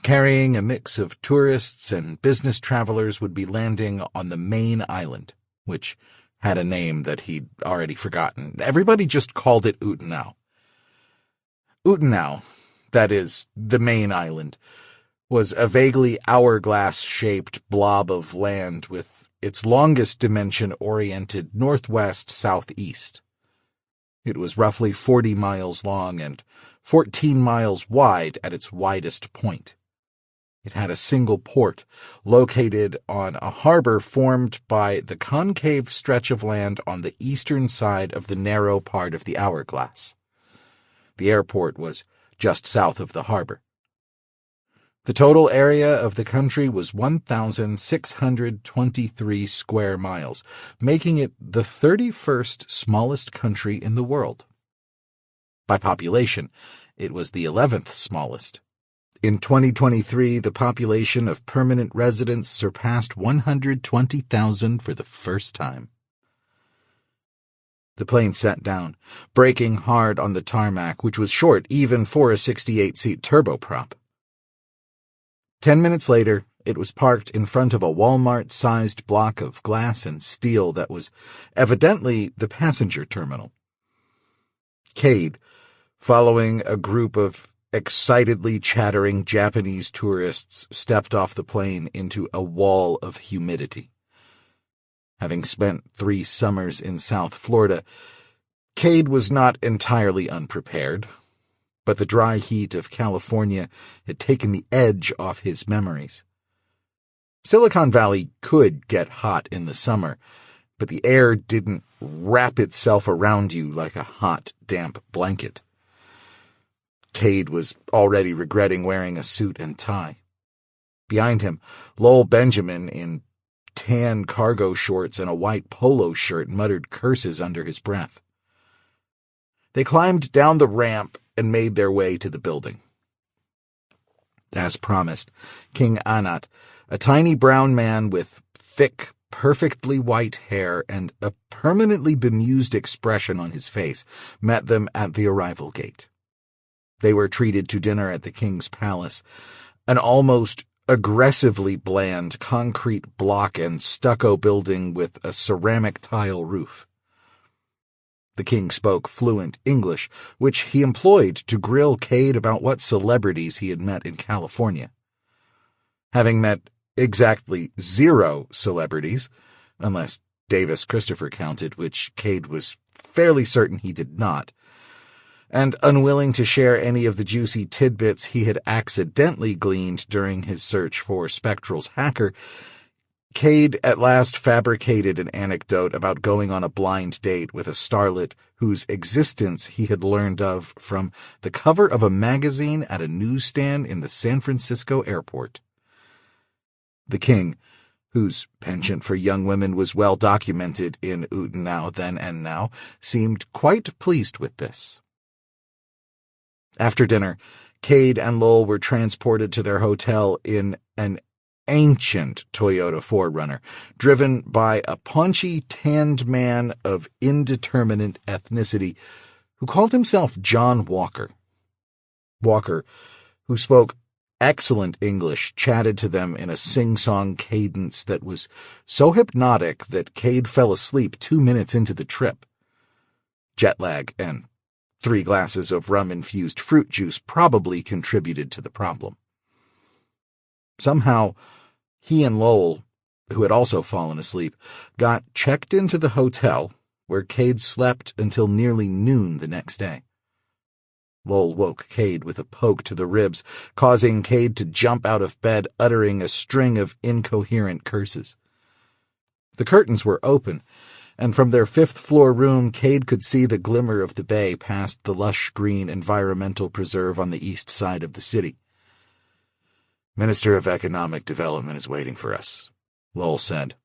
carrying a mix of tourists and business travelers, would be landing on the main island, which had a name that he'd already forgotten. Everybody just called it Utenao. Utenao, that is, the main island, was a vaguely hourglass-shaped blob of land with its longest dimension oriented northwest-southeast. It was roughly 40 miles long and 14 miles wide at its widest point. It had a single port, located on a harbor formed by the concave stretch of land on the eastern side of the narrow part of the hourglass. The airport was just south of the harbor. The total area of the country was 1,623 square miles, making it the 31st smallest country in the world. By population, it was the 11th smallest. In 2023, the population of permanent residents surpassed 120,000 for the first time. The plane sat down, braking hard on the tarmac, which was short even for a 68-seat turboprop. 10 minutes later, it was parked in front of a Walmart-sized block of glass and steel that was evidently the passenger terminal. Kade, following a group of excitedly chattering Japanese tourists, stepped off the plane into a wall of humidity. Having spent 3 summers in South Florida, Kade was not entirely unprepared, but the dry heat of California had taken the edge off his memories. Silicon Valley could get hot in the summer, but the air didn't wrap itself around you like a hot, damp blanket. Kade was already regretting wearing a suit and tie. Behind him, Lowell Benjamin, in tan cargo shorts and a white polo shirt, muttered curses under his breath. They climbed down the ramp and made their way to the building. As promised, King Anat, a tiny brown man with thick, perfectly white hair and a permanently bemused expression on his face, met them at the arrival gate. They were treated to dinner at the king's palace, an almost aggressively bland concrete block and stucco building with a ceramic tile roof. The king spoke fluent English, which he employed to grill Kade about what celebrities he had met in California. Having met exactly 0 celebrities, unless Davis Christopher counted, which Kade was fairly certain he did not, and unwilling to share any of the juicy tidbits he had accidentally gleaned during his search for Spectral's hacker, Kade at last fabricated an anecdote about going on a blind date with a starlet whose existence he had learned of from the cover of a magazine at a newsstand in the San Francisco airport. The king, whose penchant for young women was well documented in Now, Then and Now, seemed quite pleased with this. After dinner, Kade and Lowell were transported to their hotel in an ancient Toyota 4Runner, driven by a paunchy, tanned man of indeterminate ethnicity who called himself John Walker. Walker, who spoke excellent English, chatted to them in a sing-song cadence that was so hypnotic that Kade fell asleep 2 minutes into the trip. Jet lag and 3 glasses of rum-infused fruit juice probably contributed to the problem. Somehow, he and Lowell, who had also fallen asleep, got checked into the hotel, where Kade slept until nearly noon the next day. Lowell woke Kade with a poke to the ribs, causing Kade to jump out of bed, uttering a string of incoherent curses. The curtains were open, and from their 5th-floor room Kade could see the glimmer of the bay past the lush green environmental preserve on the east side of the city. "Minister of Economic Development is waiting for us," Lowell said.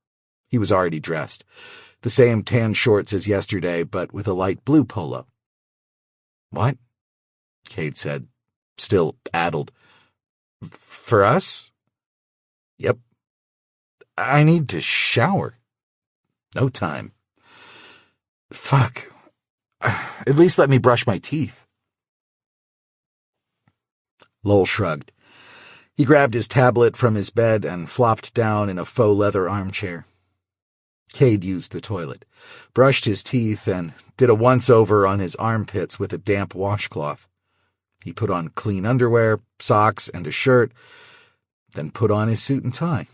He was already dressed, the same tan shorts as yesterday, but with a light blue polo. "What?" Kade said, still addled. "For us?" "Yep. I need to shower." "No time." "Fuck. At least let me brush my teeth." Lowell shrugged. He grabbed his tablet from his bed and flopped down in a faux leather armchair. Kade used the toilet, brushed his teeth, and did a once-over on his armpits with a damp washcloth. He put on clean underwear, socks, and a shirt, then put on his suit and tie.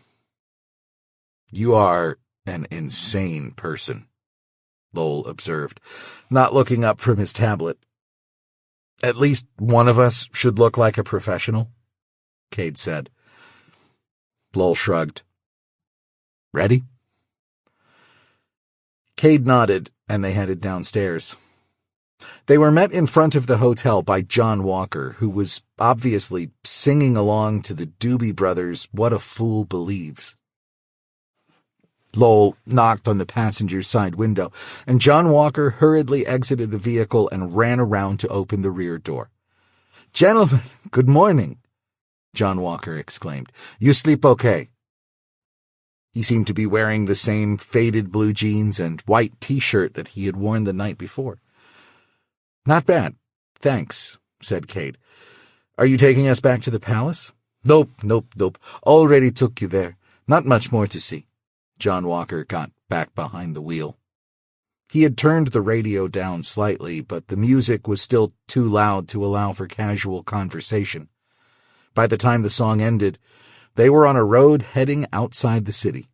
"You are an insane person," Lowell observed, not looking up from his tablet. "At least one of us should look like a professional," Kade said. Lowell shrugged. Ready? Kade nodded, and they headed downstairs. They were met in front of the hotel by John Walker, who was obviously singing along to the Doobie Brothers' What a Fool Believes. Lowell knocked on the passenger side window, and John Walker hurriedly exited the vehicle and ran around to open the rear door. "Gentlemen, good morning," John Walker exclaimed. "You sleep okay?" He seemed to be wearing the same faded blue jeans and white T-shirt that he had worn the night before. "Not bad, thanks," said Kade. "Are you taking us back to the palace?" Nope. Already took you there. Not much more to see." John Walker got back behind the wheel. He had turned the radio down slightly, but the music was still too loud to allow for casual conversation. By the time the song ended, they were on a road heading outside the city.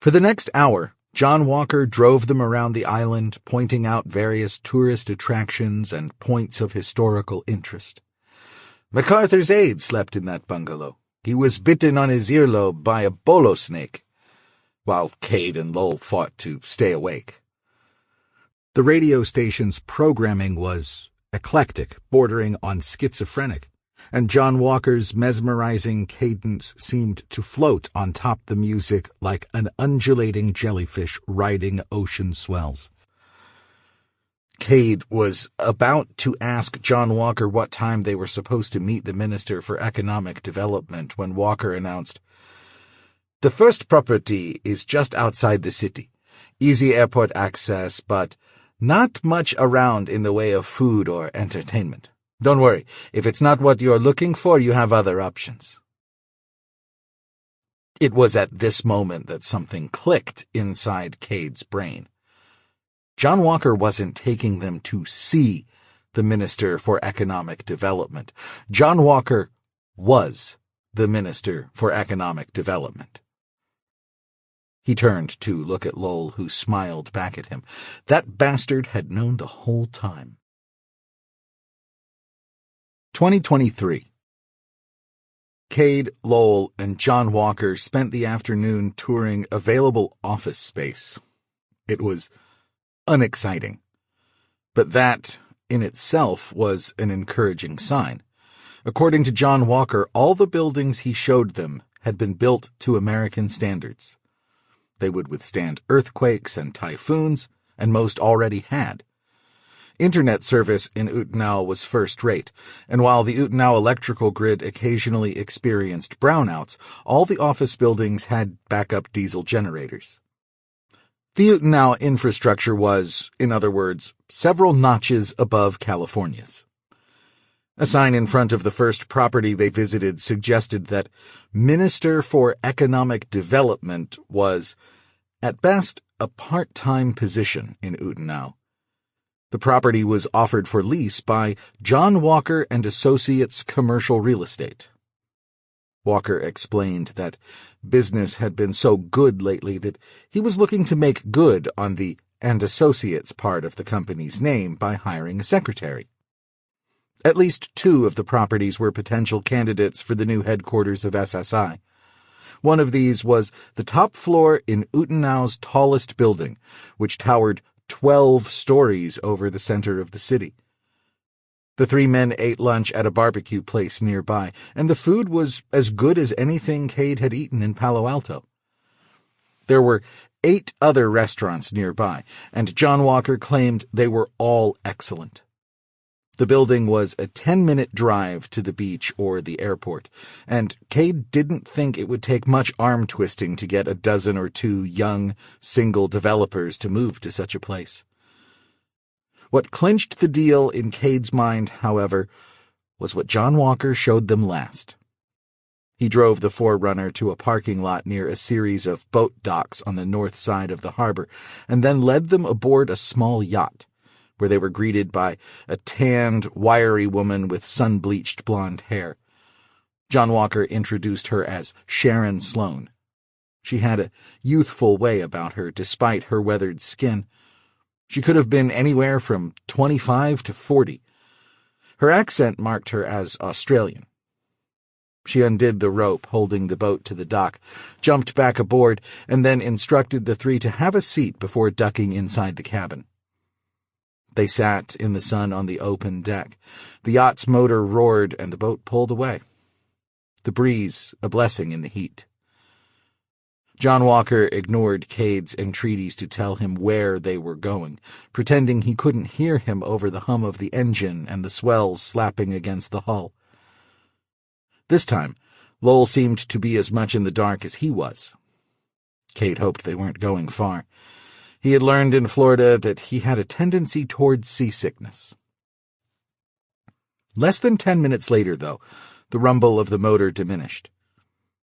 For the next hour, John Walker drove them around the island, pointing out various tourist attractions and points of historical interest. MacArthur's aide slept in that bungalow. He was bitten on his earlobe by a bolo snake, while Kade and Lowell fought to stay awake. The radio station's programming was eclectic, bordering on schizophrenic, and John Walker's mesmerizing cadence seemed to float on top the music like an undulating jellyfish riding ocean swells. Kade was about to ask John Walker what time they were supposed to meet the Minister for Economic Development when Walker announced, "The first property is just outside the city. Easy airport access, but not much around in the way of food or entertainment. Don't worry, if it's not what you're looking for, you have other options." It was at this moment that something clicked inside Kade's brain. John Walker wasn't taking them to see the Minister for Economic Development. John Walker was the Minister for Economic Development. He turned to look at Lowell, who smiled back at him. That bastard had known the whole time. 2023. Kade, Lowell, and John Walker spent the afternoon touring available office space. It was unexciting, but that, in itself, was an encouraging sign. According to John Walker, all the buildings he showed them had been built to American standards. They would withstand earthquakes and typhoons, and most already had. Internet service in Utenau was first-rate, and while the Utenau electrical grid occasionally experienced brownouts, all the office buildings had backup diesel generators. The Utenau infrastructure was, in other words, several notches above California's. A sign in front of the first property they visited suggested that Minister for Economic Development was, at best, a part-time position in Utenau. The property was offered for lease by John Walker and Associates Commercial Real Estate. Walker explained that business had been so good lately that he was looking to make good on the and Associates part of the company's name by hiring a secretary. At least 2 of the properties were potential candidates for the new headquarters of SSI. One of these was the top floor in Utenau's tallest building, which towered 12 stories over the center of the city. The 3 men ate lunch at a barbecue place nearby, and the food was as good as anything Kade had eaten in Palo Alto. There were 8 other restaurants nearby, and John Walker claimed they were all excellent. The building was a 10-minute drive to the beach or the airport, and Kade didn't think it would take much arm-twisting to get a dozen or 2 young, single developers to move to such a place. What clinched the deal in Kade's mind, however, was what John Walker showed them last. He drove the Forerunner to a parking lot near a series of boat docks on the north side of the harbor, and then led them aboard a small yacht, where they were greeted by a tanned, wiry woman with sun-bleached blonde hair. John Walker introduced her as Sharon Sloan. She had a youthful way about her, despite her weathered skin. She could have been anywhere from 25 to 40. Her accent marked her as Australian. She undid the rope holding the boat to the dock, jumped back aboard, and then instructed the three to have a seat before ducking inside the cabin. They sat in the sun on the open deck. The yacht's motor roared and the boat pulled away. The breeze a blessing in the heat. John Walker ignored Kade's entreaties to tell him where they were going, pretending he couldn't hear him over the hum of the engine and the swells slapping against the hull. This time, Lowell seemed to be as much in the dark as he was. Kade hoped they weren't going far. He had learned in Florida that he had a tendency towards seasickness. Less than 10 minutes later, though, the rumble of the motor diminished.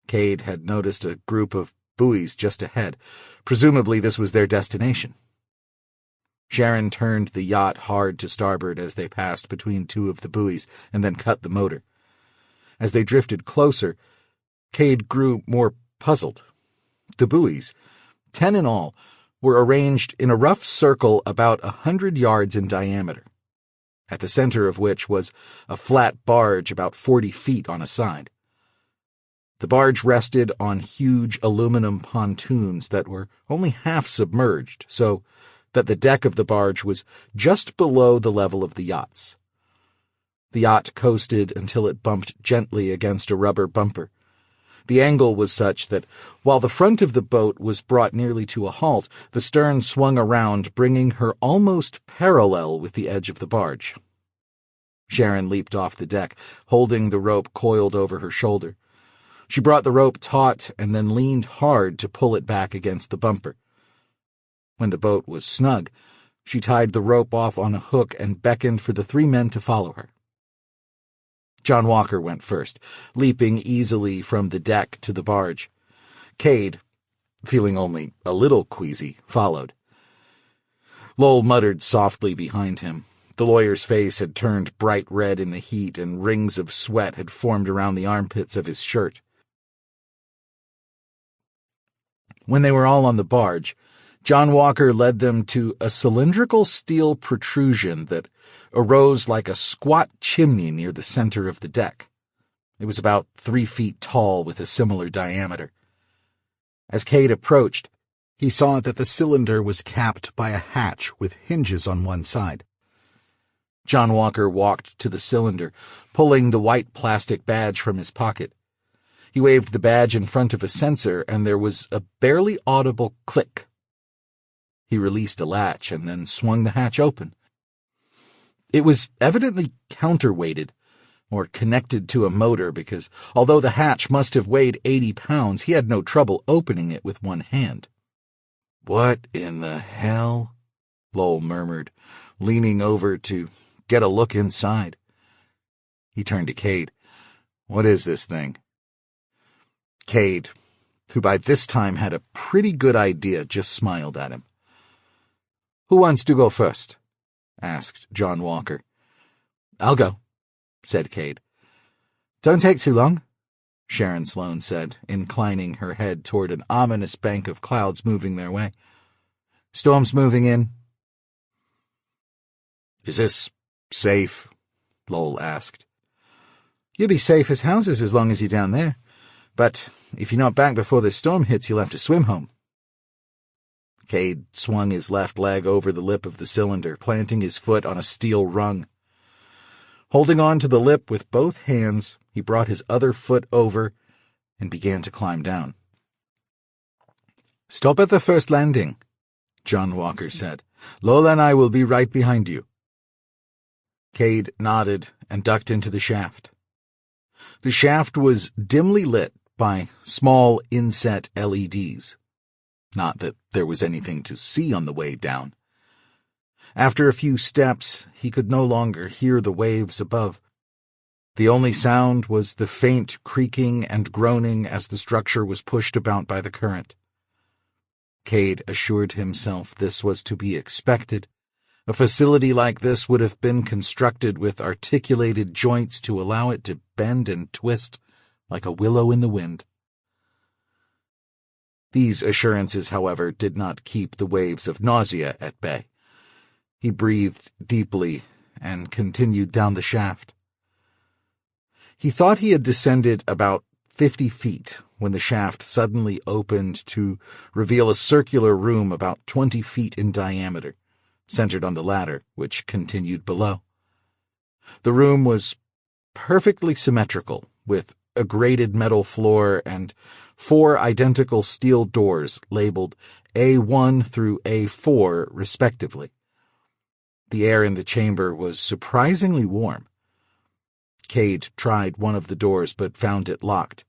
Kade had noticed a group of buoys just ahead. Presumably this was their destination. Sharon turned the yacht hard to starboard as they passed between two of the buoys and then cut the motor. As they drifted closer, Kade grew more puzzled. The buoys, 10 in all, were arranged in a rough circle about 100 yards in diameter, at the center of which was a flat barge about 40 feet on a side. The barge rested on huge aluminum pontoons that were only half submerged, so that the deck of the barge was just below the level of the yacht's. The yacht coasted until it bumped gently against a rubber bumper. The angle was such that, while the front of the boat was brought nearly to a halt, the stern swung around, bringing her almost parallel with the edge of the barge. Sharon leaped off the deck, holding the rope coiled over her shoulder. She brought the rope taut and then leaned hard to pull it back against the bumper. When the boat was snug, she tied the rope off on a hook and beckoned for the three men to follow her. John Walker went first, leaping easily from the deck to the barge. Kade, feeling only a little queasy, followed. Lowell muttered softly behind him. The lawyer's face had turned bright red in the heat, and rings of sweat had formed around the armpits of his shirt. When they were all on the barge, John Walker led them to a cylindrical steel protrusion that arose like a squat chimney near the center of the deck. It was about 3 feet tall with a similar diameter. As Kade approached, he saw that the cylinder was capped by a hatch with hinges on one side. John Walker walked to the cylinder, pulling the white plastic badge from his pocket. He waved the badge in front of a sensor, and there was a barely audible click. He released a latch and then swung the hatch open. It was evidently counterweighted, or connected to a motor, because although the hatch must have weighed 80 pounds, he had no trouble opening it with one hand. "What in the hell?" Lowell murmured, leaning over to get a look inside. He turned to Kade. "What is this thing?" Kade, who by this time had a pretty good idea, just smiled at him. "Who wants to go first?" asked John Walker. "I'll go," said Kade. "Don't take too long," Sharon Sloane said, inclining her head toward an ominous bank of clouds moving their way. "Storm's moving in." "Is this safe?" Lowell asked. "You'll be safe as houses as long as you're down there. But if you're not back before the storm hits, you'll have to swim home." Kade swung his left leg over the lip of the cylinder, planting his foot on a steel rung. Holding on to the lip with both hands, he brought his other foot over and began to climb down. "Stop at the first landing," John Walker said. "Lola and I will be right behind you." Kade nodded and ducked into the shaft. The shaft was dimly lit by small inset LEDs. Not that there was anything to see on the way down. After a few steps, he could no longer hear the waves above. The only sound was the faint creaking and groaning as the structure was pushed about by the current. Kade assured himself this was to be expected. A facility like this would have been constructed with articulated joints to allow it to bend and twist like a willow in the wind. These assurances, however, did not keep the waves of nausea at bay. He breathed deeply and continued down the shaft. He thought he had descended about 50 feet when the shaft suddenly opened to reveal a circular room about 20 feet in diameter, centered on the ladder, which continued below. The room was perfectly symmetrical, with a grated metal floor and 4 identical steel doors labeled A1 through A4, respectively. The air in the chamber was surprisingly warm. Kade tried one of the doors but found it locked.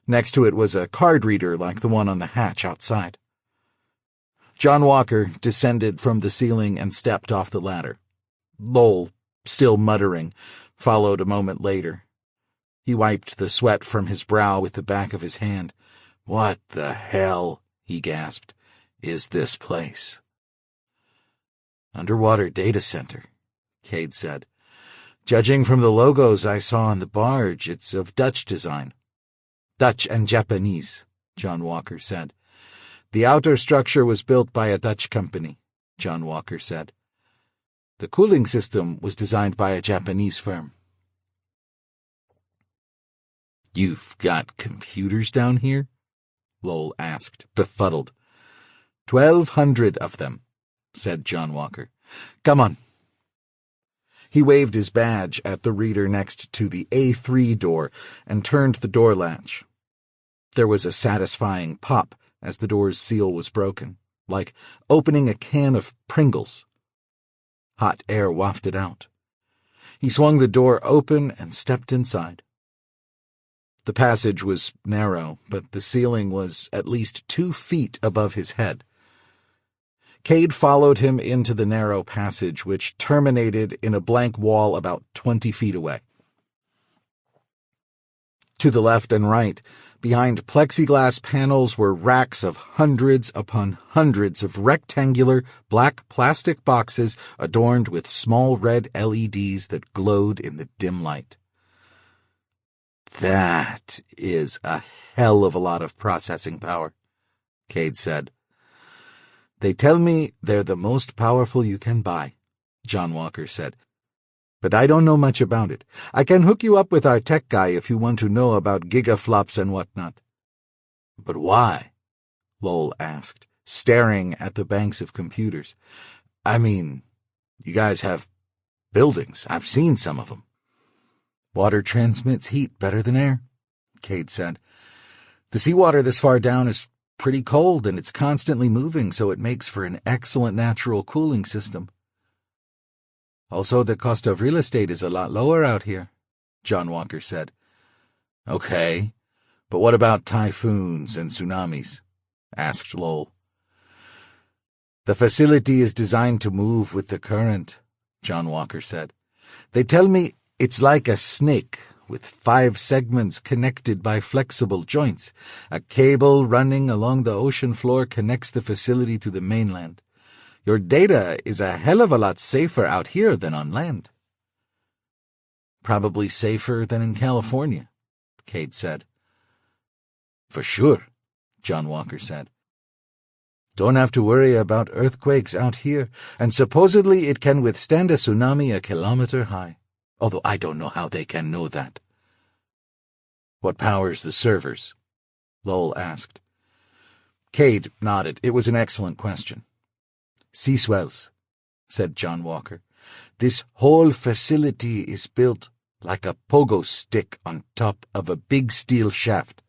Next to it was a card reader like the one on the hatch outside. John Walker descended from the ceiling and stepped off the ladder. Lowell, still muttering, followed a moment later. He wiped the sweat from his brow with the back of his hand. "What the hell," he gasped, "is this place?" "Underwater data center," Kade said. "Judging from the logos I saw on the barge, it's of Dutch design." "Dutch and Japanese," John Walker said. "The outer structure was built by a Dutch company," John Walker said. "The cooling system was designed by a Japanese firm." "You've got computers down here?" Lowell asked, befuddled. 1,200 of them, said John Walker. "Come on." He waved his badge at the reader next to the A3 door and turned the door latch. There was a satisfying pop as the door's seal was broken, like opening a can of Pringles. Hot air wafted out. He swung the door open and stepped inside. The passage was narrow, but the ceiling was at least 2 feet above his head. Kade followed him into the narrow passage, which terminated in a blank wall about 20 feet away. To the left and right, behind plexiglass panels, were racks of hundreds upon hundreds of rectangular black plastic boxes adorned with small red LEDs that glowed in the dim light. "That is a hell of a lot of processing power," Kade said. "They tell me they're the most powerful you can buy," John Walker said. "But I don't know much about it. I can hook you up with our tech guy if you want to know about gigaflops and whatnot." "But why?" Lowell asked, staring at the banks of computers. "I mean, you guys have buildings. I've seen some of them." "Water transmits heat better than air," Kade said. "The seawater this far down is pretty cold, and it's constantly moving, so it makes for an excellent natural cooling system. Also, the cost of real estate is a lot lower out here," John Walker said. "Okay, but what about typhoons and tsunamis?" asked Lowell. "The facility is designed to move with the current," John Walker said. "They tell me it's like a snake, with 5 segments connected by flexible joints. A cable running along the ocean floor connects the facility to the mainland. Your data is a hell of a lot safer out here than on land." "Probably safer than in California," Kade said. "For sure," John Walker said. "Don't have to worry about earthquakes out here, and supposedly it can withstand a tsunami a kilometer high. Although I don't know how they can know that." "What powers the servers?" Lowell asked. Kade nodded. It was an excellent question. "Sea swells," said John Walker. "This whole facility is built like a pogo stick on top of a big steel shaft.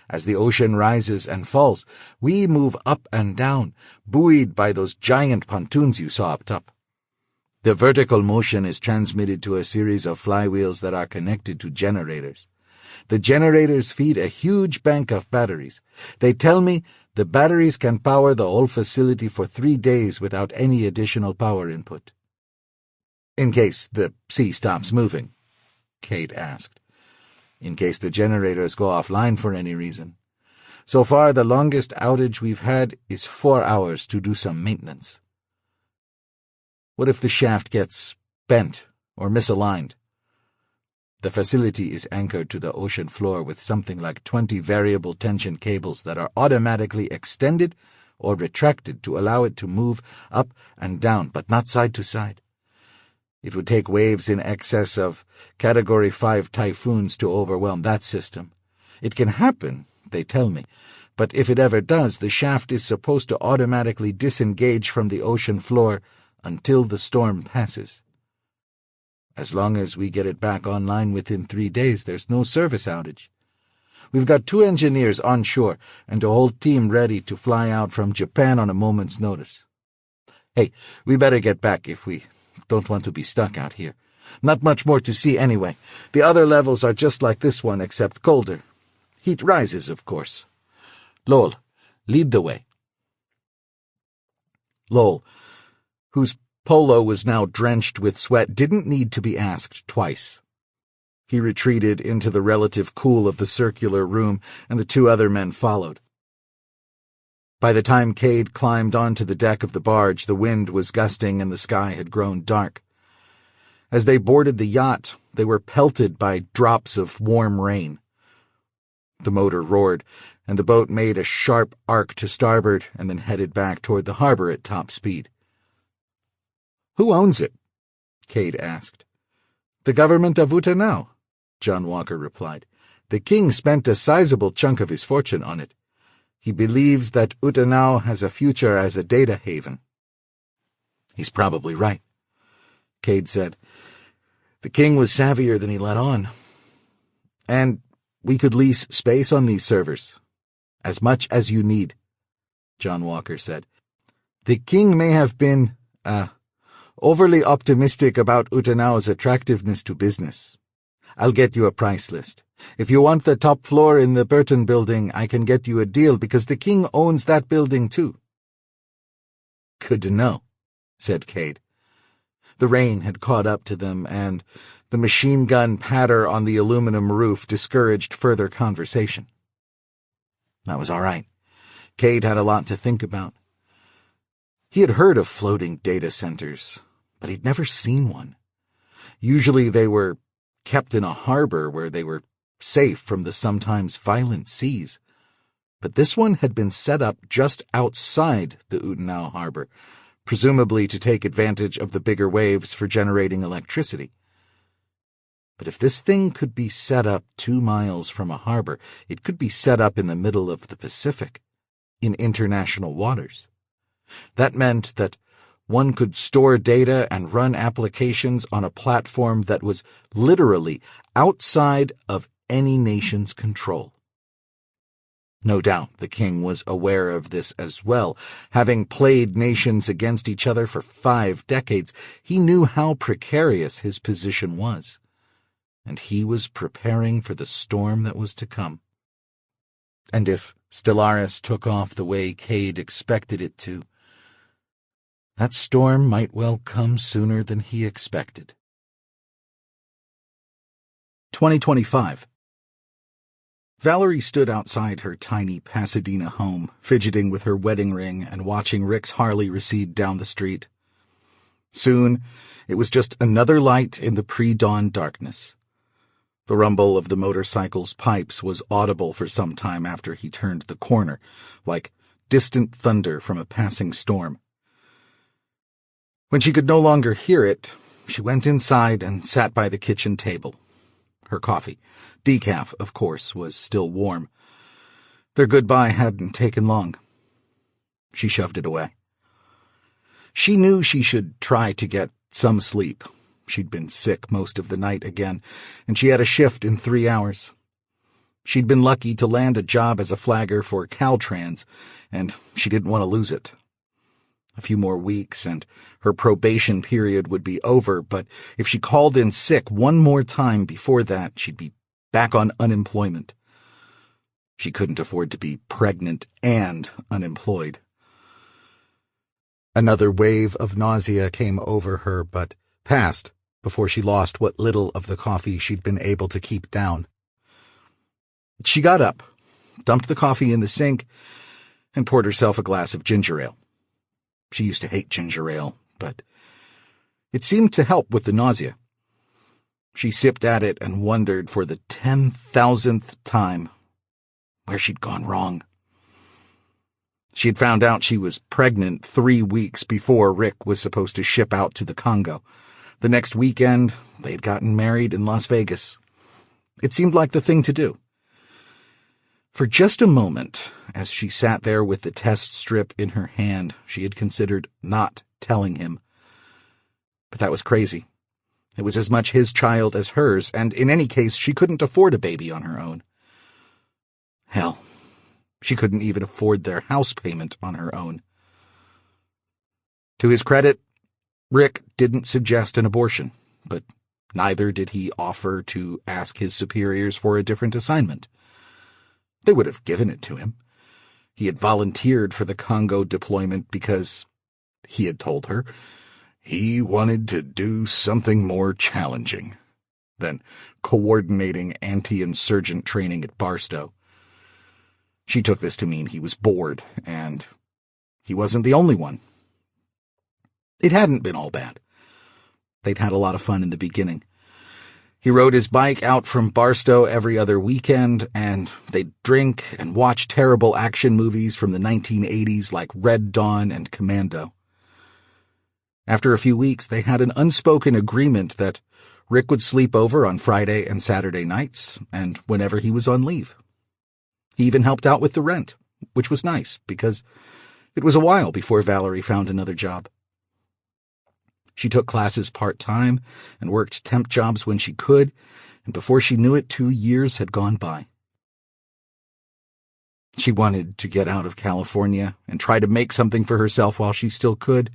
As the ocean rises and falls, we move up and down, buoyed by those giant pontoons you saw up top. The vertical motion is transmitted to a series of flywheels that are connected to generators. The generators feed a huge bank of batteries. They tell me the batteries can power the whole facility for 3 days without any additional power input." "In case the sea stops moving?" Kade asked. "In case the generators go offline for any reason. So far, the longest outage we've had is 4 hours to do some maintenance." "What if the shaft gets bent or misaligned?" "The facility is anchored to the ocean floor with something like 20 variable tension cables that are automatically extended or retracted to allow it to move up and down, but not side to side. It would take waves in excess of Category 5 typhoons to overwhelm that system. It can happen, they tell me, but if it ever does, the shaft is supposed to automatically disengage from the ocean floor until the storm passes. As long as we get it back online within 3 days, there's no service outage. We've got 2 engineers on shore and a whole team ready to fly out from Japan on a moment's notice. Hey, we better get back if we don't want to be stuck out here. Not much more to see anyway. The other levels are just like this one, except colder. Heat rises, of course. Lowell, lead the way. Lowell, whose polo was now drenched with sweat, didn't need to be asked twice. He retreated into the relative cool of the circular room, and the 2 other men followed. By the time Kade climbed onto the deck of the barge, the wind was gusting and the sky had grown dark. As they boarded the yacht, they were pelted by drops of warm rain. The motor roared, and the boat made a sharp arc to starboard and then headed back toward the harbor at top speed. "Who owns it?" Kade asked. "The government of Utanau," John Walker replied. "The king spent a sizable chunk of his fortune on it. He believes that Utanau has a future as a data haven." "He's probably right," Kade said. "The king was savvier than he let on. And we could lease space on these servers. As much as you need," John Walker said. "The king may have been, overly optimistic about Utanau's attractiveness to business. I'll get you a price list. If you want the top floor in the Burton building, I can get you a deal because the king owns that building too." "Good to know," said Kade. The rain had caught up to them, and the machine gun patter on the aluminum roof discouraged further conversation. That was all right. Kade had a lot to think about. He had heard of floating data centers, but he'd never seen one. Usually they were kept in a harbor where they were safe from the sometimes violent seas. But this one had been set up just outside the Utanau harbor, presumably to take advantage of the bigger waves for generating electricity. But if this thing could be set up 2 miles from a harbor, it could be set up in the middle of the Pacific, in international waters. That meant that one could store data and run applications on a platform that was literally outside of any nation's control. No doubt the king was aware of this as well. Having played nations against each other for 5 decades, he knew how precarious his position was. And he was preparing for the storm that was to come. And if Stellaris took off the way Kade expected it to, that storm might well come sooner than he expected. 2025. Valerie stood outside her tiny Pasadena home, fidgeting with her wedding ring and watching Rick's Harley recede down the street. Soon, it was just another light in the pre-dawn darkness. The rumble of the motorcycle's pipes was audible for some time after he turned the corner, like distant thunder from a passing storm. When she could no longer hear it, she went inside and sat by the kitchen table. Her coffee, decaf, of course, was still warm. Their goodbye hadn't taken long. She shoved it away. She knew she should try to get some sleep. She'd been sick most of the night again, and she had a shift in 3 hours. She'd been lucky to land a job as a flagger for Caltrans, and she didn't want to lose it. A few more weeks, and her probation period would be over, but if she called in sick one more time before that, she'd be back on unemployment. She couldn't afford to be pregnant and unemployed. Another wave of nausea came over her, but passed before she lost what little of the coffee she'd been able to keep down. She got up, dumped the coffee in the sink, and poured herself a glass of ginger ale. She used to hate ginger ale, but it seemed to help with the nausea. She sipped at it and wondered for the 10,000th time where she'd gone wrong. She had found out she was pregnant 3 weeks before Rick was supposed to ship out to the Congo. The next weekend, they'd gotten married in Las Vegas. It seemed like the thing to do. For just a moment, as she sat there with the test strip in her hand, she had considered not telling him. But that was crazy. It was as much his child as hers, and in any case, she couldn't afford a baby on her own. Hell, she couldn't even afford their house payment on her own. To his credit, Rick didn't suggest an abortion, but neither did he offer to ask his superiors for a different assignment. They would have given it to him. He had volunteered for the Congo deployment because, he had told her, he wanted to do something more challenging than coordinating anti-insurgent training at Barstow. She took this to mean he was bored, and he wasn't the only one. It hadn't been all bad. They'd had a lot of fun in the beginning. He rode his bike out from Barstow every other weekend, and they'd drink and watch terrible action movies from the 1980s like Red Dawn and Commando. After a few weeks, they had an unspoken agreement that Rick would sleep over on Friday and Saturday nights, and whenever he was on leave. He even helped out with the rent, which was nice, because it was a while before Valerie found another job. She took classes part-time and worked temp jobs when she could, and before she knew it, 2 years had gone by. She wanted to get out of California and try to make something for herself while she still could.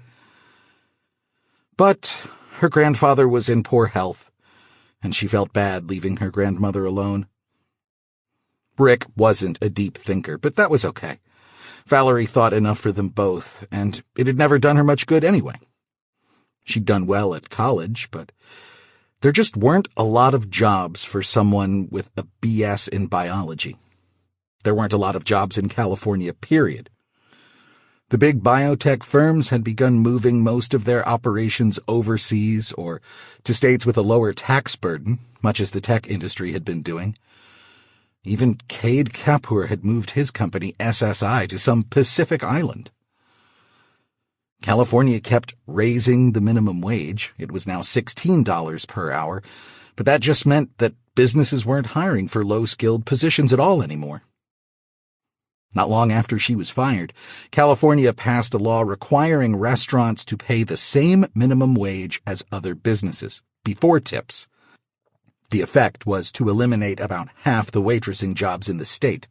But her grandfather was in poor health, and she felt bad leaving her grandmother alone. Rick wasn't a deep thinker, but that was okay. Valerie thought enough for them both, and it had never done her much good anyway. She'd done well at college, but there just weren't a lot of jobs for someone with a BS in biology. There weren't a lot of jobs in California, period. The big biotech firms had begun moving most of their operations overseas or to states with a lower tax burden, much as the tech industry had been doing. Even Kade Kapur had moved his company, SSI, to some Pacific island. California kept raising the minimum wage. It was now $16 per hour, but that just meant that businesses weren't hiring for low-skilled positions at all anymore. Not long after she was fired, California passed a law requiring restaurants to pay the same minimum wage as other businesses, before tips. The effect was to eliminate about half the waitressing jobs in the state.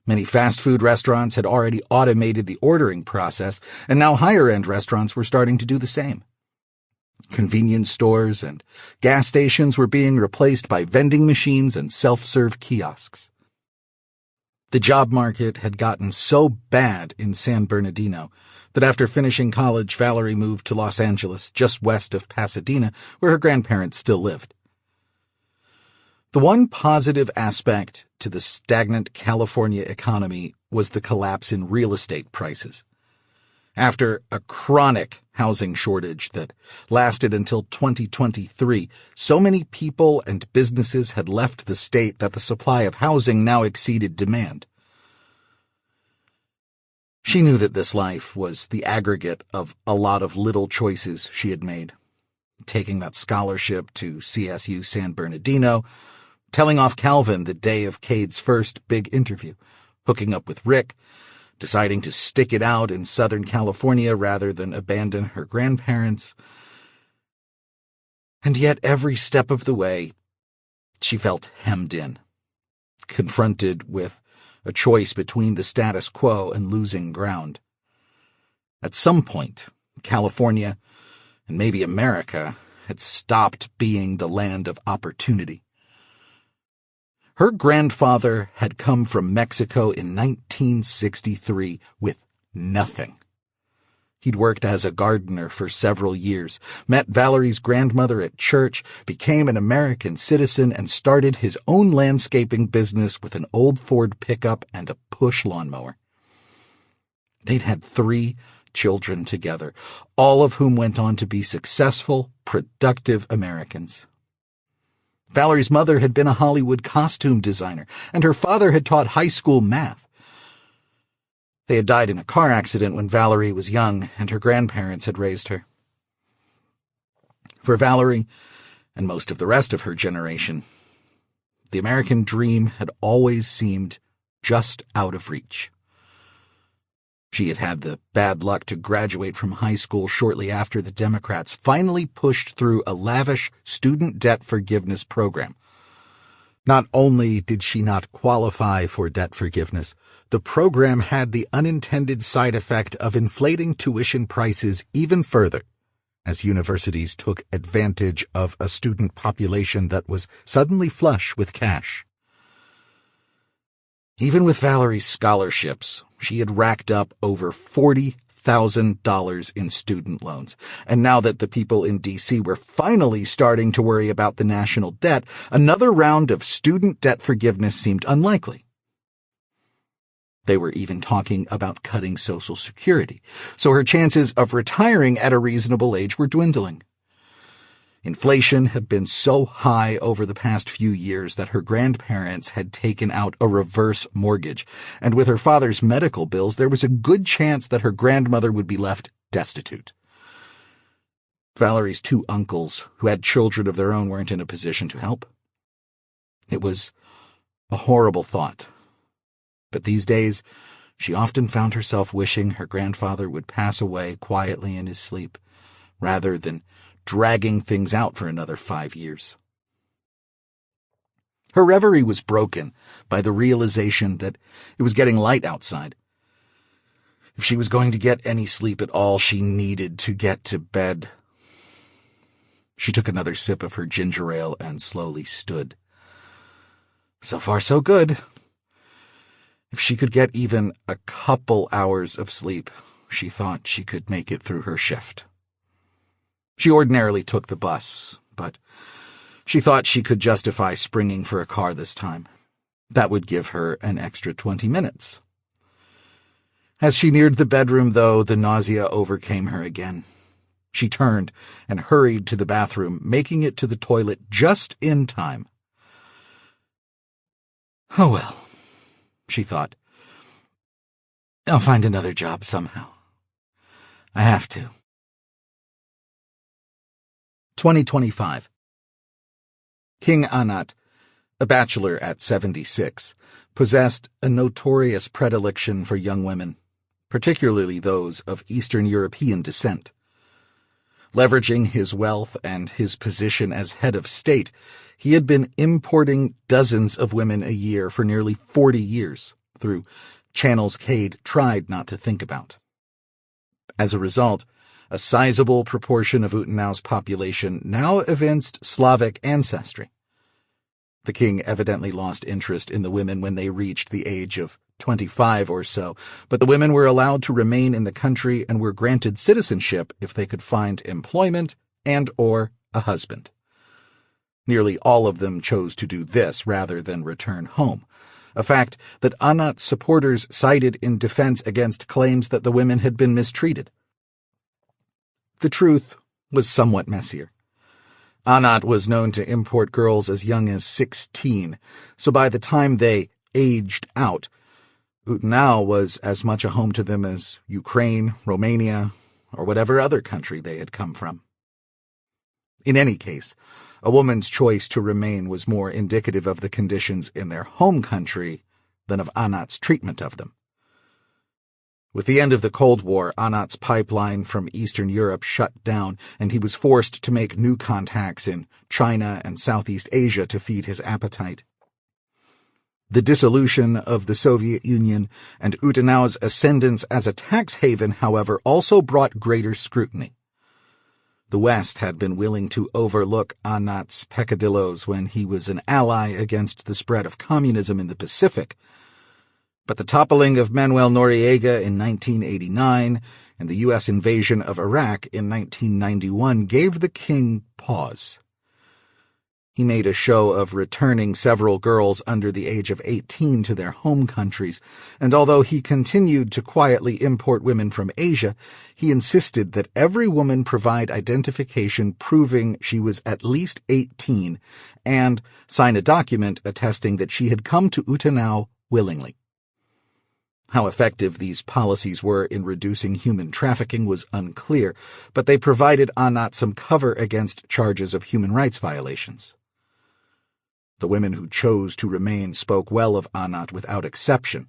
Many fast food restaurants had already automated the ordering process, and now higher-end restaurants were starting to do the same. Convenience stores and gas stations were being replaced by vending machines and self-serve kiosks. The job market had gotten so bad in San Bernardino that after finishing college, Valerie moved to Los Angeles, just west of Pasadena, where her grandparents still lived. The one positive aspect to the stagnant California economy was the collapse in real estate prices. After a chronic housing shortage that lasted until 2023, so many people and businesses had left the state that the supply of housing now exceeded demand. She knew that this life was the aggregate of a lot of little choices she had made. Taking that scholarship to CSU San Bernardino, telling off Calvin the day of Cade's first big interview, hooking up with Rick, deciding to stick it out in Southern California rather than abandon her grandparents. And yet every step of the way, she felt hemmed in, confronted with a choice between the status quo and losing ground. At some point, California, and maybe America, had stopped being the land of opportunity. Her grandfather had come from Mexico in 1963 with nothing. He'd worked as a gardener for several years, met Valerie's grandmother at church, became an American citizen, and started his own landscaping business with an old Ford pickup and a push lawnmower. They'd had 3 children together, all of whom went on to be successful, productive Americans. Valerie's mother had been a Hollywood costume designer, and her father had taught high school math. They had died in a car accident when Valerie was young, and her grandparents had raised her. For Valerie, and most of the rest of her generation, the American dream had always seemed just out of reach. She had had the bad luck to graduate from high school shortly after the Democrats finally pushed through a lavish student debt forgiveness program. Not only did she not qualify for debt forgiveness, the program had the unintended side effect of inflating tuition prices even further, as universities took advantage of a student population that was suddenly flush with cash. Even with Valerie's scholarships, she had racked up over $40,000 in student loans, and now that the people in D.C. were finally starting to worry about the national debt, another round of student debt forgiveness seemed unlikely. They were even talking about cutting Social Security, so her chances of retiring at a reasonable age were dwindling. Inflation had been so high over the past few years that her grandparents had taken out a reverse mortgage, and with her father's medical bills, there was a good chance that her grandmother would be left destitute. Valerie's two uncles, who had children of their own, weren't in a position to help. It was a horrible thought. But these days, she often found herself wishing her grandfather would pass away quietly in his sleep, rather than dragging things out for another 5 years. Her reverie was broken by the realization that it was getting light outside. If she was going to get any sleep at all, she needed to get to bed. She took another sip of her ginger ale and slowly stood. So far, so good. If she could get even a couple hours of sleep, she thought she could make it through her shift. She ordinarily took the bus, but she thought she could justify springing for a car this time. That would give her an extra 20 minutes. As she neared the bedroom, though, the nausea overcame her again. She turned and hurried to the bathroom, making it to the toilet just in time. Oh well, she thought. I'll find another job somehow. I have to. 2025. King Anat, a bachelor at 76, possessed a notorious predilection for young women, particularly those of Eastern European descent. Leveraging his wealth and his position as head of state, he had been importing dozens of women a year for nearly 40 years, through channels Kade tried not to think about. As a result, a sizable proportion of Utenau's population now evinced Slavic ancestry. The king evidently lost interest in the women when they reached the age of 25 or so, but the women were allowed to remain in the country and were granted citizenship if they could find employment and/or a husband. Nearly all of them chose to do this rather than return home, a fact that Anat's supporters cited in defense against claims that the women had been mistreated. The truth was somewhat messier. Anat was known to import girls as young as 16, so by the time they aged out, Utenau was as much a home to them as Ukraine, Romania, or whatever other country they had come from. In any case, a woman's choice to remain was more indicative of the conditions in their home country than of Anat's treatment of them. With the end of the Cold War, Anat's pipeline from Eastern Europe shut down, and he was forced to make new contacts in China and Southeast Asia to feed his appetite. The dissolution of the Soviet Union and Utenau's ascendance as a tax haven, however, also brought greater scrutiny. The West had been willing to overlook Anat's peccadillos when he was an ally against the spread of communism in the Pacific, but the toppling of Manuel Noriega in 1989 and the U.S. invasion of Iraq in 1991 gave the king pause. He made a show of returning several girls under the age of 18 to their home countries, and although he continued to quietly import women from Asia, he insisted that every woman provide identification proving she was at least 18 and sign a document attesting that she had come to Utenau willingly. How effective these policies were in reducing human trafficking was unclear, but they provided Anat some cover against charges of human rights violations. The women who chose to remain spoke well of Anat without exception.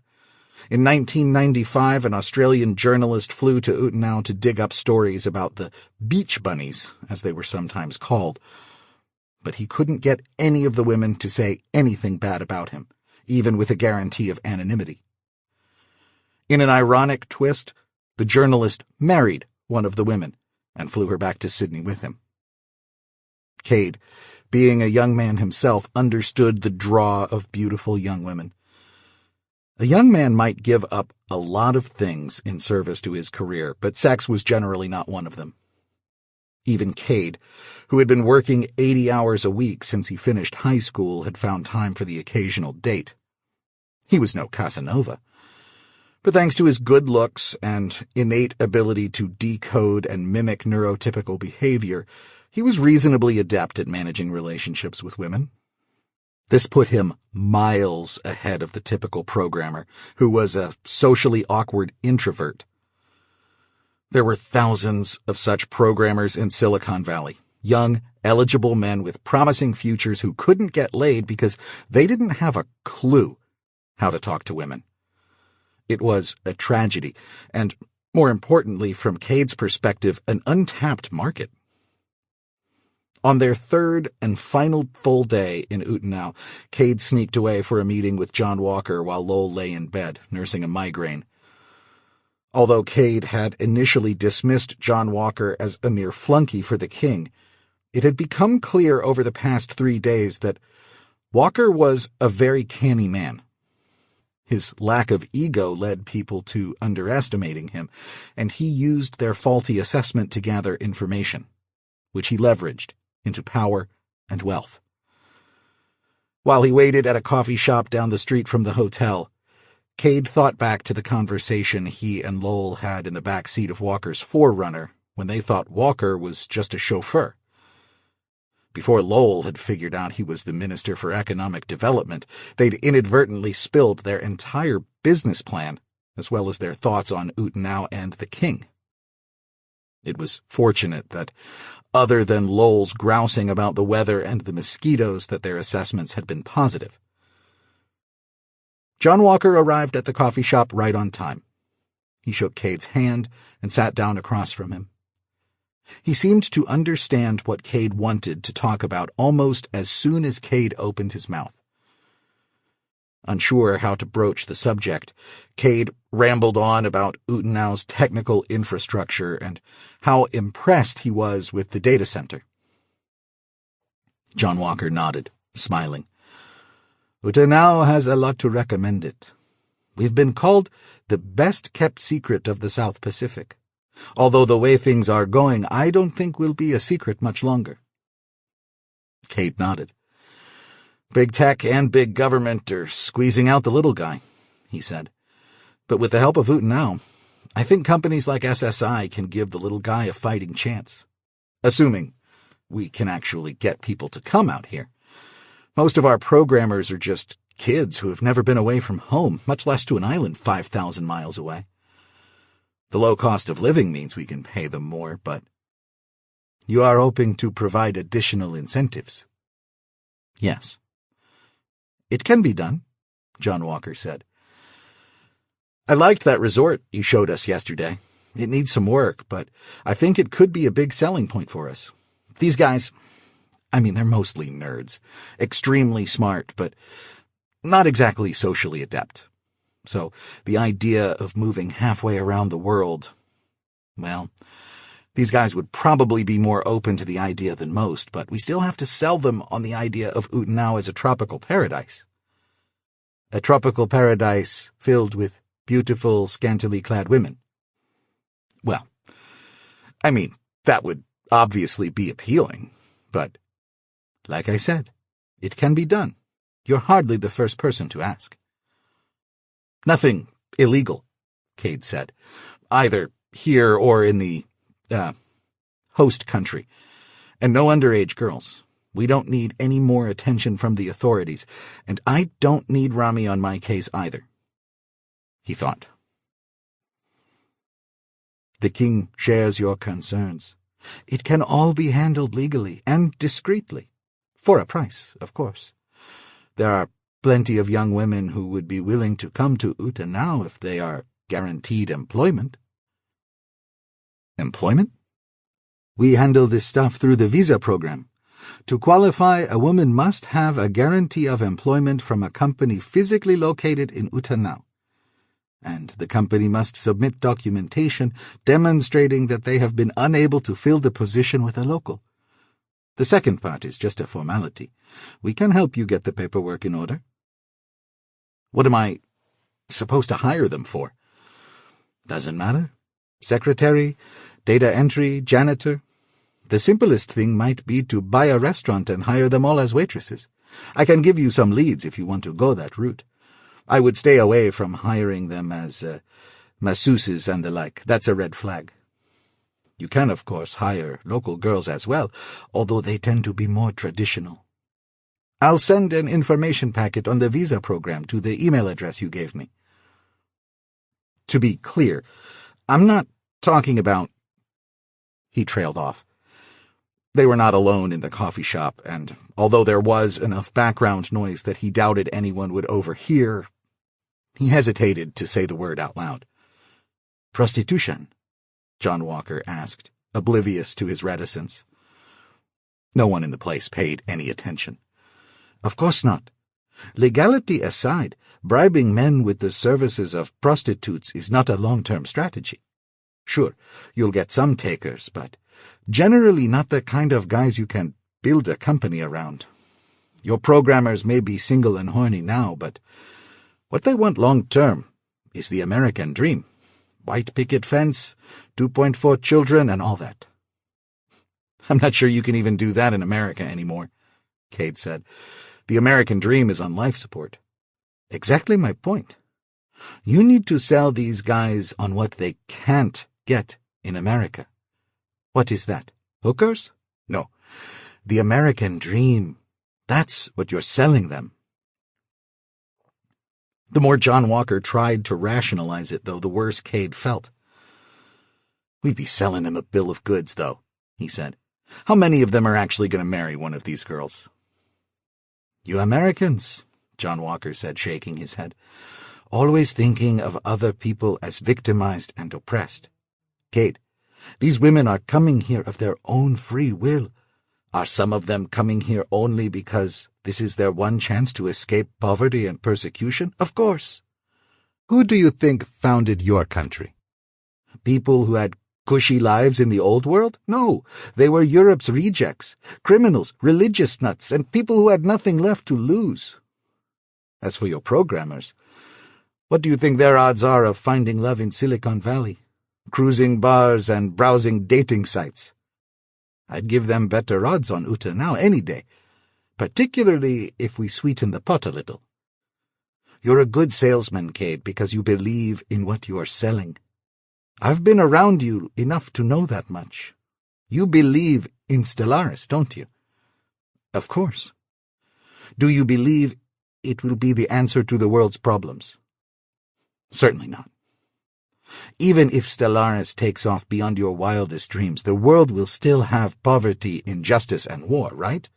In 1995, an Australian journalist flew to Utenau to dig up stories about the beach bunnies, as they were sometimes called. But he couldn't get any of the women to say anything bad about him, even with a guarantee of anonymity. In an ironic twist, the journalist married one of the women and flew her back to Sydney with him. Kade, being a young man himself, understood the draw of beautiful young women. A young man might give up a lot of things in service to his career, but sex was generally not one of them. Even Kade, who had been working 80 hours a week since he finished high school, had found time for the occasional date. He was no Casanova, but thanks to his good looks and innate ability to decode and mimic neurotypical behavior, he was reasonably adept at managing relationships with women. This put him miles ahead of the typical programmer, who was a socially awkward introvert. There were thousands of such programmers in Silicon Valley, young, eligible men with promising futures who couldn't get laid because they didn't have a clue how to talk to women. It was a tragedy, and, more importantly, from Kade's perspective, an untapped market. On their third and final full day in Utenau, Kade sneaked away for a meeting with John Walker while Lowell lay in bed, nursing a migraine. Although Kade had initially dismissed John Walker as a mere flunky for the king, it had become clear over the past 3 days that Walker was a very canny man. His lack of ego led people to underestimating him, and he used their faulty assessment to gather information, which he leveraged into power and wealth. While he waited at a coffee shop down the street from the hotel, Kade thought back to the conversation he and Lowell had in the back seat of Walker's Forerunner when they thought Walker was just a chauffeur. Before Lowell had figured out he was the Minister for Economic Development, they'd inadvertently spilled their entire business plan, as well as their thoughts on Utenau and the king. It was fortunate that, other than Lowell's grousing about the weather and the mosquitoes, that their assessments had been positive. John Walker arrived at the coffee shop right on time. He shook Kade's hand and sat down across from him. He seemed to understand what Kade wanted to talk about almost as soon as Kade opened his mouth. Unsure how to broach the subject, Kade rambled on about Utenau's technical infrastructure and how impressed he was with the data center. John Walker nodded, smiling. Utenau has a lot to recommend it. We've been called the best-kept secret of the South Pacific. Although the way things are going, I don't think we'll be a secret much longer. Kade nodded. Big tech and big government are squeezing out the little guy, he said. But with the help of Utenau, I think companies like SSI can give the little guy a fighting chance. Assuming we can actually get people to come out here. Most of our programmers are just kids who have never been away from home, much less to an island 5,000 miles away. The low cost of living means we can pay them more, but you are hoping to provide additional incentives. Yes. It can be done, John Walker said. I liked that resort you showed us yesterday. It needs some work, but I think it could be a big selling point for us. These guys, they're mostly nerds, extremely smart, but not exactly socially adept. So the idea of moving halfway around the world, well, these guys would probably be more open to the idea than most, but we still have to sell them on the idea of Utenau as a tropical paradise. A tropical paradise filled with beautiful, scantily clad women. Well, that would obviously be appealing, but, like I said, it can be done. You're hardly the first person to ask. Nothing illegal, Kade said, either here or in the, host country. And no underage girls. We don't need any more attention from the authorities, and I don't need Rami on my case either. he thought. The king shares your concerns. It can all be handled legally and discreetly. For a price, of course. There are plenty of young women who would be willing to come to Uta now if they are guaranteed employment. Employment? We handle this stuff through the visa program. To qualify, a woman must have a guarantee of employment from a company physically located in Uta now. And the company must submit documentation demonstrating that they have been unable to fill the position with a local. The second part is just a formality. We can help you get the paperwork in order. What am I supposed to hire them for? Doesn't matter. Secretary, data entry, janitor. The simplest thing might be to buy a restaurant and hire them all as waitresses. I can give you some leads if you want to go that route. I would stay away from hiring them as masseuses and the like. That's a red flag. You can, of course, hire local girls as well, although they tend to be more traditional. I'll send an information packet on the visa program to the email address you gave me. To be clear, I'm not talking about... He trailed off. They were not alone in the coffee shop, and although there was enough background noise that he doubted anyone would overhear, he hesitated to say the word out loud. Prostitution? John Walker asked, oblivious to his reticence. No one in the place paid any attention. Of course not. Legality aside, bribing men with the services of prostitutes is not a long-term strategy. Sure, you'll get some takers, but generally not the kind of guys you can build a company around. Your programmers may be single and horny now, but what they want long-term is the American dream. White picket fence, 2.4 children, and all that. I'm not sure you can even do that in America anymore, Kade said. The American dream is on life support. Exactly my point. You need to sell these guys on what they can't get in America. What is that? Hookers? No. The American dream. That's what you're selling them. The more John Walker tried to rationalize it, though, the worse Kade felt. We'd be selling them a bill of goods, though, he said. How many of them are actually going to marry one of these girls? You Americans, John Walker said, shaking his head, always thinking of other people as victimized and oppressed. Kade, these women are coming here of their own free will. Are some of them coming here only because this is their one chance to escape poverty and persecution? Of course. Who do you think founded your country? People who had cushy lives in the old world? No, they were Europe's rejects, criminals, religious nuts, and people who had nothing left to lose. As for your programmers, what do you think their odds are of finding love in Silicon Valley, cruising bars and browsing dating sites? I'd give them better odds on Uta now any day, particularly if we sweeten the pot a little. You're a good salesman, Kade, because you believe in what you are selling. I've been around you enough to know that much. You believe in Stellaris, don't you? Of course. Do you believe it will be the answer to the world's problems? Certainly not. Even if Stellaris takes off beyond your wildest dreams, the world will still have poverty, injustice, and war, right?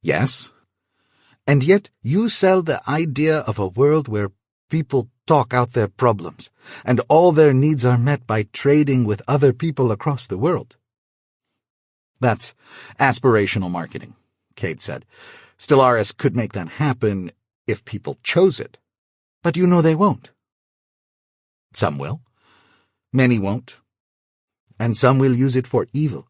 Yes. And yet you sell the idea of a world where people talk out their problems, and all their needs are met by trading with other people across the world. That's aspirational marketing, Kade said. Stellaris could make that happen if people chose it. But you know they won't. Some will. Many won't. And some will use it for evil.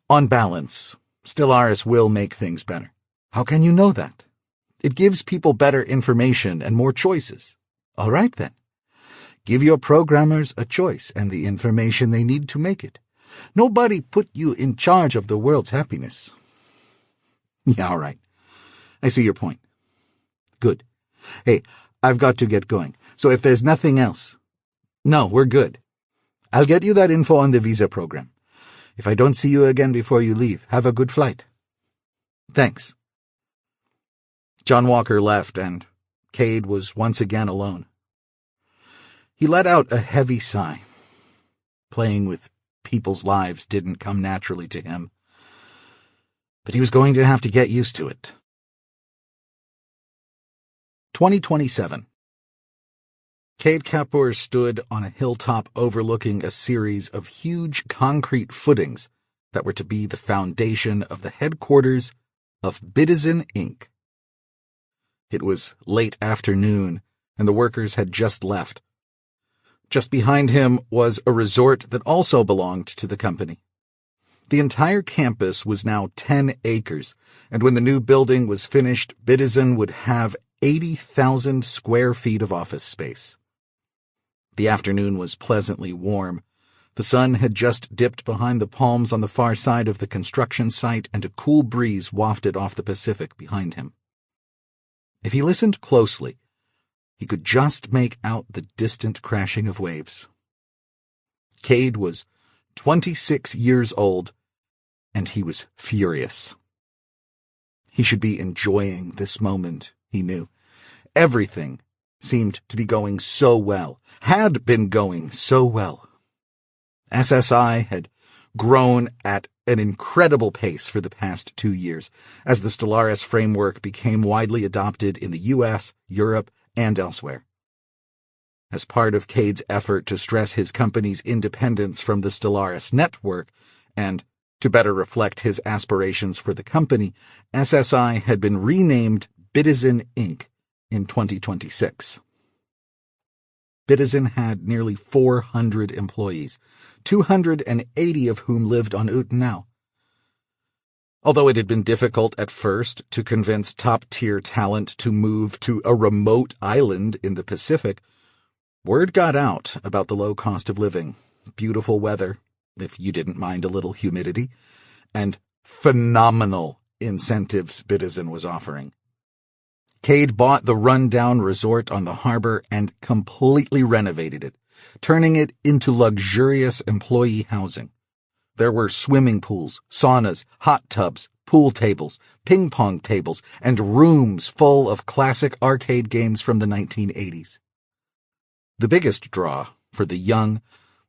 On balance, Stellaris will make things better. How can you know that? It gives people better information and more choices. All right, then. Give your programmers a choice and the information they need to make it. Nobody put you in charge of the world's happiness. Yeah, all right. I see your point. Good. Hey, I've got to get going. So if there's nothing else... No, we're good. I'll get you that info on the visa program. If I don't see you again before you leave, have a good flight. Thanks. John Walker left, and Kade was once again alone. He let out a heavy sigh. Playing with people's lives didn't come naturally to him, but he was going to have to get used to it. 2027. Kade Kapur stood on a hilltop overlooking a series of huge concrete footings that were to be the foundation of the headquarters of Bidizin Inc. It was late afternoon, and the workers had just left. Just behind him was a resort that also belonged to the company. The entire campus was now 10 acres, and when the new building was finished, Bidizin would have 80,000 square feet of office space. The afternoon was pleasantly warm. The sun had just dipped behind the palms on the far side of the construction site, and a cool breeze wafted off the Pacific behind him. If he listened closely, he could just make out the distant crashing of waves. Kade was 26 years old, and he was furious. He should be enjoying this moment, he knew. Everything seemed to be going so well, had been going so well. SSI had grown at an incredible pace for the past 2 years, as the Stellaris framework became widely adopted in the US, Europe, and elsewhere. As part of Kade's effort to stress his company's independence from the Stellaris network, and to better reflect his aspirations for the company, SSI had been renamed Bidizin Inc. in 2026. Bidizin had nearly 400 employees, 280 of whom lived on Utenau. Although it had been difficult at first to convince top-tier talent to move to a remote island in the Pacific, word got out about the low cost of living, beautiful weather, if you didn't mind a little humidity, and phenomenal incentives Bidizin was offering. Kade bought the run-down resort on the harbor and completely renovated it, turning it into luxurious employee housing. There were swimming pools, saunas, hot tubs, pool tables, ping-pong tables, and rooms full of classic arcade games from the 1980s. The biggest draw for the young,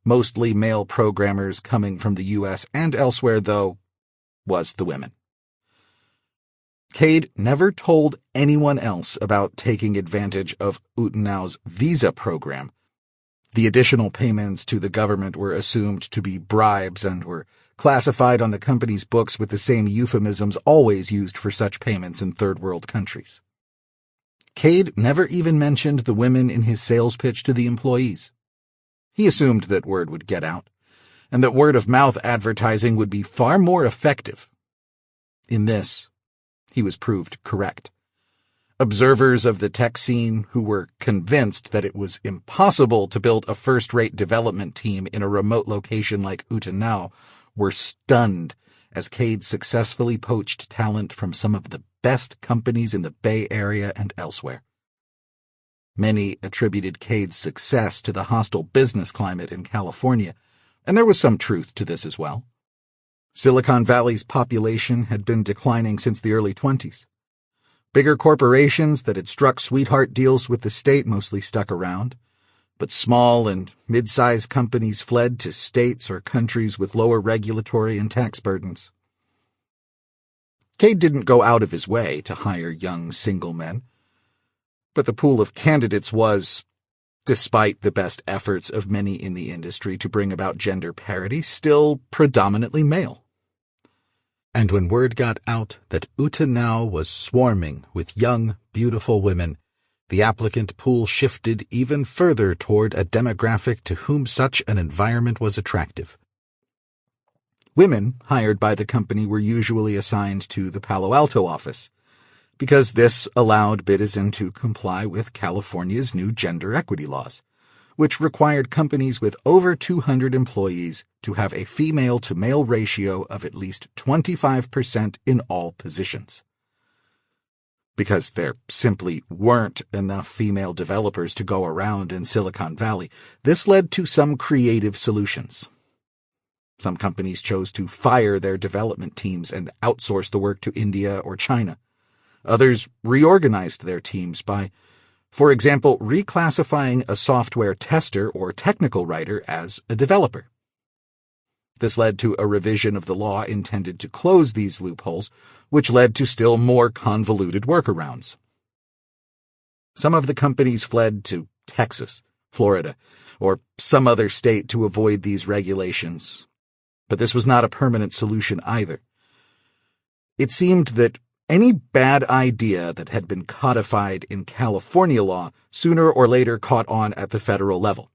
mostly male programmers coming from the US and elsewhere, though, was the women. Kade never told anyone else about taking advantage of Utenau's visa program. The additional payments to the government were assumed to be bribes and were classified on the company's books with the same euphemisms always used for such payments in third-world countries. Kade never even mentioned the women in his sales pitch to the employees. He assumed that word would get out, and that word-of-mouth advertising would be far more effective. In this, he was proved correct. Observers of the tech scene who were convinced that it was impossible to build a first-rate development team in a remote location like Utenau were stunned as Kade successfully poached talent from some of the best companies in the Bay Area and elsewhere. Many attributed Kade's success to the hostile business climate in California, and there was some truth to this as well. Silicon Valley's population had been declining since the early 20s. Bigger corporations that had struck sweetheart deals with the state mostly stuck around, but small and mid-sized companies fled to states or countries with lower regulatory and tax burdens. Kade didn't go out of his way to hire young single men, but the pool of candidates was, despite the best efforts of many in the industry to bring about gender parity, still predominantly male. And when word got out that Utenau was swarming with young, beautiful women, the applicant pool shifted even further toward a demographic to whom such an environment was attractive. Women hired by the company were usually assigned to the Palo Alto office, because this allowed Bidizin to comply with California's new gender equity laws, which required companies with over 200 employees to have a female-to-male ratio of at least 25% in all positions. Because there simply weren't enough female developers to go around in Silicon Valley, this led to some creative solutions. Some companies chose to fire their development teams and outsource the work to India or China. Others reorganized their teams by For example, reclassifying a software tester or technical writer as a developer. This led to a revision of the law intended to close these loopholes, which led to still more convoluted workarounds. Some of the companies fled to Texas, Florida, or some other state to avoid these regulations. But this was not a permanent solution either. It seemed that any bad idea that had been codified in California law sooner or later caught on at the federal level.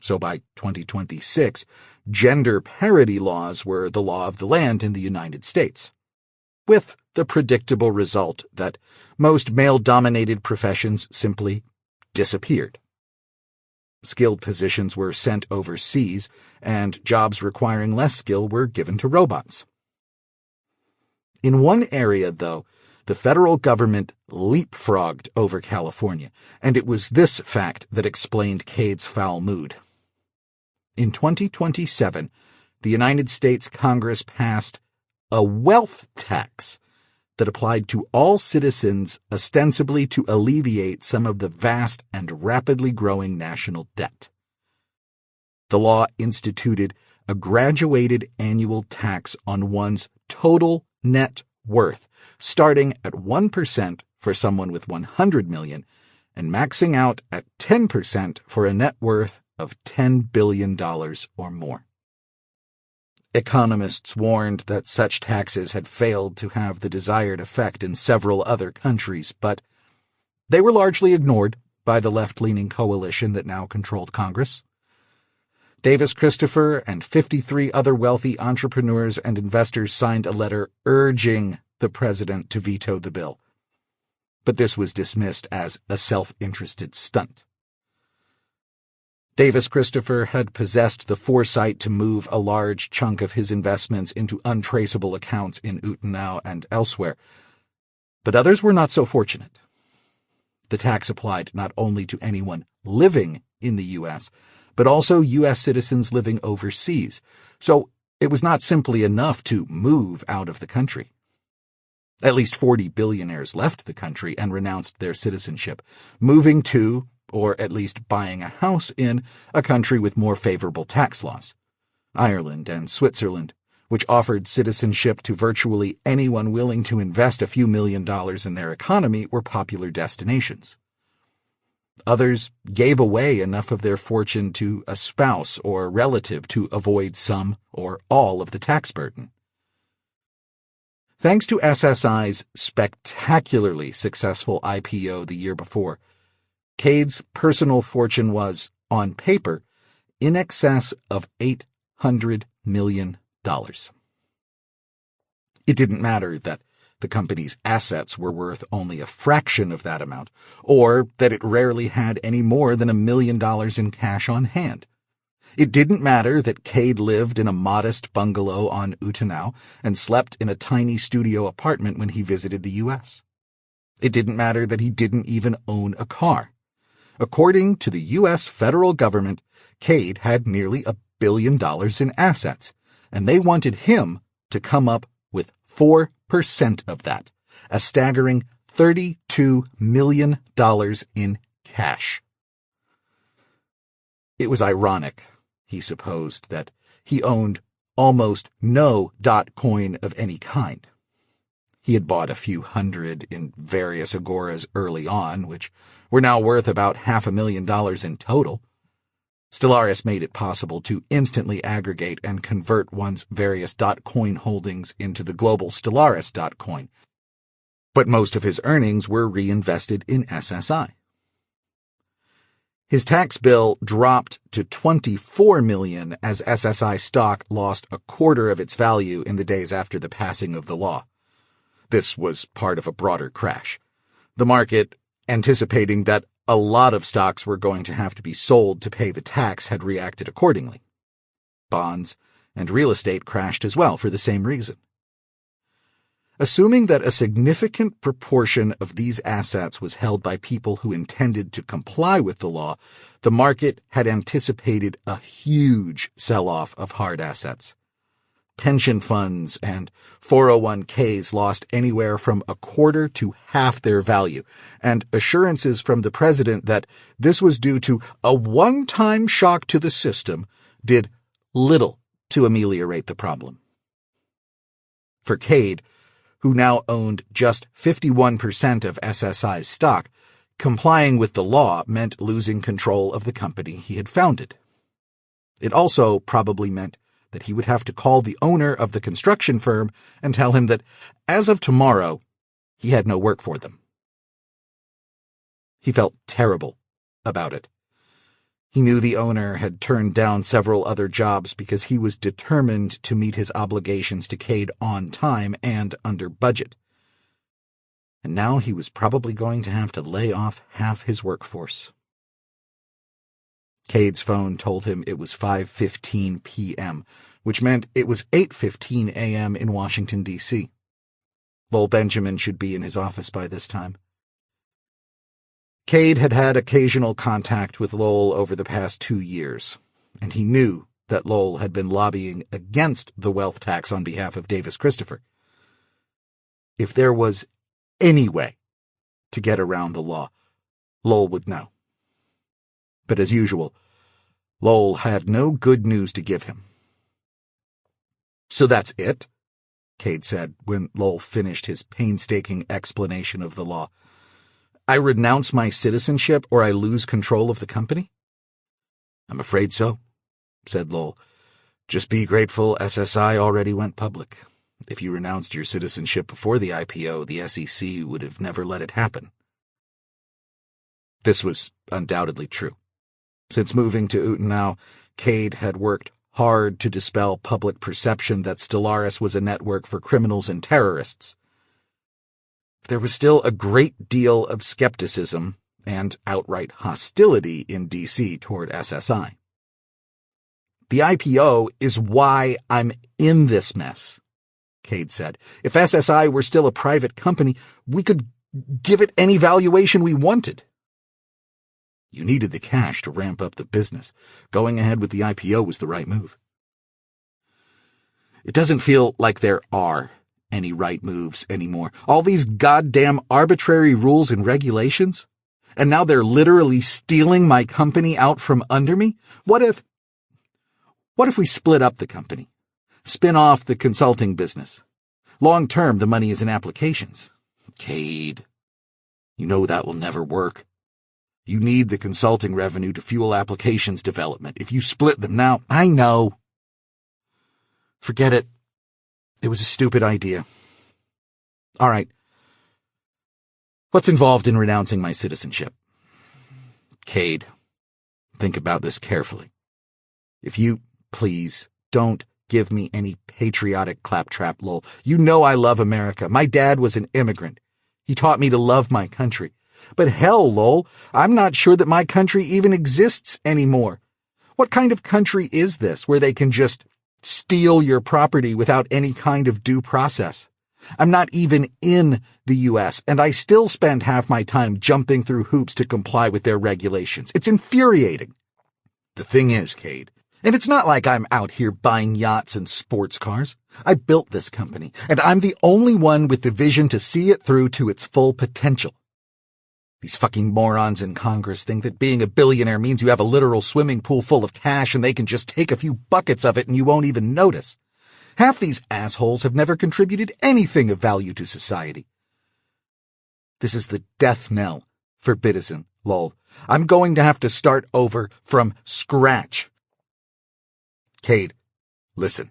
So by 2026, gender parity laws were the law of the land in the United States, with the predictable result that most male-dominated professions simply disappeared. Skilled positions were sent overseas, and jobs requiring less skill were given to robots. In one area, though, the federal government leapfrogged over California, and it was this fact that explained Kade's foul mood. In 2027, the United States Congress passed a wealth tax that applied to all citizens ostensibly to alleviate some of the vast and rapidly growing national debt. The law instituted a graduated annual tax on one's total net worth, starting at 1% for someone with $100 million and maxing out at 10% for a net worth of $10 billion or more. Economists warned that such taxes had failed to have the desired effect in several other countries, but they were largely ignored by the left-leaning coalition that now controlled Congress. Davis Christopher and 53 other wealthy entrepreneurs and investors signed a letter urging the president to veto the bill. But this was dismissed as a self-interested stunt. Davis Christopher had possessed the foresight to move a large chunk of his investments into untraceable accounts in Utenau and elsewhere, but others were not so fortunate. The tax applied not only to anyone living in the U.S., but also U.S. citizens living overseas, so it was not simply enough to move out of the country. At least 40 billionaires left the country and renounced their citizenship, moving to, or at least buying a house in, a country with more favorable tax laws. Ireland and Switzerland, which offered citizenship to virtually anyone willing to invest a few $1 million in their economy, were popular destinations. Others gave away enough of their fortune to a spouse or relative to avoid some or all of the tax burden. Thanks to SSI's spectacularly successful IPO the year before, Kade's personal fortune was, on paper, in excess of $800 million. It didn't matter that the company's assets were worth only a fraction of that amount, or that it rarely had any more than $1 million in cash on hand. It didn't matter that Kade lived in a modest bungalow on Utenau and slept in a tiny studio apartment when he visited the U.S. It didn't matter that he didn't even own a car. According to the U.S. federal government, Kade had nearly $1 billion in assets, and they wanted him to come up with 4% of that, a staggering $32 million in cash. It was ironic, he supposed, that he owned almost no coin of any kind. He had bought a few hundred in various agoras early on, which were now worth about $500,000 in total. Stellaris made it possible to instantly aggregate and convert one's various coin holdings into the global Stellaris coin, but most of his earnings were reinvested in SSI. His tax bill dropped to $24 million as SSI stock lost a quarter of its value in the days after the passing of the law. This was part of a broader crash. The market, anticipating that a lot of stocks were going to have to be sold to pay the tax, had reacted accordingly. Bonds and real estate crashed as well for the same reason. Assuming that a significant proportion of these assets was held by people who intended to comply with the law, the market had anticipated a huge sell-off of hard assets. Pension funds and 401ks lost anywhere from a quarter to half their value, and assurances from the president that this was due to a one-time shock to the system did little to ameliorate the problem. For Kade, who now owned just 51% of SSI's stock, complying with the law meant losing control of the company he had founded. It also probably meant that he would have to call the owner of the construction firm and tell him that, as of tomorrow, he had no work for them. He felt terrible about it. He knew the owner had turned down several other jobs because he was determined to meet his obligations to Kade on time and under budget. And now he was probably going to have to lay off half his workforce. Kade's phone told him it was 5:15 p.m., which meant it was 8:15 a.m. in Washington, D.C. Lowell Benjamin should be in his office by this time. Kade had had occasional contact with Lowell over the past 2 years, and he knew that Lowell had been lobbying against the wealth tax on behalf of Davis Christopher. If there was any way to get around the law, Lowell would know. But as usual, Lowell had no good news to give him. "So that's it?" Kade said when Lowell finished his painstaking explanation of the law. "I renounce my citizenship or I lose control of the company?" "I'm afraid so," said Lowell. "Just be grateful SSI already went public. If you renounced your citizenship before the IPO, the SEC would have never let it happen." This was undoubtedly true. Since moving to Utenau, Kade had worked hard to dispel public perception that Stellaris was a network for criminals and terrorists. There was still a great deal of skepticism and outright hostility in D.C. toward SSI. "The IPO is why I'm in this mess," Kade said. "If SSI were still a private company, we could give it any valuation we wanted." "You needed the cash to ramp up the business. Going ahead with the IPO was the right move." "It doesn't feel like there are any right moves anymore. All these goddamn arbitrary rules and regulations. And now they're literally stealing my company out from under me. What if we split up the company? Spin off the consulting business? Long term, the money is in applications." "Kade, you know that will never work. You need the consulting revenue to fuel applications development. If you split them now..." "I know." "Forget it. It was a stupid idea. All right. What's involved in renouncing my citizenship?" "Kade, think about this carefully. If you, please, don't give me any patriotic claptrap, Lowell. You know I love America. My dad was an immigrant. He taught me to love my country. But hell, Lowell, I'm not sure that my country even exists anymore. What kind of country is this where they can just steal your property without any kind of due process? I'm not even in the U.S., and I still spend half my time jumping through hoops to comply with their regulations. It's infuriating." "The thing is, Kade, and it's not like I'm out here buying yachts and sports cars. I built this company, and I'm the only one with the vision to see it through to its full potential. These fucking morons in Congress think that being a billionaire means you have a literal swimming pool full of cash and they can just take a few buckets of it and you won't even notice. Half these assholes have never contributed anything of value to society. This is the death knell for Bittison, Lowell. I'm going to have to start over from scratch." "Kade, listen,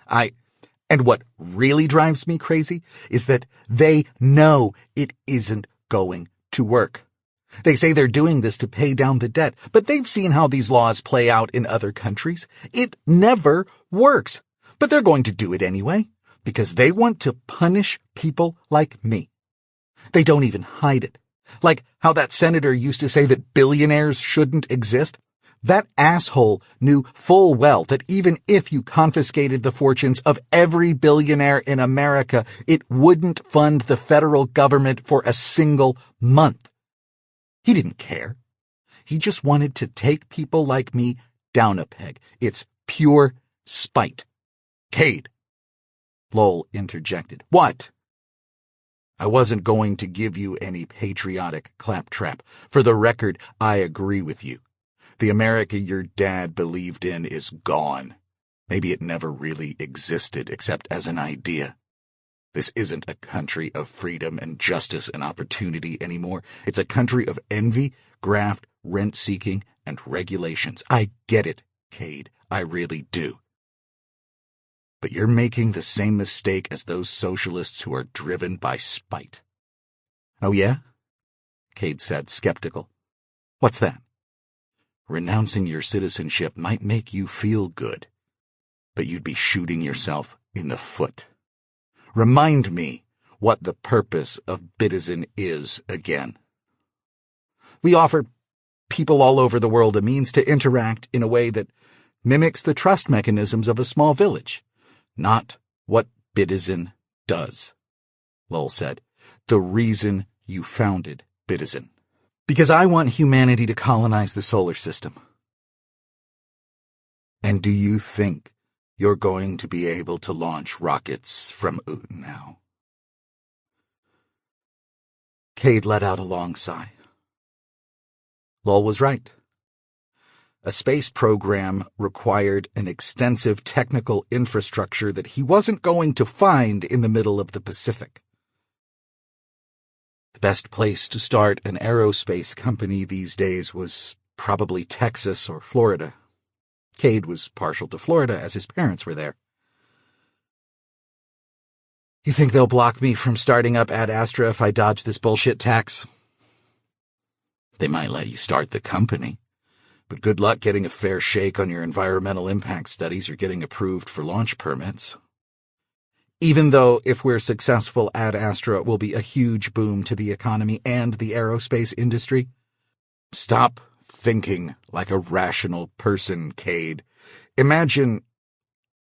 and what really drives me crazy is that they know it isn't going to work. They say they're doing this to pay down the debt, but they've seen how these laws play out in other countries. It never works. But they're going to do it anyway, because they want to punish people like me. They don't even hide it. Like how that senator used to say that billionaires shouldn't exist. That asshole knew full well that even if you confiscated the fortunes of every billionaire in America, it wouldn't fund the federal government for a single month. He didn't care. He just wanted to take people like me down a peg. It's pure spite. Kade, Lowell interjected. What? I wasn't going to give you any patriotic claptrap. For the record, I agree with you. The America your dad believed in is gone. Maybe it never really existed except as an idea. This isn't a country of freedom and justice and opportunity anymore. It's a country of envy, graft, rent-seeking, and regulations. I get it, Kade. I really do. But you're making the same mistake as those socialists who are driven by spite. Oh, yeah? Kade said, skeptical. What's that? Renouncing your citizenship might make you feel good, but you'd be shooting yourself in the foot. Remind me what the purpose of Biddison is again. We offer people all over the world a means to interact in a way that mimics the trust mechanisms of a small village. Not what Biddison does, Lowell said. The reason you founded Biddison. Because I want humanity to colonize the solar system. And do you think you're going to be able to launch rockets from now? Kade let out a long sigh. Lowell was right. A space program required an extensive technical infrastructure that he wasn't going to find in the middle of the Pacific. The best place to start an aerospace company these days was probably Texas or Florida. Kade was partial to Florida as his parents were there. You think they'll block me from starting up Ad Astra if I dodge this bullshit tax? They might let you start the company. But good luck getting a fair shake on your environmental impact studies or getting approved for launch permits. Even though, if we're successful, Ad Astra will be a huge boom to the economy and the aerospace industry. Stop thinking like a rational person, Kade. Imagine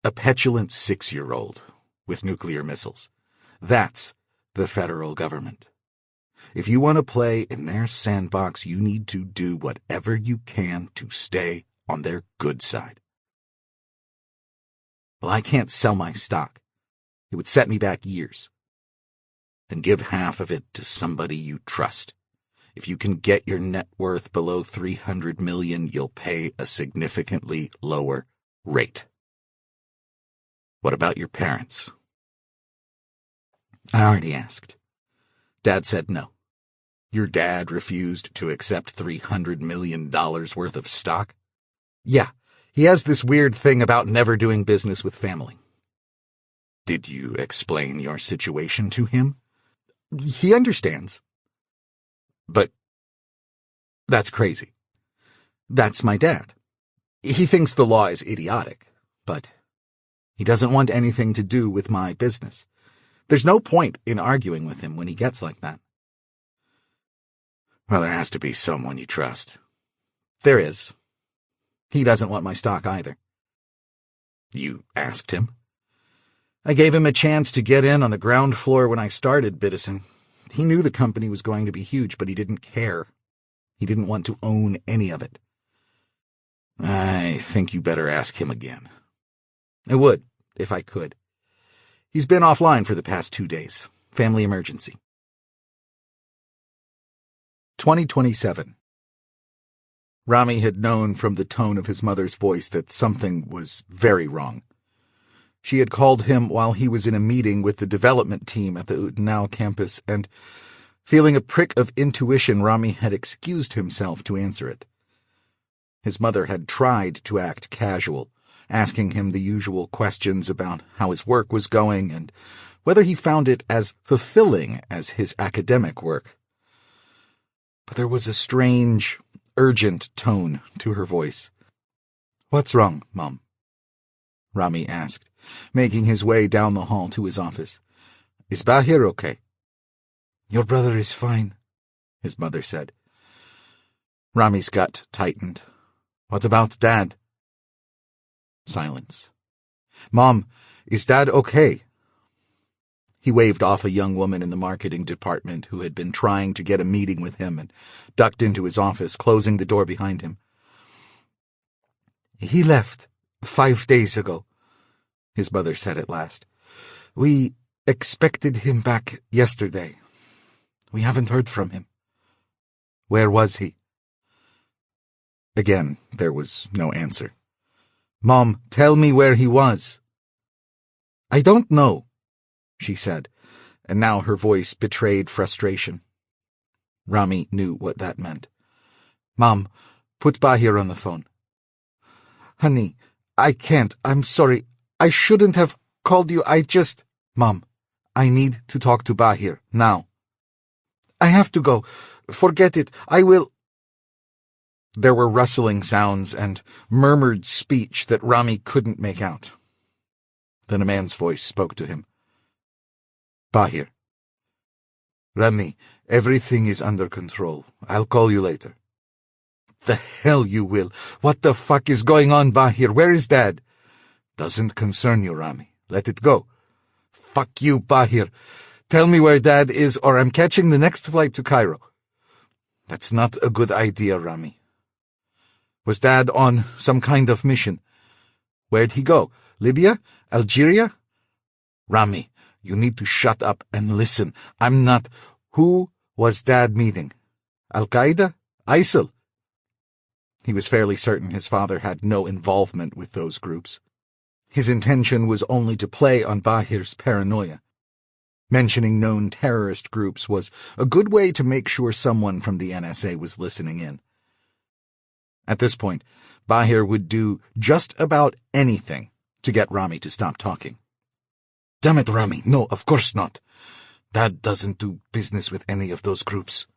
a petulant 6-year-old with nuclear missiles. That's the federal government. If you want to play in their sandbox, you need to do whatever you can to stay on their good side. Well, I can't sell my stock. It would set me back years. Then give half of it to somebody you trust. If you can get your net worth below $300 million, you'll pay a significantly lower rate. What about your parents? I already asked. Dad said no. Your dad refused to accept $300 million worth of stock? Yeah, he has this weird thing about never doing business with family. Did you explain your situation to him? He understands. But that's crazy. That's my dad. He thinks the law is idiotic, but he doesn't want anything to do with my business. There's no point in arguing with him when he gets like that. Well, there has to be someone you trust. There is. He doesn't want my stock either. You asked him? I gave him a chance to get in on the ground floor when I started Biddison. He knew the company was going to be huge, but he didn't care. He didn't want to own any of it. I think you better ask him again. I would, if I could. He's been offline for the past 2 days. Family emergency. 2027. Rami had known from the tone of his mother's voice that something was very wrong. She had called him while he was in a meeting with the development team at the Utenau campus, and, feeling a prick of intuition, Rami had excused himself to answer it. His mother had tried to act casual, asking him the usual questions about how his work was going and whether he found it as fulfilling as his academic work. But there was a strange, urgent tone to her voice. "What's wrong, Mom?" Rami asked, making his way down the hall to his office. "Is Bahir okay?" "Your brother is fine," his mother said. Rami's gut tightened. "What about Dad?" Silence. "Mom, is Dad okay?" He waved off a young woman in the marketing department who had been trying to get a meeting with him and ducked into his office, closing the door behind him. "He left 5 days ago," his mother said at last. We expected him back yesterday. We haven't heard from him. Where was he? Again, there was no answer. Mom, tell me where he was. I don't know, she said, and now her voice betrayed frustration. Rami knew what that meant. Mom, put Bahir on the phone. Honey, I can't. I'm sorry. I shouldn't have called you. Mom, I need to talk to Bahir, now. I have to go. Forget it. I will. There were rustling sounds and murmured speech that Rami couldn't make out. Then a man's voice spoke to him. Bahir. Rami, everything is under control. I'll call you later. The hell you will. What the fuck is going on, Bahir? Where is Dad? Doesn't concern you, Rami. Let it go. Fuck you, Bahir. Tell me where Dad is, or I'm catching the next flight to Cairo. That's not a good idea, Rami. Was Dad on some kind of mission? Where'd he go? Libya? Algeria? Rami, you need to shut up and listen. I'm not. Who was Dad meeting? Al-Qaeda? ISIL? He was fairly certain his father had no involvement with those groups. His intention was only to play on Bahir's paranoia. Mentioning known terrorist groups was a good way to make sure someone from the NSA was listening in. At this point, Bahir would do just about anything to get Rami to stop talking. Damn it, Rami. No, of course not. Dad doesn't do business with any of those groups.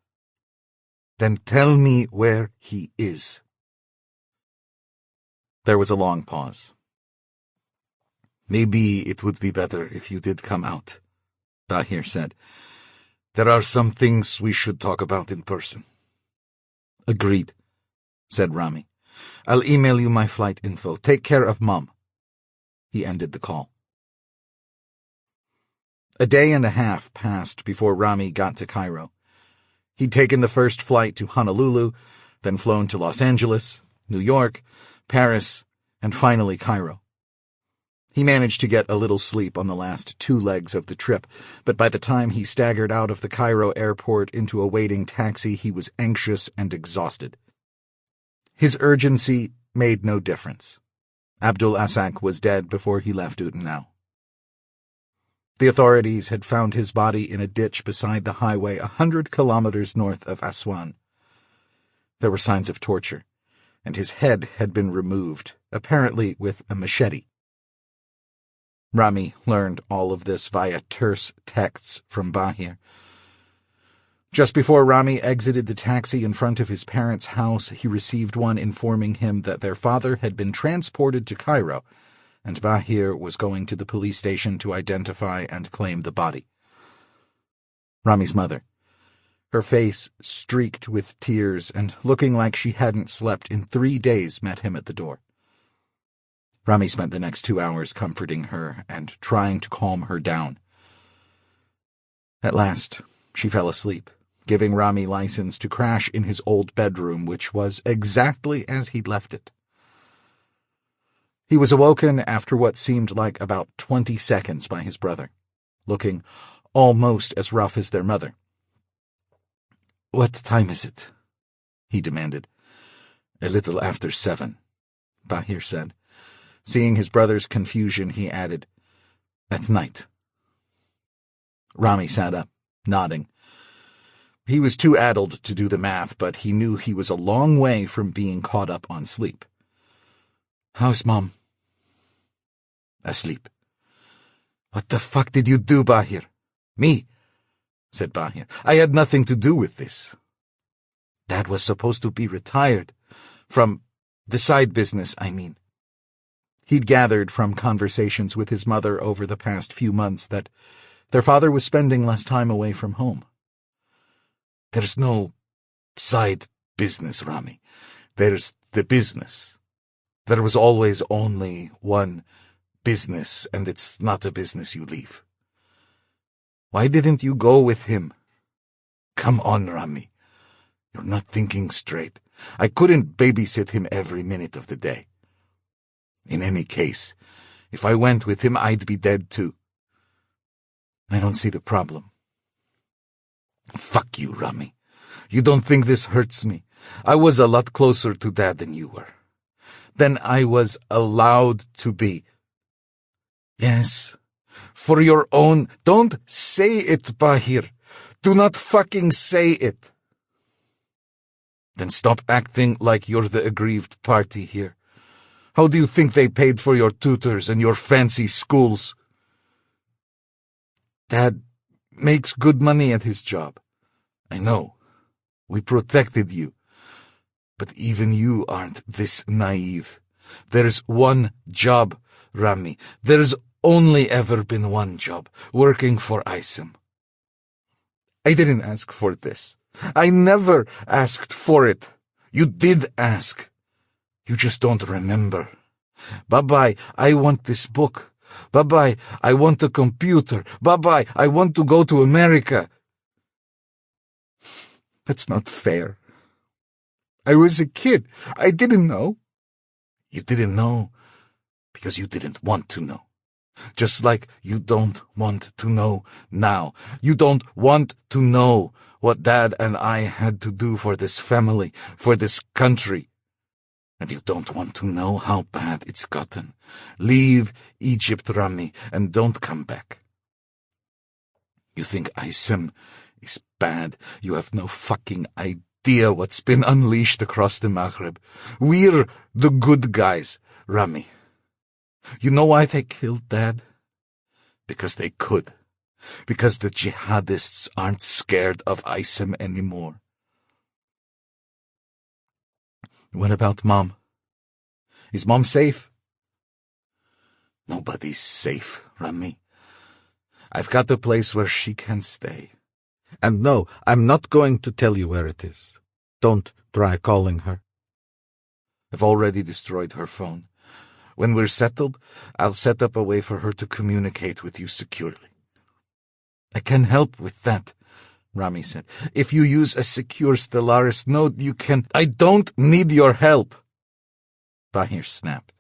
Then tell me where he is. There was a long pause. Maybe it would be better if you did come out, Bahir said. There are some things we should talk about in person. Agreed, said Rami. I'll email you my flight info. Take care of Mom. He ended the call. A day and a half passed before Rami got to Cairo. He'd taken the first flight to Honolulu, then flown to Los Angeles, New York, Paris, and finally Cairo. He managed to get a little sleep on the last 2 legs of the trip, but by the time he staggered out of the Cairo airport into a waiting taxi, he was anxious and exhausted. His urgency made no difference. Abdul Asak was dead before he left Utenau. The authorities had found his body in a ditch beside the highway 100 kilometers north of Aswan. There were signs of torture, and his head had been removed, apparently with a machete. Rami learned all of this via terse texts from Bahir. Just before Rami exited the taxi in front of his parents' house, he received one informing him that their father had been transported to Cairo, and Bahir was going to the police station to identify and claim the body. Rami's mother, her face streaked with tears and looking like she hadn't slept in 3 days, met him at the door. Rami spent the next 2 hours comforting her and trying to calm her down. At last, she fell asleep, giving Rami license to crash in his old bedroom, which was exactly as he'd left it. He was awoken after what seemed like about 20 seconds by his brother, looking almost as rough as their mother. "What time is it?" he demanded. "A little after 7, Bahir said. Seeing his brother's confusion, he added, "At night." Rami sat up, nodding. He was too addled to do the math, but he knew he was a long way from being caught up on sleep. "How's Mom?" "Asleep." "What the fuck did you do, Bahir?" "Me," said Bahir. "I had nothing to do with this. Dad was supposed to be retired. From the side business, I mean." He'd gathered from conversations with his mother over the past few months that their father was spending less time away from home. "There's no side business, Rami. There's the business. There was always only one business, and it's not a business you leave. Why didn't you go with him?" "Come on, Rami. You're not thinking straight. I couldn't babysit him every minute of the day. In any case, if I went with him, I'd be dead too. I don't see the problem. Fuck you, Rami. You don't think this hurts me? I was a lot closer to Dad than you were. Than I was allowed to be. Yes, for your own... Don't say it, Bahir. Do not fucking say it. Then stop acting like you're the aggrieved party here. How do you think they paid for your tutors and your fancy schools? Dad makes good money at his job. I know. We protected you. But even you aren't this naive. There's one job, Rami. There's only ever been one job, working for ISIM. I didn't ask for this. I never asked for it. You did ask. You just don't remember. Bye-bye, I want this book. Bye-bye, I want a computer. Bye-bye, I want to go to America. That's not fair. I was a kid. I didn't know. You didn't know because you didn't want to know. Just like you don't want to know now. You don't want to know what Dad and I had to do for this family, for this country. And you don't want to know how bad it's gotten. Leave Egypt, Rami, and don't come back. You think ISIM is bad? You have no fucking idea what's been unleashed across the Maghreb. We're the good guys, Rami. You know why they killed Dad? Because they could. Because the jihadists aren't scared of ISIM anymore. What about Mom? Is Mom safe? Nobody's safe, Rami. I've got a place where she can stay. And no, I'm not going to tell you where it is. Don't try calling her. I've already destroyed her phone. When we're settled, I'll set up a way for her to communicate with you securely. I can help with that, Rami said. If you use a secure Stellaris node, you can... I don't need your help. Bahir snapped.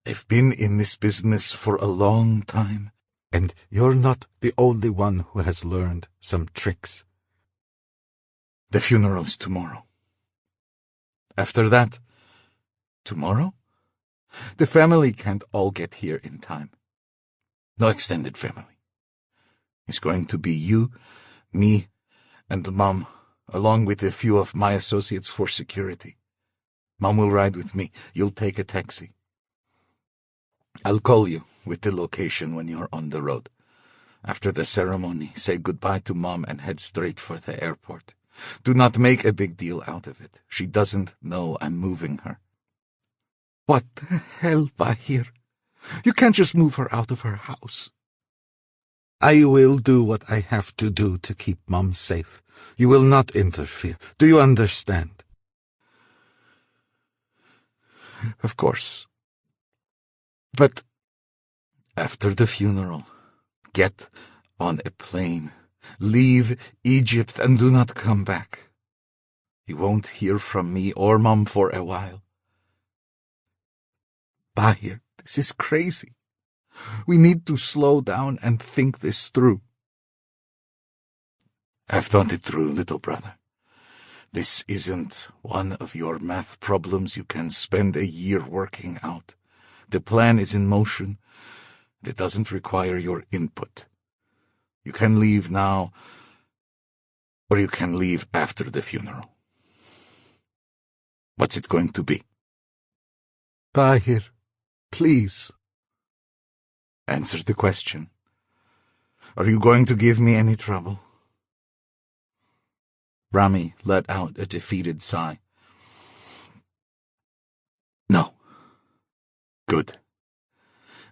I've been in this business for a long time, and you're not the only one who has learned some tricks. The funeral's tomorrow. After that, tomorrow? The family can't all get here in time. No extended family. It's going to be you, me, and Mom, along with a few of my associates for security. Mom will ride with me. You'll take a taxi. I'll call you with the location when you're on the road. After the ceremony, say goodbye to Mom and head straight for the airport. Do not make a big deal out of it. She doesn't know I'm moving her. What the hell, Bahir? You can't just move her out of her house. I will do what I have to do to keep Mom safe. You will not interfere. Do you understand? Of course. But after the funeral, get on a plane, leave Egypt, and do not come back. You won't hear from me or Mom for a while. Bahir, this is crazy. We need to slow down and think this through. I've thought it through, little brother. This isn't one of your math problems you can spend a year working out. The plan is in motion. It doesn't require your input. You can leave now, or you can leave after the funeral. What's it going to be? Bahir, please. Answer the question. Are you going to give me any trouble? Rami let out a defeated sigh. No. Good.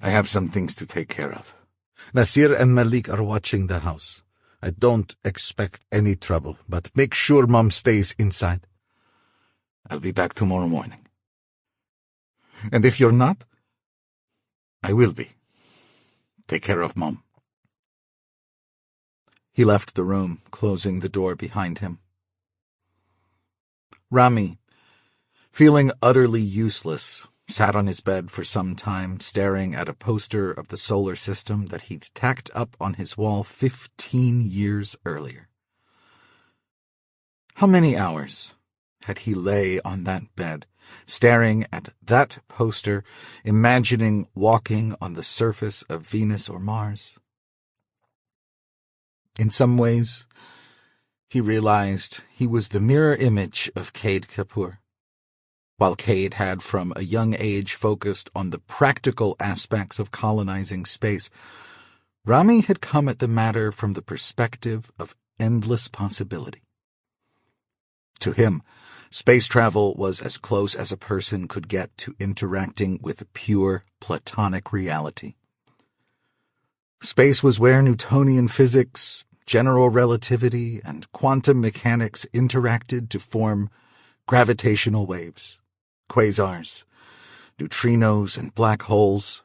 I have some things to take care of. Nasir and Malik are watching the house. I don't expect any trouble, but make sure Mom stays inside. I'll be back tomorrow morning. And if you're not, I will be. Take care of Mom. He left the room, closing the door behind him. Rami, feeling utterly useless, sat on his bed for some time, staring at a poster of the solar system that he'd tacked up on his wall 15 years earlier. How many hours had he lay on that bed, staring at that poster, imagining walking on the surface of Venus or Mars? In some ways, he realized he was the mirror image of Kade Kapur. While Kade had from a young age focused on the practical aspects of colonizing space, Rami had come at the matter from the perspective of endless possibility. To him, space travel was as close as a person could get to interacting with pure Platonic reality. Space was where Newtonian physics, general relativity, and quantum mechanics interacted to form gravitational waves, quasars, neutrinos, and black holes.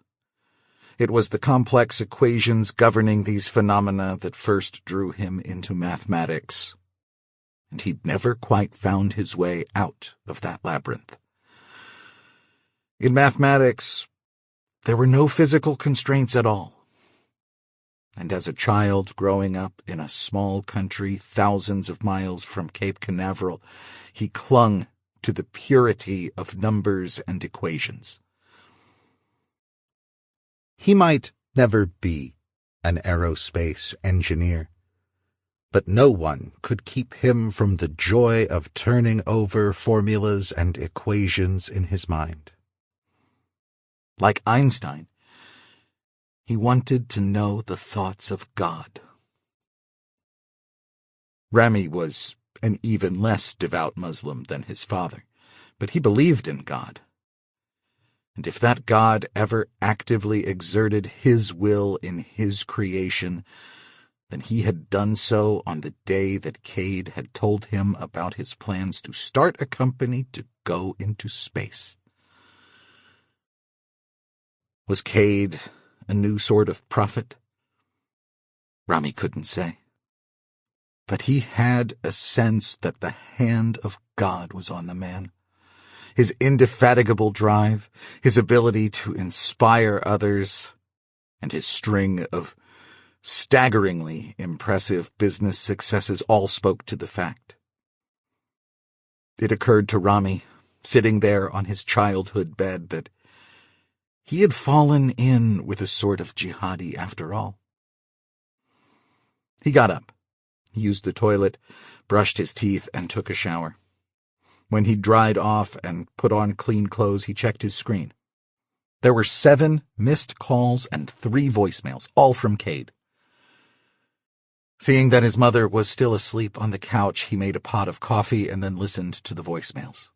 It was the complex equations governing these phenomena that first drew him into mathematics, and he'd never quite found his way out of that labyrinth. In mathematics, there were no physical constraints at all. And as a child growing up in a small country thousands of miles from Cape Canaveral, he clung to the purity of numbers and equations. He might never be an aerospace engineer, but no one could keep him from the joy of turning over formulas and equations in his mind. Like Einstein, he wanted to know the thoughts of God. Rami was an even less devout Muslim than his father, but he believed in God. And if that God ever actively exerted his will in his creation, then he had done so on the day that Kade had told him about his plans to start a company to go into space. Was Kade a new sort of prophet? Rami couldn't say. But he had a sense that the hand of God was on the man. His indefatigable drive, his ability to inspire others, and his string of staggeringly impressive business successes all spoke to the fact. It occurred to Rami, sitting there on his childhood bed, that he had fallen in with a sort of jihadi after all. He got up. He used the toilet, brushed his teeth, and took a shower. When he dried off and put on clean clothes, he checked his screen. There were 7 missed calls and 3 voicemails, all from Kade. Seeing that his mother was still asleep on the couch, he made a pot of coffee and then listened to the voicemails.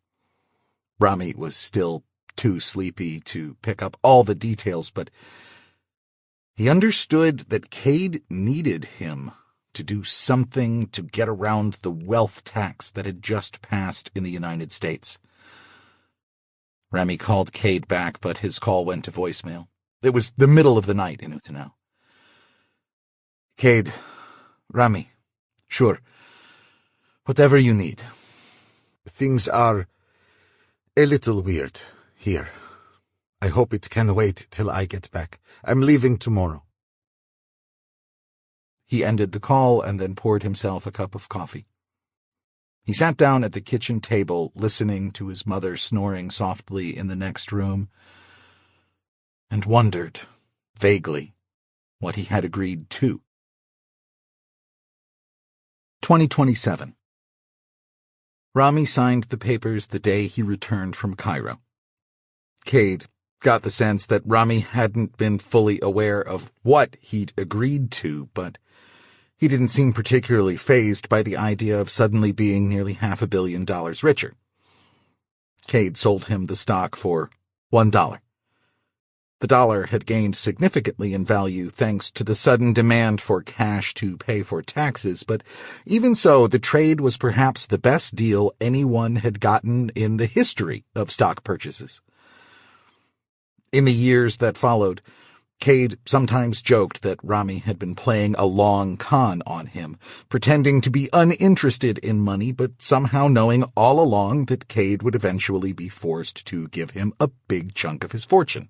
Rami was still too sleepy to pick up all the details, but he understood that Kade needed him to do something to get around the wealth tax that had just passed in the United States. Rami called Kade back, but his call went to voicemail. It was the middle of the night in Utenau. Kade, Rami, sure. Whatever you need. Things are a little weird here. I hope it can wait till I get back. I'm leaving tomorrow. He ended the call and then poured himself a cup of coffee. He sat down at the kitchen table, listening to his mother snoring softly in the next room, and wondered, vaguely, what he had agreed to. 2027. Rami signed the papers the day he returned from Cairo. Kade got the sense that Rami hadn't been fully aware of what he'd agreed to, but he didn't seem particularly fazed by the idea of suddenly being nearly $500 million richer. Kade sold him the stock for $1. The dollar had gained significantly in value thanks to the sudden demand for cash to pay for taxes, but even so, the trade was perhaps the best deal anyone had gotten in the history of stock purchases. In the years that followed, Kade sometimes joked that Rami had been playing a long con on him, pretending to be uninterested in money, but somehow knowing all along that Kade would eventually be forced to give him a big chunk of his fortune.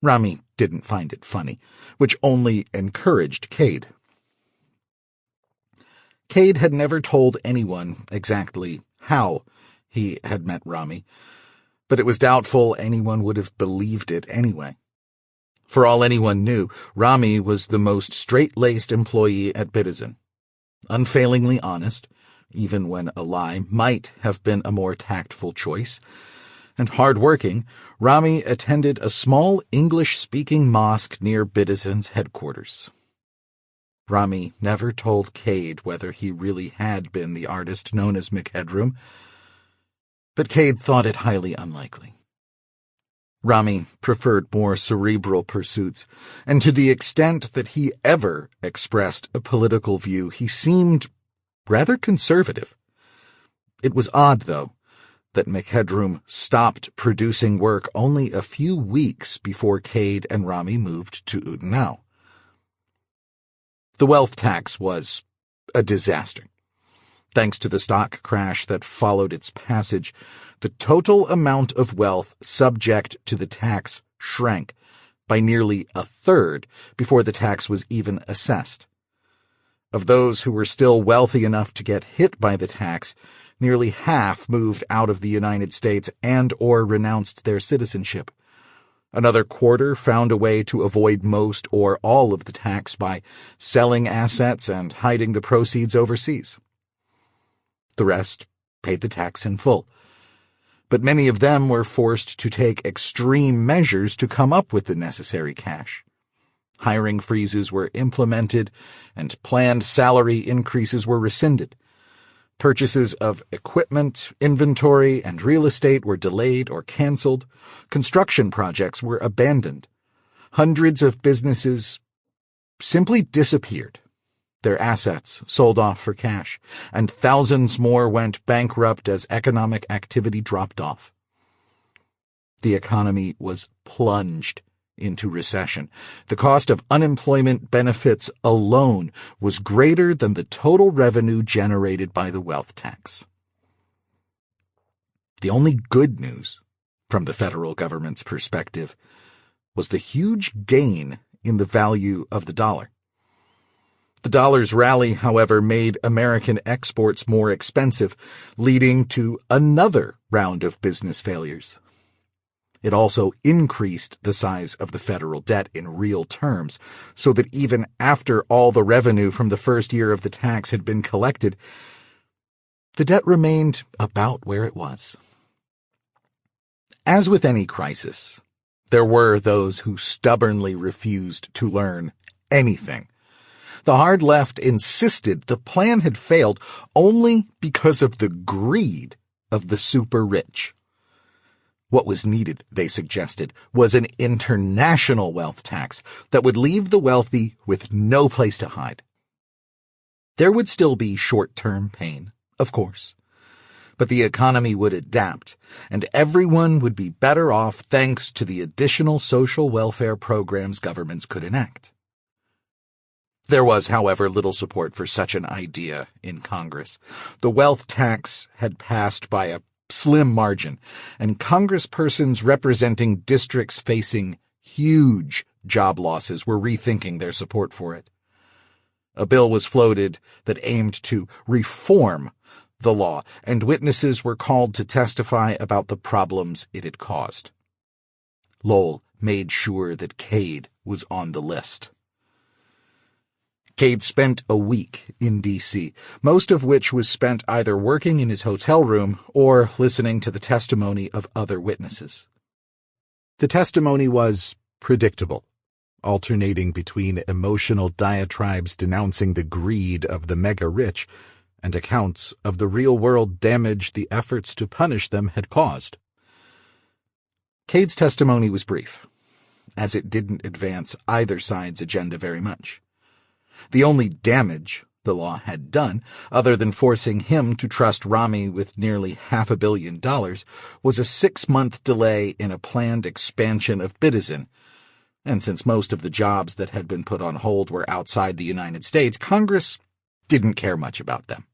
Rami didn't find it funny, which only encouraged Kade. Kade had never told anyone exactly how he had met Rami, but it was doubtful anyone would have believed it anyway. For all anyone knew, Rami was the most straight-laced employee at Bidizin. Unfailingly honest, even when a lie might have been a more tactful choice, and hard-working, Rami attended a small English-speaking mosque near Bidizin's headquarters. Rami never told Kade whether he really had been the artist known as McHeadroom, but Kade thought it highly unlikely. Rami preferred more cerebral pursuits, and to the extent that he ever expressed a political view, he seemed rather conservative. It was odd, though, that McHeadroom stopped producing work only a few weeks before Kade and Rami moved to Udenau. The wealth tax was a disaster. Thanks to the stock crash that followed its passage, the total amount of wealth subject to the tax shrank by nearly a third before the tax was even assessed. Of those who were still wealthy enough to get hit by the tax, nearly half moved out of the United States and/or renounced their citizenship. Another quarter found a way to avoid most or all of the tax by selling assets and hiding the proceeds overseas. The rest paid the tax in full, but many of them were forced to take extreme measures to come up with the necessary cash. Hiring freezes were implemented, and planned salary increases were rescinded. Purchases of equipment, inventory, and real estate were delayed or canceled. Construction projects were abandoned. Hundreds of businesses simply disappeared. Their assets sold off for cash, and thousands more went bankrupt as economic activity dropped off. The economy was plunged into recession. The cost of unemployment benefits alone was greater than the total revenue generated by the wealth tax. The only good news, from the federal government's perspective, was the huge gain in the value of the dollar. The dollar's rally, however, made American exports more expensive, leading to another round of business failures. It also increased the size of the federal debt in real terms, so that even after all the revenue from the first year of the tax had been collected, the debt remained about where it was. As with any crisis, there were those who stubbornly refused to learn anything. The hard left insisted the plan had failed only because of the greed of the super rich. What was needed, they suggested, was an international wealth tax that would leave the wealthy with no place to hide. There would still be short-term pain, of course, but the economy would adapt, and everyone would be better off thanks to the additional social welfare programs governments could enact. There was, however, little support for such an idea in Congress. The wealth tax had passed by a slim margin, and congresspersons representing districts facing huge job losses were rethinking their support for it. A bill was floated that aimed to reform the law, and witnesses were called to testify about the problems it had caused. Lowell made sure that Kade was on the list. Kade spent a week in D.C., most of which was spent either working in his hotel room or listening to the testimony of other witnesses. The testimony was predictable, alternating between emotional diatribes denouncing the greed of the mega-rich and accounts of the real-world damage the efforts to punish them had caused. Kade's testimony was brief, as it didn't advance either side's agenda very much. The only damage the law had done, other than forcing him to trust Rami with nearly $500 million, was a 6-month delay in a planned expansion of Bidizin, And since most of the jobs that had been put on hold were outside the United States, Congress didn't care much about them.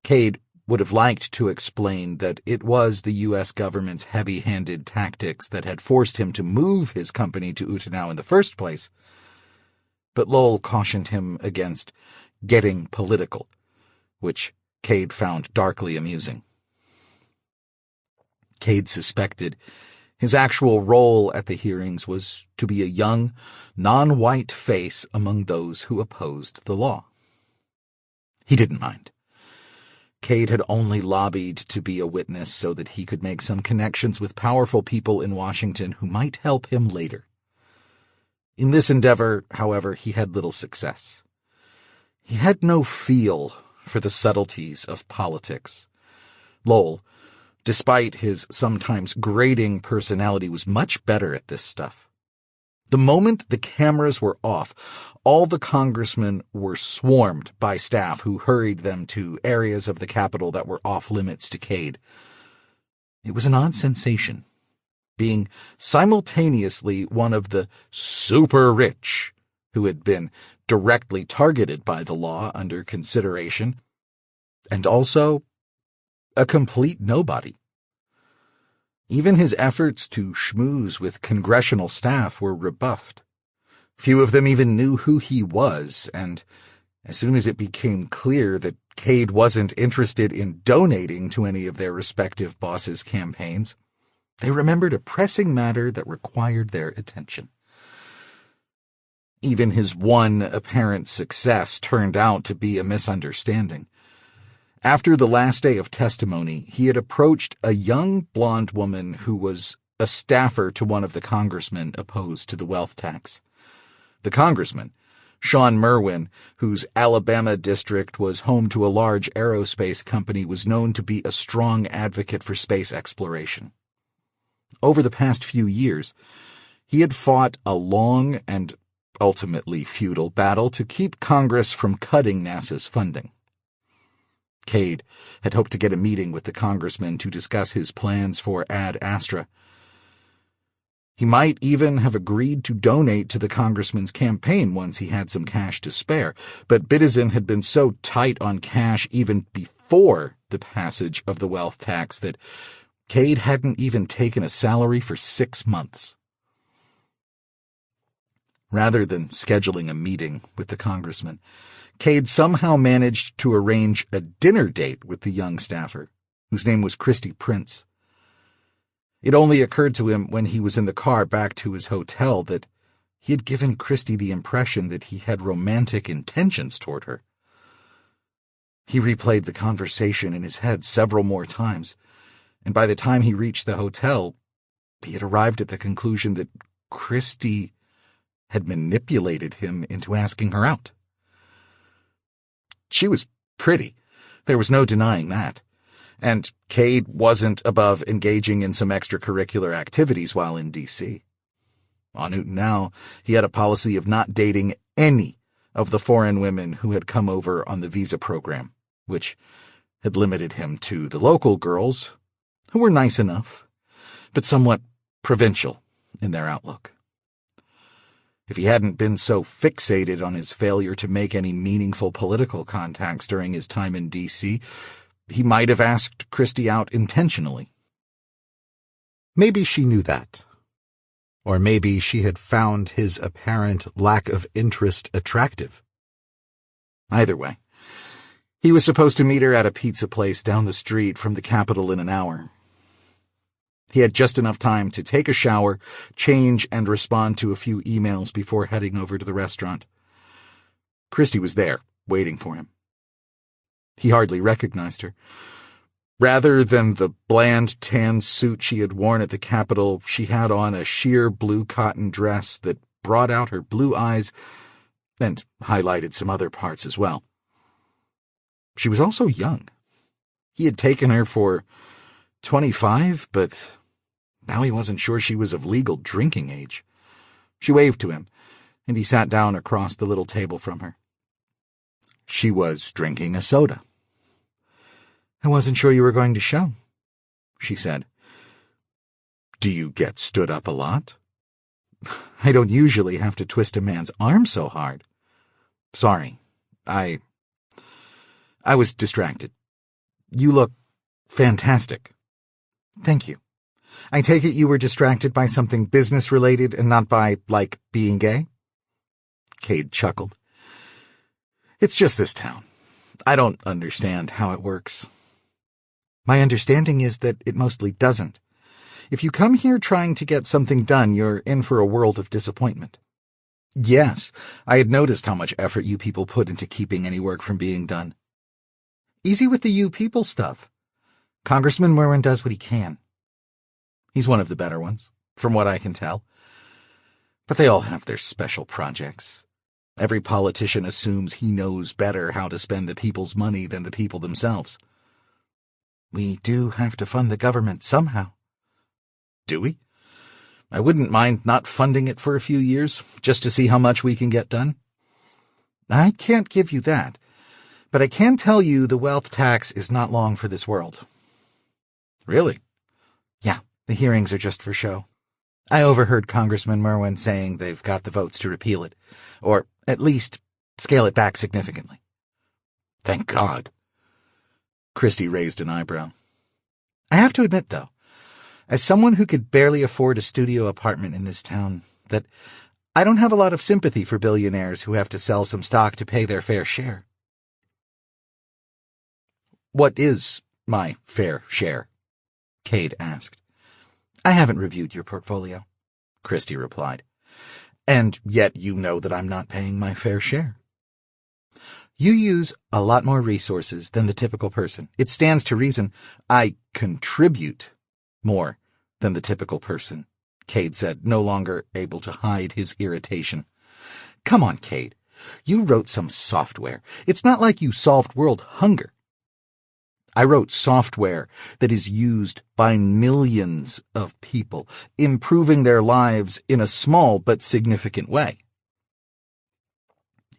Kade would have liked to explain that it was the U.S. government's heavy-handed tactics that had forced him to move his company to Utenau in the first place, but Lowell cautioned him against getting political, which Kade found darkly amusing. Kade suspected his actual role at the hearings was to be a young, non-white face among those who opposed the law. He didn't mind. Kade had only lobbied to be a witness so that he could make some connections with powerful people in Washington who might help him later. In this endeavor, however, he had little success. He had no feel for the subtleties of politics. Lowell, despite his sometimes grating personality, was much better at this stuff. The moment the cameras were off, all the congressmen were swarmed by staff who hurried them to areas of the Capitol that were off-limits to Kade. It was an odd sensation, being simultaneously one of the super-rich who had been directly targeted by the law under consideration, and also a complete nobody. Even his efforts to schmooze with congressional staff were rebuffed. Few of them even knew who he was, and as soon as it became clear that Kade wasn't interested in donating to any of their respective bosses' campaigns, they remembered a pressing matter that required their attention. Even his one apparent success turned out to be a misunderstanding. After the last day of testimony, he had approached a young blonde woman who was a staffer to one of the congressmen opposed to the wealth tax. The congressman, Sean Merwin, whose Alabama district was home to a large aerospace company, was known to be a strong advocate for space exploration. Over the past few years, he had fought a long and ultimately futile battle to keep Congress from cutting NASA's funding. Kade had hoped to get a meeting with the congressman to discuss his plans for Ad Astra. He might even have agreed to donate to the congressman's campaign once he had some cash to spare, but Biddison had been so tight on cash even before the passage of the wealth tax that Kade hadn't even taken a salary for 6 months. Rather than scheduling a meeting with the congressman, Kade somehow managed to arrange a dinner date with the young staffer, whose name was Christy Prince. It only occurred to him when he was in the car back to his hotel that he had given Christy the impression that he had romantic intentions toward her. He replayed the conversation in his head several more times, and by the time he reached the hotel, he had arrived at the conclusion that Christy had manipulated him into asking her out. She was pretty. There was no denying that. And Kade wasn't above engaging in some extracurricular activities while in D.C. On Utenau, he had a policy of not dating any of the foreign women who had come over on the visa program, which had limited him to the local girls, who were nice enough, but somewhat provincial in their outlook. If he hadn't been so fixated on his failure to make any meaningful political contacts during his time in D.C., he might have asked Christy out intentionally. Maybe she knew that. Or maybe she had found his apparent lack of interest attractive. Either way, he was supposed to meet her at a pizza place down the street from the Capitol in an hour. He had just enough time to take a shower, change, and respond to a few emails before heading over to the restaurant. Christy was there, waiting for him. He hardly recognized her. Rather than the bland tan suit she had worn at the Capitol, she had on a sheer blue cotton dress that brought out her blue eyes and highlighted some other parts as well. She was also young. He had taken her for 25, but now he wasn't sure she was of legal drinking age. She waved to him, and he sat down across the little table from her. She was drinking a soda. "I wasn't sure you were going to show," she said. "Do you get stood up a lot?" I don't usually have to twist a man's arm so hard. Sorry. I was distracted. You look fantastic. Thank you. I take it you were distracted by something business-related and not by, like, being gay? Kade chuckled. It's just this town. I don't understand how it works. My understanding is that it mostly doesn't. If you come here trying to get something done, you're in for a world of disappointment. Yes, I had noticed how much effort you people put into keeping any work from being done. Easy with the you people stuff. Congressman Merwin does what he can. He's one of the better ones, from what I can tell. But they all have their special projects. Every politician assumes he knows better how to spend the people's money than the people themselves. We do have to fund the government somehow. Do we? I wouldn't mind not funding it for a few years, just to see how much we can get done. I can't give you that, but I can tell you the wealth tax is not long for this world. Really? Yeah, the hearings are just for show. I overheard Congressman Merwin saying they've got the votes to repeal it, or at least scale it back significantly. Thank God. Christie raised an eyebrow. I have to admit, though, as someone who could barely afford a studio apartment in this town, that I don't have a lot of sympathy for billionaires who have to sell some stock to pay their fair share. What is my fair share? Kade asked. I haven't reviewed your portfolio, Christie replied. And yet you know that I'm not paying my fair share. You use a lot more resources than the typical person. It stands to reason I contribute more than the typical person, Kade said, no longer able to hide his irritation. Come on, Kade. You wrote some software. It's not like you solved world hunger. I wrote software that is used by millions of people, improving their lives in a small but significant way.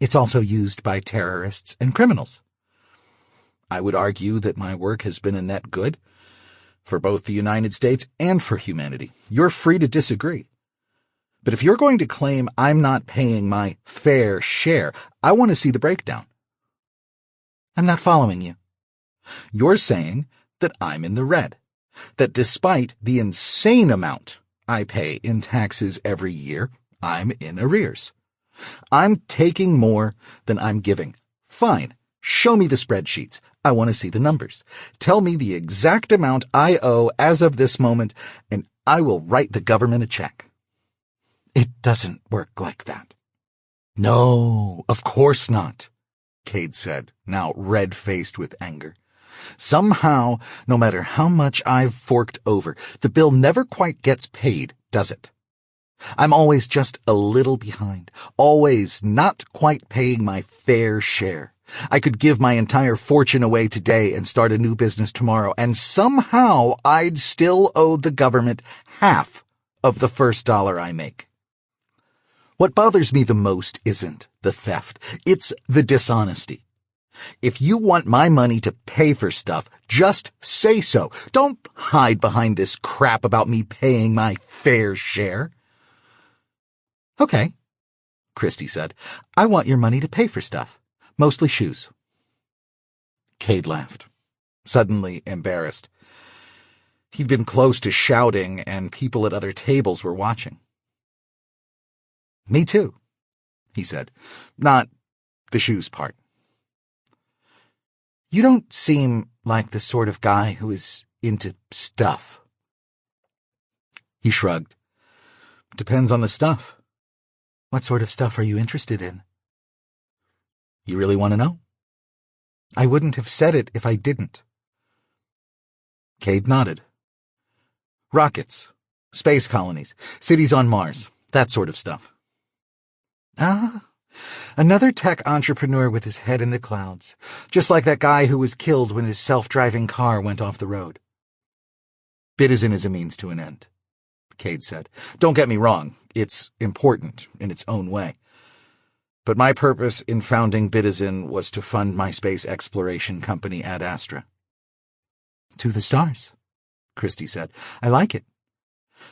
It's also used by terrorists and criminals. I would argue that my work has been a net good for both the United States and for humanity. You're free to disagree. But if you're going to claim I'm not paying my fair share, I want to see the breakdown. I'm not following you. You're saying that I'm in the red, that despite the insane amount I pay in taxes every year, I'm in arrears. I'm taking more than I'm giving. Fine. Show me the spreadsheets. I want to see the numbers. Tell me the exact amount I owe as of this moment, and I will write the government a check. It doesn't work like that. No, of course not, Kade said, now red-faced with anger. Somehow, no matter how much I've forked over, the bill never quite gets paid, does it? I'm always just a little behind, always not quite paying my fair share. I could give my entire fortune away today and start a new business tomorrow, and somehow I'd still owe the government half of the first dollar I make. What bothers me the most isn't the theft, it's the dishonesty. If you want my money to pay for stuff, just say so. Don't hide behind this crap about me paying my fair share. Okay, Christie said. I want your money to pay for stuff, mostly shoes. Kade laughed, suddenly embarrassed. He'd been close to shouting, and people at other tables were watching. Me too, he said. Not the shoes part. You don't seem like the sort of guy who is into stuff. He shrugged. Depends on the stuff. What sort of stuff are you interested in? You really want to know? I wouldn't have said it if I didn't. Kade nodded. Rockets, space colonies, cities on Mars, that sort of stuff. Ah, another tech entrepreneur with his head in the clouds, just like that guy who was killed when his self-driving car went off the road. Bidism is a means to an end, Kade said. Don't get me wrong, it's important in its own way. But my purpose in founding Bidism was to fund my space exploration company Ad Astra. To the stars, Christie said. I like it.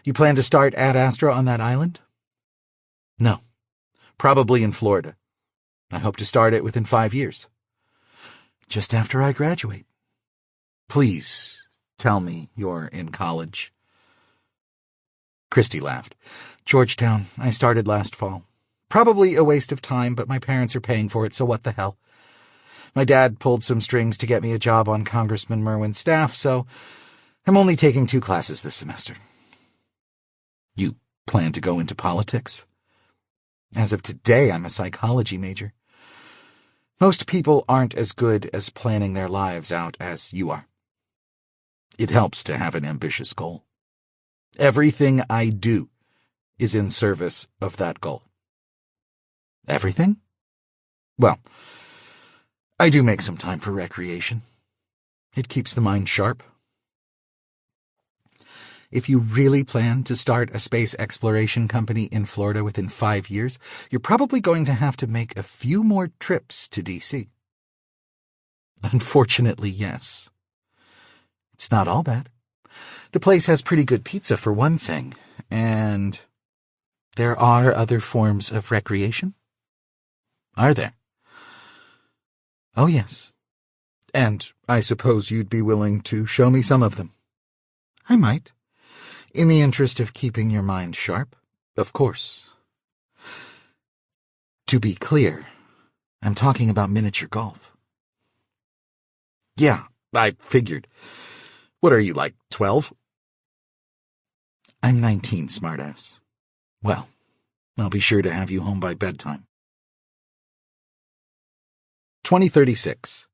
You plan to start Ad Astra on that island? No, probably in Florida. I hope to start it within 5 years. Just after I graduate. Please tell me you're in college. Christy laughed. Georgetown. I started last fall. Probably a waste of time, but my parents are paying for it, so what the hell? My dad pulled some strings to get me a job on Congressman Merwin's staff, so I'm only taking 2 classes this semester. You plan to go into politics? As of today, I'm a psychology major. Most people aren't as good as planning their lives out as you are. It helps to have an ambitious goal. Everything I do is in service of that goal. Everything? Well, I do make some time for recreation. It keeps the mind sharp. If you really plan to start a space exploration company in Florida within 5 years, you're probably going to have to make a few more trips to D.C. Unfortunately, yes. It's not all bad. The place has pretty good pizza for one thing, and there are other forms of recreation. Are there? Oh, yes. And I suppose you'd be willing to show me some of them. I might. In the interest of keeping your mind sharp, of course. To be clear, I'm talking about miniature golf. Yeah, I figured. What are you, like 12? I'm 19, smartass. Well, I'll be sure to have you home by bedtime. 2036.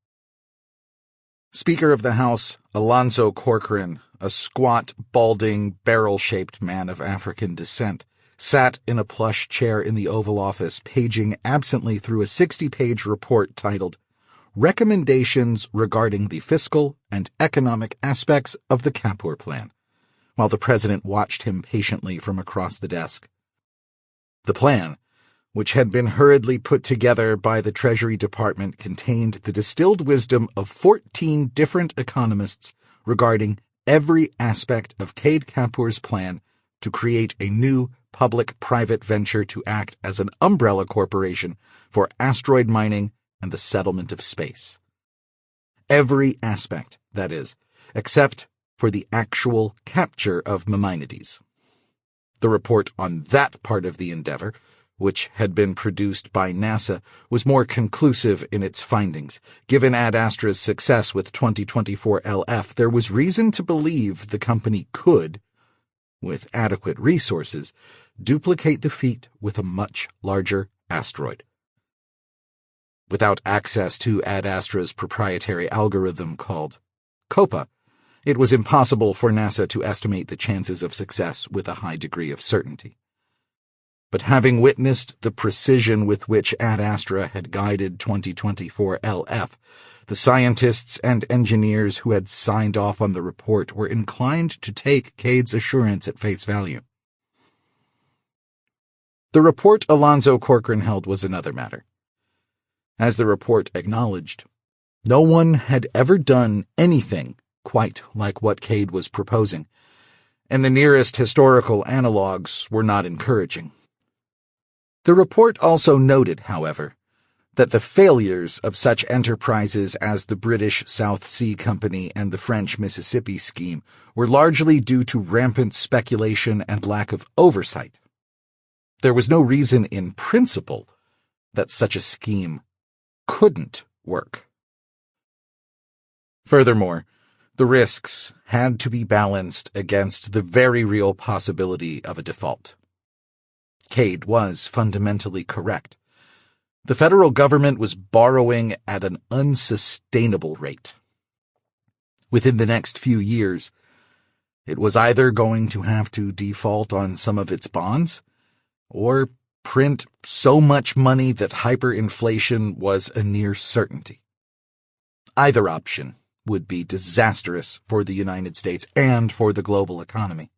Speaker of the House, Alonzo Corcoran, a squat, balding, barrel-shaped man of African descent, sat in a plush chair in the Oval Office, paging absently through a 60-page report titled Recommendations Regarding the Fiscal and Economic Aspects of the Kapur Plan, while the president watched him patiently from across the desk. The plan, which had been hurriedly put together by the Treasury Department, contained the distilled wisdom of 14 different economists regarding every aspect of Kade Kapur's plan to create a new public-private venture to act as an umbrella corporation for asteroid mining and the settlement of space. Every aspect, that is, except for the actual capture of Maimonides. The report on that part of the endeavor, which had been produced by NASA, was more conclusive in its findings. Given Ad Astra's success with 2024 LF, there was reason to believe the company could, with adequate resources, duplicate the feat with a much larger asteroid. Without access to Ad Astra's proprietary algorithm called COPA, it was impossible for NASA to estimate the chances of success with a high degree of certainty. But having witnessed the precision with which Ad Astra had guided 2024 LF, the scientists and engineers who had signed off on the report were inclined to take Kade's assurance at face value. The report Alonzo Corcoran held was another matter. As the report acknowledged, no one had ever done anything quite like what Kade was proposing, and the nearest historical analogues were not encouraging. The report also noted, however, that the failures of such enterprises as the British South Sea Company and the French Mississippi Scheme were largely due to rampant speculation and lack of oversight. There was no reason in principle that such a scheme couldn't work. Furthermore, the risks had to be balanced against the very real possibility of a default. Kade was fundamentally correct. The federal government was borrowing at an unsustainable rate. Within the next few years, it was either going to have to default on some of its bonds or print so much money that hyperinflation was a near certainty. Either option would be disastrous for the United States and for the global economy.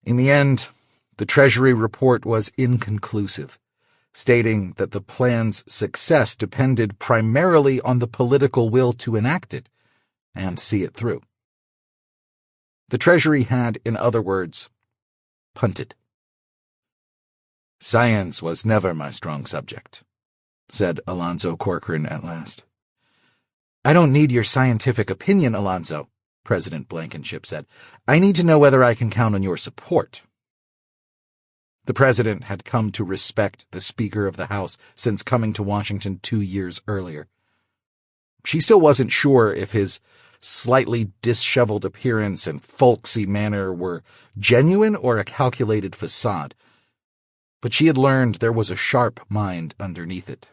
In the end, the Treasury report was inconclusive, stating that the plan's success depended primarily on the political will to enact it and see it through. The Treasury had, in other words, punted. Science was never my strong subject, said Alonzo Corcoran at last. I don't need your scientific opinion, Alonzo, President Blankenship said. I need to know whether I can count on your support. The president had come to respect the Speaker of the House since coming to Washington 2 years earlier. She still wasn't sure if his slightly disheveled appearance and folksy manner were genuine or a calculated facade, but she had learned there was a sharp mind underneath it.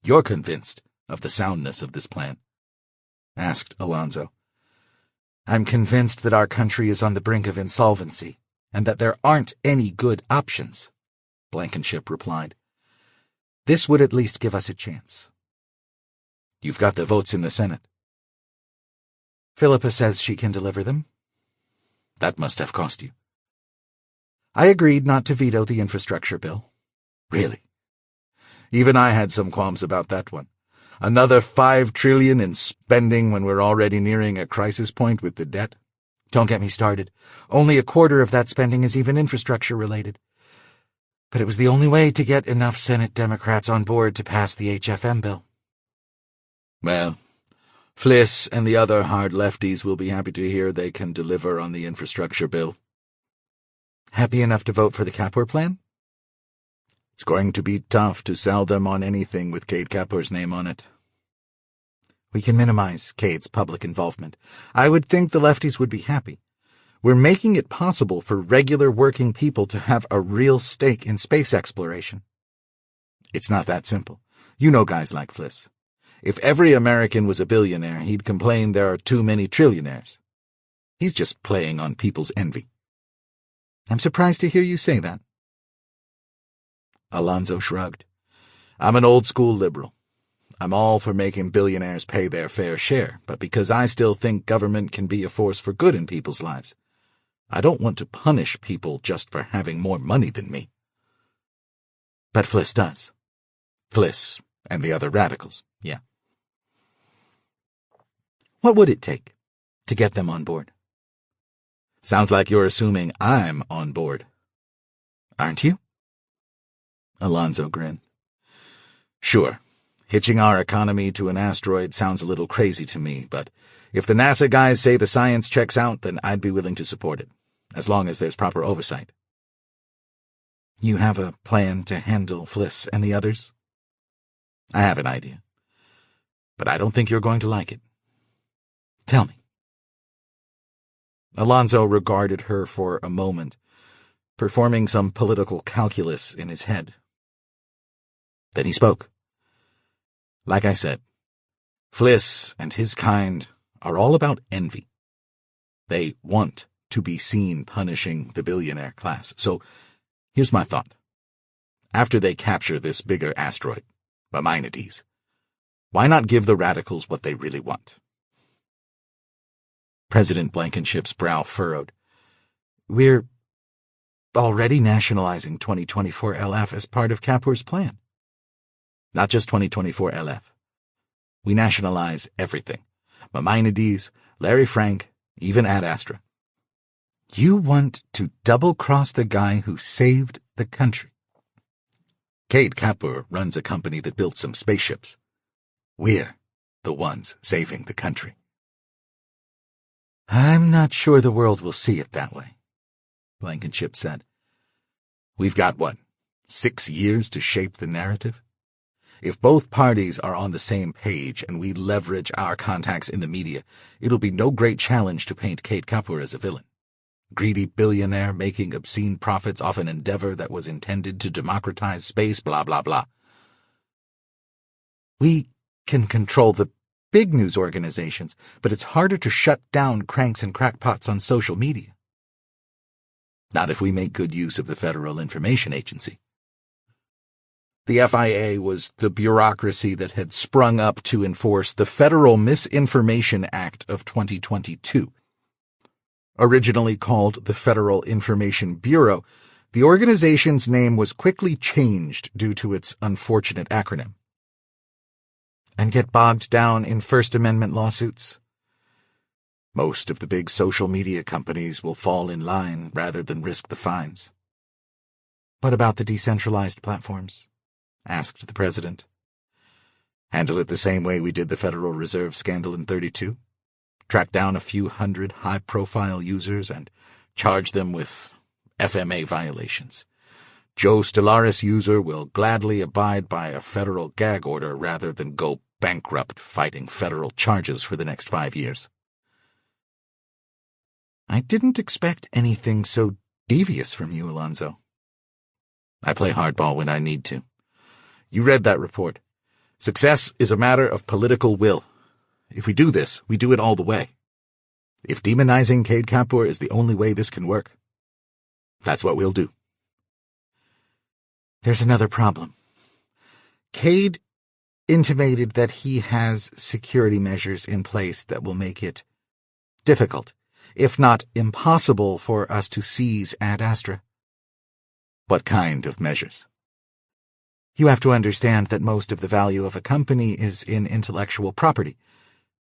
You're convinced of the soundness of this plan? Asked Alonzo. I'm convinced that our country is on the brink of insolvency, and that there aren't any good options, Blankenship replied. This would at least give us a chance. You've got the votes in the Senate. Philippa says she can deliver them. That must have cost you. I agreed not to veto the infrastructure bill. Really? Even I had some qualms about that one. Another $5 trillion in spending when we're already nearing a crisis point with the debt? Don't get me started. Only a quarter of that spending is even infrastructure-related. But it was the only way to get enough Senate Democrats on board to pass the HFM bill. Well, Fliss and the other hard lefties will be happy to hear they can deliver on the infrastructure bill. Happy enough to vote for the Kapur plan? It's going to be tough to sell them on anything with Kade Kapur's name on it. We can minimize Kade's public involvement. I would think the lefties would be happy. We're making it possible for regular working people to have a real stake in space exploration. It's not that simple. You know guys like Fliss. If every American was a billionaire, he'd complain there are too many trillionaires. He's just playing on people's envy. I'm surprised to hear you say that. Alonzo shrugged. I'm an old-school liberal. I'm all for making billionaires pay their fair share, but because I still think government can be a force for good in people's lives, I don't want to punish people just for having more money than me. But Fliss does. Fliss and the other radicals, yeah. What would it take to get them on board? Sounds like you're assuming I'm on board. Aren't you? Alonzo grinned. Sure. Hitching our economy to an asteroid sounds a little crazy to me, but if the NASA guys say the science checks out, then I'd be willing to support it, as long as there's proper oversight. You have a plan to handle Fliss and the others? I have an idea, but I don't think you're going to like it. Tell me. Alonzo regarded her for a moment, performing some political calculus in his head. Then he spoke. Like I said, Fliss and his kind are all about envy. They want to be seen punishing the billionaire class. So here's my thought. After they capture this bigger asteroid, Maimonides, why not give the radicals what they really want? President Blankenship's brow furrowed. We're already nationalizing 2024 LF as part of Kapur's plan. Not just 2024 LF. We nationalize everything. Maimonides, Larry Frank, even Ad Astra. You want to double-cross the guy who saved the country. Kade Kapur runs a company that built some spaceships. We're the ones saving the country. I'm not sure the world will see it that way, Blankenship said. We've got, 6 years to shape the narrative? If both parties are on the same page and we leverage our contacts in the media, it'll be no great challenge to paint Kade Kapur as a villain. Greedy billionaire making obscene profits off an endeavor that was intended to democratize space, blah, blah, blah. We can control the big news organizations, but it's harder to shut down cranks and crackpots on social media. Not if we make good use of the Federal Information Agency. The FIA was the bureaucracy that had sprung up to enforce the Federal Misinformation Act of 2022. Originally called the Federal Information Bureau, the organization's name was quickly changed due to its unfortunate acronym. And get bogged down in First Amendment lawsuits? Most of the big social media companies will fall in line rather than risk the fines. What about the decentralized platforms? Asked the president. Handle it the same way we did the Federal Reserve scandal in 32. Track down a few hundred high-profile users and charge them with FMA violations. Joe Stellaris user will gladly abide by a federal gag order rather than go bankrupt fighting federal charges for the next 5 years. I didn't expect anything so devious from you, Alonzo. I play hardball when I need to. You read that report. Success is a matter of political will. If we do this, we do it all the way. If demonizing Kade Kapur is the only way this can work, that's what we'll do. There's another problem. Kade intimated that he has security measures in place that will make it difficult, if not impossible, for us to seize Ad Astra. What kind of measures? You have to understand that most of the value of a company is in intellectual property,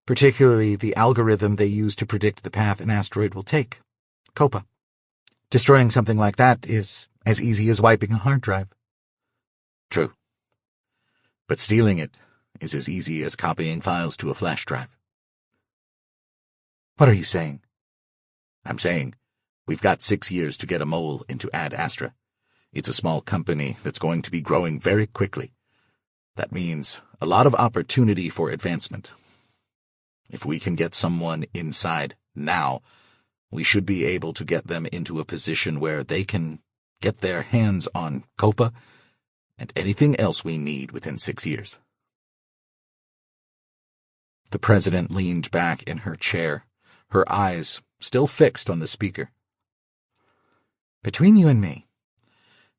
particularly the algorithm they use to predict the path an asteroid will take, COPA. Destroying something like that is as easy as wiping a hard drive. True. But stealing it is as easy as copying files to a flash drive. What are you saying? I'm saying we've got 6 years to get a mole into Ad Astra. It's a small company that's going to be growing very quickly. That means a lot of opportunity for advancement. If we can get someone inside now, we should be able to get them into a position where they can get their hands on COPA and anything else we need within 6 years. The president leaned back in her chair, her eyes still fixed on the speaker. Between you and me,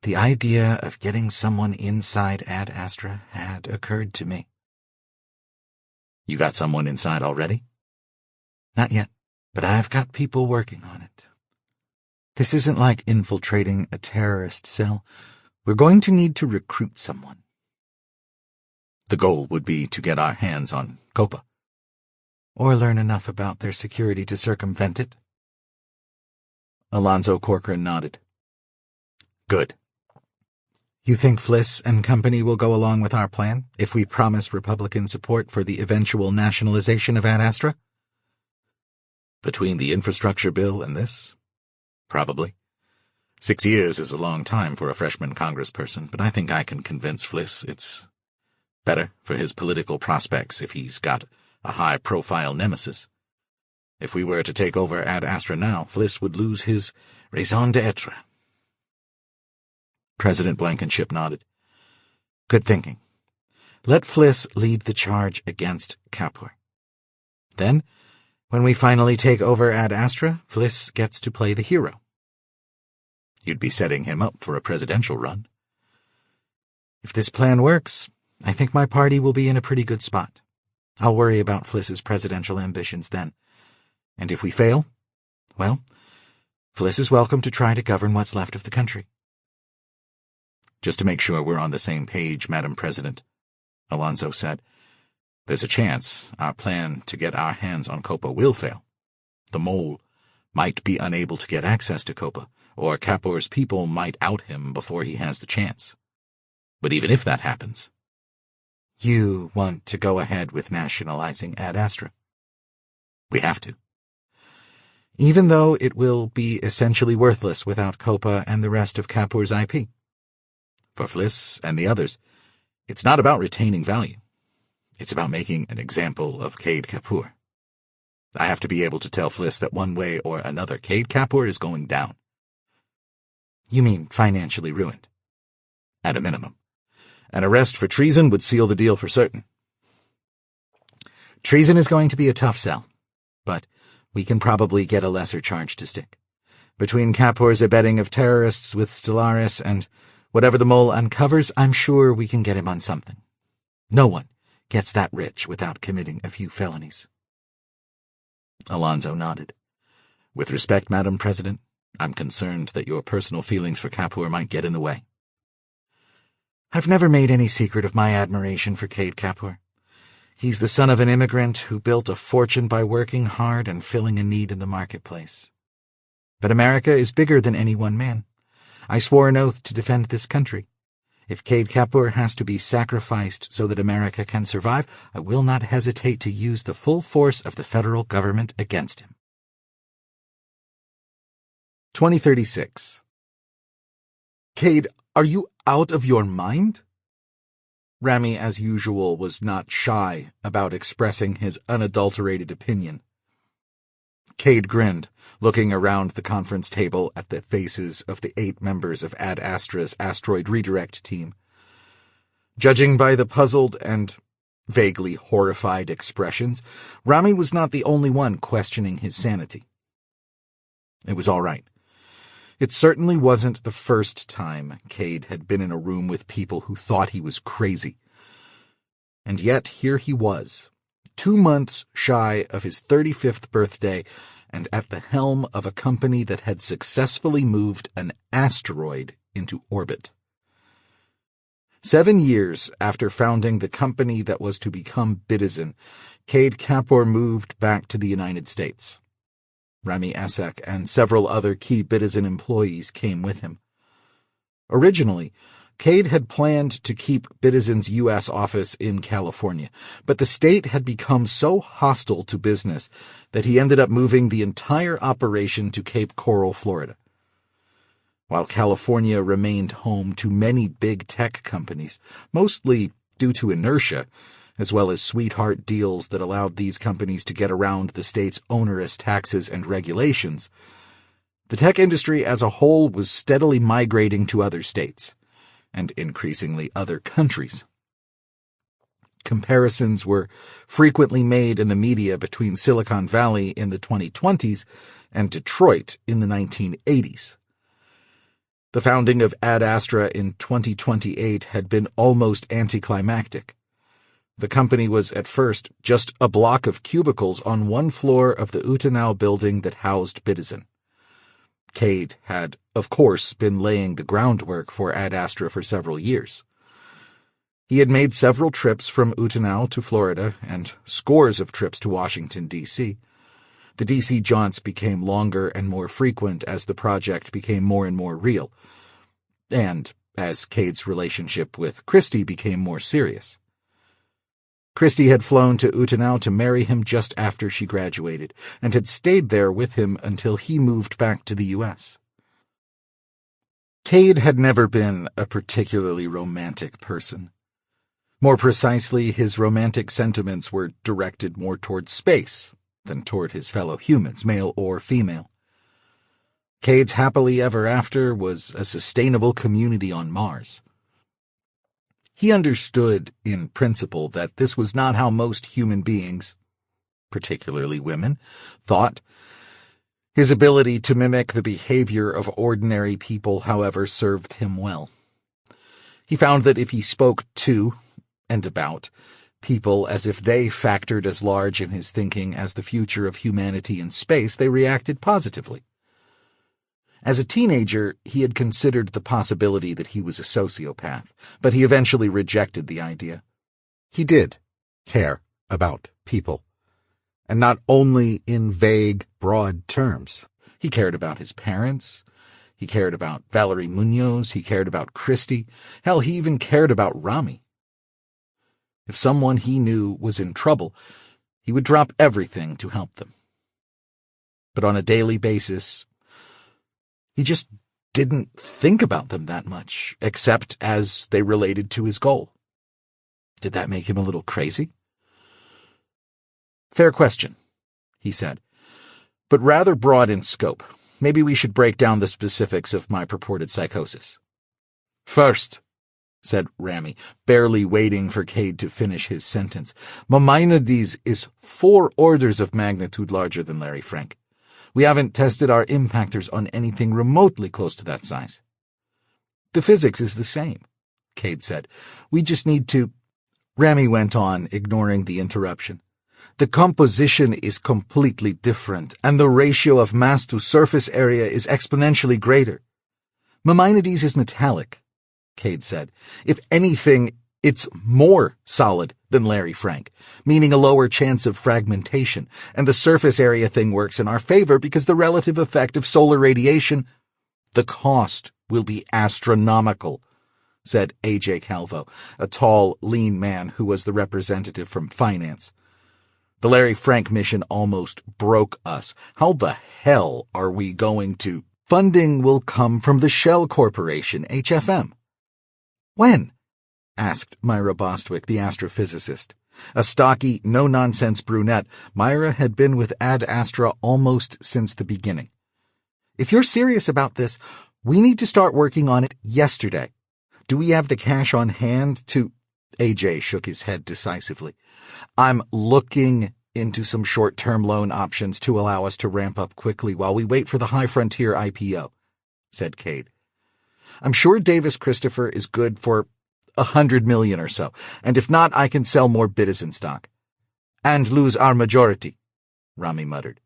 the idea of getting someone inside Ad Astra had occurred to me. You got someone inside already? Not yet, but I've got people working on it. This isn't like infiltrating a terrorist cell. We're going to need to recruit someone. The goal would be to get our hands on COPA. Or learn enough about their security to circumvent it. Alonzo Corcoran nodded. Good. You think Fliss and company will go along with our plan if we promise Republican support for the eventual nationalization of Ad Astra? Between the infrastructure bill and this? Probably. 6 years is a long time for a freshman congressperson, but I think I can convince Fliss it's better for his political prospects if he's got a high-profile nemesis. If we were to take over Ad Astra now, Fliss would lose his raison d'etre. President Blankenship nodded. Good thinking. Let Fliss lead the charge against Kapur. Then, when we finally take over Ad Astra, Fliss gets to play the hero. You'd be setting him up for a presidential run. If this plan works, I think my party will be in a pretty good spot. I'll worry about Fliss's presidential ambitions then. And if we fail, well, Fliss is welcome to try to govern what's left of the country. Just to make sure we're on the same page, Madam President, Alonzo said, there's a chance our plan to get our hands on COPA will fail. The mole might be unable to get access to COPA, or Kapur's people might out him before he has the chance. But even if that happens, you want to go ahead with nationalizing Ad Astra. We have to. Even though it will be essentially worthless without COPA and the rest of Kapur's IP. For Fliss and the others, it's not about retaining value. It's about making an example of Kade Kapur. I have to be able to tell Fliss that one way or another Kade Kapur is going down. You mean financially ruined? At a minimum. An arrest for treason would seal the deal for certain. Treason is going to be a tough sell, but we can probably get a lesser charge to stick. Between Kapur's abetting of terrorists with Stellaris and whatever the mole uncovers, I'm sure we can get him on something. No one gets that rich without committing a few felonies. Alonzo nodded. With respect, Madam President, I'm concerned that your personal feelings for Kapur might get in the way. I've never made any secret of my admiration for Kade Kapur. He's the son of an immigrant who built a fortune by working hard and filling a need in the marketplace. But America is bigger than any one man. I swore an oath to defend this country. If Kade Kapur has to be sacrificed so that America can survive, I will not hesitate to use the full force of the federal government against him. 2036. Kade, are you out of your mind? Rami, as usual, was not shy about expressing his unadulterated opinion. Kade grinned, looking around the conference table at the faces of the 8 members of Ad Astra's asteroid redirect team. Judging by the puzzled and vaguely horrified expressions, Rami was not the only one questioning his sanity. It was all right. It certainly wasn't the first time Kade had been in a room with people who thought he was crazy. And yet here he was, 2 months shy of his 35th birthday, and at the helm of a company that had successfully moved an asteroid into orbit. 7 years after founding the company that was to become Bidizin, Kade Kapur moved back to the United States. Rami Essek and several other key Bidizin employees came with him. Originally, Kade had planned to keep Bidizin's U.S. office in California, but the state had become so hostile to business that he ended up moving the entire operation to Cape Coral, Florida. While California remained home to many big tech companies, mostly due to inertia, as well as sweetheart deals that allowed these companies to get around the state's onerous taxes and regulations, the tech industry as a whole was steadily migrating to other states, and increasingly other countries. Comparisons were frequently made in the media between Silicon Valley in the 2020s and Detroit in the 1980s. The founding of Ad Astra in 2028 had been almost anticlimactic. The company was at first just a block of cubicles on one floor of the Utenau building that housed Bidizin. Kade had, of course, been laying the groundwork for Ad Astra for several years. He had made several trips from Utenau to Florida and scores of trips to Washington, D.C. The D.C. jaunts became longer and more frequent as the project became more and more real, and as Kade's relationship with Christie became more serious. Christie had flown to Utenau to marry him just after she graduated, and had stayed there with him until he moved back to the U.S. Kade had never been a particularly romantic person. More precisely, his romantic sentiments were directed more toward space than toward his fellow humans, male or female. Kade's happily ever after was a sustainable community on Mars. He understood, in principle, that this was not how most human beings, particularly women, thought. His ability to mimic the behavior of ordinary people, however, served him well. He found that if he spoke to, and about, people as if they factored as large in his thinking as the future of humanity in space, they reacted positively. As a teenager, he had considered the possibility that he was a sociopath, but he eventually rejected the idea. He did care about people, and not only in vague, broad terms. He cared about his parents, he cared about Valerie Munoz, he cared about Christie, hell, he even cared about Rami. If someone he knew was in trouble, he would drop everything to help them. But on a daily basis, he just didn't think about them that much, except as they related to his goal. Did that make him a little crazy? Fair question, he said, but rather broad in scope. Maybe we should break down the specifics of my purported psychosis. First, said Rami, barely waiting for Kade to finish his sentence, Maimonides is 4 orders of magnitude larger than Larry Frank. We haven't tested our impactors on anything remotely close to that size. The physics is the same, Kade said. We just need to... Rami went on, ignoring the interruption. The composition is completely different, and the ratio of mass to surface area is exponentially greater. Maimonides is metallic, Kade said. If anything, it's more solid than Larry Frank, meaning a lower chance of fragmentation, and the surface area thing works in our favor because the relative effect of solar radiation... The cost will be astronomical, said A.J. Calvo, a tall, lean man who was the representative from finance. The Larry Frank mission almost broke us. How the hell are we going to? Funding will come from the Shell Corporation, HFM. When? Asked Myra Bostwick, the astrophysicist. A stocky, no-nonsense brunette, Myra had been with Ad Astra almost since the beginning. If you're serious about this, we need to start working on it yesterday. Do we have the cash on hand to... AJ shook his head decisively. I'm looking into some short-term loan options to allow us to ramp up quickly while we wait for the High Frontier IPO, said Kade. I'm sure Davis Christopher is good for $100 million or so, and if not, I can sell more Bidison stock. And lose our majority, Rami muttered.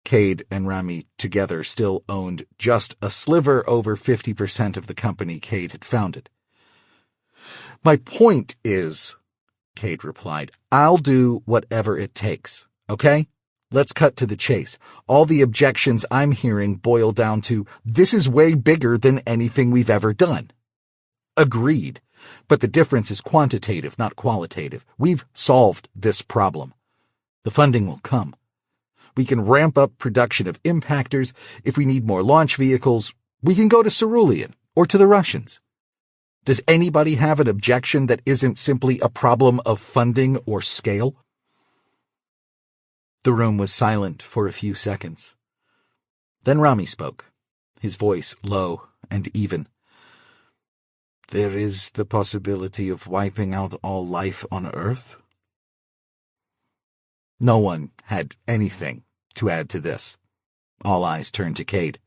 Kade and Rami together still owned just a sliver over 50% of the company Kade had founded. My point is, Kade replied, I'll do whatever it takes, okay? Let's cut to the chase. All the objections I'm hearing boil down to, this is way bigger than anything we've ever done. Agreed, but the difference is quantitative, not qualitative. We've solved this problem. The funding will come. We can ramp up production of impactors. If we need more launch vehicles, we can go to Cerulean or to the Russians. Does anybody have an objection that isn't simply a problem of funding or scale? The room was silent for a few seconds. Then Rami spoke, his voice low and even. There is the possibility of wiping out all life on Earth? No one had anything to add to this. All eyes turned to Kade.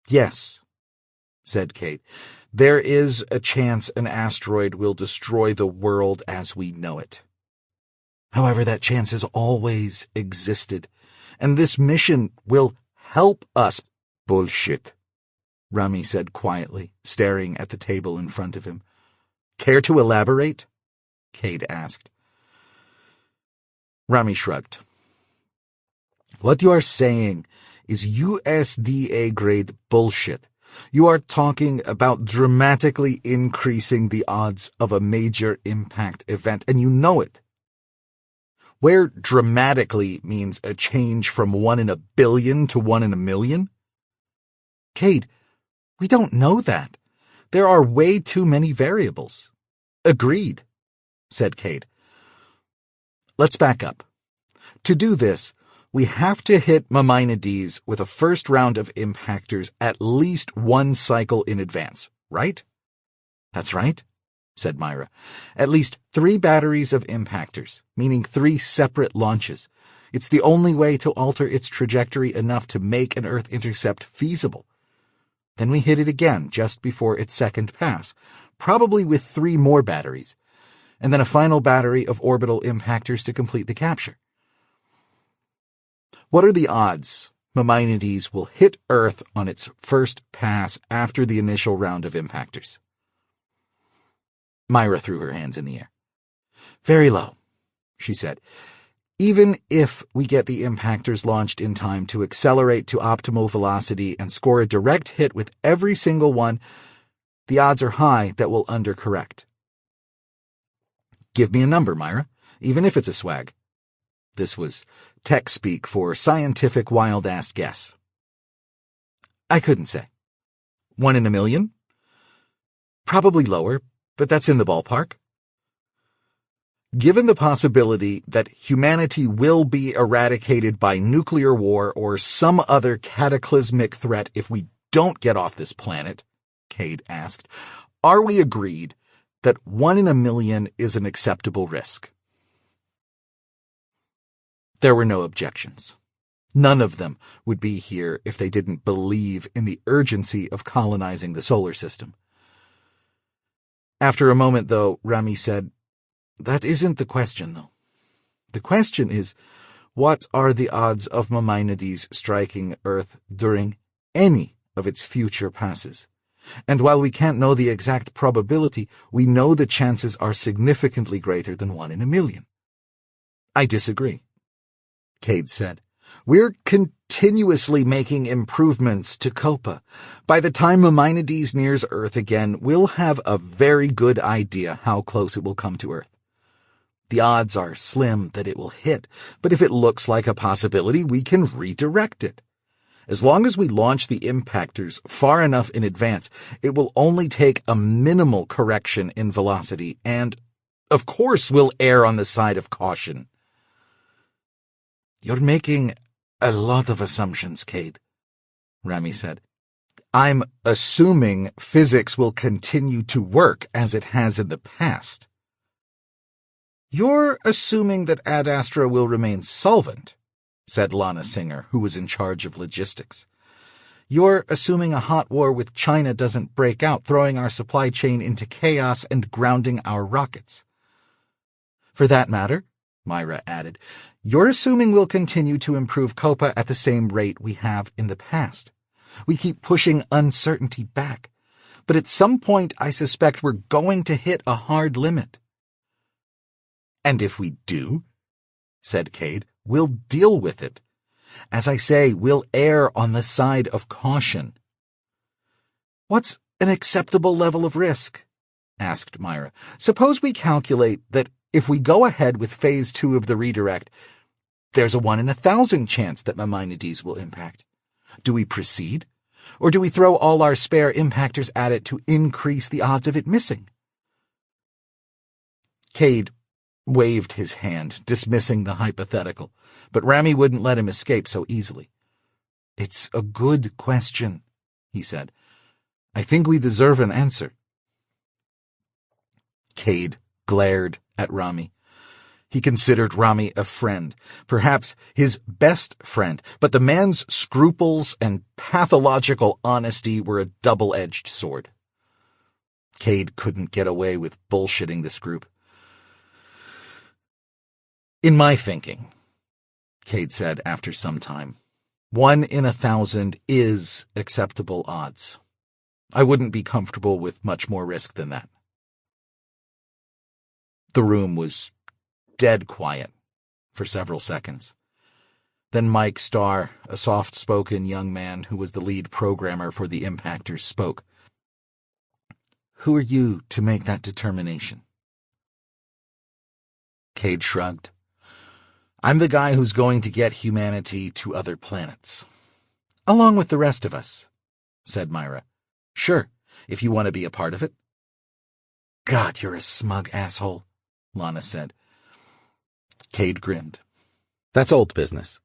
Yes, said Kade. There is a chance an asteroid will destroy the world as we know it. However, that chance has always existed, and this mission will help us. Bullshit, Rami said quietly, staring at the table in front of him. Care to elaborate? Kade asked. Rami shrugged. What you are saying is USDA-grade bullshit. You are talking about dramatically increasing the odds of a major impact event, and you know it. Where dramatically means a change from 1 in a billion to 1 in a million? Kade, we don't know that. There are way too many variables. Agreed, said Kade. Let's back up. To do this, we have to hit Maimonides with a first round of impactors at least 1 cycle in advance, right? That's right, said Myra. At least 3 batteries of impactors, meaning 3 separate launches. It's the only way to alter its trajectory enough to make an Earth intercept feasible. Then we hit it again just before its second pass, probably with 3 more batteries, and then a final battery of orbital impactors to complete the capture. What are the odds Maimonides will hit Earth on its first pass after the initial round of impactors? Myra threw her hands in the air. Very low, she said. Even if we get the impactors launched in time to accelerate to optimal velocity and score a direct hit with every single one, the odds are high that we'll undercorrect. Give me a number, Myra, even if it's a swag. This was tech speak for scientific wild-ass guess. I couldn't say. 1 in a million? Probably lower, but that's in the ballpark. Given the possibility that humanity will be eradicated by nuclear war or some other cataclysmic threat if we don't get off this planet, Kade asked, are we agreed that 1 in a million is an acceptable risk? There were no objections. None of them would be here if they didn't believe in the urgency of colonizing the solar system. After a moment, though, Rami said, That isn't the question, though. The question is, what are the odds of Maimonides striking Earth during any of its future passes? And while we can't know the exact probability, we know the chances are significantly greater than 1 in a million. I disagree, Kade said. We're continuously making improvements to Copa. By the time Maimonides nears Earth again, we'll have a very good idea how close it will come to Earth. The odds are slim that it will hit, but if it looks like a possibility, we can redirect it. As long as we launch the impactors far enough in advance, it will only take a minimal correction in velocity, and, of course, we'll err on the side of caution. You're making a lot of assumptions, Kade, Rami said. I'm assuming physics will continue to work as it has in the past. You're assuming that Ad Astra will remain solvent, said Lana Singer, who was in charge of logistics. You're assuming a hot war with China doesn't break out, throwing our supply chain into chaos and grounding our rockets. For that matter, Myra added, you're assuming we'll continue to improve Copa at the same rate we have in the past. We keep pushing uncertainty back, but at some point I suspect we're going to hit a hard limit. And if we do, said Kade, we'll deal with it. As I say, we'll err on the side of caution. What's an acceptable level of risk? Asked Myra. Suppose we calculate that if we go ahead with Phase 2 of the redirect, there's a 1 in 1,000 chance that Maimonides will impact. Do we proceed? Or do we throw all our spare impactors at it to increase the odds of it missing? Kade waved his hand, dismissing the hypothetical, but Rami wouldn't let him escape so easily. It's a good question, he said. I think we deserve an answer. Kade glared at Rami. He considered Rami a friend, perhaps his best friend, but the man's scruples and pathological honesty were a double-edged sword. Kade couldn't get away with bullshitting this group. In my thinking, Kade said after some time, 1 in 1,000 is acceptable odds. I wouldn't be comfortable with much more risk than that. The room was dead quiet for several seconds. Then Mike Starr, a soft-spoken young man who was the lead programmer for the impactors, spoke. Who are you to make that determination? Kade shrugged. I'm the guy who's going to get humanity to other planets. Along with the rest of us, said Myra. Sure, if you want to be a part of it. God, you're a smug asshole, Lana said. Kade grinned. That's old business.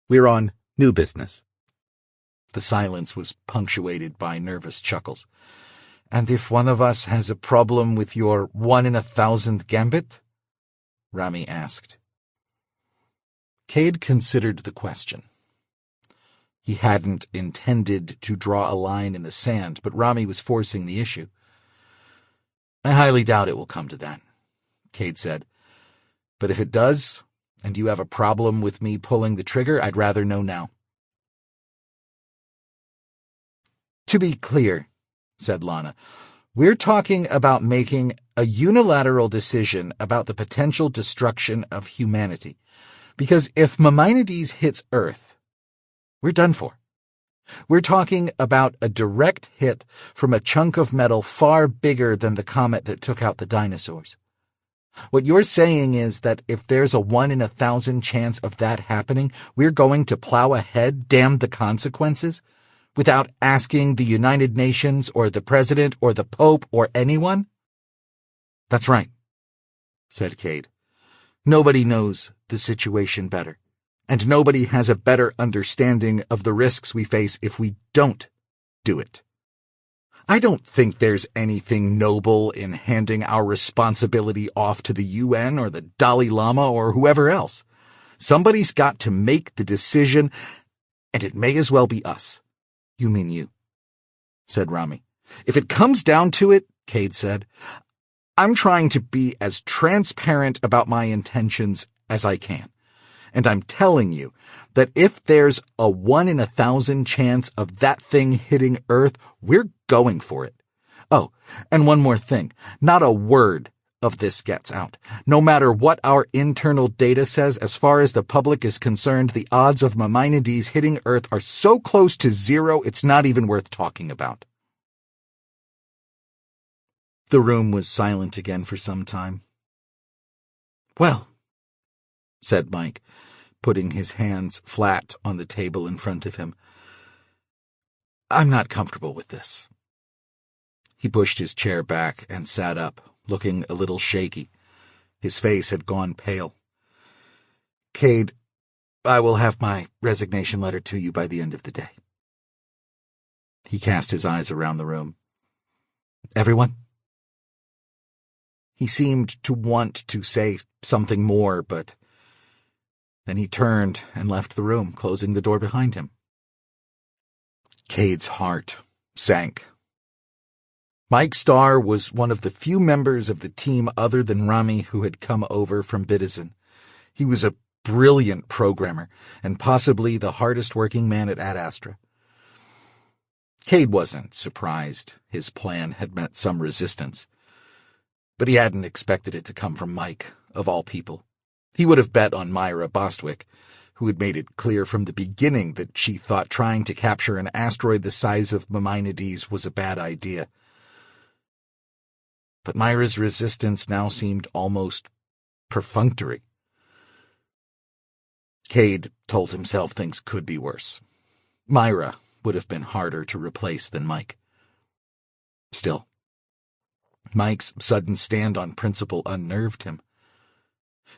We're on new business. The silence was punctuated by nervous chuckles. And if one of us has a problem with your 1 in 1,000 gambit? Rami asked. Kade considered the question. He hadn't intended to draw a line in the sand, but Rami was forcing the issue. I highly doubt it will come to that, Kade said. But if it does, and you have a problem with me pulling the trigger, I'd rather know now. To be clear, said Lana, we're talking about making a unilateral decision about the potential destruction of humanity. Because if Maimonides hits Earth, we're done for. We're talking about a direct hit from a chunk of metal far bigger than the comet that took out the dinosaurs. What you're saying is that if there's a 1 in 1,000 chance of that happening, we're going to plow ahead, damn the consequences, without asking the United Nations or the President or the Pope or anyone? That's right, said Kade. Nobody knows the situation better, and nobody has a better understanding of the risks we face if we don't do it. I don't think there's anything noble in handing our responsibility off to the UN or the Dalai Lama or whoever else. Somebody's got to make the decision, and it may as well be us. You mean you, said Rami. If it comes down to it, Kade said, I'm trying to be as transparent about my intentions as I can. And I'm telling you that if there's a 1 in 1,000 chance of that thing hitting Earth, we're going for it. Oh, and one more thing. Not a word of this gets out. No matter what our internal data says, as far as the public is concerned, the odds of Maimonides hitting Earth are so close to zero it's not even worth talking about. The room was silent again for some time. "Well," said Mike, putting his hands flat on the table in front of him, "I'm not comfortable with this." He pushed his chair back and sat up, looking a little shaky. His face had gone pale. "Kade, I will have my resignation letter to you by the end of the day." He cast his eyes around the room. "Everyone?" He seemed to want to say something more, but then he turned and left the room, closing the door behind him. Kade's heart sank. Mike Starr was one of the few members of the team other than Rami who had come over from Bidizin. He was a brilliant programmer and possibly the hardest-working man at Ad Astra. Kade wasn't surprised his plan had met some resistance, but he hadn't expected it to come from Mike, of all people. He would have bet on Myra Bostwick, who had made it clear from the beginning that she thought trying to capture an asteroid the size of Maimonides was a bad idea. But Myra's resistance now seemed almost perfunctory. Kade told himself things could be worse. Myra would have been harder to replace than Mike. Still, Mike's sudden stand on principle unnerved him.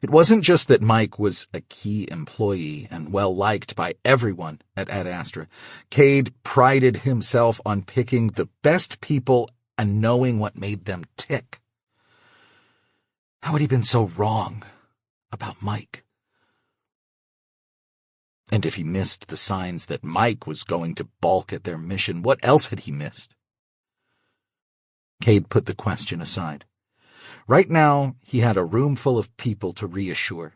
It wasn't just that Mike was a key employee and well-liked by everyone at Ad Astra. Kade prided himself on picking the best people and knowing what made them tick. How had he been so wrong about Mike? And if he missed the signs that Mike was going to balk at their mission, what else had he missed? Kade put the question aside. Right now, he had a room full of people to reassure.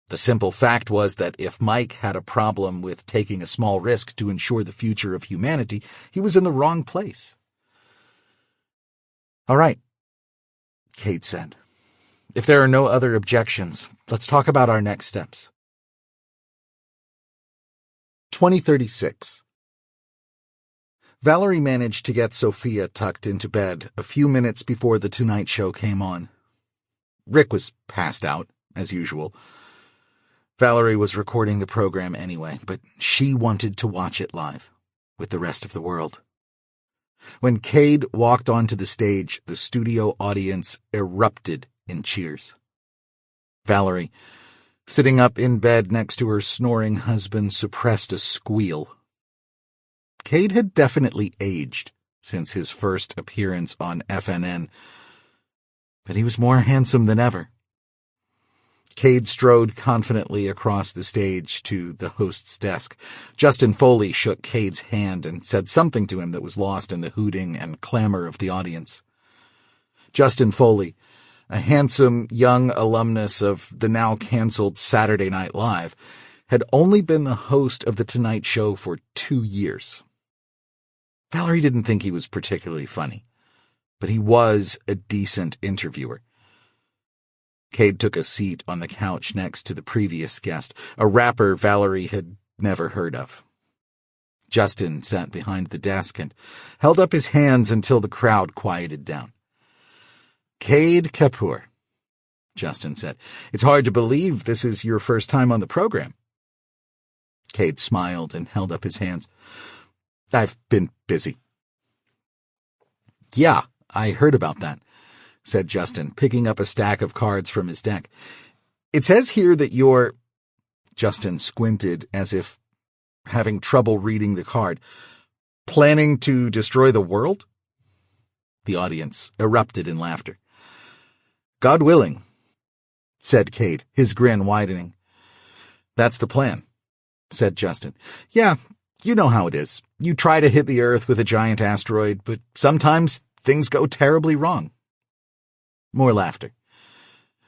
The simple fact was that if Mike had a problem with taking a small risk to ensure the future of humanity, he was in the wrong place. "All right," Kade said. "If there are no other objections, let's talk about our next steps." 2036. Valerie managed to get Sophia tucked into bed a few minutes before The Tonight Show came on. Rick was passed out, as usual. Valerie was recording the program anyway, but she wanted to watch it live, with the rest of the world. When Kade walked onto the stage, the studio audience erupted in cheers. Valerie, sitting up in bed next to her snoring husband, suppressed a squeal. Kade had definitely aged since his first appearance on FNN, but he was more handsome than ever. Kade strode confidently across the stage to the host's desk. Justin Foley shook Cade's hand and said something to him that was lost in the hooting and clamor of the audience. Justin Foley, a handsome young alumnus of the now-canceled Saturday Night Live, had only been the host of The Tonight Show for 2 years. Valerie didn't think he was particularly funny, but he was a decent interviewer. Kade took a seat on the couch next to the previous guest, a rapper Valerie had never heard of. Justin sat behind the desk and held up his hands until the crowd quieted down. "Kade Kapur," Justin said. "It's hard to believe this is your first time on the program." Kade smiled and held up his hands. "I've been busy." "Yeah, I heard about that," said Justin, picking up a stack of cards from his deck. "It says here that you're—" Justin squinted as if having trouble reading the card. "Planning to destroy the world?" The audience erupted in laughter. "God willing," said Kade, his grin widening. "That's the plan," said Justin. "Yeah, you know how it is. You try to hit the Earth with a giant asteroid, but sometimes things go terribly wrong." More laughter.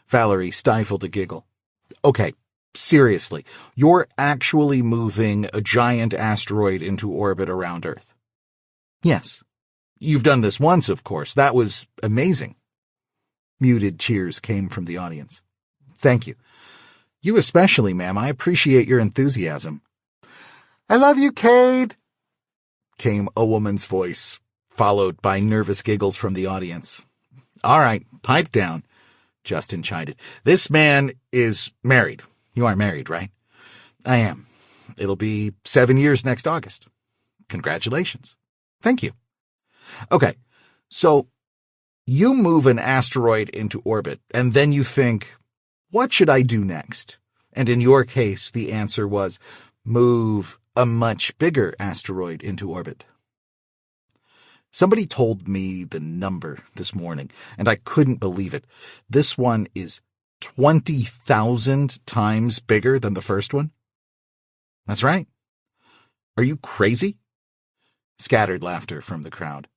Valerie stifled a giggle. "Okay, seriously, you're actually moving a giant asteroid into orbit around Earth?" "Yes. You've done this once, of course. That was amazing." Muted cheers came from the audience. Thank you. You especially, ma'am. I appreciate your enthusiasm. I love you, Kade, came a woman's voice, followed by nervous giggles from the audience. All right, pipe down, Justin chided. This man is married. You are married, right? I am. It'll be 7 years next August. Congratulations. Thank you. Okay, so you move an asteroid into orbit, and then you think, what should I do next? And in your case, the answer was, move a much bigger asteroid into orbit. Somebody told me the number this morning, and I couldn't believe it. This one is 20,000 times bigger than the first one. That's right. Are you crazy? Scattered laughter from the crowd.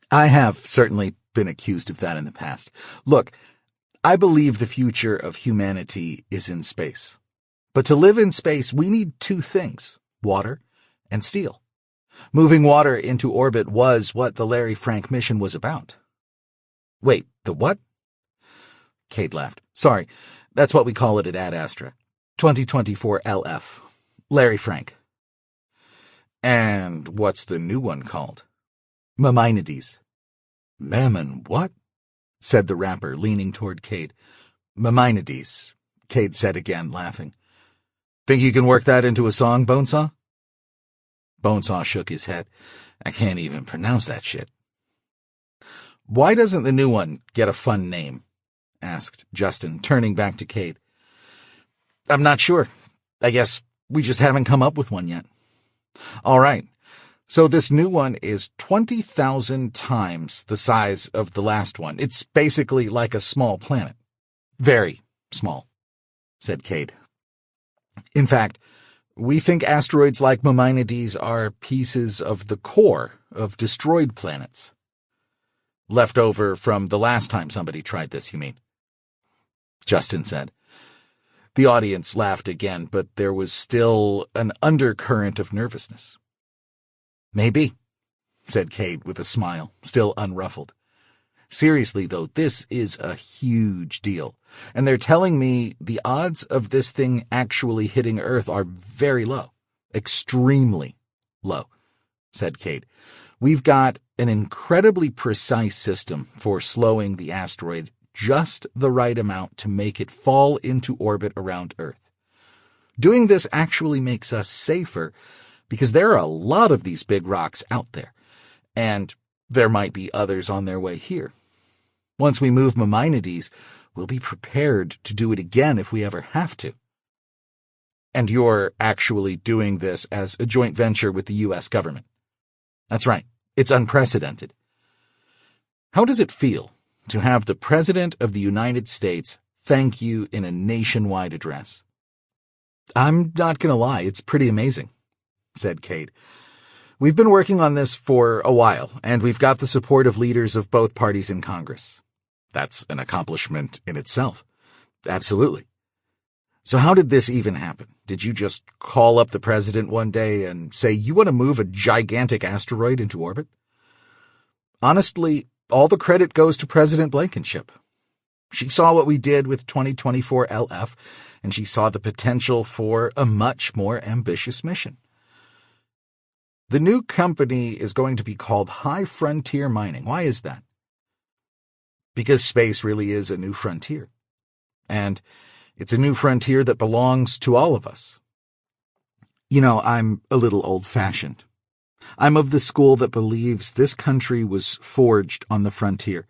I have certainly been accused of that in the past. Look, I believe the future of humanity is in space. But to live in space, we need two things, water and steel. Moving water into orbit was what the Larry Frank mission was about. Wait, the what? Kade laughed. Sorry, that's what we call it at Ad Astra. 2024 LF. Larry Frank. And what's the new one called? Maimonides. Mammon, what? Said the rapper, leaning toward Kade. Maimonides, Kade said again, laughing. Think you can work that into a song, Bonesaw? Bonesaw shook his head. I can't even pronounce that shit. Why doesn't the new one get a fun name? Asked Justin, turning back to Kade. I'm not sure. I guess we just haven't come up with one yet. All right. So this new one is 20,000 times the size of the last one. It's basically like a small planet. Very small, said Kade. In fact, we think asteroids like Maimonides are pieces of the core of destroyed planets. Left over from the last time somebody tried this, you mean? Justin said. The audience laughed again, but there was still an undercurrent of nervousness. Maybe, said Kade with a smile, still unruffled. Seriously, though, this is a huge deal, and they're telling me the odds of this thing actually hitting Earth are very low, extremely low, said Kade. We've got an incredibly precise system for slowing the asteroid just the right amount to make it fall into orbit around Earth. Doing this actually makes us safer because there are a lot of these big rocks out there, and there might be others on their way here. Once we move Maimonides, we'll be prepared to do it again if we ever have to. And you're actually doing this as a joint venture with the U.S. government. That's right. It's unprecedented. How does it feel to have the President of the United States thank you in a nationwide address? I'm not going to lie, it's pretty amazing, said Kade. We've been working on this for a while, and we've got the support of leaders of both parties in Congress. That's an accomplishment in itself. Absolutely. So how did this even happen? Did you just call up the president one day and say you want to move a gigantic asteroid into orbit? Honestly, all the credit goes to President Blankenship. She saw what we did with 2024 LF, and she saw the potential for a much more ambitious mission. The new company is going to be called High Frontier Mining. Why is that? Because space really is a new frontier. And it's a new frontier that belongs to all of us. You know, I'm a little old-fashioned. I'm of the school that believes this country was forged on the frontier.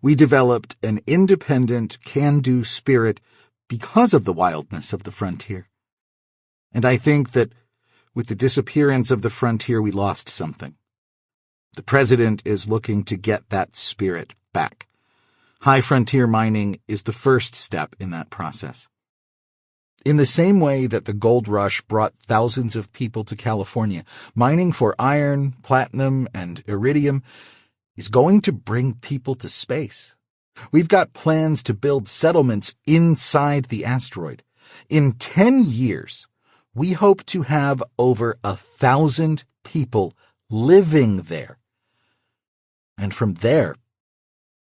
We developed an independent, can-do spirit because of the wildness of the frontier. And I think that with the disappearance of the frontier, we lost something. The president is looking to get that spirit back. High frontier mining is the first step in that process. In the same way that the gold rush brought thousands of people to California, mining for iron, platinum, and iridium is going to bring people to space. We've got plans to build settlements inside the asteroid. In 10 years, we hope to have over 1,000 people living there. And from there,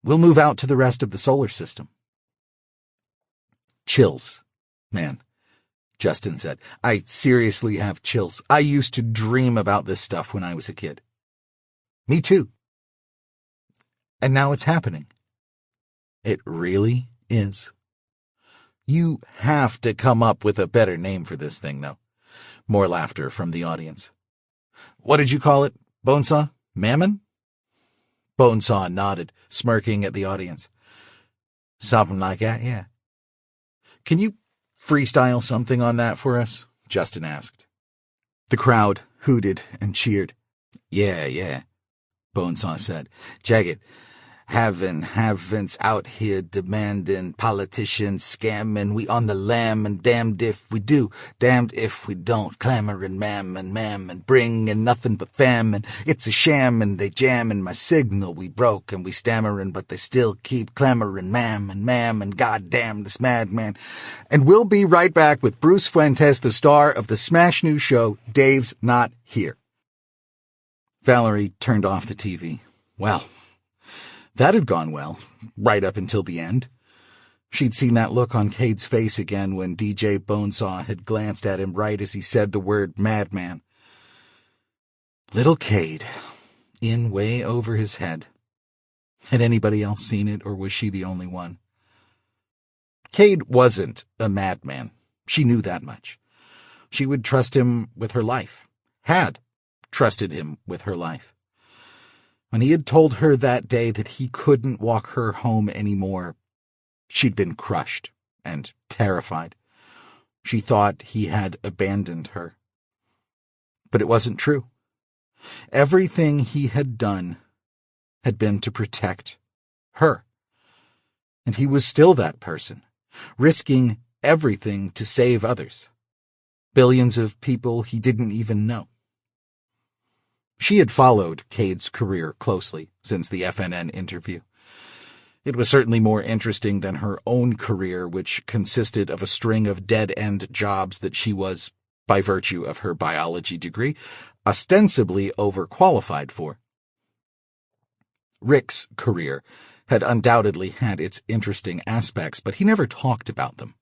We'll move out to the rest of the solar system. Chills, man, Justin said. I seriously have chills. I used to dream about this stuff when I was a kid. Me too. And now it's happening. It really is. You have to come up with a better name for this thing, though. More laughter from the audience. What did you call it, Bonesaw? Mammon? Bonesaw nodded, smirking at the audience. Something like that, yeah. Can you freestyle something on that for us? Justin asked. The crowd hooted and cheered. Yeah, Bonesaw said. Check it. Haven'ts out here demanding, politicians scamming, we on the lam and damned if we do, damned if we don't, clamoring mammon, bringing nothing but famine. It's a sham and they jamming my signal, we broke and we stammering, but they still keep clamoring mammon, goddamn this madman. And we'll be right back with Bruce Fuentes, the star of the smash new show, Dave's Not Here. Valerie turned off the TV. Well, that had gone well, right up until the end. She'd seen that look on Kade's face again when DJ Bonesaw had glanced at him right as he said the word madman. Little Kade, in way over his head. Had anybody else seen it, or was she the only one? Kade wasn't a madman. She knew that much. She would trust him with her life. Had trusted him with her life. When he had told her that day that he couldn't walk her home anymore, she'd been crushed and terrified. She thought he had abandoned her. But it wasn't true. Everything he had done had been to protect her. And he was still that person, risking everything to save others. Billions of people he didn't even know. She had followed Kade's career closely since the FNN interview. It was certainly more interesting than her own career, which consisted of a string of dead-end jobs that she was, by virtue of her biology degree, ostensibly overqualified for. Rick's career had undoubtedly had its interesting aspects, but he never talked about them.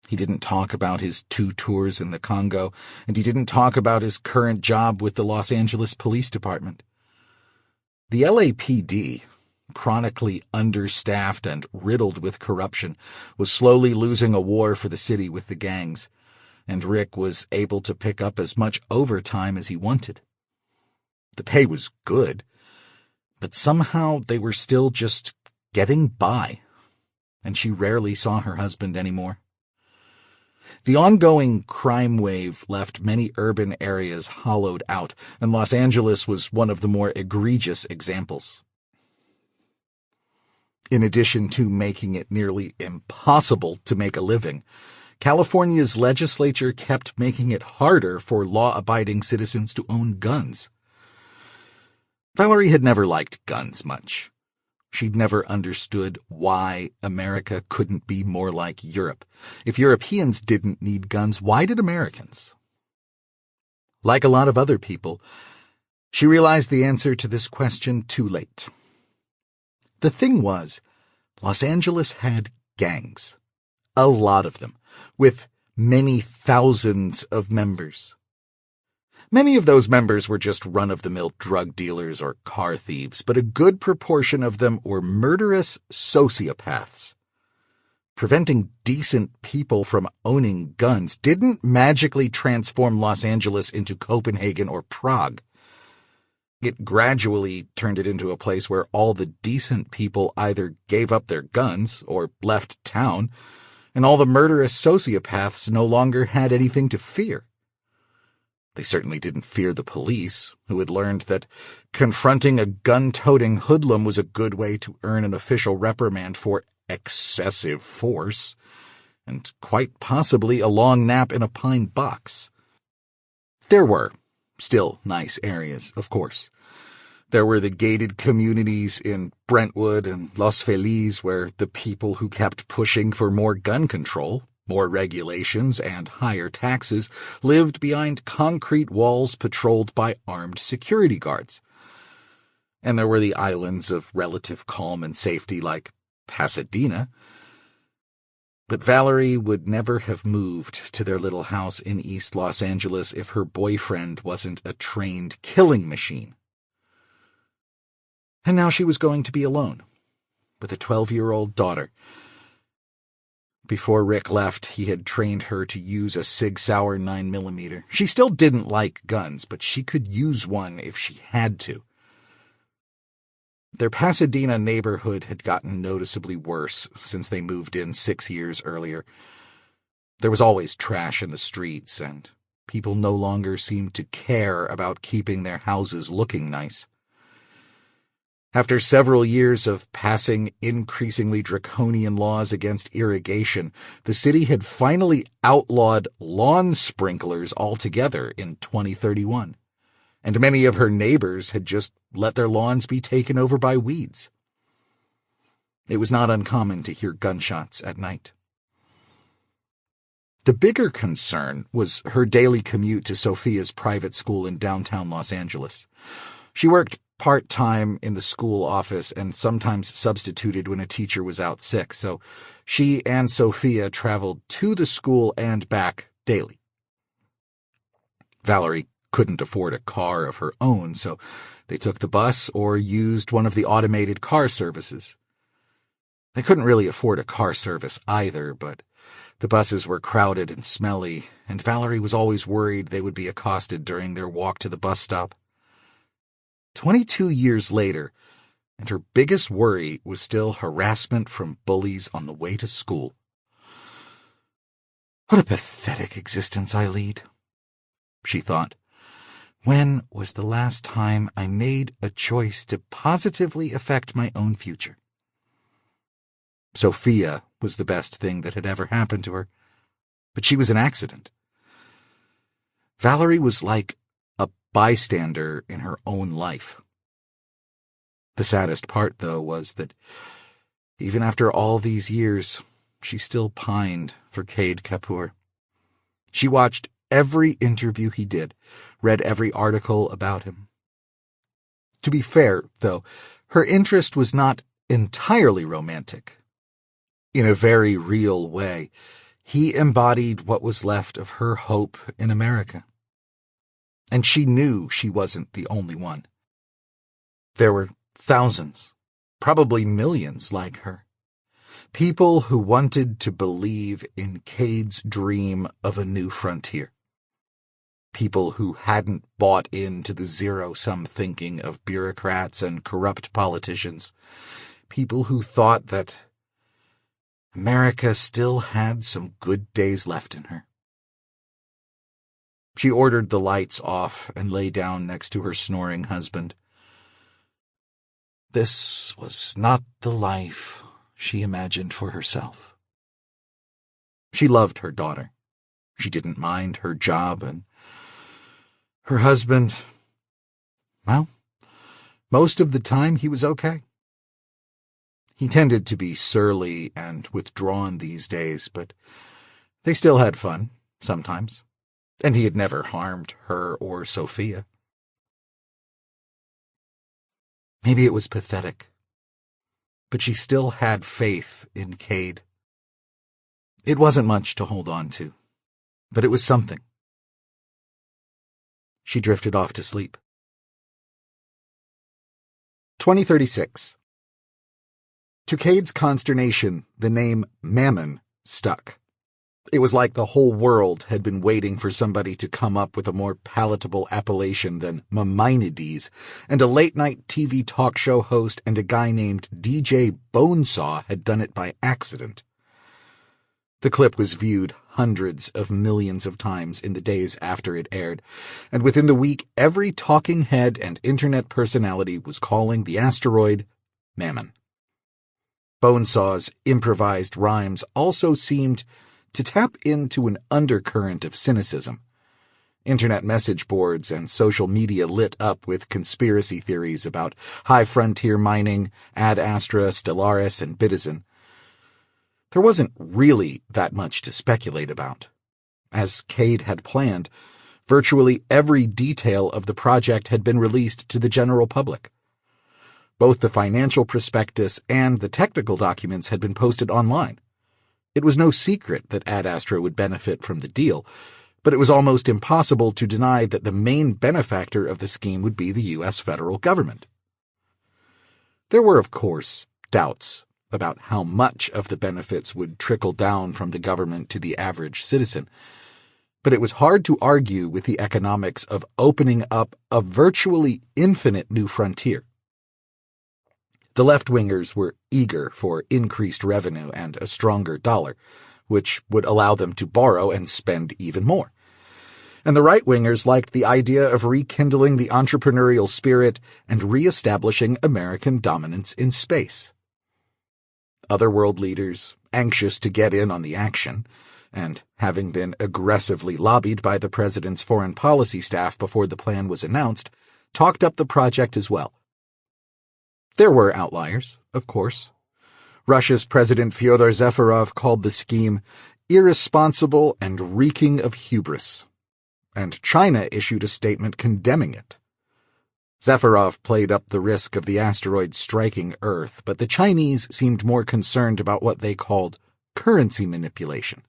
He didn't talk about his 2 tours in the Congo, and he didn't talk about his current job with the Los Angeles Police Department. The LAPD, chronically understaffed and riddled with corruption, was slowly losing a war for the city with the gangs, and Rick was able to pick up as much overtime as he wanted. The pay was good, but somehow they were still just getting by, and she rarely saw her husband anymore. The ongoing crime wave left many urban areas hollowed out, and Los Angeles was one of the more egregious examples. In addition to making it nearly impossible to make a living, California's legislature kept making it harder for law-abiding citizens to own guns. Valerie had never liked guns much. She'd never understood why America couldn't be more like Europe. If Europeans didn't need guns, why did Americans? Like a lot of other people, she realized the answer to this question too late. The thing was, Los Angeles had gangs. A lot of them, with many thousands of members. Many of those members were just run-of-the-mill drug dealers or car thieves, but a good proportion of them were murderous sociopaths. Preventing decent people from owning guns didn't magically transform Los Angeles into Copenhagen or Prague. It gradually turned it into a place where all the decent people either gave up their guns or left town, and all the murderous sociopaths no longer had anything to fear. They certainly didn't fear the police, who had learned that confronting a gun-toting hoodlum was a good way to earn an official reprimand for excessive force, and quite possibly a long nap in a pine box. There were still nice areas, of course. There were the gated communities in Brentwood and Los Feliz where the people who kept pushing for more gun control, more regulations, and higher taxes lived behind concrete walls patrolled by armed security guards. And there were the islands of relative calm and safety like Pasadena. But Valerie would never have moved to their little house in East Los Angeles if her boyfriend wasn't a trained killing machine. And now she was going to be alone, with a 12-year-old daughter. Before Rick left, he had trained her to use a Sig Sauer 9mm. She still didn't like guns, but she could use one if she had to. Their Pasadena neighborhood had gotten noticeably worse since they moved in 6 years earlier. There was always trash in the streets, and people no longer seemed to care about keeping their houses looking nice. After several years of passing increasingly draconian laws against irrigation, the city had finally outlawed lawn sprinklers altogether in 2031. And many of her neighbors had just let their lawns be taken over by weeds. It was not uncommon to hear gunshots at night. The bigger concern was her daily commute to Sophia's private school in downtown Los Angeles. She worked part-time in the school office and sometimes substituted when a teacher was out sick, so she and Sophia traveled to the school and back daily. Valerie couldn't afford a car of her own, so they took the bus or used one of the automated car services. They couldn't really afford a car service either, but the buses were crowded and smelly, and Valerie was always worried they would be accosted during their walk to the bus stop. 22 years later, and her biggest worry was still harassment from bullies on the way to school. What a pathetic existence I lead, she thought. When was the last time I made a choice to positively affect my own future? Sophia was the best thing that had ever happened to her, but she was an accident. Valerie was like a bystander in her own life. The saddest part, though, was that even after all these years, she still pined for Kade Kapur. She watched every interview he did, read every article about him. To be fair, though, her interest was not entirely romantic. In a very real way, he embodied what was left of her hope in America. And she knew she wasn't the only one. There were thousands, probably millions like her. People who wanted to believe in Kade's dream of a new frontier. People who hadn't bought into the zero-sum thinking of bureaucrats and corrupt politicians. People who thought that America still had some good days left in her. She ordered the lights off and lay down next to her snoring husband. This was not the life she imagined for herself. She loved her daughter. She didn't mind her job, and her husband, well, most of the time he was okay. He tended to be surly and withdrawn these days, but they still had fun, sometimes, and he had never harmed her or Sophia. Maybe it was pathetic, but she still had faith in Kade. It wasn't much to hold on to, but it was something. She drifted off to sleep. 2036. To Kade's consternation, the name Mammon stuck. It was like the whole world had been waiting for somebody to come up with a more palatable appellation than Maimonides, and a late-night TV talk show host and a guy named DJ Bonesaw had done it by accident. The clip was viewed hundreds of millions of times in the days after it aired, and within the week every talking head and internet personality was calling the asteroid Mammon. Bonesaw's improvised rhymes also seemed to tap into an undercurrent of cynicism. Internet message boards and social media lit up with conspiracy theories about high frontier mining, Ad Astra, Stellaris, and Bitizen. There wasn't really that much to speculate about. As Kade had planned, virtually every detail of the project had been released to the general public. Both the financial prospectus and the technical documents had been posted online. It was no secret that Ad Astra would benefit from the deal, but it was almost impossible to deny that the main benefactor of the scheme would be the U.S. federal government. There were, of course, doubts about how much of the benefits would trickle down from the government to the average citizen, but it was hard to argue with the economics of opening up a virtually infinite new frontier. The left-wingers were eager for increased revenue and a stronger dollar, which would allow them to borrow and spend even more. And the right-wingers liked the idea of rekindling the entrepreneurial spirit and re-establishing American dominance in space. Other world leaders, anxious to get in on the action, and having been aggressively lobbied by the president's foreign policy staff before the plan was announced, talked up the project as well. There were outliers, of course. Russia's President Fyodor Zakharov called the scheme irresponsible and reeking of hubris, and China issued a statement condemning it. Zakharov played up the risk of the asteroid striking Earth, but the Chinese seemed more concerned about what they called currency manipulation.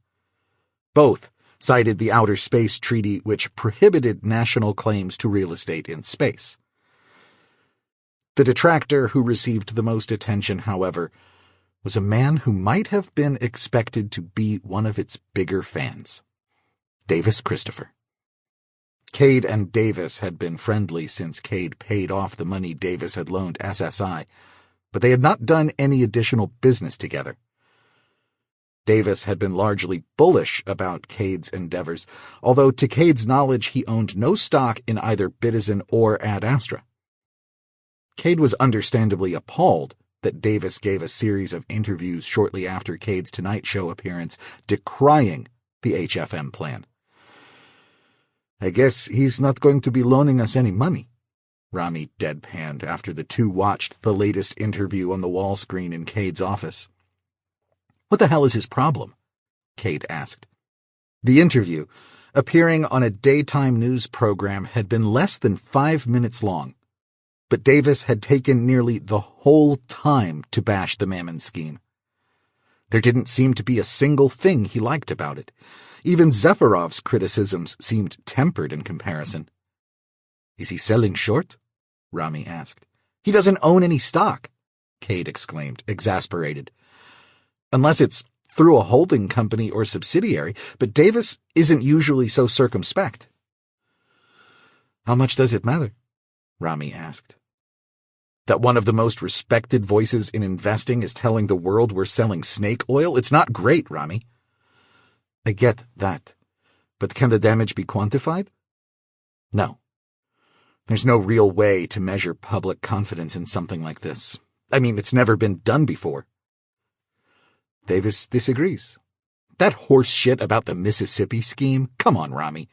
Both cited the Outer Space Treaty, which prohibited national claims to real estate in space. The detractor who received the most attention, however, was a man who might have been expected to be one of its bigger fans, Davis Christopher. Kade and Davis had been friendly since Kade paid off the money Davis had loaned SSI, but they had not done any additional business together. Davis had been largely bullish about Kade's endeavors, although to Kade's knowledge he owned no stock in either Bitizen or Ad Astra. Kade was understandably appalled that Davis gave a series of interviews shortly after Kade's Tonight Show appearance decrying the HFM plan. "I guess he's not going to be loaning us any money," Rami deadpanned after the two watched the latest interview on the wall screen in Kade's office. "What the hell is his problem?" Kade asked. The interview, appearing on a daytime news program, had been less than 5 minutes long, but Davis had taken nearly the whole time to bash the Mammon scheme. There didn't seem to be a single thing he liked about it. Even Zakharov's criticisms seemed tempered in comparison. "Is he selling short?" Rami asked. "He doesn't own any stock," Kade exclaimed, exasperated. "Unless it's through a holding company or subsidiary, but Davis isn't usually so circumspect." "How much does it matter?" Rami asked. "That one of the most respected voices in investing is telling the world we're selling snake oil? It's not great, Rami." "I get that, but can the damage be quantified?" "No. There's no real way to measure public confidence in something like this. I mean, it's never been done before." Davis disagrees. "That horse shit about the Mississippi scheme? Come on, Rami.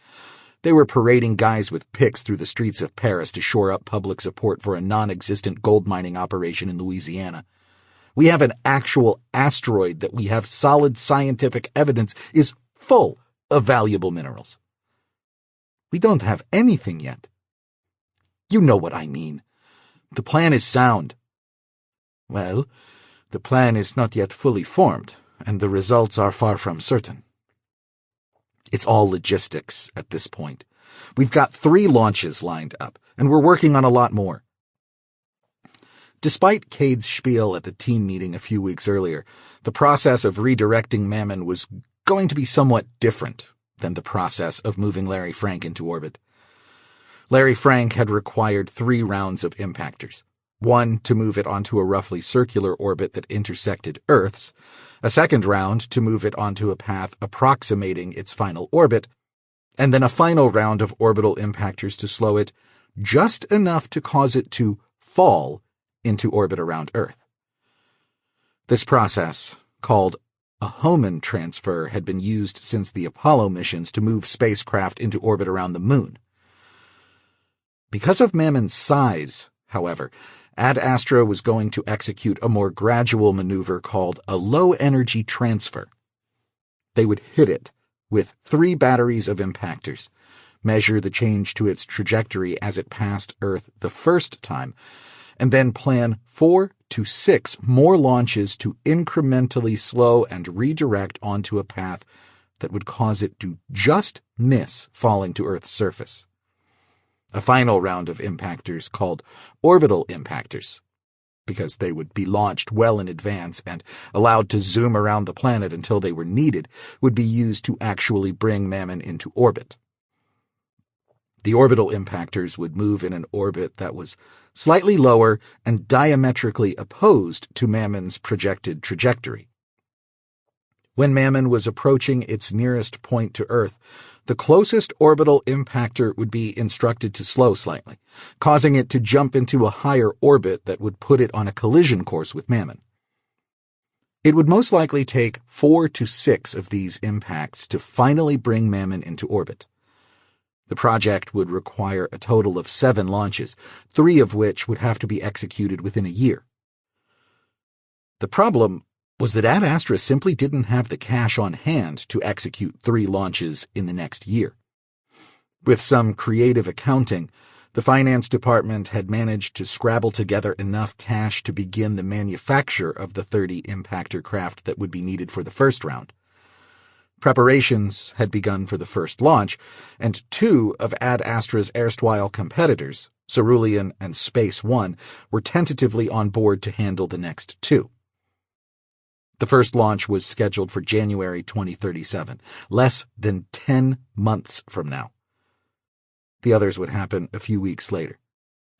They were parading guys with picks through the streets of Paris to shore up public support for a non-existent gold mining operation in Louisiana. We have an actual asteroid that we have solid scientific evidence is full of valuable minerals. We don't have anything yet." "You know what I mean. The plan is sound." "Well, the plan is not yet fully formed, and the results are far from certain. It's all logistics at this point. We've got 3 launches lined up, and we're working on a lot more." Despite Kade's spiel at the team meeting a few weeks earlier, the process of redirecting Mammon was going to be somewhat different than the process of moving Larry Frank into orbit. Larry Frank had required 3 rounds of impactors. 1 to move it onto a roughly circular orbit that intersected Earth's, a second round to move it onto a path approximating its final orbit, and then a final round of orbital impactors to slow it just enough to cause it to fall into orbit around Earth. This process, called a Hohmann transfer, had been used since the Apollo missions to move spacecraft into orbit around the Moon. Because of Mammon's size, however, Ad Astra was going to execute a more gradual maneuver called a low-energy transfer. They would hit it with 3 batteries of impactors, measure the change to its trajectory as it passed Earth the first time, and then plan 4 to 6 more launches to incrementally slow and redirect onto a path that would cause it to just miss falling to Earth's surface. A final round of impactors called orbital impactors, because they would be launched well in advance and allowed to zoom around the planet until they were needed, would be used to actually bring Mammon into orbit. The orbital impactors would move in an orbit that was slightly lower and diametrically opposed to Mammon's projected trajectory. When Mammon was approaching its nearest point to Earth, the closest orbital impactor would be instructed to slow slightly, causing it to jump into a higher orbit that would put it on a collision course with Mammon. It would most likely take 4 to 6 of these impacts to finally bring Mammon into orbit. The project would require a total of 7 launches, 3 of which would have to be executed within a year. The problem was that Ad Astra simply didn't have the cash on hand to execute 3 launches in the next year. With some creative accounting, the finance department had managed to scrabble together enough cash to begin the manufacture of the 30 impactor craft that would be needed for the first round. Preparations had begun for the first launch, and 2 of Ad Astra's erstwhile competitors, Cerulean and Space One, were tentatively on board to handle the next 2. The first launch was scheduled for January 2037, less than 10 months from now. The others would happen a few weeks later,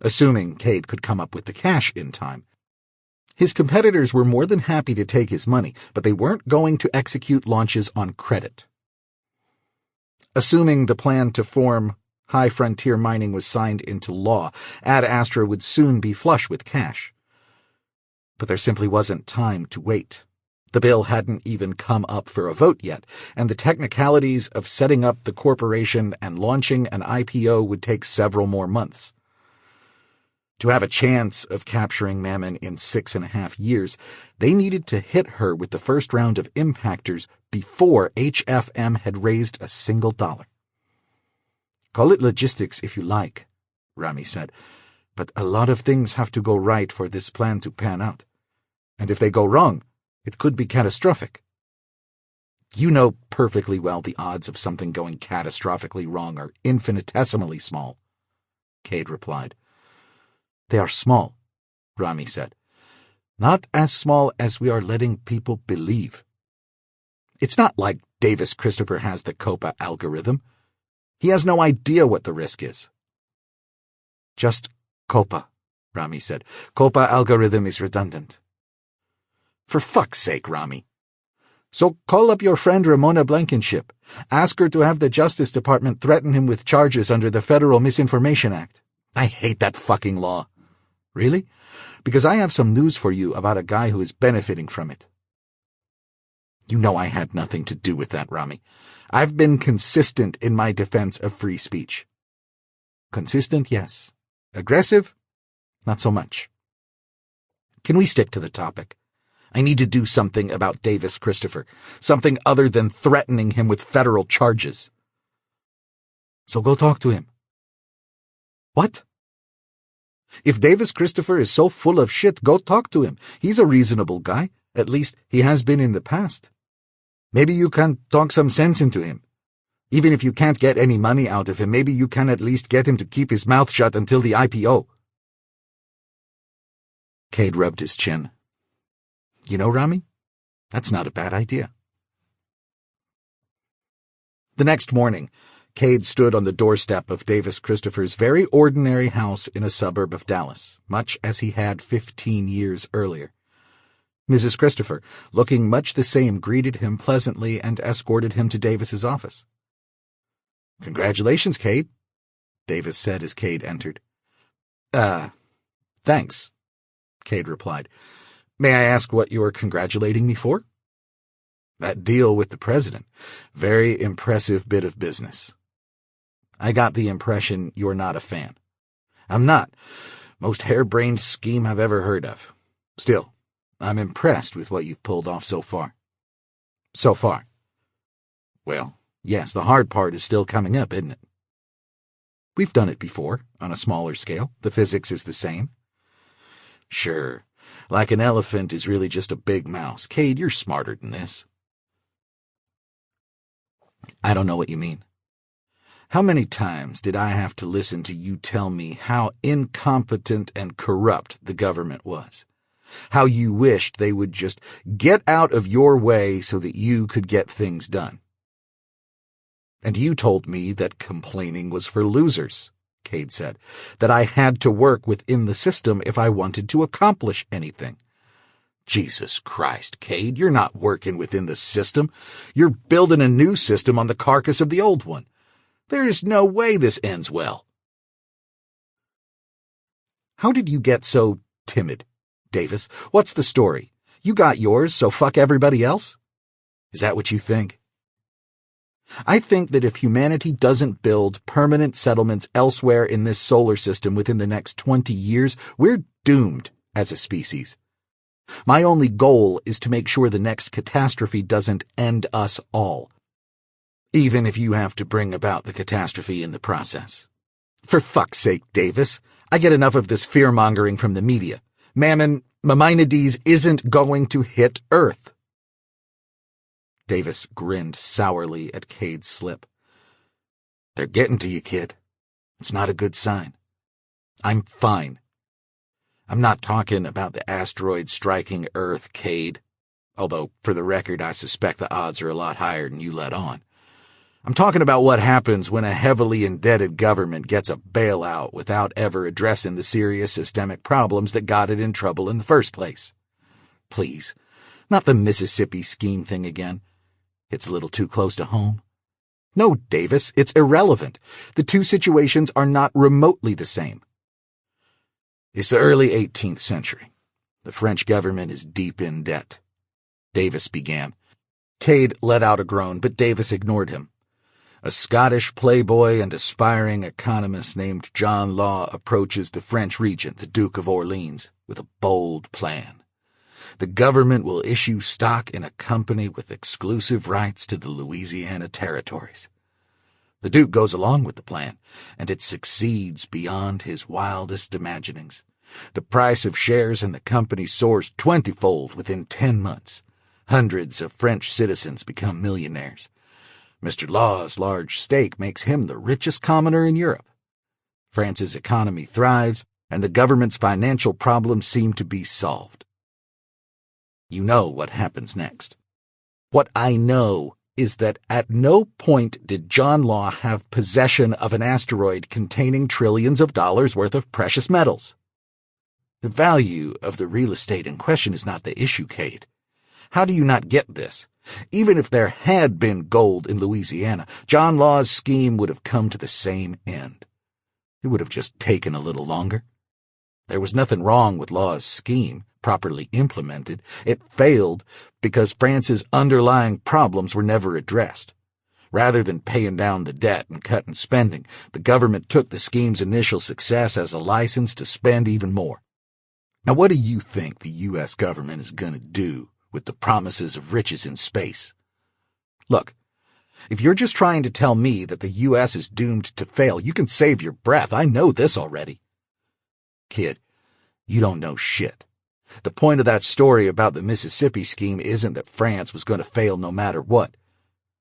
assuming Kade could come up with the cash in time. His competitors were more than happy to take his money, but they weren't going to execute launches on credit. Assuming the plan to form High Frontier Mining was signed into law, Ad Astra would soon be flush with cash. But there simply wasn't time to wait. The bill hadn't even come up for a vote yet, and the technicalities of setting up the corporation and launching an IPO would take several more months. To have a chance of capturing Mammon in 6.5 years, they needed to hit her with the first round of impactors before HFM had raised a single dollar. "Call it logistics if you like," Rami said, "but a lot of things have to go right for this plan to pan out. And if they go wrong, it could be catastrophic." "You know perfectly well the odds of something going catastrophically wrong are infinitesimally small," Kade replied. "They are small," Rami said. "Not as small as we are letting people believe. It's not like Davis Christopher has the COPA algorithm. He has no idea what the risk is." "Just COPA," Rami said. "COPA algorithm is redundant." "For fuck's sake, Rami. So call up your friend Ramona Blankenship. Ask her to have the Justice Department threaten him with charges under the Federal Misinformation Act. I hate that fucking law." "Really? Because I have some news for you about a guy who is benefiting from it." "You know I had nothing to do with that, Rami. I've been consistent in my defense of free speech." "Consistent, yes. Aggressive? Not so much. Can we stick to the topic? I need to do something about Davis Christopher, something other than threatening him with federal charges." "So go talk to him." "What?" "If Davis Christopher is so full of shit, go talk to him. He's a reasonable guy. At least he has been in the past. Maybe you can talk some sense into him. Even if you can't get any money out of him, maybe you can at least get him to keep his mouth shut until the IPO." Kade rubbed his chin. "You know, Rami, that's not a bad idea." The next morning, Kade stood on the doorstep of Davis Christopher's very ordinary house in a suburb of Dallas, much as he had 15 years earlier. Mrs. Christopher, looking much the same, greeted him pleasantly and escorted him to Davis's office. "Congratulations, Kade," Davis said as Kade entered. Thanks," Kade replied. "May I ask what you are congratulating me for?" "That deal with the president. Very impressive bit of business." "I got the impression you're not a fan." "I'm not. Most harebrained scheme I've ever heard of. Still, I'm impressed with what you've pulled off so far." "So far?" "Well, yes, the hard part is still coming up, isn't it?" "We've done it before, on a smaller scale. The physics is the same." Sure, like an elephant is really just a big mouse. Kade, you're smarter than this. I don't know what you mean. How many times did I have to listen to you tell me how incompetent and corrupt the government was? How you wished they would just get out of your way so that you could get things done. And you told me that complaining was for losers, Kade said, that I had to work within the system if I wanted to accomplish anything. Jesus Christ, Kade, you're not working within the system. You're building a new system on the carcass of the old one. There is no way this ends well. How did you get so timid, Davis? What's the story? You got yours, so fuck everybody else? Is that what you think? I think that if humanity doesn't build permanent settlements elsewhere in this solar system within the next 20 years, we're doomed as a species. My only goal is to make sure the next catastrophe doesn't end us all, even if you have to bring about the catastrophe in the process. For fuck's sake, Davis, I get enough of this fear-mongering from the media. Mammon, Maimonides isn't going to hit Earth. Davis grinned sourly at Kade's slip. They're getting to you, kid. It's not a good sign. I'm fine. I'm not talking about the asteroid striking Earth, Kade, although, for the record, I suspect the odds are a lot higher than you let on. I'm talking about what happens when a heavily indebted government gets a bailout without ever addressing the serious systemic problems that got it in trouble in the first place. Please, not the Mississippi scheme thing again. It's a little too close to home. No, Davis, it's irrelevant. The two situations are not remotely the same. It's the early 18th century. The French government is deep in debt. Davis began. Kade let out a groan, but Davis ignored him. A Scottish playboy and aspiring economist named John Law approaches the French regent, the Duke of Orleans, with a bold plan. The government will issue stock in a company with exclusive rights to the Louisiana territories. The Duke goes along with the plan, and it succeeds beyond his wildest imaginings. The price of shares in the company soars 20-fold within 10 months. Hundreds of French citizens become millionaires. Mr. Law's large stake makes him the richest commoner in Europe. France's economy thrives, and the government's financial problems seem to be solved. You know what happens next. What I know is that at no point did John Law have possession of an asteroid containing trillions of dollars worth of precious metals. The value of the real estate in question is not the issue, Kade. How do you not get this? Even if there had been gold in Louisiana, John Law's scheme would have come to the same end. It would have just taken a little longer. There was nothing wrong with Law's scheme, properly implemented. It failed because France's underlying problems were never addressed. Rather than paying down the debt and cutting spending, the government took the scheme's initial success as a license to spend even more. Now, what do you think the U.S. government is going to do with the promises of riches in space? Look, if you're just trying to tell me that the U.S. is doomed to fail, you can save your breath. I know this already. Kid, you don't know shit. The point of that story about the Mississippi scheme isn't that France was going to fail no matter what.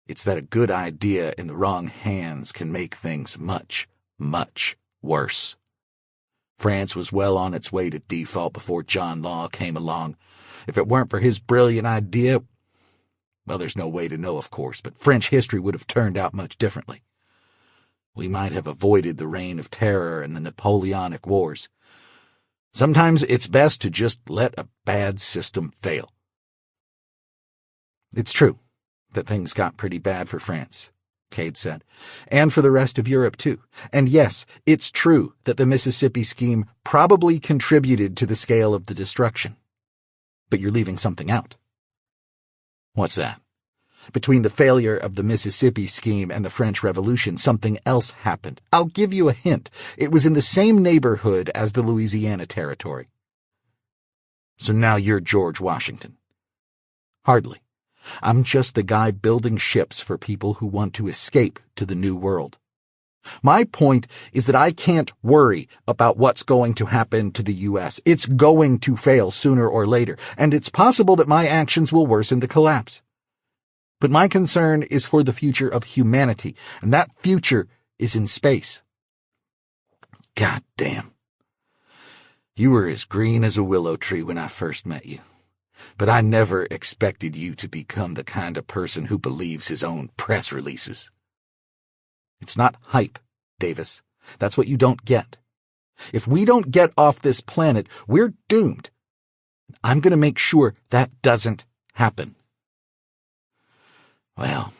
It's that a good idea in the wrong hands can make things much, much worse. France was well on its way to default before John Law came along. If it weren't for his brilliant idea, well, there's no way to know, of course, but French history would have turned out much differently. We might have avoided the Reign of Terror and the Napoleonic Wars. Sometimes it's best to just let a bad system fail. It's true that things got pretty bad for France, Kade said, and for the rest of Europe, too. And yes, it's true that the Mississippi scheme probably contributed to the scale of the destruction. But you're leaving something out. What's that? Between the failure of the Mississippi scheme and the French Revolution, something else happened. I'll give you a hint. It was in the same neighborhood as the Louisiana Territory. So now you're George Washington. Hardly. I'm just the guy building ships for people who want to escape to the New World. My point is that I can't worry about what's going to happen to the U.S. It's going to fail sooner or later, and it's possible that my actions will worsen the collapse. But my concern is for the future of humanity, and that future is in space. God damn. You were as green as a willow tree when I first met you, but I never expected you to become the kind of person who believes his own press releases. It's not hype, Davis. That's what you don't get. If we don't get off this planet, we're doomed. I'm going to make sure that doesn't happen. Well,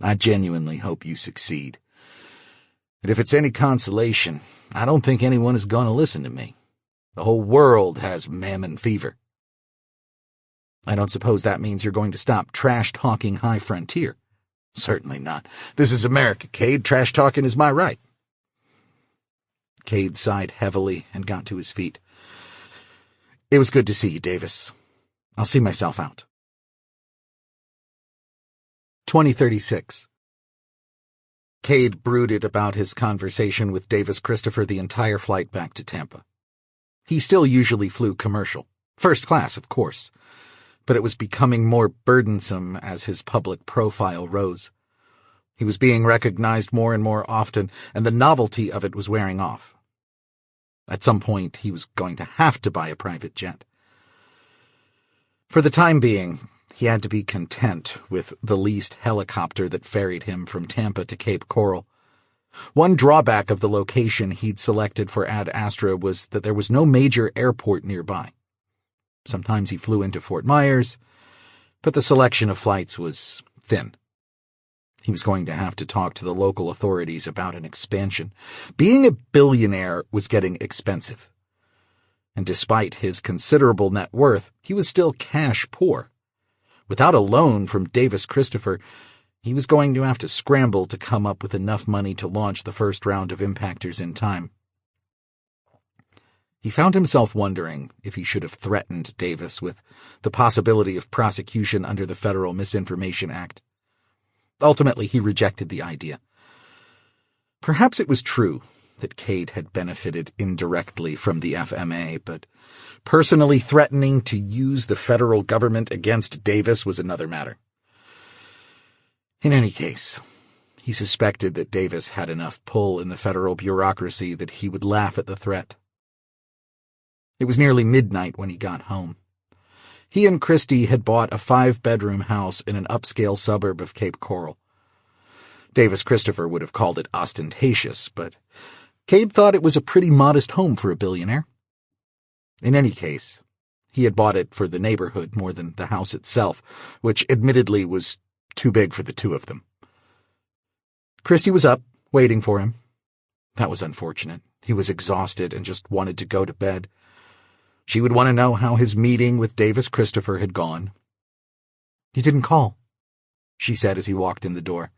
I genuinely hope you succeed. And if it's any consolation, I don't think anyone is going to listen to me. The whole world has Mammon fever. I don't suppose that means you're going to stop trash-talking high frontier. Certainly not. This is America, Kade. Trash-talking is my right. Kade sighed heavily and got to his feet. It was good to see you, Davis. I'll see myself out. 2036. Kade brooded about his conversation with Davis Christopher the entire flight back to Tampa. He still usually flew commercial. First class, of course. But it was becoming more burdensome as his public profile rose. He was being recognized more and more often, and the novelty of it was wearing off. At some point, he was going to have to buy a private jet. For the time being, he had to be content with the leased helicopter that ferried him from Tampa to Cape Coral. One drawback of the location he'd selected for Ad Astra was that there was no major airport nearby. Sometimes he flew into Fort Myers, but the selection of flights was thin. He was going to have to talk to the local authorities about an expansion. Being a billionaire was getting expensive. And despite his considerable net worth, he was still cash poor. Without a loan from Davis Christopher, he was going to have to scramble to come up with enough money to launch the first round of impactors in time. He found himself wondering if he should have threatened Davis with the possibility of prosecution under the Federal Misinformation Act. Ultimately, he rejected the idea. Perhaps it was true that Kade had benefited indirectly from the FMA, but personally threatening to use the federal government against Davis was another matter. In any case, he suspected that Davis had enough pull in the federal bureaucracy that he would laugh at the threat. It was nearly midnight when he got home. He and Christie had bought a 5-bedroom house in an upscale suburb of Cape Coral. Davis Christopher would have called it ostentatious, but Kade thought it was a pretty modest home for a billionaire. In any case, he had bought it for the neighborhood more than the house itself, which admittedly was too big for the two of them. Christie was up, waiting for him. That was unfortunate. He was exhausted and just wanted to go to bed. She would want to know how his meeting with Davis Christopher had gone. "You didn't call," she said as he walked in the door.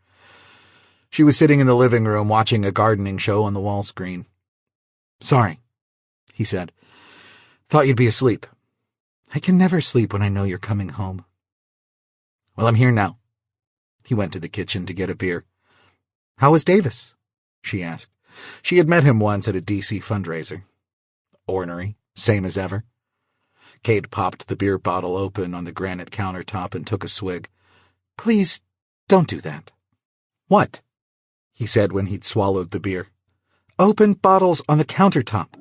She was sitting in the living room watching a gardening show on the wall screen. "Sorry," he said. "Thought you'd be asleep." "I can never sleep when I know you're coming home." "Well, I'm here now." He went to the kitchen to get a beer. "How was Davis?" she asked. She had met him once at a DC fundraiser. "Ornery. Same as ever." Kade popped the beer bottle open on the granite countertop and took a swig. "Please, don't do that." "What?" he said when he'd swallowed the beer. "Open bottles on the countertop."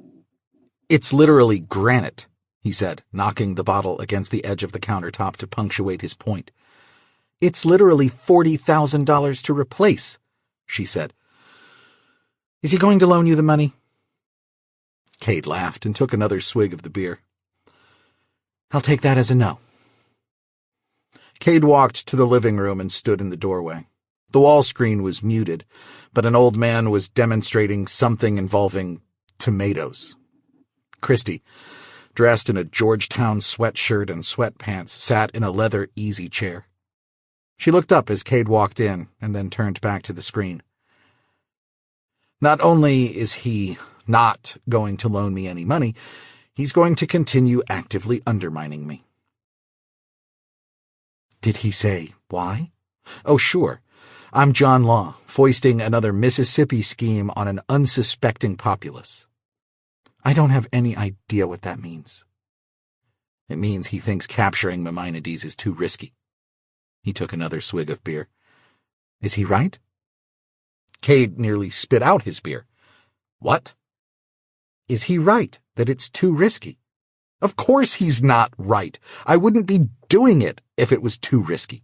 "It's literally granite," he said, knocking the bottle against the edge of the countertop to punctuate his point. "It's literally $40,000 to replace," she said. "Is he going to loan you the money?" Kade laughed and took another swig of the beer. "I'll take that as a no." Kade walked to the living room and stood in the doorway. The wall screen was muted, but an old man was demonstrating something involving tomatoes. Christie, dressed in a Georgetown sweatshirt and sweatpants, sat in a leather easy chair. She looked up as Kade walked in and then turned back to the screen. "Not only is he not going to loan me any money, he's going to continue actively undermining me." "Did he say why?" "Oh, sure. I'm John Law, foisting another Mississippi scheme on an unsuspecting populace. I don't have any idea what that means. It means he thinks capturing Maimonides is too risky. He took another swig of beer. Is he right? Kade nearly spit out his beer. What? Is he right that it's too risky? Of course he's not right. I wouldn't be doing it if it was too risky.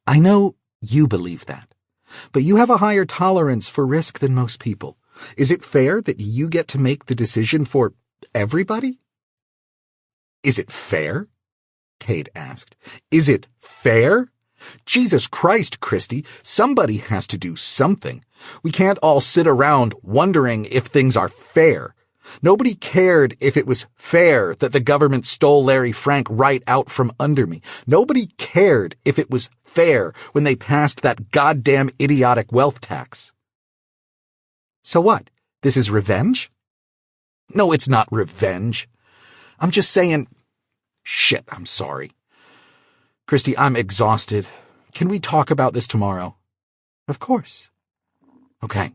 I know you believe that, but you have a higher tolerance for risk than most people. Is it fair that you get to make the decision for everybody? Is it fair? Kade asked. Is it fair? Jesus Christ, Christy, somebody has to do something. We can't all sit around wondering if things are fair. Nobody cared if it was fair that the government stole Larry Frank right out from under me. Nobody cared if it was fair when they passed that goddamn idiotic wealth tax. So what? This is revenge? No, it's not revenge. I'm just saying... Shit, I'm sorry. Christy, I'm exhausted. Can we talk about this tomorrow? Of course. Okay.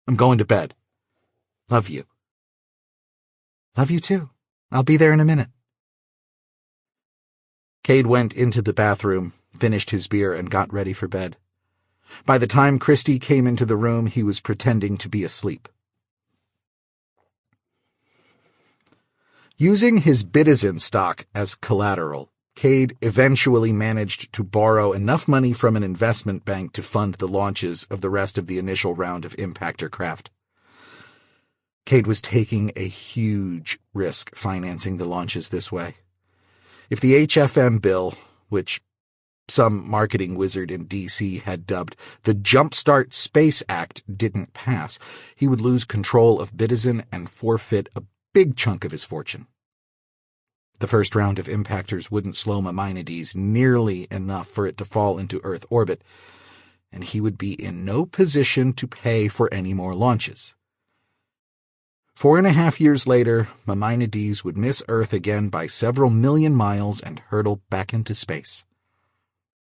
I'm going to bed. Love you. Love you too. I'll be there in a minute. Kade went into the bathroom, finished his beer, and got ready for bed. By the time Christy came into the room, he was pretending to be asleep. Using his Bitizen stock as collateral, Kade eventually managed to borrow enough money from an investment bank to fund the launches of the rest of the initial round of impactor craft. Kade was taking a huge risk financing the launches this way. If the HFM bill, which some marketing wizard in D.C. had dubbed the Jumpstart Space Act, didn't pass, he would lose control of Bitizen and forfeit a big chunk of his fortune. The first round of impactors wouldn't slow Maimonides nearly enough for it to fall into Earth orbit, and he would be in no position to pay for any more launches. 4.5 years later, Maimonides would miss Earth again by several million miles and hurtle back into space.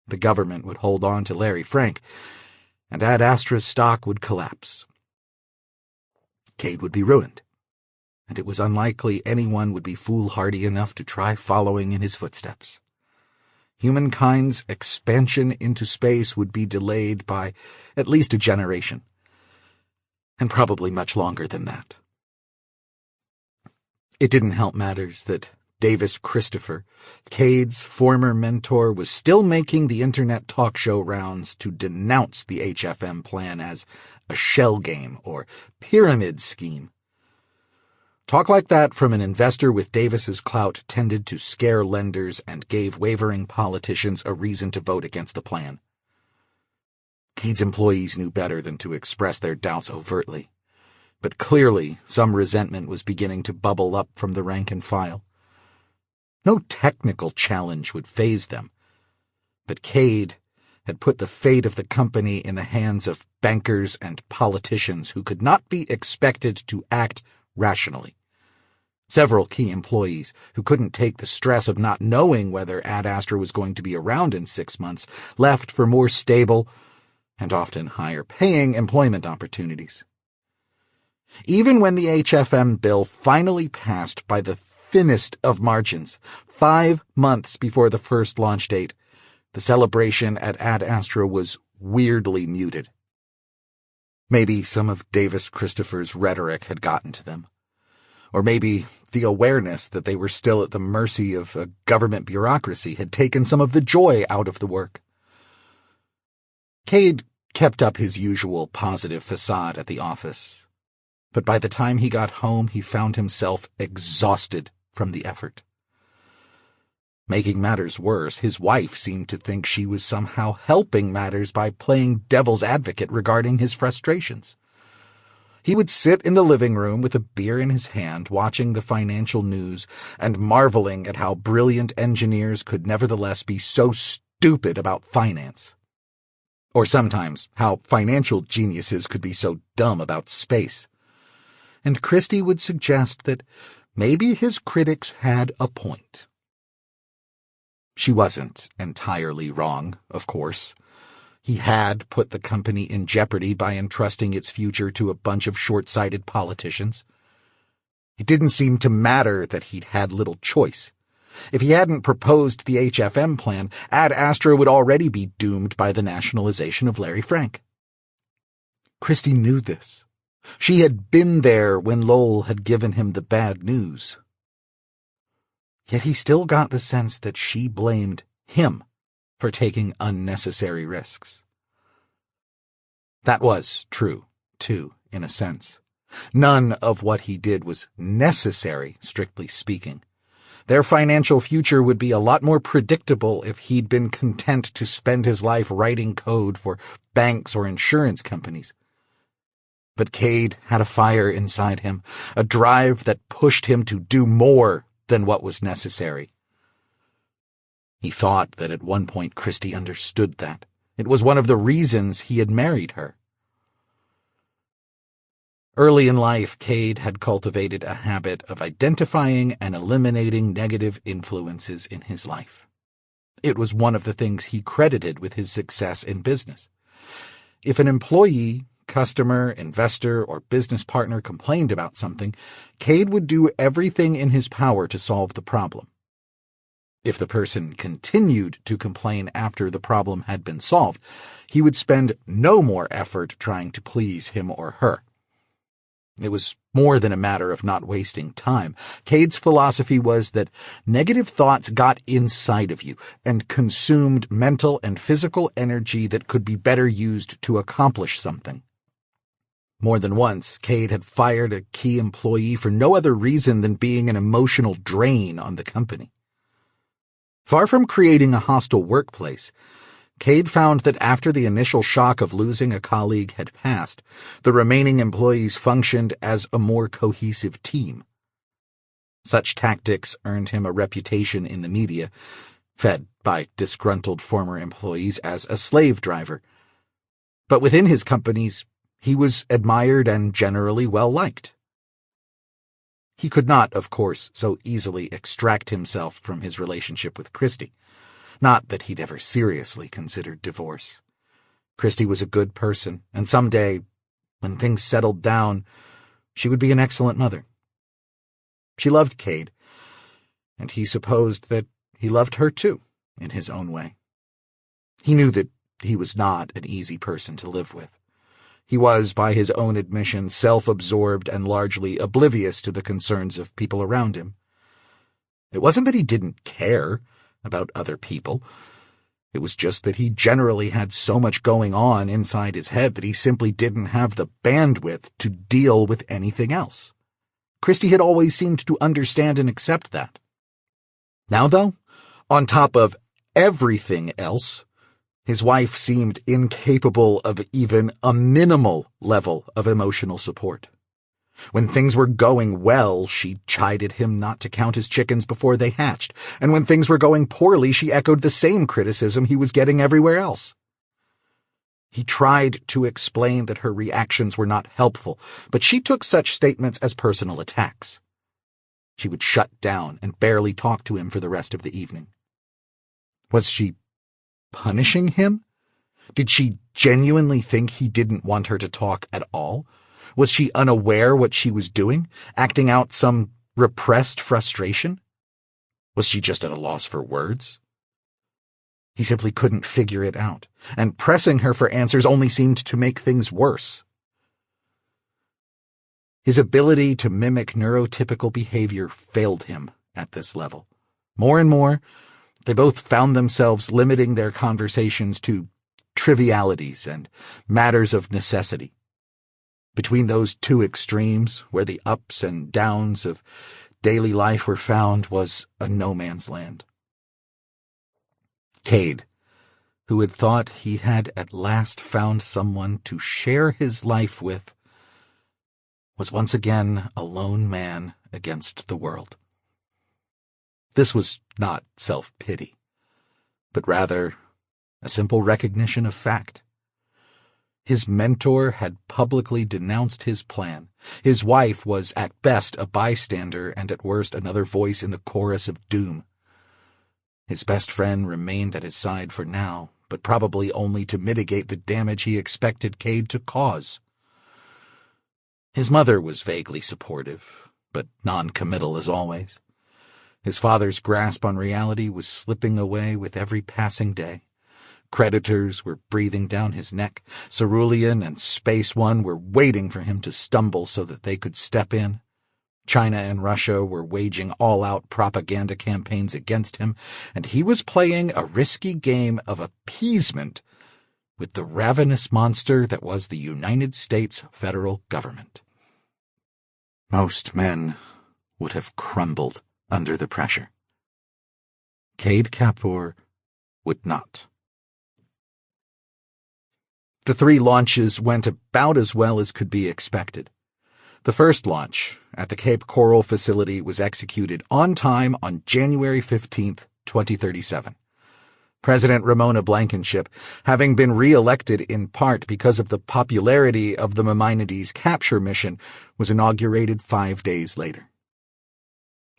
The government would hold on to Larry Frank, and Ad Astra's stock would collapse. Kade would be ruined, and it was unlikely anyone would be foolhardy enough to try following in his footsteps. Humankind's expansion into space would be delayed by at least a generation, and probably much longer than that. It didn't help matters that Davis Christopher, Kade's former mentor, was still making the internet talk show rounds to denounce the HFM plan as a shell game or pyramid scheme. Talk like that from an investor with Davis's clout tended to scare lenders and gave wavering politicians a reason to vote against the plan. Kade's employees knew better than to express their doubts overtly. But clearly some resentment was beginning to bubble up from the rank and file. No technical challenge would faze them, but Kade had put the fate of the company in the hands of bankers and politicians who could not be expected to act rationally. Several key employees who couldn't take the stress of not knowing whether Ad Astra was going to be around in 6 months left for more stable and often higher-paying employment opportunities. Even when the HFM bill finally passed by the thinnest of margins, 5 months before the first launch date, the celebration at Ad Astra was weirdly muted. Maybe some of Davis Christopher's rhetoric had gotten to them. Or maybe the awareness that they were still at the mercy of a government bureaucracy had taken some of the joy out of the work. Kade kept up his usual positive facade at the office, but by the time he got home he found himself exhausted from the effort. Making matters worse, his wife seemed to think she was somehow helping matters by playing devil's advocate regarding his frustrations. He would sit in the living room with a beer in his hand, watching the financial news and marveling at how brilliant engineers could nevertheless be so stupid about finance. Or sometimes how financial geniuses could be so dumb about space. And Christy would suggest that maybe his critics had a point. She wasn't entirely wrong, of course. He had put the company in jeopardy by entrusting its future to a bunch of short-sighted politicians. It didn't seem to matter that he'd had little choice. If he hadn't proposed the HFM plan, Ad Astra would already be doomed by the nationalization of Larry Frank. Christie knew this. She had been there when Lowell had given him the bad news. Yet he still got the sense that she blamed him for taking unnecessary risks. That was true, too, in a sense. None of what he did was necessary, strictly speaking. Their financial future would be a lot more predictable if he'd been content to spend his life writing code for banks or insurance companies. But Kade had a fire inside him, a drive that pushed him to do more than what was necessary. He thought that at one point Christie understood that. It was one of the reasons he had married her. Early in life, Kade had cultivated a habit of identifying and eliminating negative influences in his life. It was one of the things he credited with his success in business. If an employee, customer, investor, or business partner complained about something, Kade would do everything in his power to solve the problem. If the person continued to complain after the problem had been solved, he would spend no more effort trying to please him or her. It was more than a matter of not wasting time. Kade's philosophy was that negative thoughts got inside of you and consumed mental and physical energy that could be better used to accomplish something. More than once, Kade had fired a key employee for no other reason than being an emotional drain on the company. Far from creating a hostile workplace, Kade found that after the initial shock of losing a colleague had passed, the remaining employees functioned as a more cohesive team. Such tactics earned him a reputation in the media, fed by disgruntled former employees as a slave driver. But within his companies, he was admired and generally well-liked. He could not, of course, so easily extract himself from his relationship with Christie. Not that he'd ever seriously considered divorce. Christie was a good person, and someday, when things settled down, she would be an excellent mother. She loved Kade, and he supposed that he loved her too, in his own way. He knew that he was not an easy person to live with. He was, by his own admission, self-absorbed and largely oblivious to the concerns of people around him. It wasn't that he didn't care about other people. It was just that he generally had so much going on inside his head that he simply didn't have the bandwidth to deal with anything else. Christie had always seemed to understand and accept that. Now, though, on top of everything else, his wife seemed incapable of even a minimal level of emotional support. When things were going well, she chided him not to count his chickens before they hatched, and when things were going poorly, she echoed the same criticism he was getting everywhere else. He tried to explain that her reactions were not helpful, but she took such statements as personal attacks. She would shut down and barely talk to him for the rest of the evening. Was she punishing him? Did she genuinely think he didn't want her to talk at all? Was she unaware what she was doing, acting out some repressed frustration? Was she just at a loss for words? He simply couldn't figure it out, and pressing her for answers only seemed to make things worse. His ability to mimic neurotypical behavior failed him at this level. More and more, they both found themselves limiting their conversations to trivialities and matters of necessity. Between those two extremes, where the ups and downs of daily life were found, was a no-man's land. Kade, who had thought he had at last found someone to share his life with, was once again a lone man against the world. This was not self-pity, but rather a simple recognition of fact. His mentor had publicly denounced his plan. His wife was at best a bystander and at worst another voice in the chorus of doom. His best friend remained at his side for now, but probably only to mitigate the damage he expected Kade to cause. His mother was vaguely supportive, but non-committal as always. His father's grasp on reality was slipping away with every passing day. Creditors were breathing down his neck. Cerulean and Space One were waiting for him to stumble so that they could step in. China and Russia were waging all-out propaganda campaigns against him, and he was playing a risky game of appeasement with the ravenous monster that was the United States federal government. Most men would have crumbled under the pressure. Kade Kapur would not. The 3 launches went about as well as could be expected. The first launch at the Cape Coral facility was executed on time on January 15, 2037. President Ramona Blankenship, having been re-elected in part because of the popularity of the Maimonides capture mission, was inaugurated 5 days later.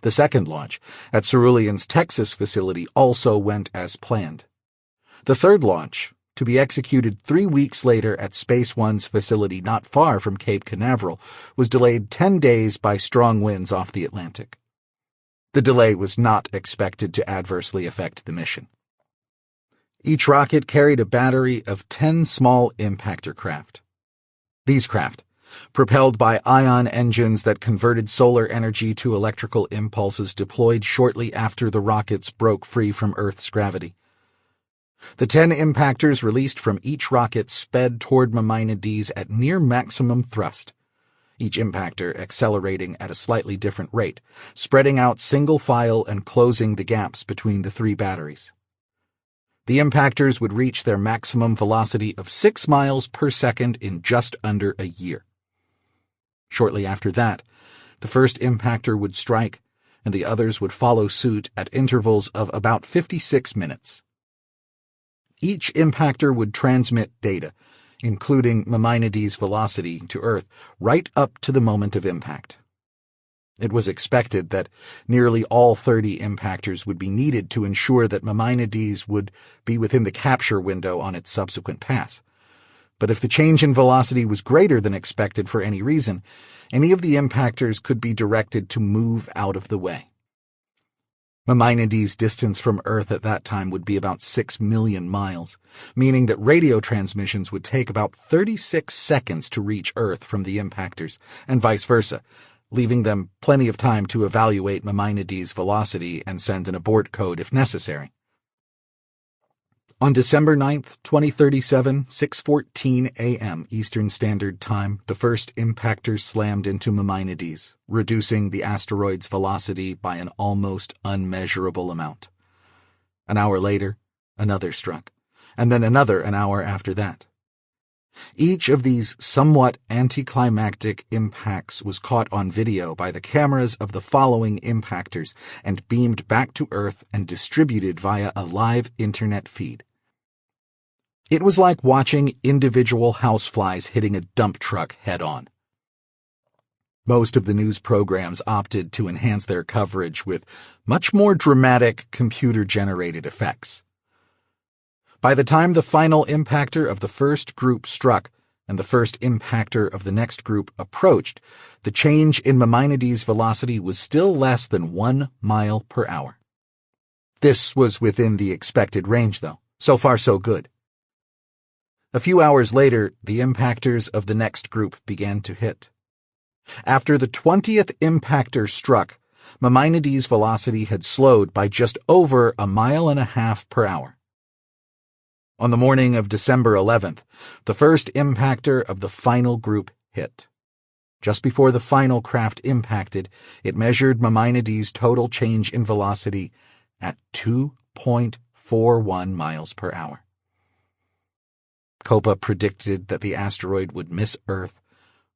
The second launch at Cerulean's Texas facility also went as planned. The third launch, to be executed 3 weeks later at Space One's facility not far from Cape Canaveral, was delayed 10 days by strong winds off the Atlantic. The delay was not expected to adversely affect the mission. Each rocket carried a battery of 10 small impactor craft. These craft, propelled by ion engines that converted solar energy to electrical impulses, deployed shortly after the rockets broke free from Earth's gravity. The 10 impactors released from each rocket sped toward Maimonides at near maximum thrust, each impactor accelerating at a slightly different rate, spreading out single file and closing the gaps between the 3 batteries. The impactors would reach their maximum velocity of 6 miles per second in just under a year. Shortly after that, the first impactor would strike, and the others would follow suit at intervals of about 56 minutes. Each impactor would transmit data, including Maimonides' velocity to Earth, right up to the moment of impact. It was expected that nearly all 30 impactors would be needed to ensure that Maimonides would be within the capture window on its subsequent pass. But if the change in velocity was greater than expected for any reason, any of the impactors could be directed to move out of the way. Maimonides' distance from Earth at that time would be about 6 million miles, meaning that radio transmissions would take about 36 seconds to reach Earth from the impactors, and vice versa, leaving them plenty of time to evaluate Maimonides' velocity and send an abort code if necessary. On December 9, 2037, 6:14 a.m. Eastern Standard Time, the first impactors slammed into Maimonides, reducing the asteroid's velocity by an almost unmeasurable amount. An hour later, another struck, and then another an hour after that. Each of these somewhat anticlimactic impacts was caught on video by the cameras of the following impactors and beamed back to Earth and distributed via a live internet feed. It was like watching individual houseflies hitting a dump truck head-on. Most of the news programs opted to enhance their coverage with much more dramatic computer-generated effects. By the time the final impactor of the first group struck and the first impactor of the next group approached, the change in Maimonides' velocity was still less than 1 mile per hour. This was within the expected range, though. So far, so good. A few hours later, the impactors of the next group began to hit. After the 20th impactor struck, Maimonides' velocity had slowed by just over 1.5 miles per hour. On the morning of December 11th, the first impactor of the final group hit. Just before the final craft impacted, it measured Maimonides' total change in velocity at 2.41 miles per hour. COPA predicted that the asteroid would miss Earth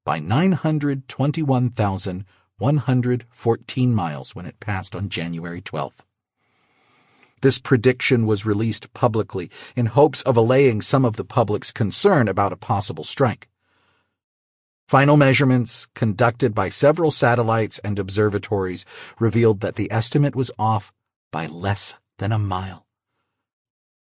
by 921,114 miles when it passed on January 12th. This prediction was released publicly in hopes of allaying some of the public's concern about a possible strike. Final measurements, conducted by several satellites and observatories, revealed that the estimate was off by less than a mile.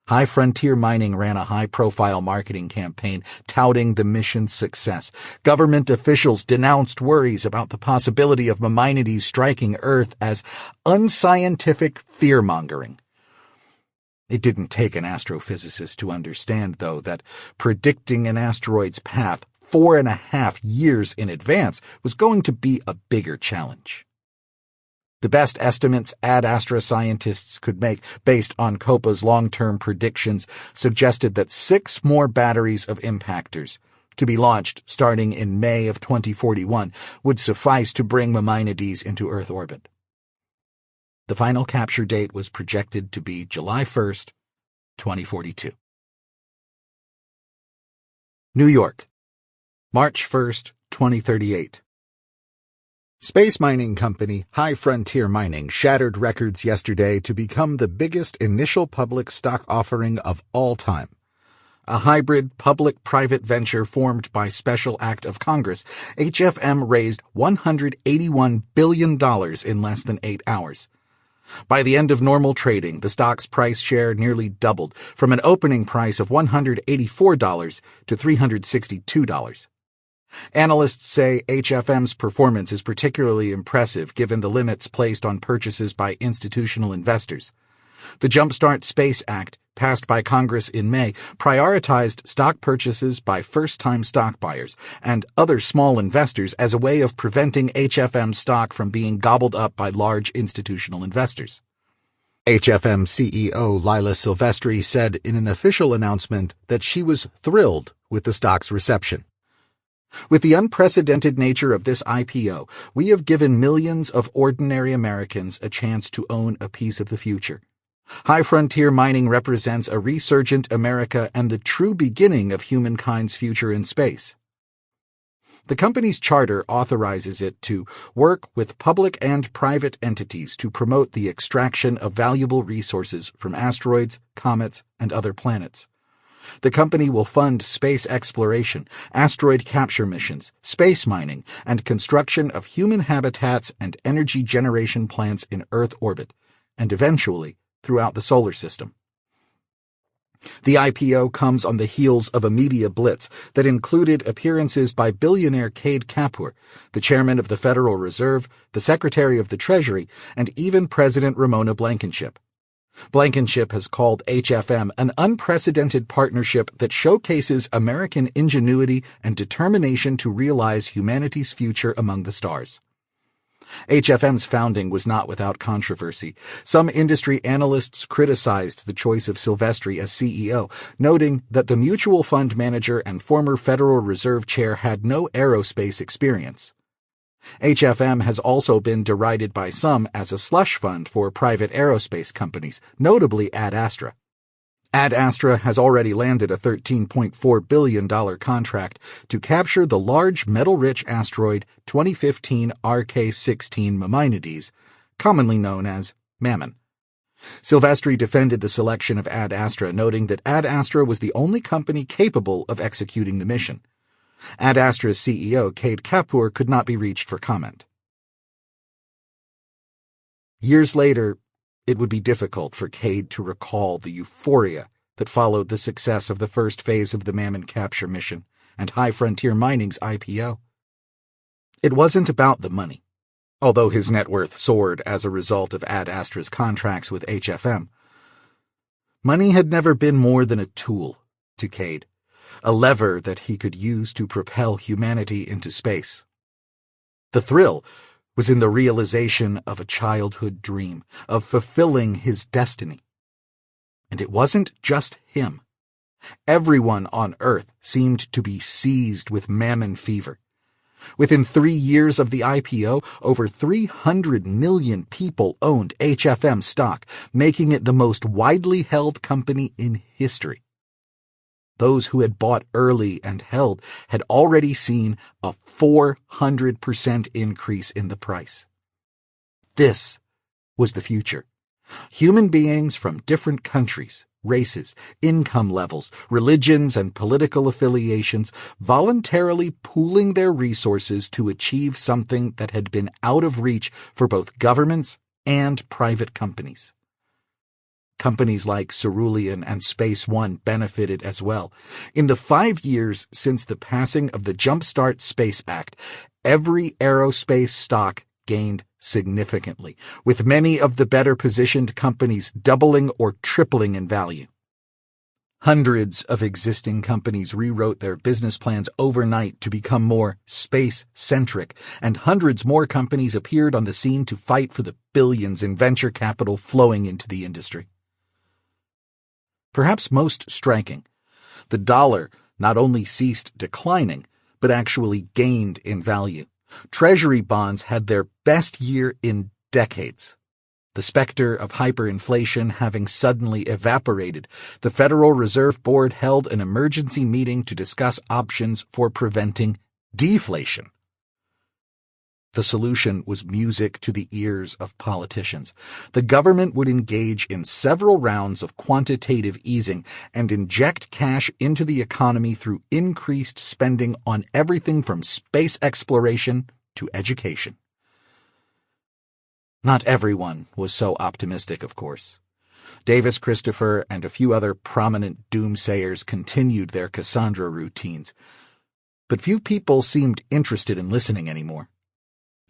High Frontier Mining ran a high-profile marketing campaign touting the mission's success. Government officials denounced worries about the possibility of Maimonides striking Earth as unscientific fear-mongering. It didn't take an astrophysicist to understand, though, that predicting an asteroid's path 4.5 years in advance was going to be a bigger challenge. The best estimates Ad Astra scientists could make based on COPA's long-term predictions suggested that 6 more batteries of impactors, to be launched starting in May of 2041, would suffice to bring Maimonides into Earth orbit. The final capture date was projected to be July 1st, 2042. New York, March 1st, 2038. Space mining company High Frontier Mining shattered records yesterday to become the biggest initial public stock offering of all time. A hybrid public-private venture formed by special act of Congress, HFM raised $181 billion in less than 8 hours. By the end of normal trading, the stock's price share nearly doubled from an opening price of $184 to $362. Analysts say HFM's performance is particularly impressive given the limits placed on purchases by institutional investors. The Jumpstart Space Act, passed by Congress in May, prioritized stock purchases by first-time stock buyers and other small investors as a way of preventing HFM stock from being gobbled up by large institutional investors. HFM CEO Lila Silvestri said in an official announcement that she was thrilled with the stock's reception. With the unprecedented nature of this IPO, we have given millions of ordinary Americans a chance to own a piece of the future. High Frontier Mining represents a resurgent America and the true beginning of humankind's future in space. The company's charter authorizes it to work with public and private entities to promote the extraction of valuable resources from asteroids, comets, and other planets. The company will fund space exploration, asteroid capture missions, space mining, and construction of human habitats and energy generation plants in Earth orbit, and eventually throughout the solar system. The IPO comes on the heels of a media blitz that included appearances by billionaire Kade Kapur, the chairman of the Federal Reserve, the Secretary of the Treasury, and even President Ramona Blankenship. Blankenship has called HFM an unprecedented partnership that showcases American ingenuity and determination to realize humanity's future among the stars. HFM's founding was not without controversy. Some industry analysts criticized the choice of Silvestri as CEO, noting that the mutual fund manager and former Federal Reserve chair had no aerospace experience. HFM has also been derided by some as a slush fund for private aerospace companies, notably Ad Astra. Ad Astra has already landed a $13.4 billion contract to capture the large metal-rich asteroid 2015 RK-16 Maimonides, commonly known as Mammon. Silvestri defended the selection of Ad Astra, noting that Ad Astra was the only company capable of executing the mission. Ad Astra's CEO, Kade Kapur, could not be reached for comment. Years later, it would be difficult for Kade to recall the euphoria that followed the success of the first phase of the Mammon capture mission and High Frontier Mining's IPO. It wasn't about the money, although his net worth soared as a result of Ad Astra's contracts with HFM. Money had never been more than a tool to Kade, a lever that he could use to propel humanity into space. The thrill was in the realization of a childhood dream, of fulfilling his destiny. And it wasn't just him. Everyone on Earth seemed to be seized with Mammon fever. Within 3 years of the IPO, over 300 million people owned HFM stock, making it the most widely held company in history. Those who had bought early and held had already seen a 400% increase in the price. This was the future. Human beings from different countries, races, income levels, religions, and political affiliations voluntarily pooling their resources to achieve something that had been out of reach for both governments and private companies. Companies like Cerulean and Space One benefited as well. In the 5 years since the passing of the Jumpstart Space Act, every aerospace stock gained significantly, with many of the better-positioned companies doubling or tripling in value. Hundreds of existing companies rewrote their business plans overnight to become more space-centric, and hundreds more companies appeared on the scene to fight for the billions in venture capital flowing into the industry. Perhaps most striking, the dollar not only ceased declining, but actually gained in value. Treasury bonds had their best year in decades. The specter of hyperinflation having suddenly evaporated, the Federal Reserve Board held an emergency meeting to discuss options for preventing deflation. The solution was music to the ears of politicians. The government would engage in several rounds of quantitative easing and inject cash into the economy through increased spending on everything from space exploration to education. Not everyone was so optimistic, of course. Davis Christopher and a few other prominent doomsayers continued their Cassandra routines, but few people seemed interested in listening anymore.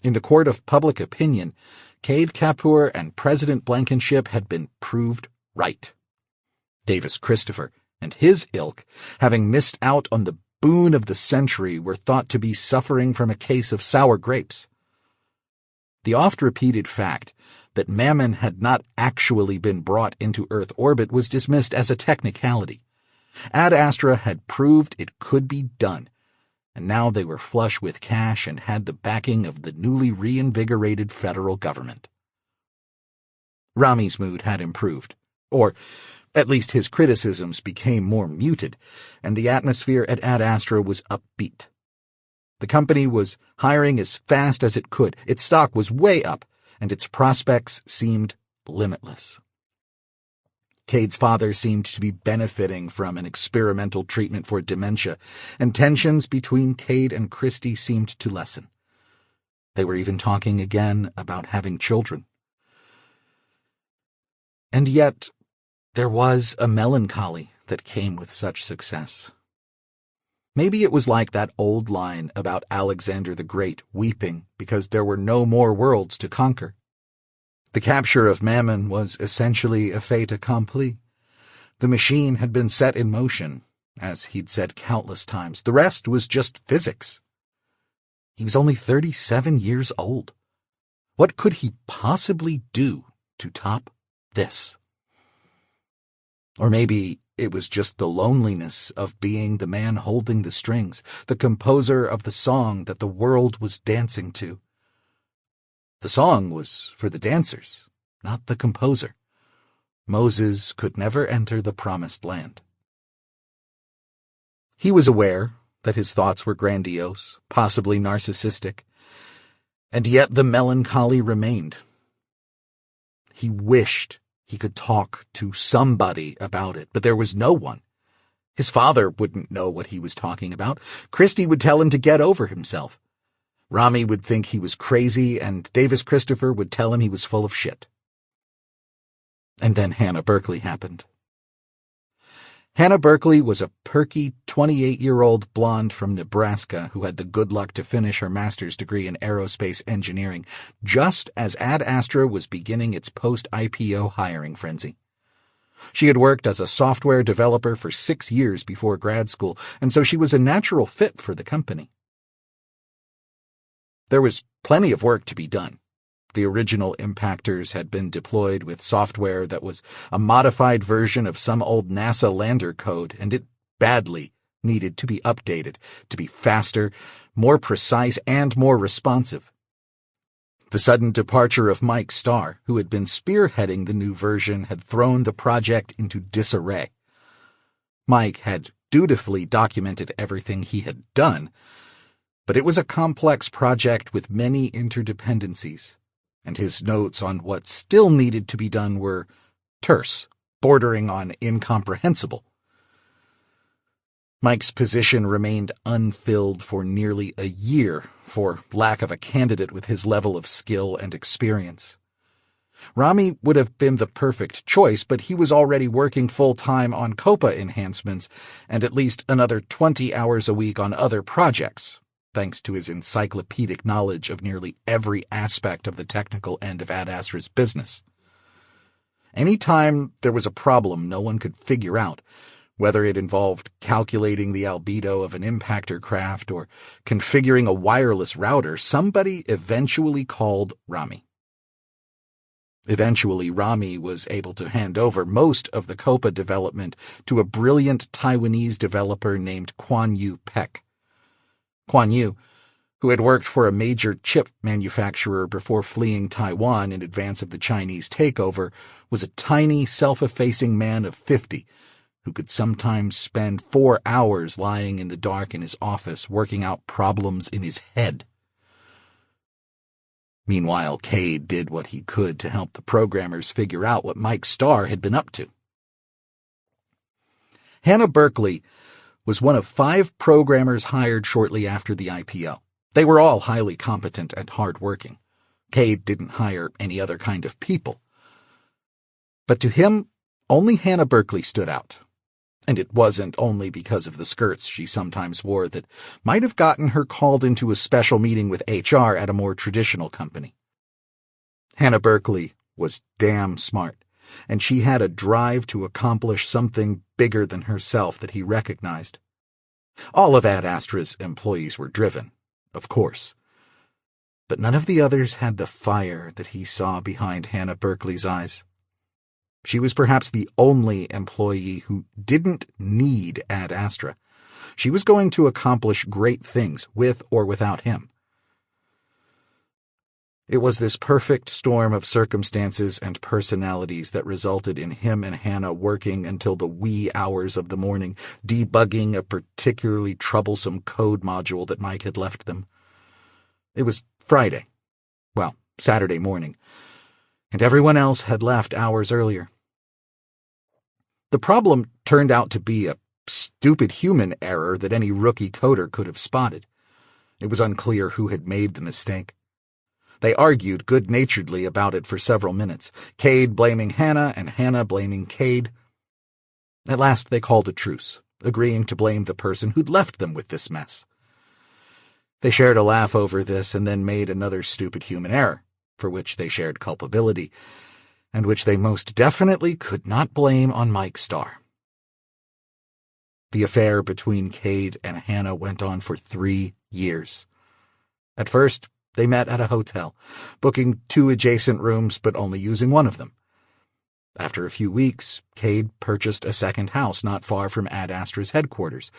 In the court of public opinion, Kade Kapur and President Blankenship had been proved right. Davis Christopher and his ilk, having missed out on the boon of the century, were thought to be suffering from a case of sour grapes. The oft-repeated fact that Mammon had not actually been brought into Earth orbit was dismissed as a technicality. Ad Astra had proved it could be done, and now they were flush with cash and had the backing of the newly reinvigorated federal government. Rami's mood had improved, or at least his criticisms became more muted, and the atmosphere at Ad Astra was upbeat. The company was hiring as fast as it could, its stock was way up, and its prospects seemed limitless. Kade's father seemed to be benefiting from an experimental treatment for dementia, and tensions between Kade and Christie seemed to lessen. They were even talking again about having children. And yet, there was a melancholy that came with such success. Maybe it was like that old line about Alexander the Great weeping because there were no more worlds to conquer. The capture of Mammon was essentially a fait accompli. The machine had been set in motion, as he'd said countless times. The rest was just physics. He was only 37 years old. What could he possibly do to top this? Or maybe it was just the loneliness of being the man holding the strings, the composer of the song that the world was dancing to. The song was for the dancers, not the composer. Moses could never enter the promised land. He was aware that his thoughts were grandiose, possibly narcissistic, and yet the melancholy remained. He wished he could talk to somebody about it, but there was no one. His father wouldn't know what he was talking about. Christie would tell him to get over himself. Rami would think he was crazy, and Davis Christopher would tell him he was full of shit. And then Hannah Berkeley happened. Hannah Berkeley was a perky 28-year-old blonde from Nebraska who had the good luck to finish her master's degree in aerospace engineering, just as Ad Astra was beginning its post-IPO hiring frenzy. She had worked as a software developer for 6 years before grad school, and so she was a natural fit for the company. There was plenty of work to be done. The original impactors had been deployed with software that was a modified version of some old NASA lander code, and it badly needed to be updated, to be faster, more precise, and more responsive. The sudden departure of Mike Starr, who had been spearheading the new version, had thrown the project into disarray. Mike had dutifully documented everything he had done, but it was a complex project with many interdependencies, and his notes on what still needed to be done were terse, bordering on incomprehensible. Mike's position remained unfilled for nearly a year for lack of a candidate with his level of skill and experience. Rami would have been the perfect choice, but he was already working full-time on COPA enhancements and at least another 20 hours a week on other projects, thanks to his encyclopedic knowledge of nearly every aspect of the technical end of Ad Astra's business. Any time there was a problem no one could figure out, whether it involved calculating the albedo of an impactor craft or configuring a wireless router, somebody eventually called Rami. Eventually, Rami was able to hand over most of the COPA development to a brilliant Taiwanese developer named Kuan Yu Peck. Kuan Yu, who had worked for a major chip manufacturer before fleeing Taiwan in advance of the Chinese takeover, was a tiny, self-effacing man of 50 who could sometimes spend 4 hours lying in the dark in his office working out problems in his head. Meanwhile, Kade did what he could to help the programmers figure out what Mike Starr had been up to. Hannah Berkeley was one of 5 programmers hired shortly after the IPO. They were all highly competent and hard-working. Kade didn't hire any other kind of people. But to him, only Hannah Berkeley stood out. And it wasn't only because of the skirts she sometimes wore that might have gotten her called into a special meeting with HR at a more traditional company. Hannah Berkeley was damn smart, and she had a drive to accomplish something bigger than herself that he recognized. All of Ad Astra's employees were driven, of course, but none of the others had the fire that he saw behind Hannah Berkeley's eyes. She was perhaps the only employee who didn't need Ad Astra. She was going to accomplish great things with or without him. It was this perfect storm of circumstances and personalities that resulted in him and Hannah working until the wee hours of the morning, debugging a particularly troublesome code module that Mike had left them. It was Friday. Well, Saturday morning. And everyone else had left hours earlier. The problem turned out to be a stupid human error that any rookie coder could have spotted. It was unclear who had made the mistake. They argued good-naturedly about it for several minutes, Kade blaming Hannah and Hannah blaming Kade. At last they called a truce, agreeing to blame the person who'd left them with this mess. They shared a laugh over this and then made another stupid human error, for which they shared culpability, and which they most definitely could not blame on Mike Starr. The affair between Kade and Hannah went on for 3 years. At first, they met at a hotel, booking 2 adjacent rooms but only using one of them. After a few weeks, Kade purchased a second house not far from Ad Astra's headquarters.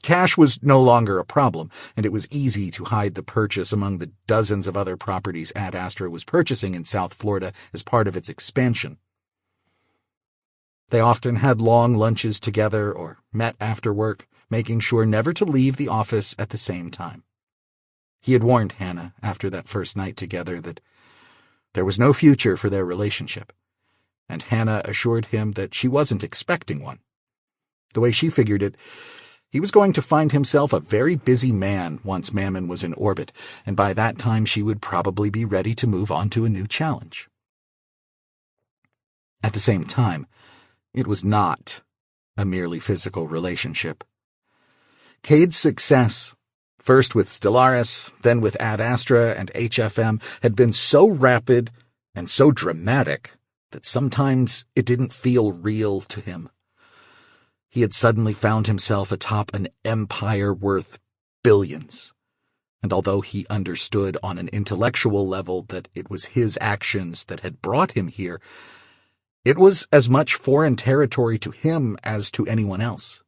Cash was no longer a problem, and it was easy to hide the purchase among the dozens of other properties Ad Astra was purchasing in South Florida as part of its expansion. They often had long lunches together or met after work, making sure never to leave the office at the same time. He had warned Hannah after that first night together that there was no future for their relationship, and Hannah assured him that she wasn't expecting one. The way she figured it, he was going to find himself a very busy man once Mammon was in orbit, and by that time she would probably be ready to move on to a new challenge. At the same time, it was not a merely physical relationship. Kade's success, first with Stellaris, then with Ad Astra and HFM, had been so rapid and so dramatic that sometimes it didn't feel real to him. He had suddenly found himself atop an empire worth billions, and although he understood on an intellectual level that it was his actions that had brought him here, it was as much foreign territory to him as to anyone else.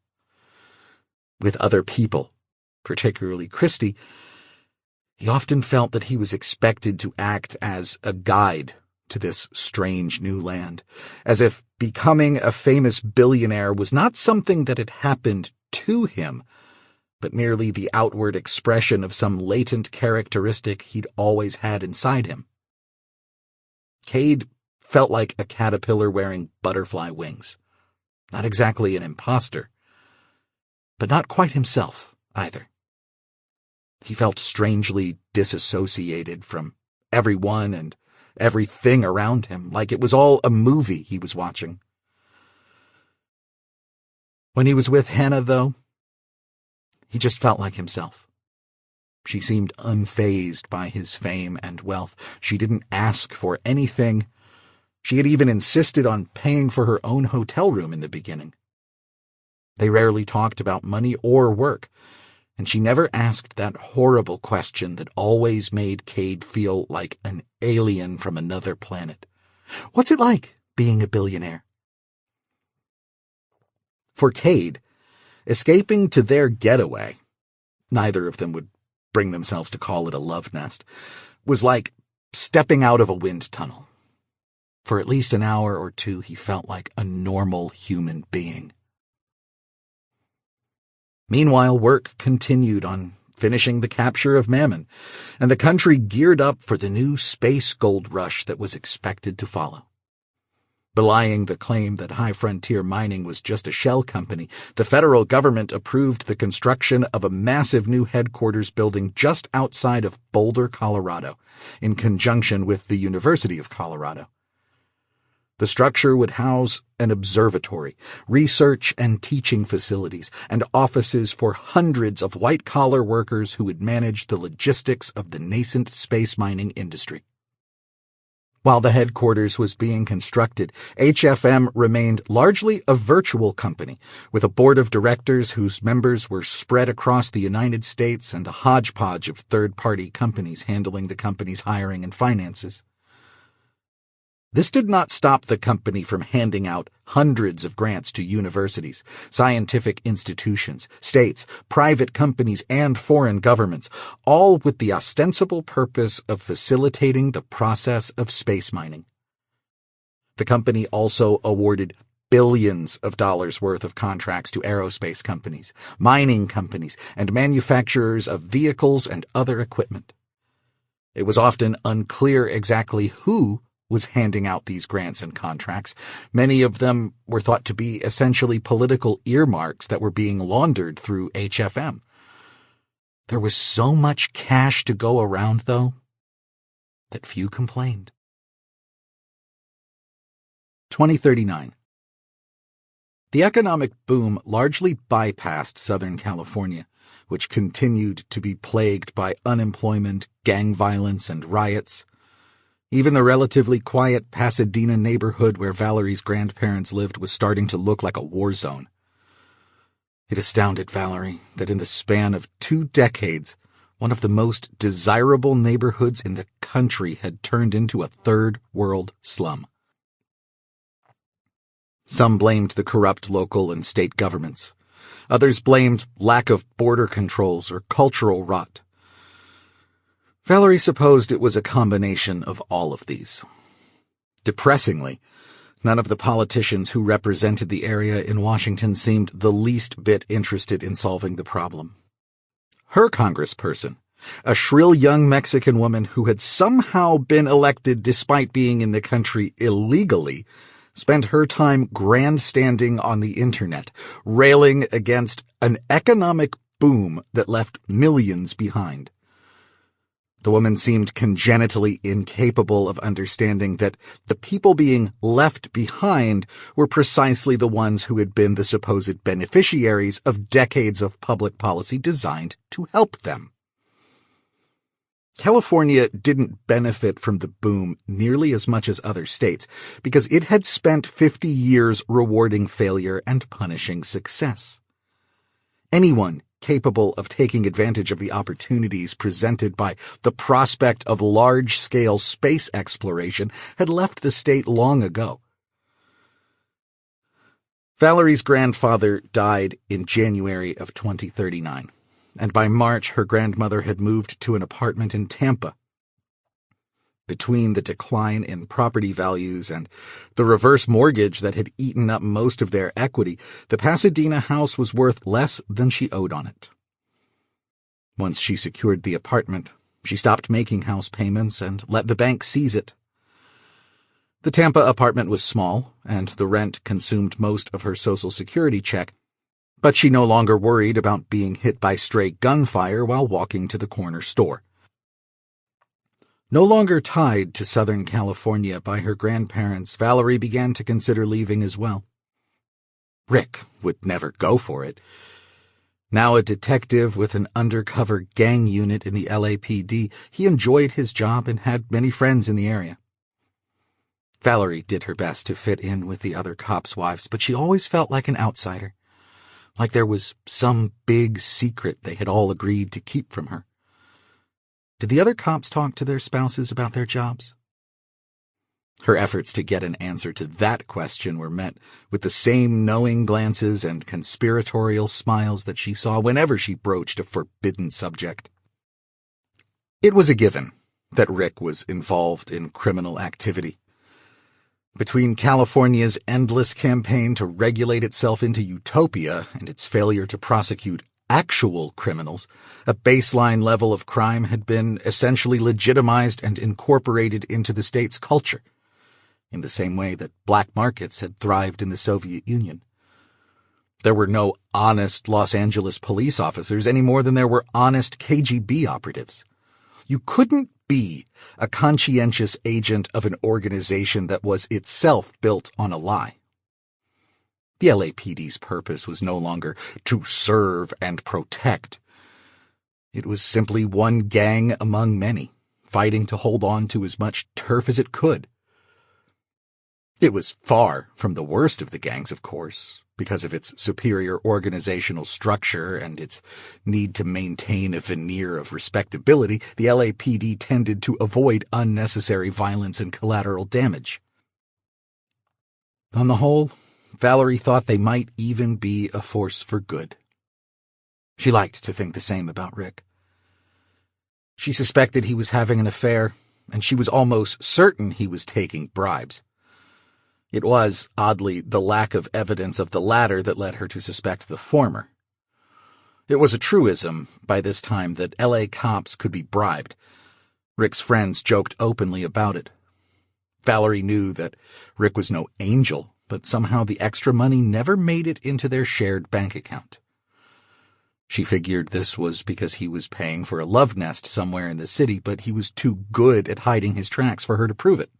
With other people, particularly Christie, he often felt that he was expected to act as a guide to this strange new land, as if becoming a famous billionaire was not something that had happened to him, but merely the outward expression of some latent characteristic he'd always had inside him. Kade felt like a caterpillar wearing butterfly wings. Not exactly an imposter, but not quite himself either. He felt strangely disassociated from everyone and everything around him, like it was all a movie he was watching. When he was with Hannah, though, he just felt like himself. She seemed unfazed by his fame and wealth. She didn't ask for anything. She had even insisted on paying for her own hotel room in the beginning. They rarely talked about money or work, and she never asked that horrible question that always made Kade feel like an alien from another planet. What's it like being a billionaire? For Kade, escaping to their getaway, neither of them would bring themselves to call it a love nest, was like stepping out of a wind tunnel. For at least an hour or two, he felt like a normal human being. Meanwhile, work continued on finishing the capture of Mammon, and the country geared up for the new space gold rush that was expected to follow. Belying the claim that high frontier mining was just a shell company, the federal government approved the construction of a massive new headquarters building just outside of Boulder, Colorado, in conjunction with the University of Colorado. The structure would house an observatory, research and teaching facilities, and offices for hundreds of white-collar workers who would manage the logistics of the nascent space mining industry. While the headquarters was being constructed, HFM remained largely a virtual company, with a board of directors whose members were spread across the United States and a hodgepodge of third-party companies handling the company's hiring and finances. This did not stop the company from handing out hundreds of grants to universities, scientific institutions, states, private companies, and foreign governments, all with the ostensible purpose of facilitating the process of space mining. The company also awarded billions of dollars worth of contracts to aerospace companies, mining companies, and manufacturers of vehicles and other equipment. It was often unclear exactly who was handing out these grants and contracts. Many of them were thought to be essentially political earmarks that were being laundered through HFM. There was so much cash to go around, though, that few complained. 2039. The economic boom largely bypassed Southern California, which continued to be plagued by unemployment, gang violence, and riots. Even the relatively quiet Pasadena neighborhood where Valerie's grandparents lived was starting to look like a war zone. It astounded Valerie that in the span of 2 decades, one of the most desirable neighborhoods in the country had turned into a third-world slum. Some blamed the corrupt local and state governments. Others blamed lack of border controls or cultural rot. Valerie supposed it was a combination of all of these. Depressingly, none of the politicians who represented the area in Washington seemed the least bit interested in solving the problem. Her congressperson, a shrill young Mexican woman who had somehow been elected despite being in the country illegally, spent her time grandstanding on the internet, railing against an economic boom that left millions behind. The woman seemed congenitally incapable of understanding that the people being left behind were precisely the ones who had been the supposed beneficiaries of decades of public policy designed to help them. California didn't benefit from the boom nearly as much as other states because it had spent 50 years rewarding failure and punishing success. Anyone capable of taking advantage of the opportunities presented by the prospect of large-scale space exploration had left the state long ago. Valerie's grandfather died in January of 2039, and by March her grandmother had moved to an apartment in Tampa. Between the decline in property values and the reverse mortgage that had eaten up most of their equity, the Pasadena house was worth less than she owed on it. Once she secured the apartment, she stopped making house payments and let the bank seize it. The Tampa apartment was small, and the rent consumed most of her Social Security check, but she no longer worried about being hit by stray gunfire while walking to the corner store. No longer tied to Southern California by her grandparents, Valerie began to consider leaving as well. Rick would never go for it. Now a detective with an undercover gang unit in the LAPD, he enjoyed his job and had many friends in the area. Valerie did her best to fit in with the other cops' wives, but she always felt like an outsider, like there was some big secret they had all agreed to keep from her. Did the other cops talk to their spouses about their jobs? Her efforts to get an answer to that question were met with the same knowing glances and conspiratorial smiles that she saw whenever she broached a forbidden subject. It was a given that Rick was involved in criminal activity. Between California's endless campaign to regulate itself into utopia and its failure to prosecute actual criminals, a baseline level of crime had been essentially legitimized and incorporated into the state's culture, in the same way that black markets had thrived in the Soviet Union. There were no honest Los Angeles police officers any more than there were honest KGB operatives. You couldn't be a conscientious agent of an organization that was itself built on a lie. The LAPD's purpose was no longer to serve and protect. It was simply one gang among many, fighting to hold on to as much turf as it could. It was far from the worst of the gangs, of course, because of its superior organizational structure and its need to maintain a veneer of respectability. The LAPD tended to avoid unnecessary violence and collateral damage. On the whole, Valerie thought they might even be a force for good. She liked to think the same about Rick. She suspected he was having an affair, and she was almost certain he was taking bribes. It was, oddly, the lack of evidence of the latter that led her to suspect the former. It was a truism by this time that LA cops could be bribed. Rick's friends joked openly about it. Valerie knew that Rick was no angel, but somehow the extra money never made it into their shared bank account. She figured this was because he was paying for a love nest somewhere in the city, but he was too good at hiding his tracks for her to prove it.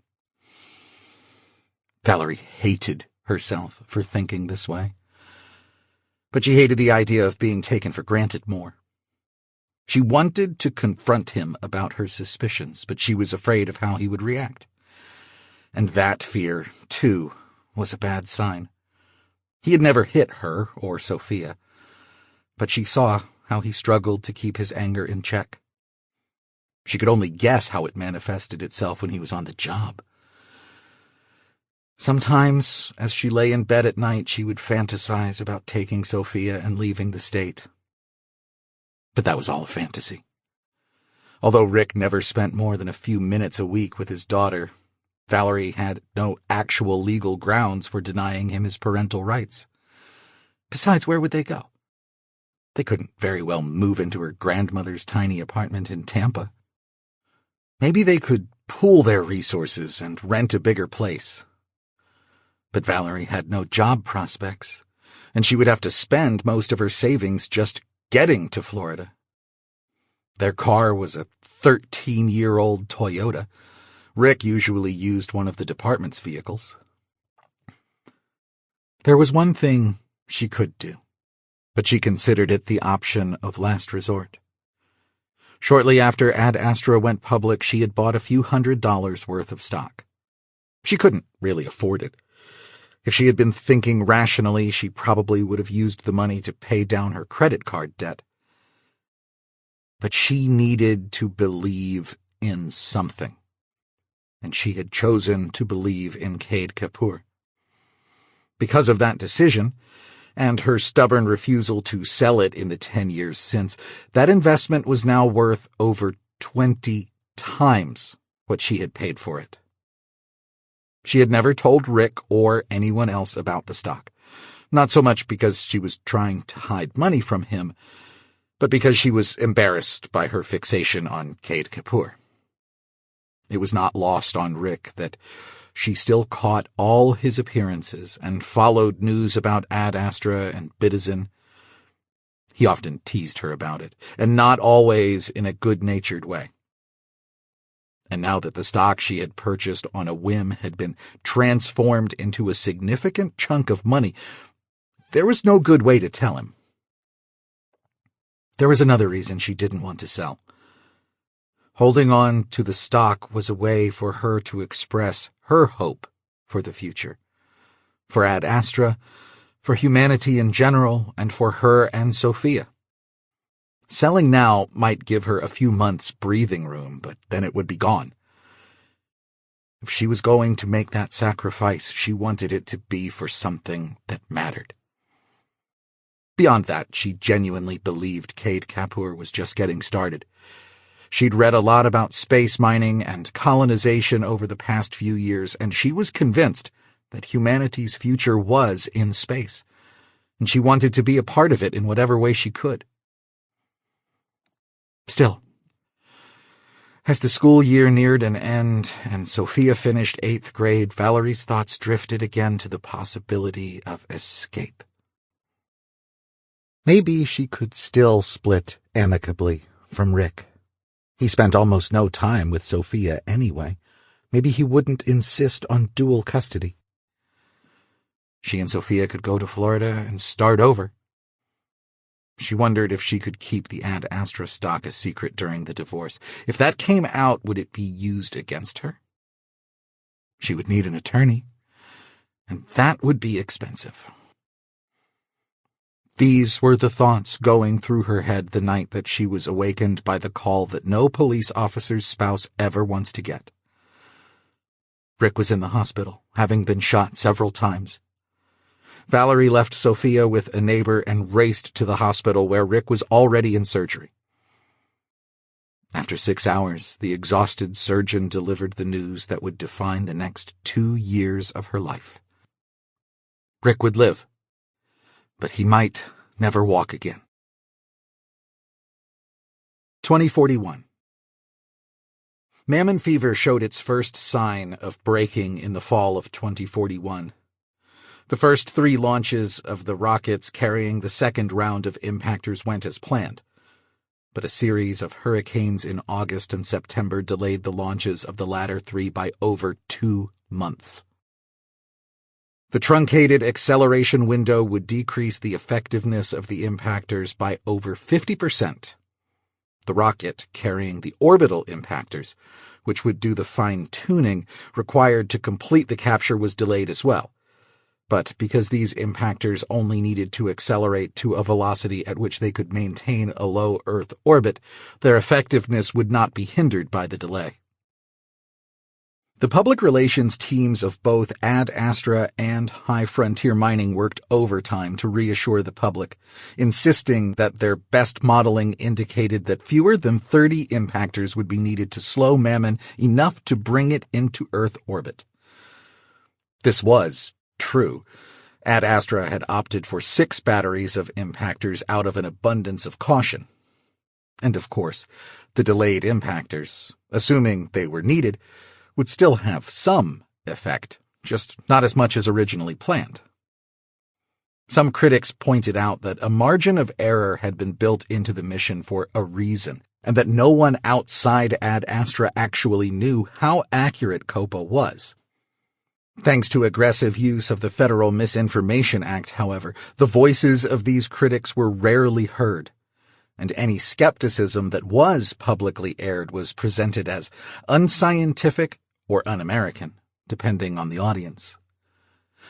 Valerie hated herself for thinking this way, but she hated the idea of being taken for granted more. She wanted to confront him about her suspicions, but she was afraid of how he would react. And that fear, too, was a bad sign. He had never hit her or Sophia, but she saw how he struggled to keep his anger in check. She could only guess how it manifested itself when he was on the job. Sometimes, as she lay in bed at night, she would fantasize about taking Sophia and leaving the state. But that was all a fantasy. Although Rick never spent more than a few minutes a week with his daughter, Valerie had no actual legal grounds for denying him his parental rights. Besides, where would they go? They couldn't very well move into her grandmother's tiny apartment in Tampa. Maybe they could pool their resources and rent a bigger place. But Valerie had no job prospects, and she would have to spend most of her savings just getting to Florida. Their car was a 13-year-old Toyota. Rick usually used one of the department's vehicles. There was one thing she could do, but she considered it the option of last resort. Shortly after Ad Astra went public, she had bought a few $100s worth of stock. She couldn't really afford it. If she had been thinking rationally, she probably would have used the money to pay down her credit card debt. But she needed to believe in something, and she had chosen to believe in Kade Kapur. Because of that decision, and her stubborn refusal to sell it in the 10 years since, that investment was now worth over 20 times what she had paid for it. She had never told Rick or anyone else about the stock, not so much because she was trying to hide money from him, but because she was embarrassed by her fixation on Kade Kapur. It was not lost on Rick that she still caught all his appearances and followed news about Ad Astra and Bidizin. He often teased her about it, and not always in a good-natured way. And now that the stock she had purchased on a whim had been transformed into a significant chunk of money, there was no good way to tell him. There was another reason she didn't want to sell. Holding on to the stock was a way for her to express her hope for the future, for Ad Astra, for humanity in general, and for her and Sophia. Selling now might give her a few months' breathing room, but then it would be gone. If she was going to make that sacrifice, she wanted it to be for something that mattered. Beyond that, she genuinely believed Kade Kapur was just getting started. She'd read a lot about space mining and colonization over the past few years, and she was convinced that humanity's future was in space, and she wanted to be a part of it in whatever way she could. Still, as the school year neared an end and Sophia finished 8th grade, Valerie's thoughts drifted again to the possibility of escape. Maybe she could still split amicably from Rick. He spent almost no time with Sophia anyway. Maybe he wouldn't insist on dual custody. She and Sophia could go to Florida and start over. She wondered if she could keep the Ad Astra stock a secret during the divorce. If that came out, would it be used against her? She would need an attorney, and that would be expensive. These were the thoughts going through her head the night that she was awakened by the call that no police officer's spouse ever wants to get. Rick was in the hospital, having been shot several times. Valerie left Sophia with a neighbor and raced to the hospital where Rick was already in surgery. After 6 hours, the exhausted surgeon delivered the news that would define the next 2 years of her life. Rick would live, but he might never walk again. 2041. Mammon fever showed its first sign of breaking in the fall of 2041. The first 3 launches of the rockets carrying the second round of impactors went as planned, but a series of hurricanes in August and September delayed the launches of the latter 3 by over 2 months. The truncated acceleration window would decrease the effectiveness of the impactors by over 50%. The rocket carrying the orbital impactors, which would do the fine-tuning required to complete the capture, was delayed as well. But because these impactors only needed to accelerate to a velocity at which they could maintain a low Earth orbit, their effectiveness would not be hindered by the delay. The public relations teams of both Ad Astra and High Frontier Mining worked overtime to reassure the public, insisting that their best modeling indicated that fewer than 30 impactors would be needed to slow Mammon enough to bring it into Earth orbit. This was true. Ad Astra had opted for 6 batteries of impactors out of an abundance of caution. And of course, the delayed impactors, assuming they were needed, would still have some effect, just not as much as originally planned. Some critics pointed out that a margin of error had been built into the mission for a reason, and that no one outside Ad Astra actually knew how accurate COPA was. Thanks to aggressive use of the Federal Misinformation Act, however, the voices of these critics were rarely heard, and any skepticism that was publicly aired was presented as unscientific or un-American, depending on the audience.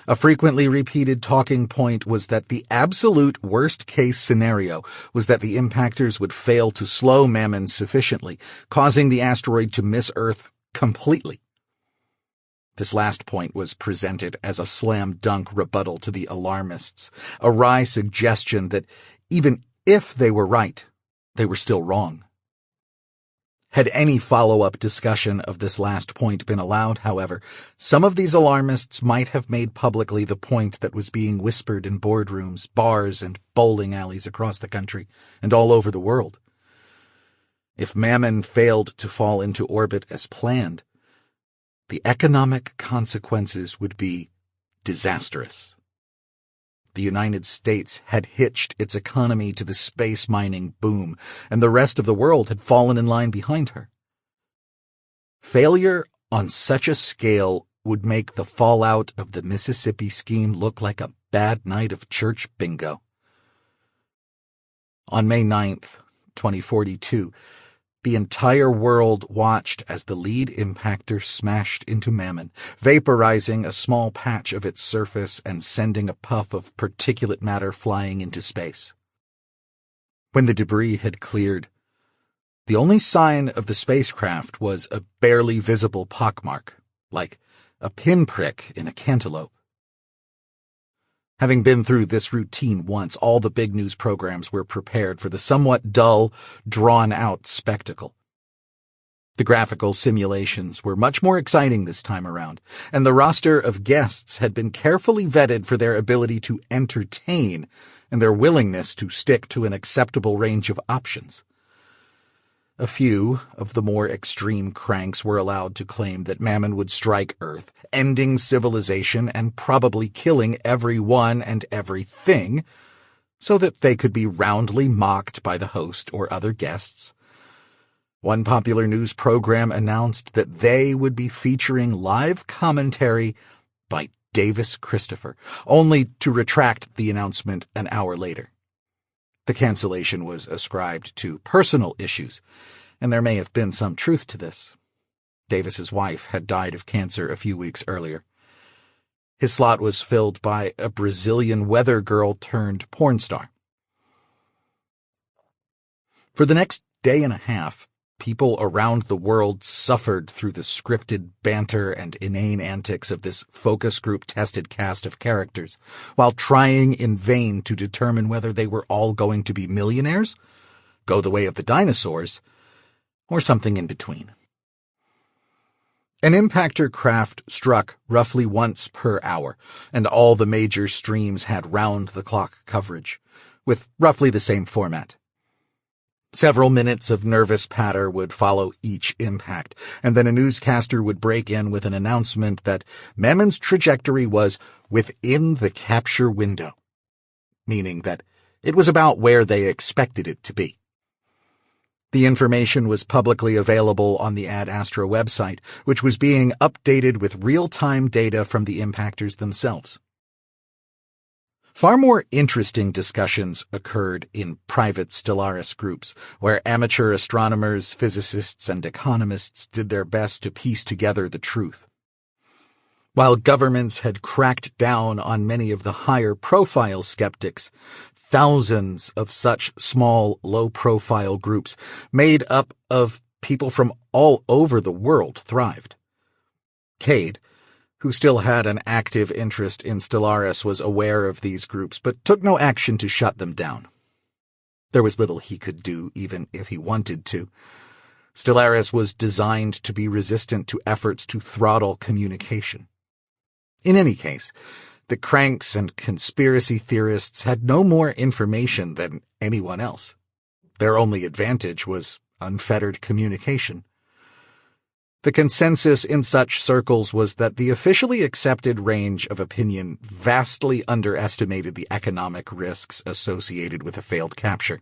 A frequently repeated talking point was that the absolute worst-case scenario was that the impactors would fail to slow Mammon sufficiently, causing the asteroid to miss Earth completely. This last point was presented as a slam-dunk rebuttal to the alarmists, a wry suggestion that even if they were right, they were still wrong. Had any follow-up discussion of this last point been allowed, however, some of these alarmists might have made publicly the point that was being whispered in boardrooms, bars, and bowling alleys across the country and all over the world. If Mammon failed to fall into orbit as planned, the economic consequences would be disastrous. The United States had hitched its economy to the space mining boom, and the rest of the world had fallen in line behind her. Failure on such a scale would make the fallout of the Mississippi scheme look like a bad night of church bingo. On May 9th, 2042, the entire world watched as the lead impactor smashed into Mammon, vaporizing a small patch of its surface and sending a puff of particulate matter flying into space. When the debris had cleared, the only sign of the spacecraft was a barely visible pockmark, like a pinprick in a cantaloupe. Having been through this routine once, all the big news programs were prepared for the somewhat dull, drawn-out spectacle. The graphical simulations were much more exciting this time around, and the roster of guests had been carefully vetted for their ability to entertain and their willingness to stick to an acceptable range of options. A few of the more extreme cranks were allowed to claim that Mammon would strike Earth, ending civilization and probably killing everyone and everything, so that they could be roundly mocked by the host or other guests. One popular news program announced that they would be featuring live commentary by Davis Christopher, only to retract the announcement an hour later. The cancellation was ascribed to personal issues, and there may have been some truth to this. Davis's wife had died of cancer a few weeks earlier. His slot was filled by a Brazilian weather girl turned porn star. For the next day and a half, people around the world suffered through the scripted banter and inane antics of this focus group-tested cast of characters, while trying in vain to determine whether they were all going to be millionaires, go the way of the dinosaurs, or something in between. An impactor craft struck roughly once per hour, and all the major streams had round-the-clock coverage, with roughly the same format. Several minutes of nervous patter would follow each impact, and then a newscaster would break in with an announcement that Mammon's trajectory was within the capture window, meaning that it was about where they expected it to be. The information was publicly available on the Ad Astra website, which was being updated with real-time data from the impactors themselves. Far more interesting discussions occurred in private Stellaris groups, where amateur astronomers, physicists, and economists did their best to piece together the truth. While governments had cracked down on many of the higher-profile skeptics, thousands of such small, low-profile groups made up of people from all over the world thrived. Kade, who still had an active interest in Stellaris, was aware of these groups, but took no action to shut them down. There was little he could do, even if he wanted to. Stellaris was designed to be resistant to efforts to throttle communication. In any case, the cranks and conspiracy theorists had no more information than anyone else. Their only advantage was unfettered communication. The consensus in such circles was that the officially accepted range of opinion vastly underestimated the economic risks associated with a failed capture.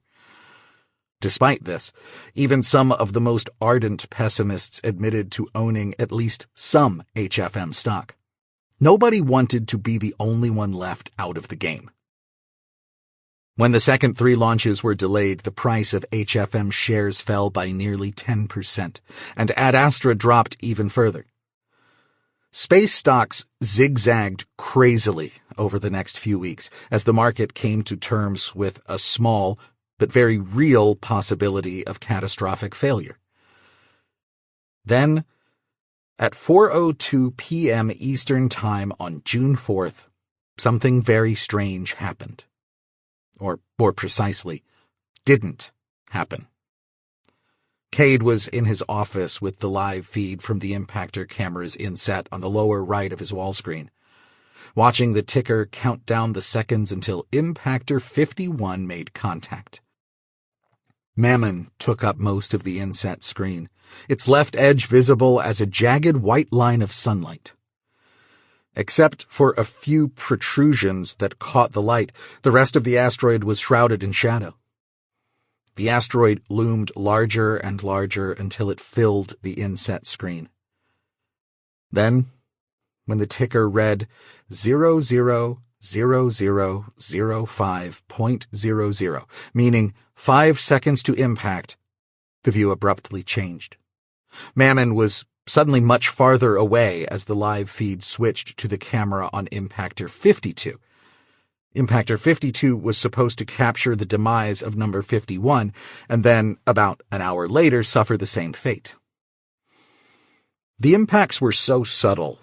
Despite this, even some of the most ardent pessimists admitted to owning at least some HFM stock. Nobody wanted to be the only one left out of the game. When the second 3 launches were delayed, the price of HFM shares fell by nearly 10%, and Ad Astra dropped even further. Space stocks zigzagged crazily over the next few weeks as the market came to terms with a small but very real possibility of catastrophic failure. Then, at 4:02 p.m. Eastern Time on June 4th, something very strange happened. Or, more precisely, didn't happen. Kade was in his office with the live feed from the impactor cameras inset on the lower right of his wall screen, watching the ticker count down the seconds until impactor 51 made contact. Mammon took up most of the inset screen, its left edge visible as a jagged white line of sunlight. Except for a few protrusions that caught the light, the rest of the asteroid was shrouded in shadow. The asteroid loomed larger and larger until it filled the inset screen. Then, when the ticker read 000005.00, meaning 5 seconds to impact, the view abruptly changed. Mammon was suddenly much farther away as the live feed switched to the camera on Impactor 52. Impactor 52 was supposed to capture the demise of number 51 and then, about an hour later, suffer the same fate. The impacts were so subtle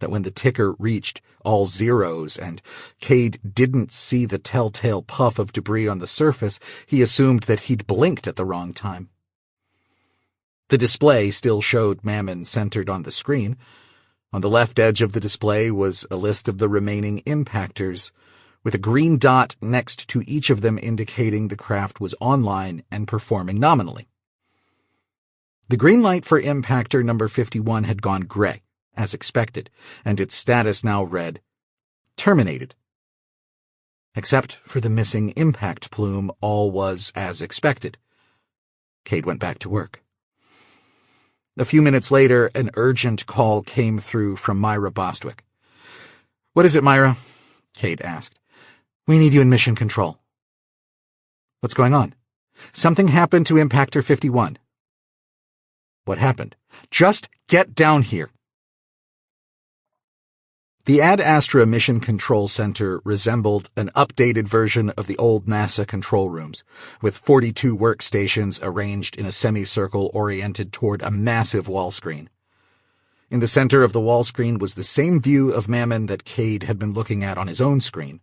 that when the ticker reached all zeros and Kade didn't see the telltale puff of debris on the surface, he assumed that he'd blinked at the wrong time. The display still showed Mammon centered on the screen. On the left edge of the display was a list of the remaining impactors, with a green dot next to each of them indicating the craft was online and performing nominally. The green light for impactor number 51 had gone gray, as expected, and its status now read, terminated. Except for the missing impact plume, all was as expected. Kade went back to work. A few minutes later, an urgent call came through from Myra Bostwick. "What is it, Myra?" Kade asked. "We need you in mission control." "What's going on?" "Something happened to Impactor 51. "What happened?" "Just get down here." The Ad Astra Mission Control Center resembled an updated version of the old NASA control rooms, with 42 workstations arranged in a semicircle oriented toward a massive wall screen. In the center of the wall screen was the same view of Mammon that Kade had been looking at on his own screen.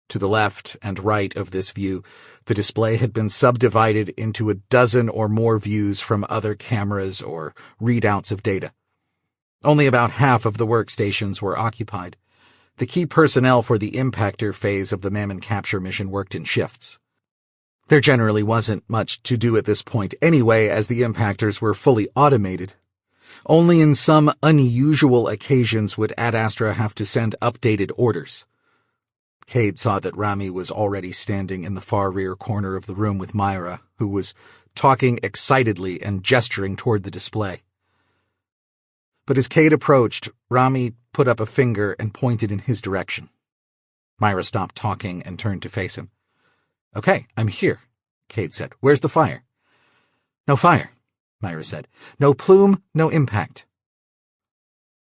To the left and right of this view, the display had been subdivided into a dozen or more views from other cameras or readouts of data. Only about half of the workstations were occupied. The key personnel for the impactor phase of the Mammon capture mission worked in shifts. There generally wasn't much to do at this point anyway, as the impactors were fully automated. Only in some unusual occasions would Ad Astra have to send updated orders. Kade saw that Rami was already standing in the far rear corner of the room with Myra, who was talking excitedly and gesturing toward the display. But as Kade approached, Rami put up a finger and pointed in his direction. Myra stopped talking and turned to face him. "Okay, I'm here," Kade said. "Where's the fire?" "No fire," Myra said. "No plume, no impact."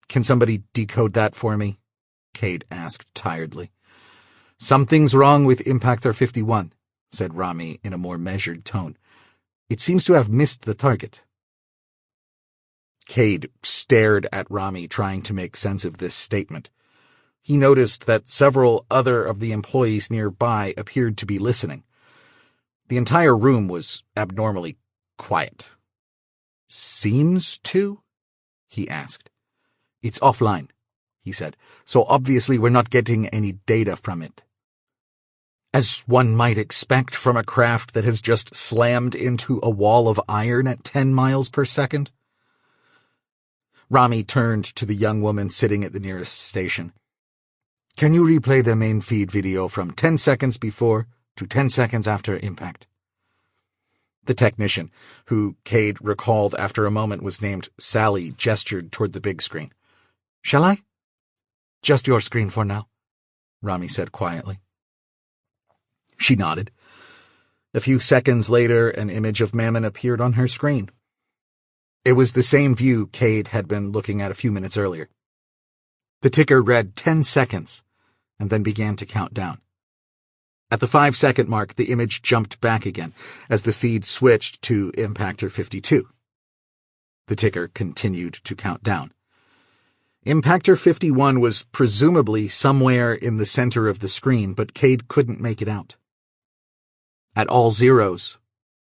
"Can somebody decode that for me?" Kade asked tiredly. "Something's wrong with Impactor 51, said Rami in a more measured tone. "It seems to have missed the target." Kade stared at Rami, trying to make sense of this statement. He noticed that several other of the employees nearby appeared to be listening. The entire room was abnormally quiet. "Seems to?" he asked. "It's offline," he said, "so obviously we're not getting any data from it." "As one might expect from a craft that has just slammed into a wall of iron at 10 miles per second. Rami turned to the young woman sitting at the nearest station. "Can you replay the main feed video from 10 seconds before to 10 seconds after impact?" The technician, who Kade recalled after a moment was named Sally, gestured toward the big screen. "Shall I?" "Just your screen for now," Rami said quietly. She nodded. A few seconds later, an image of Mammon appeared on her screen. It was the same view Kade had been looking at a few minutes earlier. The ticker read 10 seconds, and then began to count down. At the 5-second mark, the image jumped back again, as the feed switched to Impactor 52. The ticker continued to count down. Impactor 51 was presumably somewhere in the center of the screen, but Kade couldn't make it out. At all zeros,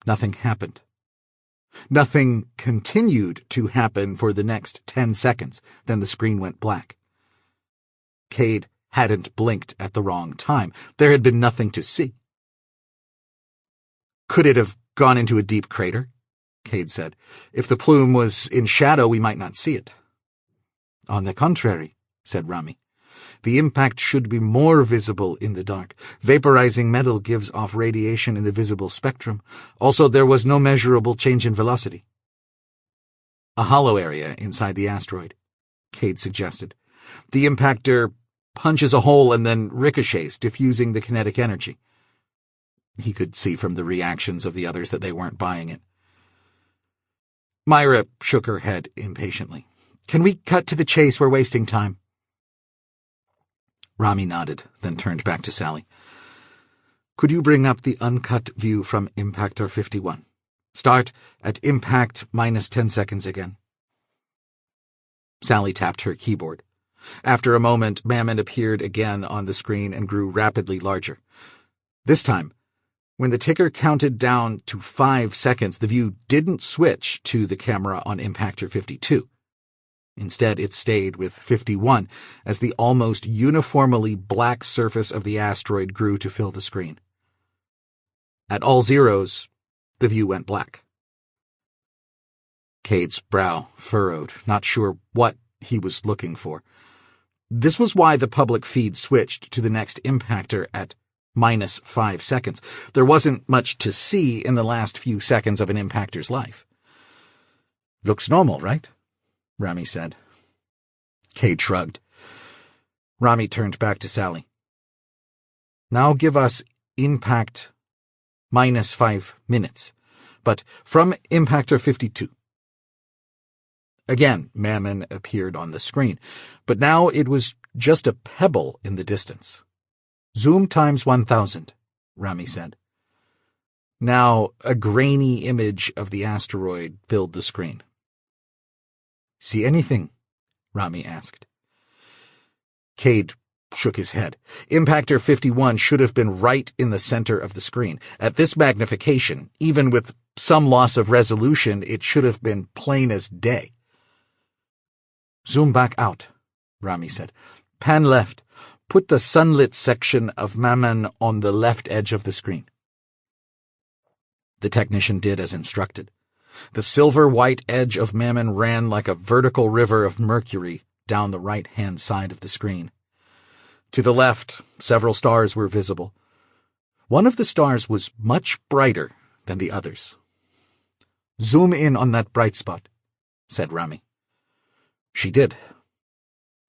nothing happened. Nothing continued to happen for the next 10 seconds, then the screen went black. Kade hadn't blinked at the wrong time. There had been nothing to see. "Could it have gone into a deep crater?" Kade said. "If the plume was in shadow, we might not see it." "On the contrary," said Rami. The impact should be more visible in the dark. Vaporizing metal gives off radiation in the visible spectrum. Also, there was no measurable change in velocity. A hollow area inside the asteroid, Kade suggested. The impactor punches a hole and then ricochets, diffusing the kinetic energy. He could see from the reactions of the others that they weren't buying it. Myra shook her head impatiently. Can we cut to the chase? We're wasting time. Rami nodded, then turned back to Sally. Could you bring up the uncut view from Impactor 51? Start at impact minus 10 seconds again. Sally tapped her keyboard. After a moment, Mammon appeared again on the screen and grew rapidly larger. This time, when the ticker counted down to 5 seconds, the view didn't switch to the camera on Impactor 52. Instead, it stayed with 51 as the almost uniformly black surface of the asteroid grew to fill the screen. At all zeros, the view went black. Kade's brow furrowed, not sure what he was looking for. This was why the public feed switched to the next impactor at minus 5 seconds. There wasn't much to see in the last few seconds of an impactor's life. Looks normal, right? Rami said. Kade shrugged. Rami turned back to Sally. Now give us impact minus 5 minutes, but from Impactor 52. Again, Mammon appeared on the screen, but now it was just a pebble in the distance. Zoom times 1000, Rami said. Now a grainy image of the asteroid filled the screen. See anything? Rami asked. Kade shook his head. Impactor 51 should have been right in the center of the screen. At this magnification, even with some loss of resolution, it should have been plain as day. Zoom back out, Rami said. Pan left. Put the sunlit section of Mammon on the left edge of the screen. The technician did as instructed. The silver-white edge of Mammon ran like a vertical river of mercury down the right-hand side of the screen. To the left, several stars were visible. One of the stars was much brighter than the others. Zoom in on that bright spot, said Rami. She did.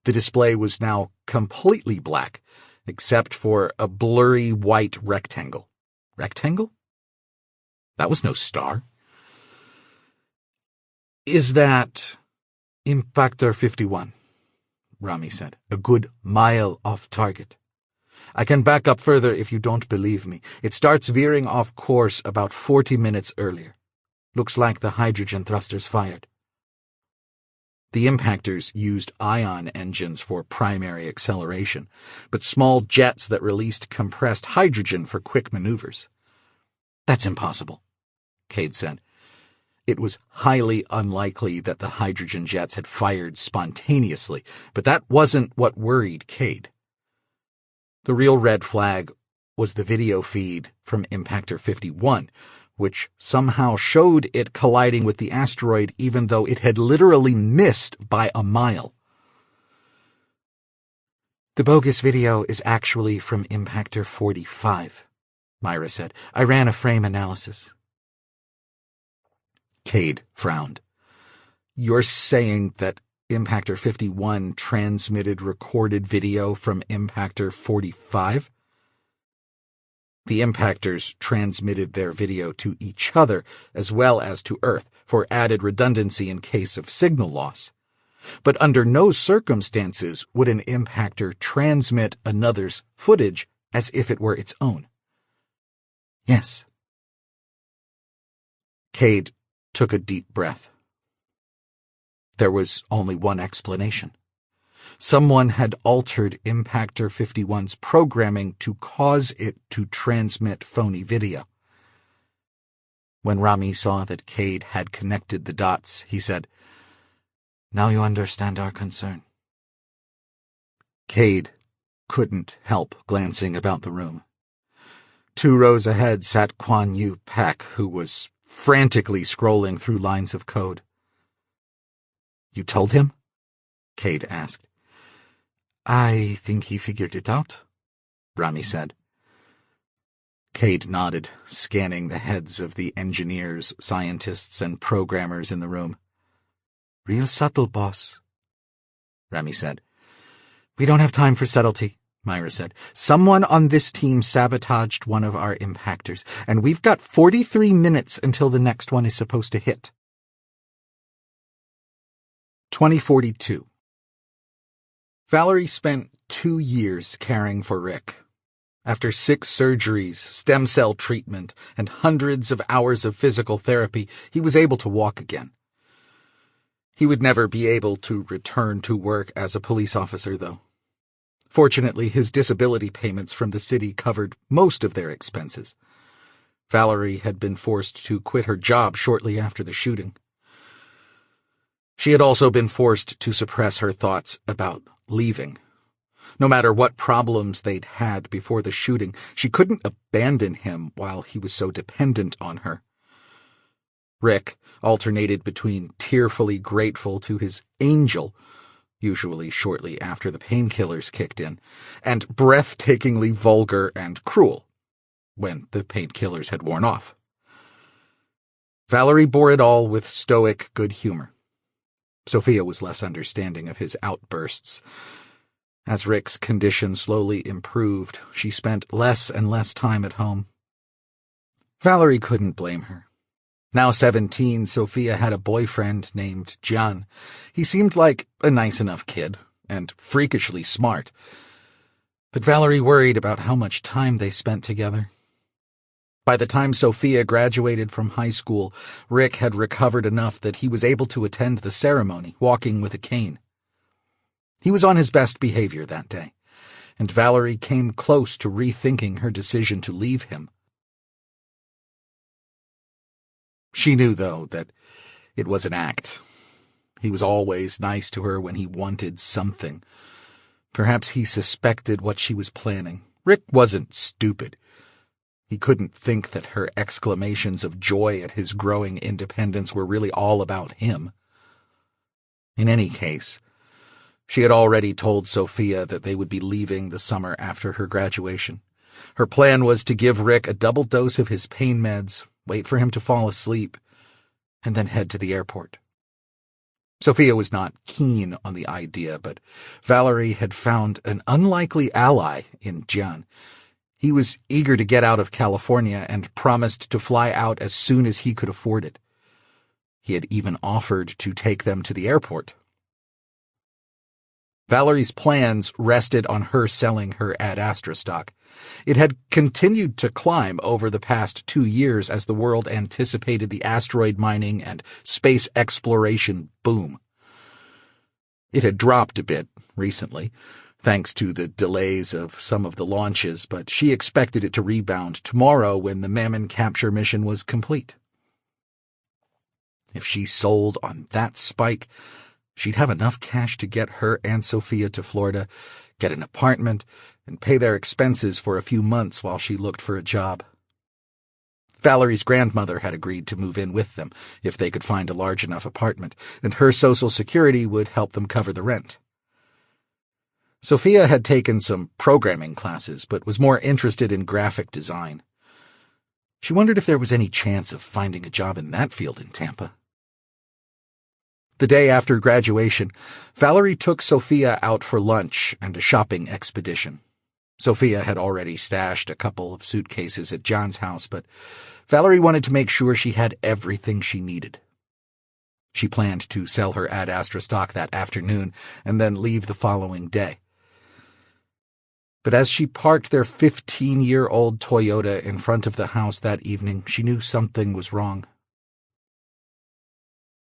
The display was now completely black, except for a blurry white rectangle. Rectangle? That was no star. Is that Impactor 51? Rami said. A good mile off target. I can back up further if you don't believe me. It starts veering off course about 40 minutes earlier. Looks like the hydrogen thrusters fired. The impactors used ion engines for primary acceleration, but small jets that released compressed hydrogen for quick maneuvers. That's impossible, Kade said. It was highly unlikely that the hydrogen jets had fired spontaneously, but that wasn't what worried Kade. The real red flag was the video feed from Impactor 51, which somehow showed it colliding with the asteroid even though it had literally missed by a mile. The bogus video is actually from Impactor 45, Myra said. I ran a frame analysis. Kade frowned. You're saying that Impactor 51 transmitted recorded video from Impactor 45? The impactors transmitted their video to each other as well as to Earth for added redundancy in case of signal loss. But under no circumstances would an impactor transmit another's footage as if it were its own. Yes. Kade took a deep breath. There was only one explanation. Someone had altered Impactor 51's programming to cause it to transmit phony video. When Rami saw that Kade had connected the dots, he said, Now you understand our concern. Kade couldn't help glancing about the room. 2 rows ahead sat Kuan Yu Pak, who was frantically scrolling through lines of code. You told him? Kade asked. I think he figured it out, Rami said. Kade nodded, scanning the heads of the engineers, scientists, and programmers in the room. Real subtle, boss, Rami said. We don't have time for subtlety, Myra said. Someone on this team sabotaged one of our impactors, and we've got 43 minutes until the next one is supposed to hit. 2042. Valerie spent 2 years caring for Rick. After 6 surgeries, stem cell treatment, and hundreds of hours of physical therapy, he was able to walk again. He would never be able to return to work as a police officer, though. Fortunately, his disability payments from the city covered most of their expenses. Valerie had been forced to quit her job shortly after the shooting. She had also been forced to suppress her thoughts about leaving. No matter what problems they'd had before the shooting, she couldn't abandon him while he was so dependent on her. Rick alternated between tearfully grateful to his angel, usually shortly after the painkillers kicked in, and breathtakingly vulgar and cruel, when the painkillers had worn off. Valerie bore it all with stoic good humor. Sophia was less understanding of his outbursts. As Rick's condition slowly improved, she spent less and less time at home. Valerie couldn't blame her. Now 17, Sophia had a boyfriend named John. He seemed like a nice enough kid, and freakishly smart. But Valerie worried about how much time they spent together. By the time Sophia graduated from high school, Rick had recovered enough that he was able to attend the ceremony, walking with a cane. He was on his best behavior that day, and Valerie came close to rethinking her decision to leave him. She knew, though, that it was an act. He was always nice to her when he wanted something. Perhaps he suspected what she was planning. Rick wasn't stupid. He couldn't think that her exclamations of joy at his growing independence were really all about him. In any case, she had already told Sophia that they would be leaving the summer after her graduation. Her plan was to give Rick a double dose of his pain meds, wait for him to fall asleep, and then head to the airport. Sophia was not keen on the idea, but Valerie had found an unlikely ally in John. He was eager to get out of California and promised to fly out as soon as he could afford it. He had even offered to take them to the airport. Valerie's plans rested on her selling her Ad Astra stock. It had continued to climb over the past 2 years as the world anticipated the asteroid mining and space exploration boom. It had dropped a bit recently, thanks to the delays of some of the launches, but she expected it to rebound tomorrow when the Mammon capture mission was complete. If she sold on that spike, she'd have enough cash to get her and Sophia to Florida, get an apartment, and pay their expenses for a few months while she looked for a job. Valerie's grandmother had agreed to move in with them if they could find a large enough apartment, and her Social Security would help them cover the rent. Sophia had taken some programming classes, but was more interested in graphic design. She wondered if there was any chance of finding a job in that field in Tampa. The day after graduation, Valerie took Sophia out for lunch and a shopping expedition. Sophia had already stashed a couple of suitcases at John's house, but Valerie wanted to make sure she had everything she needed. She planned to sell her Ad Astra stock that afternoon and then leave the following day. But as she parked their 15-year-old Toyota in front of the house that evening, she knew something was wrong.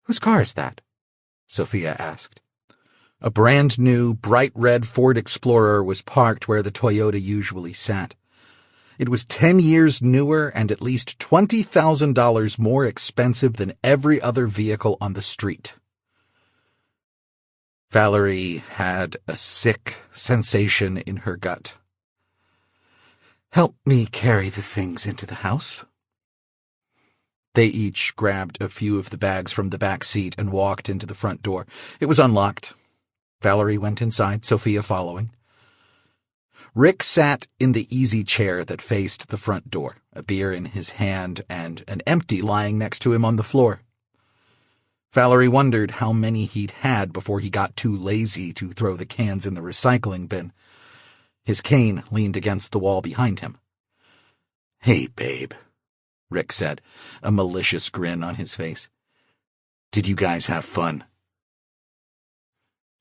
"Whose car is that?" Sophia asked. A brand-new, bright red Ford Explorer was parked where the Toyota usually sat. It was 10 years newer and at least $20,000 more expensive than every other vehicle on the street. Valerie had a sick sensation in her gut. "Help me carry the things into the house." They each grabbed a few of the bags from the back seat and walked into the front door. It was unlocked. Valerie went inside, Sophia following. Rick sat in the easy chair that faced the front door, a beer in his hand and an empty lying next to him on the floor. Valerie wondered how many he'd had before he got too lazy to throw the cans in the recycling bin. His cane leaned against the wall behind him. "Hey, babe," Rick said, a malicious grin on his face. "Did you guys have fun?"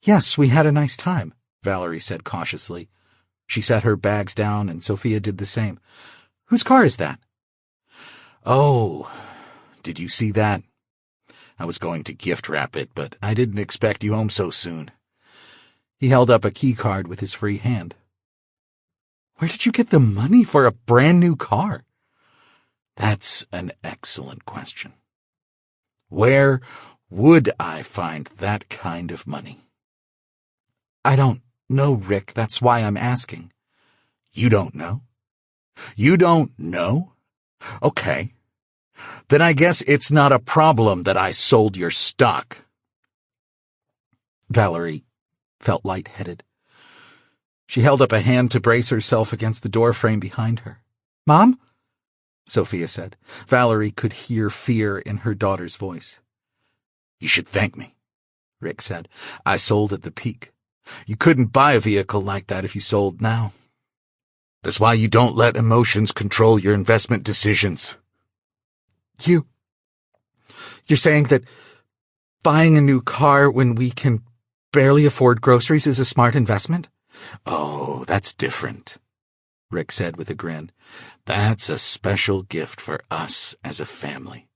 "Yes, we had a nice time," Valerie said cautiously. She set her bags down, and Sophia did the same. "Whose car is that?" "Oh, did you see that? I was going to gift wrap it, but I didn't expect you home so soon." He held up a key card with his free hand. "Where did you get the money for a brand new car?" "That's an excellent question. Where would I find that kind of money?" "I don't know, Rick. That's why I'm asking." "You don't know? You don't know? Okay. Then I guess it's not a problem that I sold your stock." Valerie felt lightheaded. She held up a hand to brace herself against the doorframe behind her. "Mom?" Sophia said. Valerie could hear fear in her daughter's voice. "You should thank me," Rick said. "I sold at the peak. You couldn't buy a vehicle like that if you sold now. That's why you don't let emotions control your investment decisions." You're saying that buying a new car when we can barely afford groceries is a smart investment? "Oh, that's different," Rick said with a grin. "That's a special gift for us as a family.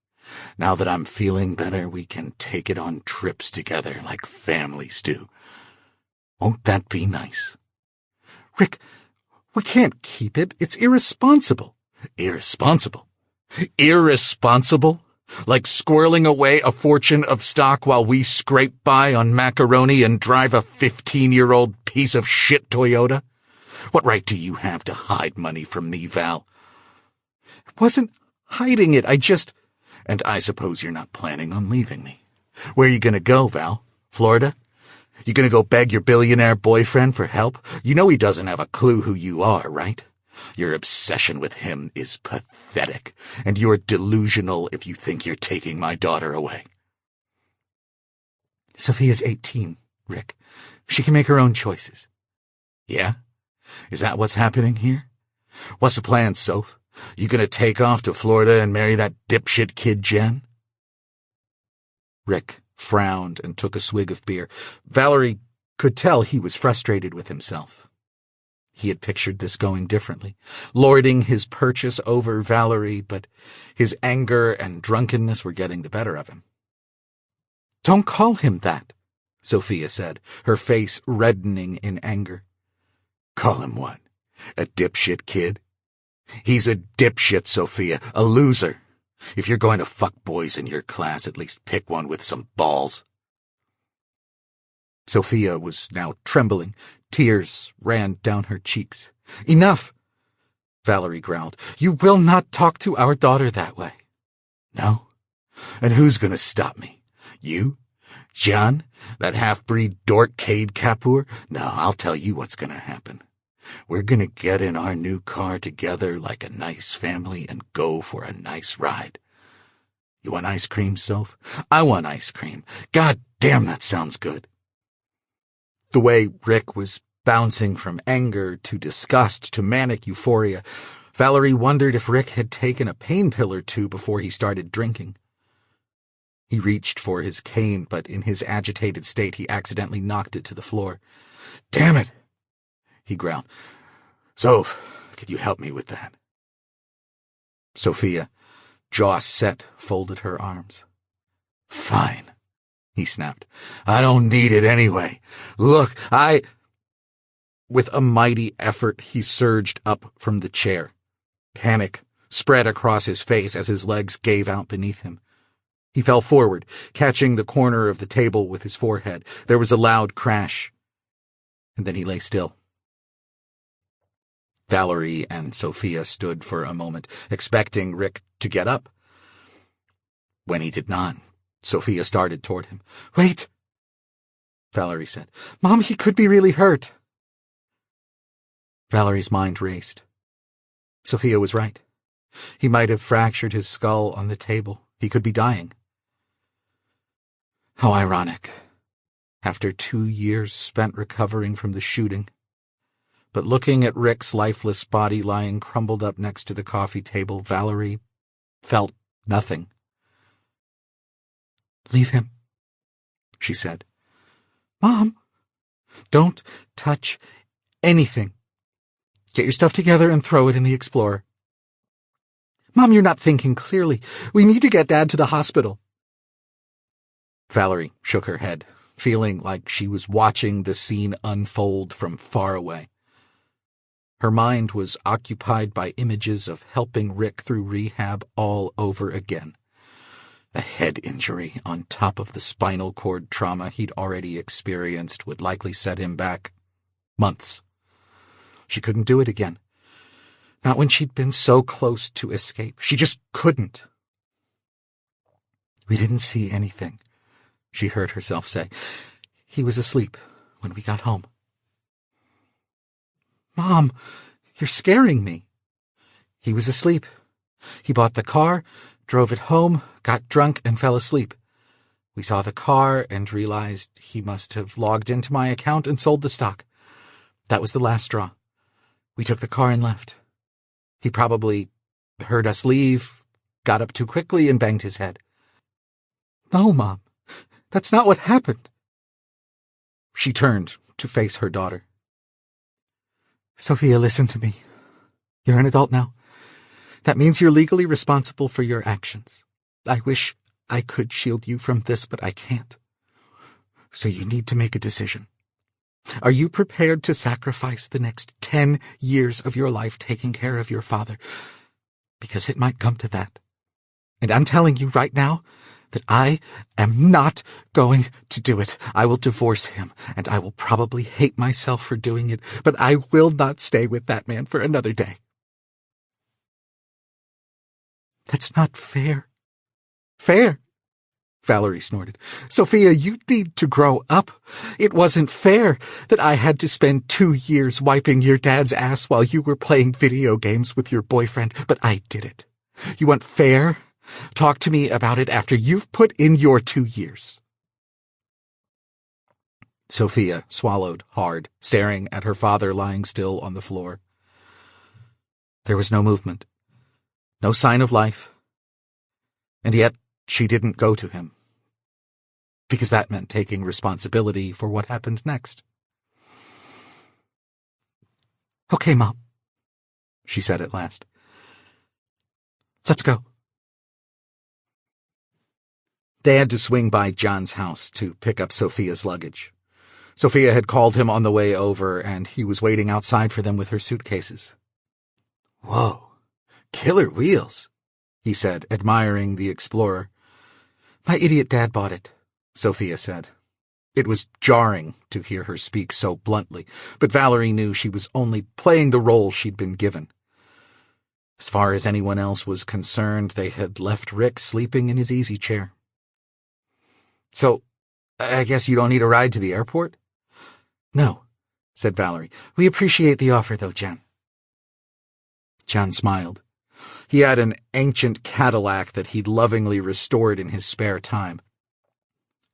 Now that I'm feeling better, we can take it on trips together like families do. Won't that be nice?" "Rick, we can't keep it. It's irresponsible." "Irresponsible? Irresponsible? Like squirreling away a fortune of stock while we scrape by on macaroni and drive a 15-year-old piece of shit Toyota? What right do you have to hide money from me, Val?" "It wasn't hiding it, And I suppose you're not planning on leaving me. Where are you going to go, Val? Florida? You going to go beg your billionaire boyfriend for help? You know he doesn't have a clue who you are, right? Your obsession with him is pathetic, and you're delusional if you think you're taking my daughter away." "Sophia's 18, Rick. She can make her own choices." "Yeah? Is that what's happening here? What's the plan, Soph? You gonna take off to Florida and marry that dipshit kid Jen?" Rick frowned and took a swig of beer. Valerie could tell he was frustrated with himself. He had pictured this going differently, lording his purchase over Valerie, but his anger and drunkenness were getting the better of him. "Don't call him that," Sophia said, her face reddening in anger. "Call him what? A dipshit kid? He's a dipshit, Sophia, a loser. If you're going to fuck boys in your class, at least pick one with some balls." Sophia was now trembling. Tears ran down her cheeks. "Enough," Valerie growled. "You will not talk to our daughter that way." "No? And who's going to stop me? You? John? That half-breed dork Kade Kapur? No, I'll tell you what's going to happen. We're going to get in our new car together like a nice family and go for a nice ride. You want ice cream, Soph? I want ice cream. God damn, that sounds good." The way Rick was bouncing from anger to disgust to manic euphoria, Valerie wondered if Rick had taken a pain pill or two before he started drinking. He reached for his cane, but in his agitated state he accidentally knocked it to the floor. "Damn it!" he growled. "Soph, could you help me with that?" Sophia, jaw set, folded her arms. "Fine," he snapped. "I don't need it anyway. Look, With a mighty effort, he surged up from the chair. Panic spread across his face as his legs gave out beneath him. He fell forward, catching the corner of the table with his forehead. There was a loud crash, and then he lay still. Valerie and Sophia stood for a moment, expecting Rick to get up. When he did not, Sophia started toward him. "Wait!" Valerie said. Mom, he could be really hurt. Valerie's mind raced. Sophia was right. He might have fractured his skull on the table. He could be dying. How ironic. After 2 years spent recovering from the shooting. But looking at Rick's lifeless body lying crumpled up next to the coffee table, Valerie felt nothing. Leave him, she said. Mom, don't touch anything. Get your stuff together and throw it in the Explorer. Mom, you're not thinking clearly. We need to get Dad to the hospital. Valerie shook her head, feeling like she was watching the scene unfold from far away. Her mind was occupied by images of helping Rick through rehab all over again. A head injury on top of the spinal cord trauma he'd already experienced would likely set him back months. She couldn't do it again. Not when she'd been so close to escape. She just couldn't. We didn't see anything, she heard herself say. He was asleep when we got home. Mom, you're scaring me. He was asleep. He bought the car, drove it home, got drunk, and fell asleep. We saw the car and realized he must have logged into my account and sold the stock. That was the last straw. We took the car and left. He probably heard us leave, got up too quickly, and banged his head. No, Mom, that's not what happened. She turned to face her daughter. Sophia, listen to me. You're an adult now. That means you're legally responsible for your actions. I wish I could shield you from this, but I can't. So you need to make a decision. Are you prepared to sacrifice the next 10 years of your life taking care of your father? Because it might come to that. And I'm telling you right now that I am not going to do it. I will divorce him, and I will probably hate myself for doing it, but I will not stay with that man for another day. That's not fair. Fair? Valerie snorted. Sophia, you need to grow up. It wasn't fair that I had to spend 2 years wiping your dad's ass while you were playing video games with your boyfriend, but I did it. You want fair? Talk to me about it after you've put in your 2 years. Sophia swallowed hard, staring at her father lying still on the floor. There was no movement, no sign of life, and yet she didn't go to him, because that meant taking responsibility for what happened next. Okay, Mom, she said at last. Let's go. They had to swing by John's house to pick up Sophia's luggage. Sophia had called him on the way over, and he was waiting outside for them with her suitcases. Whoa, killer wheels, he said, admiring the Explorer. My idiot dad bought it, Sophia said. It was jarring to hear her speak so bluntly, but Valerie knew she was only playing the role she'd been given. As far as anyone else was concerned, they had left Rick sleeping in his easy chair. So, I guess you don't need a ride to the airport? No, said Valerie. We appreciate the offer, though, Jen. John smiled. He had an ancient Cadillac that he'd lovingly restored in his spare time.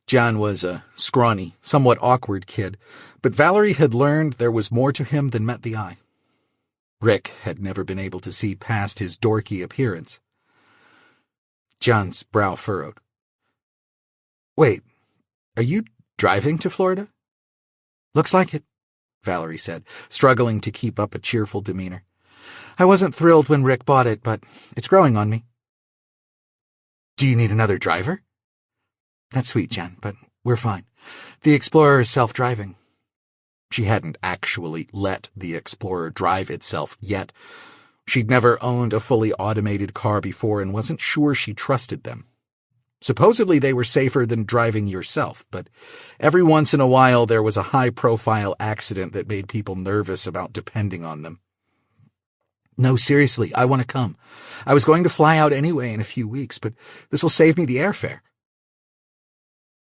John was a scrawny, somewhat awkward kid, but Valerie had learned there was more to him than met the eye. Rick had never been able to see past his dorky appearance. John's brow furrowed. Wait, are you driving to Florida? Looks like it, Valerie said, struggling to keep up a cheerful demeanor. I wasn't thrilled when Rick bought it, but it's growing on me. Do you need another driver? That's sweet, Jen, but we're fine. The Explorer is self-driving. She hadn't actually let the Explorer drive itself yet. She'd never owned a fully automated car before and wasn't sure she trusted them. Supposedly they were safer than driving yourself, but every once in a while there was a high-profile accident that made people nervous about depending on them. No, seriously, I want to come. I was going to fly out anyway in a few weeks, but this will save me the airfare.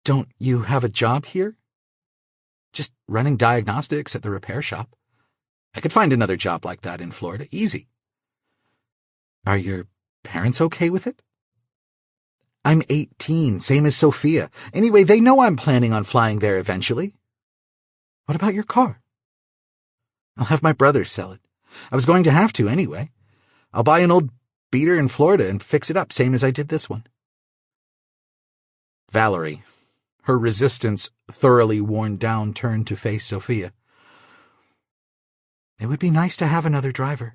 Don't you have a job here? Just running diagnostics at the repair shop. I could find another job like that in Florida. Easy. Are your parents okay with it? I'm 18, same as Sophia. Anyway, they know I'm planning on flying there eventually. What about your car? I'll have my brother sell it. I was going to have to anyway. I'll buy an old beater in Florida and fix it up, same as I did this one. Valerie, her resistance thoroughly worn down, turned to face Sophia. It would be nice to have another driver,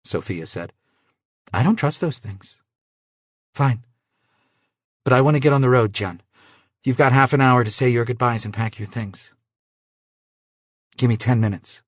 Sophia said. I don't trust those things. Fine. But I want to get on the road, John. You've got half an hour to say your goodbyes and pack your things. Give me 10 minutes.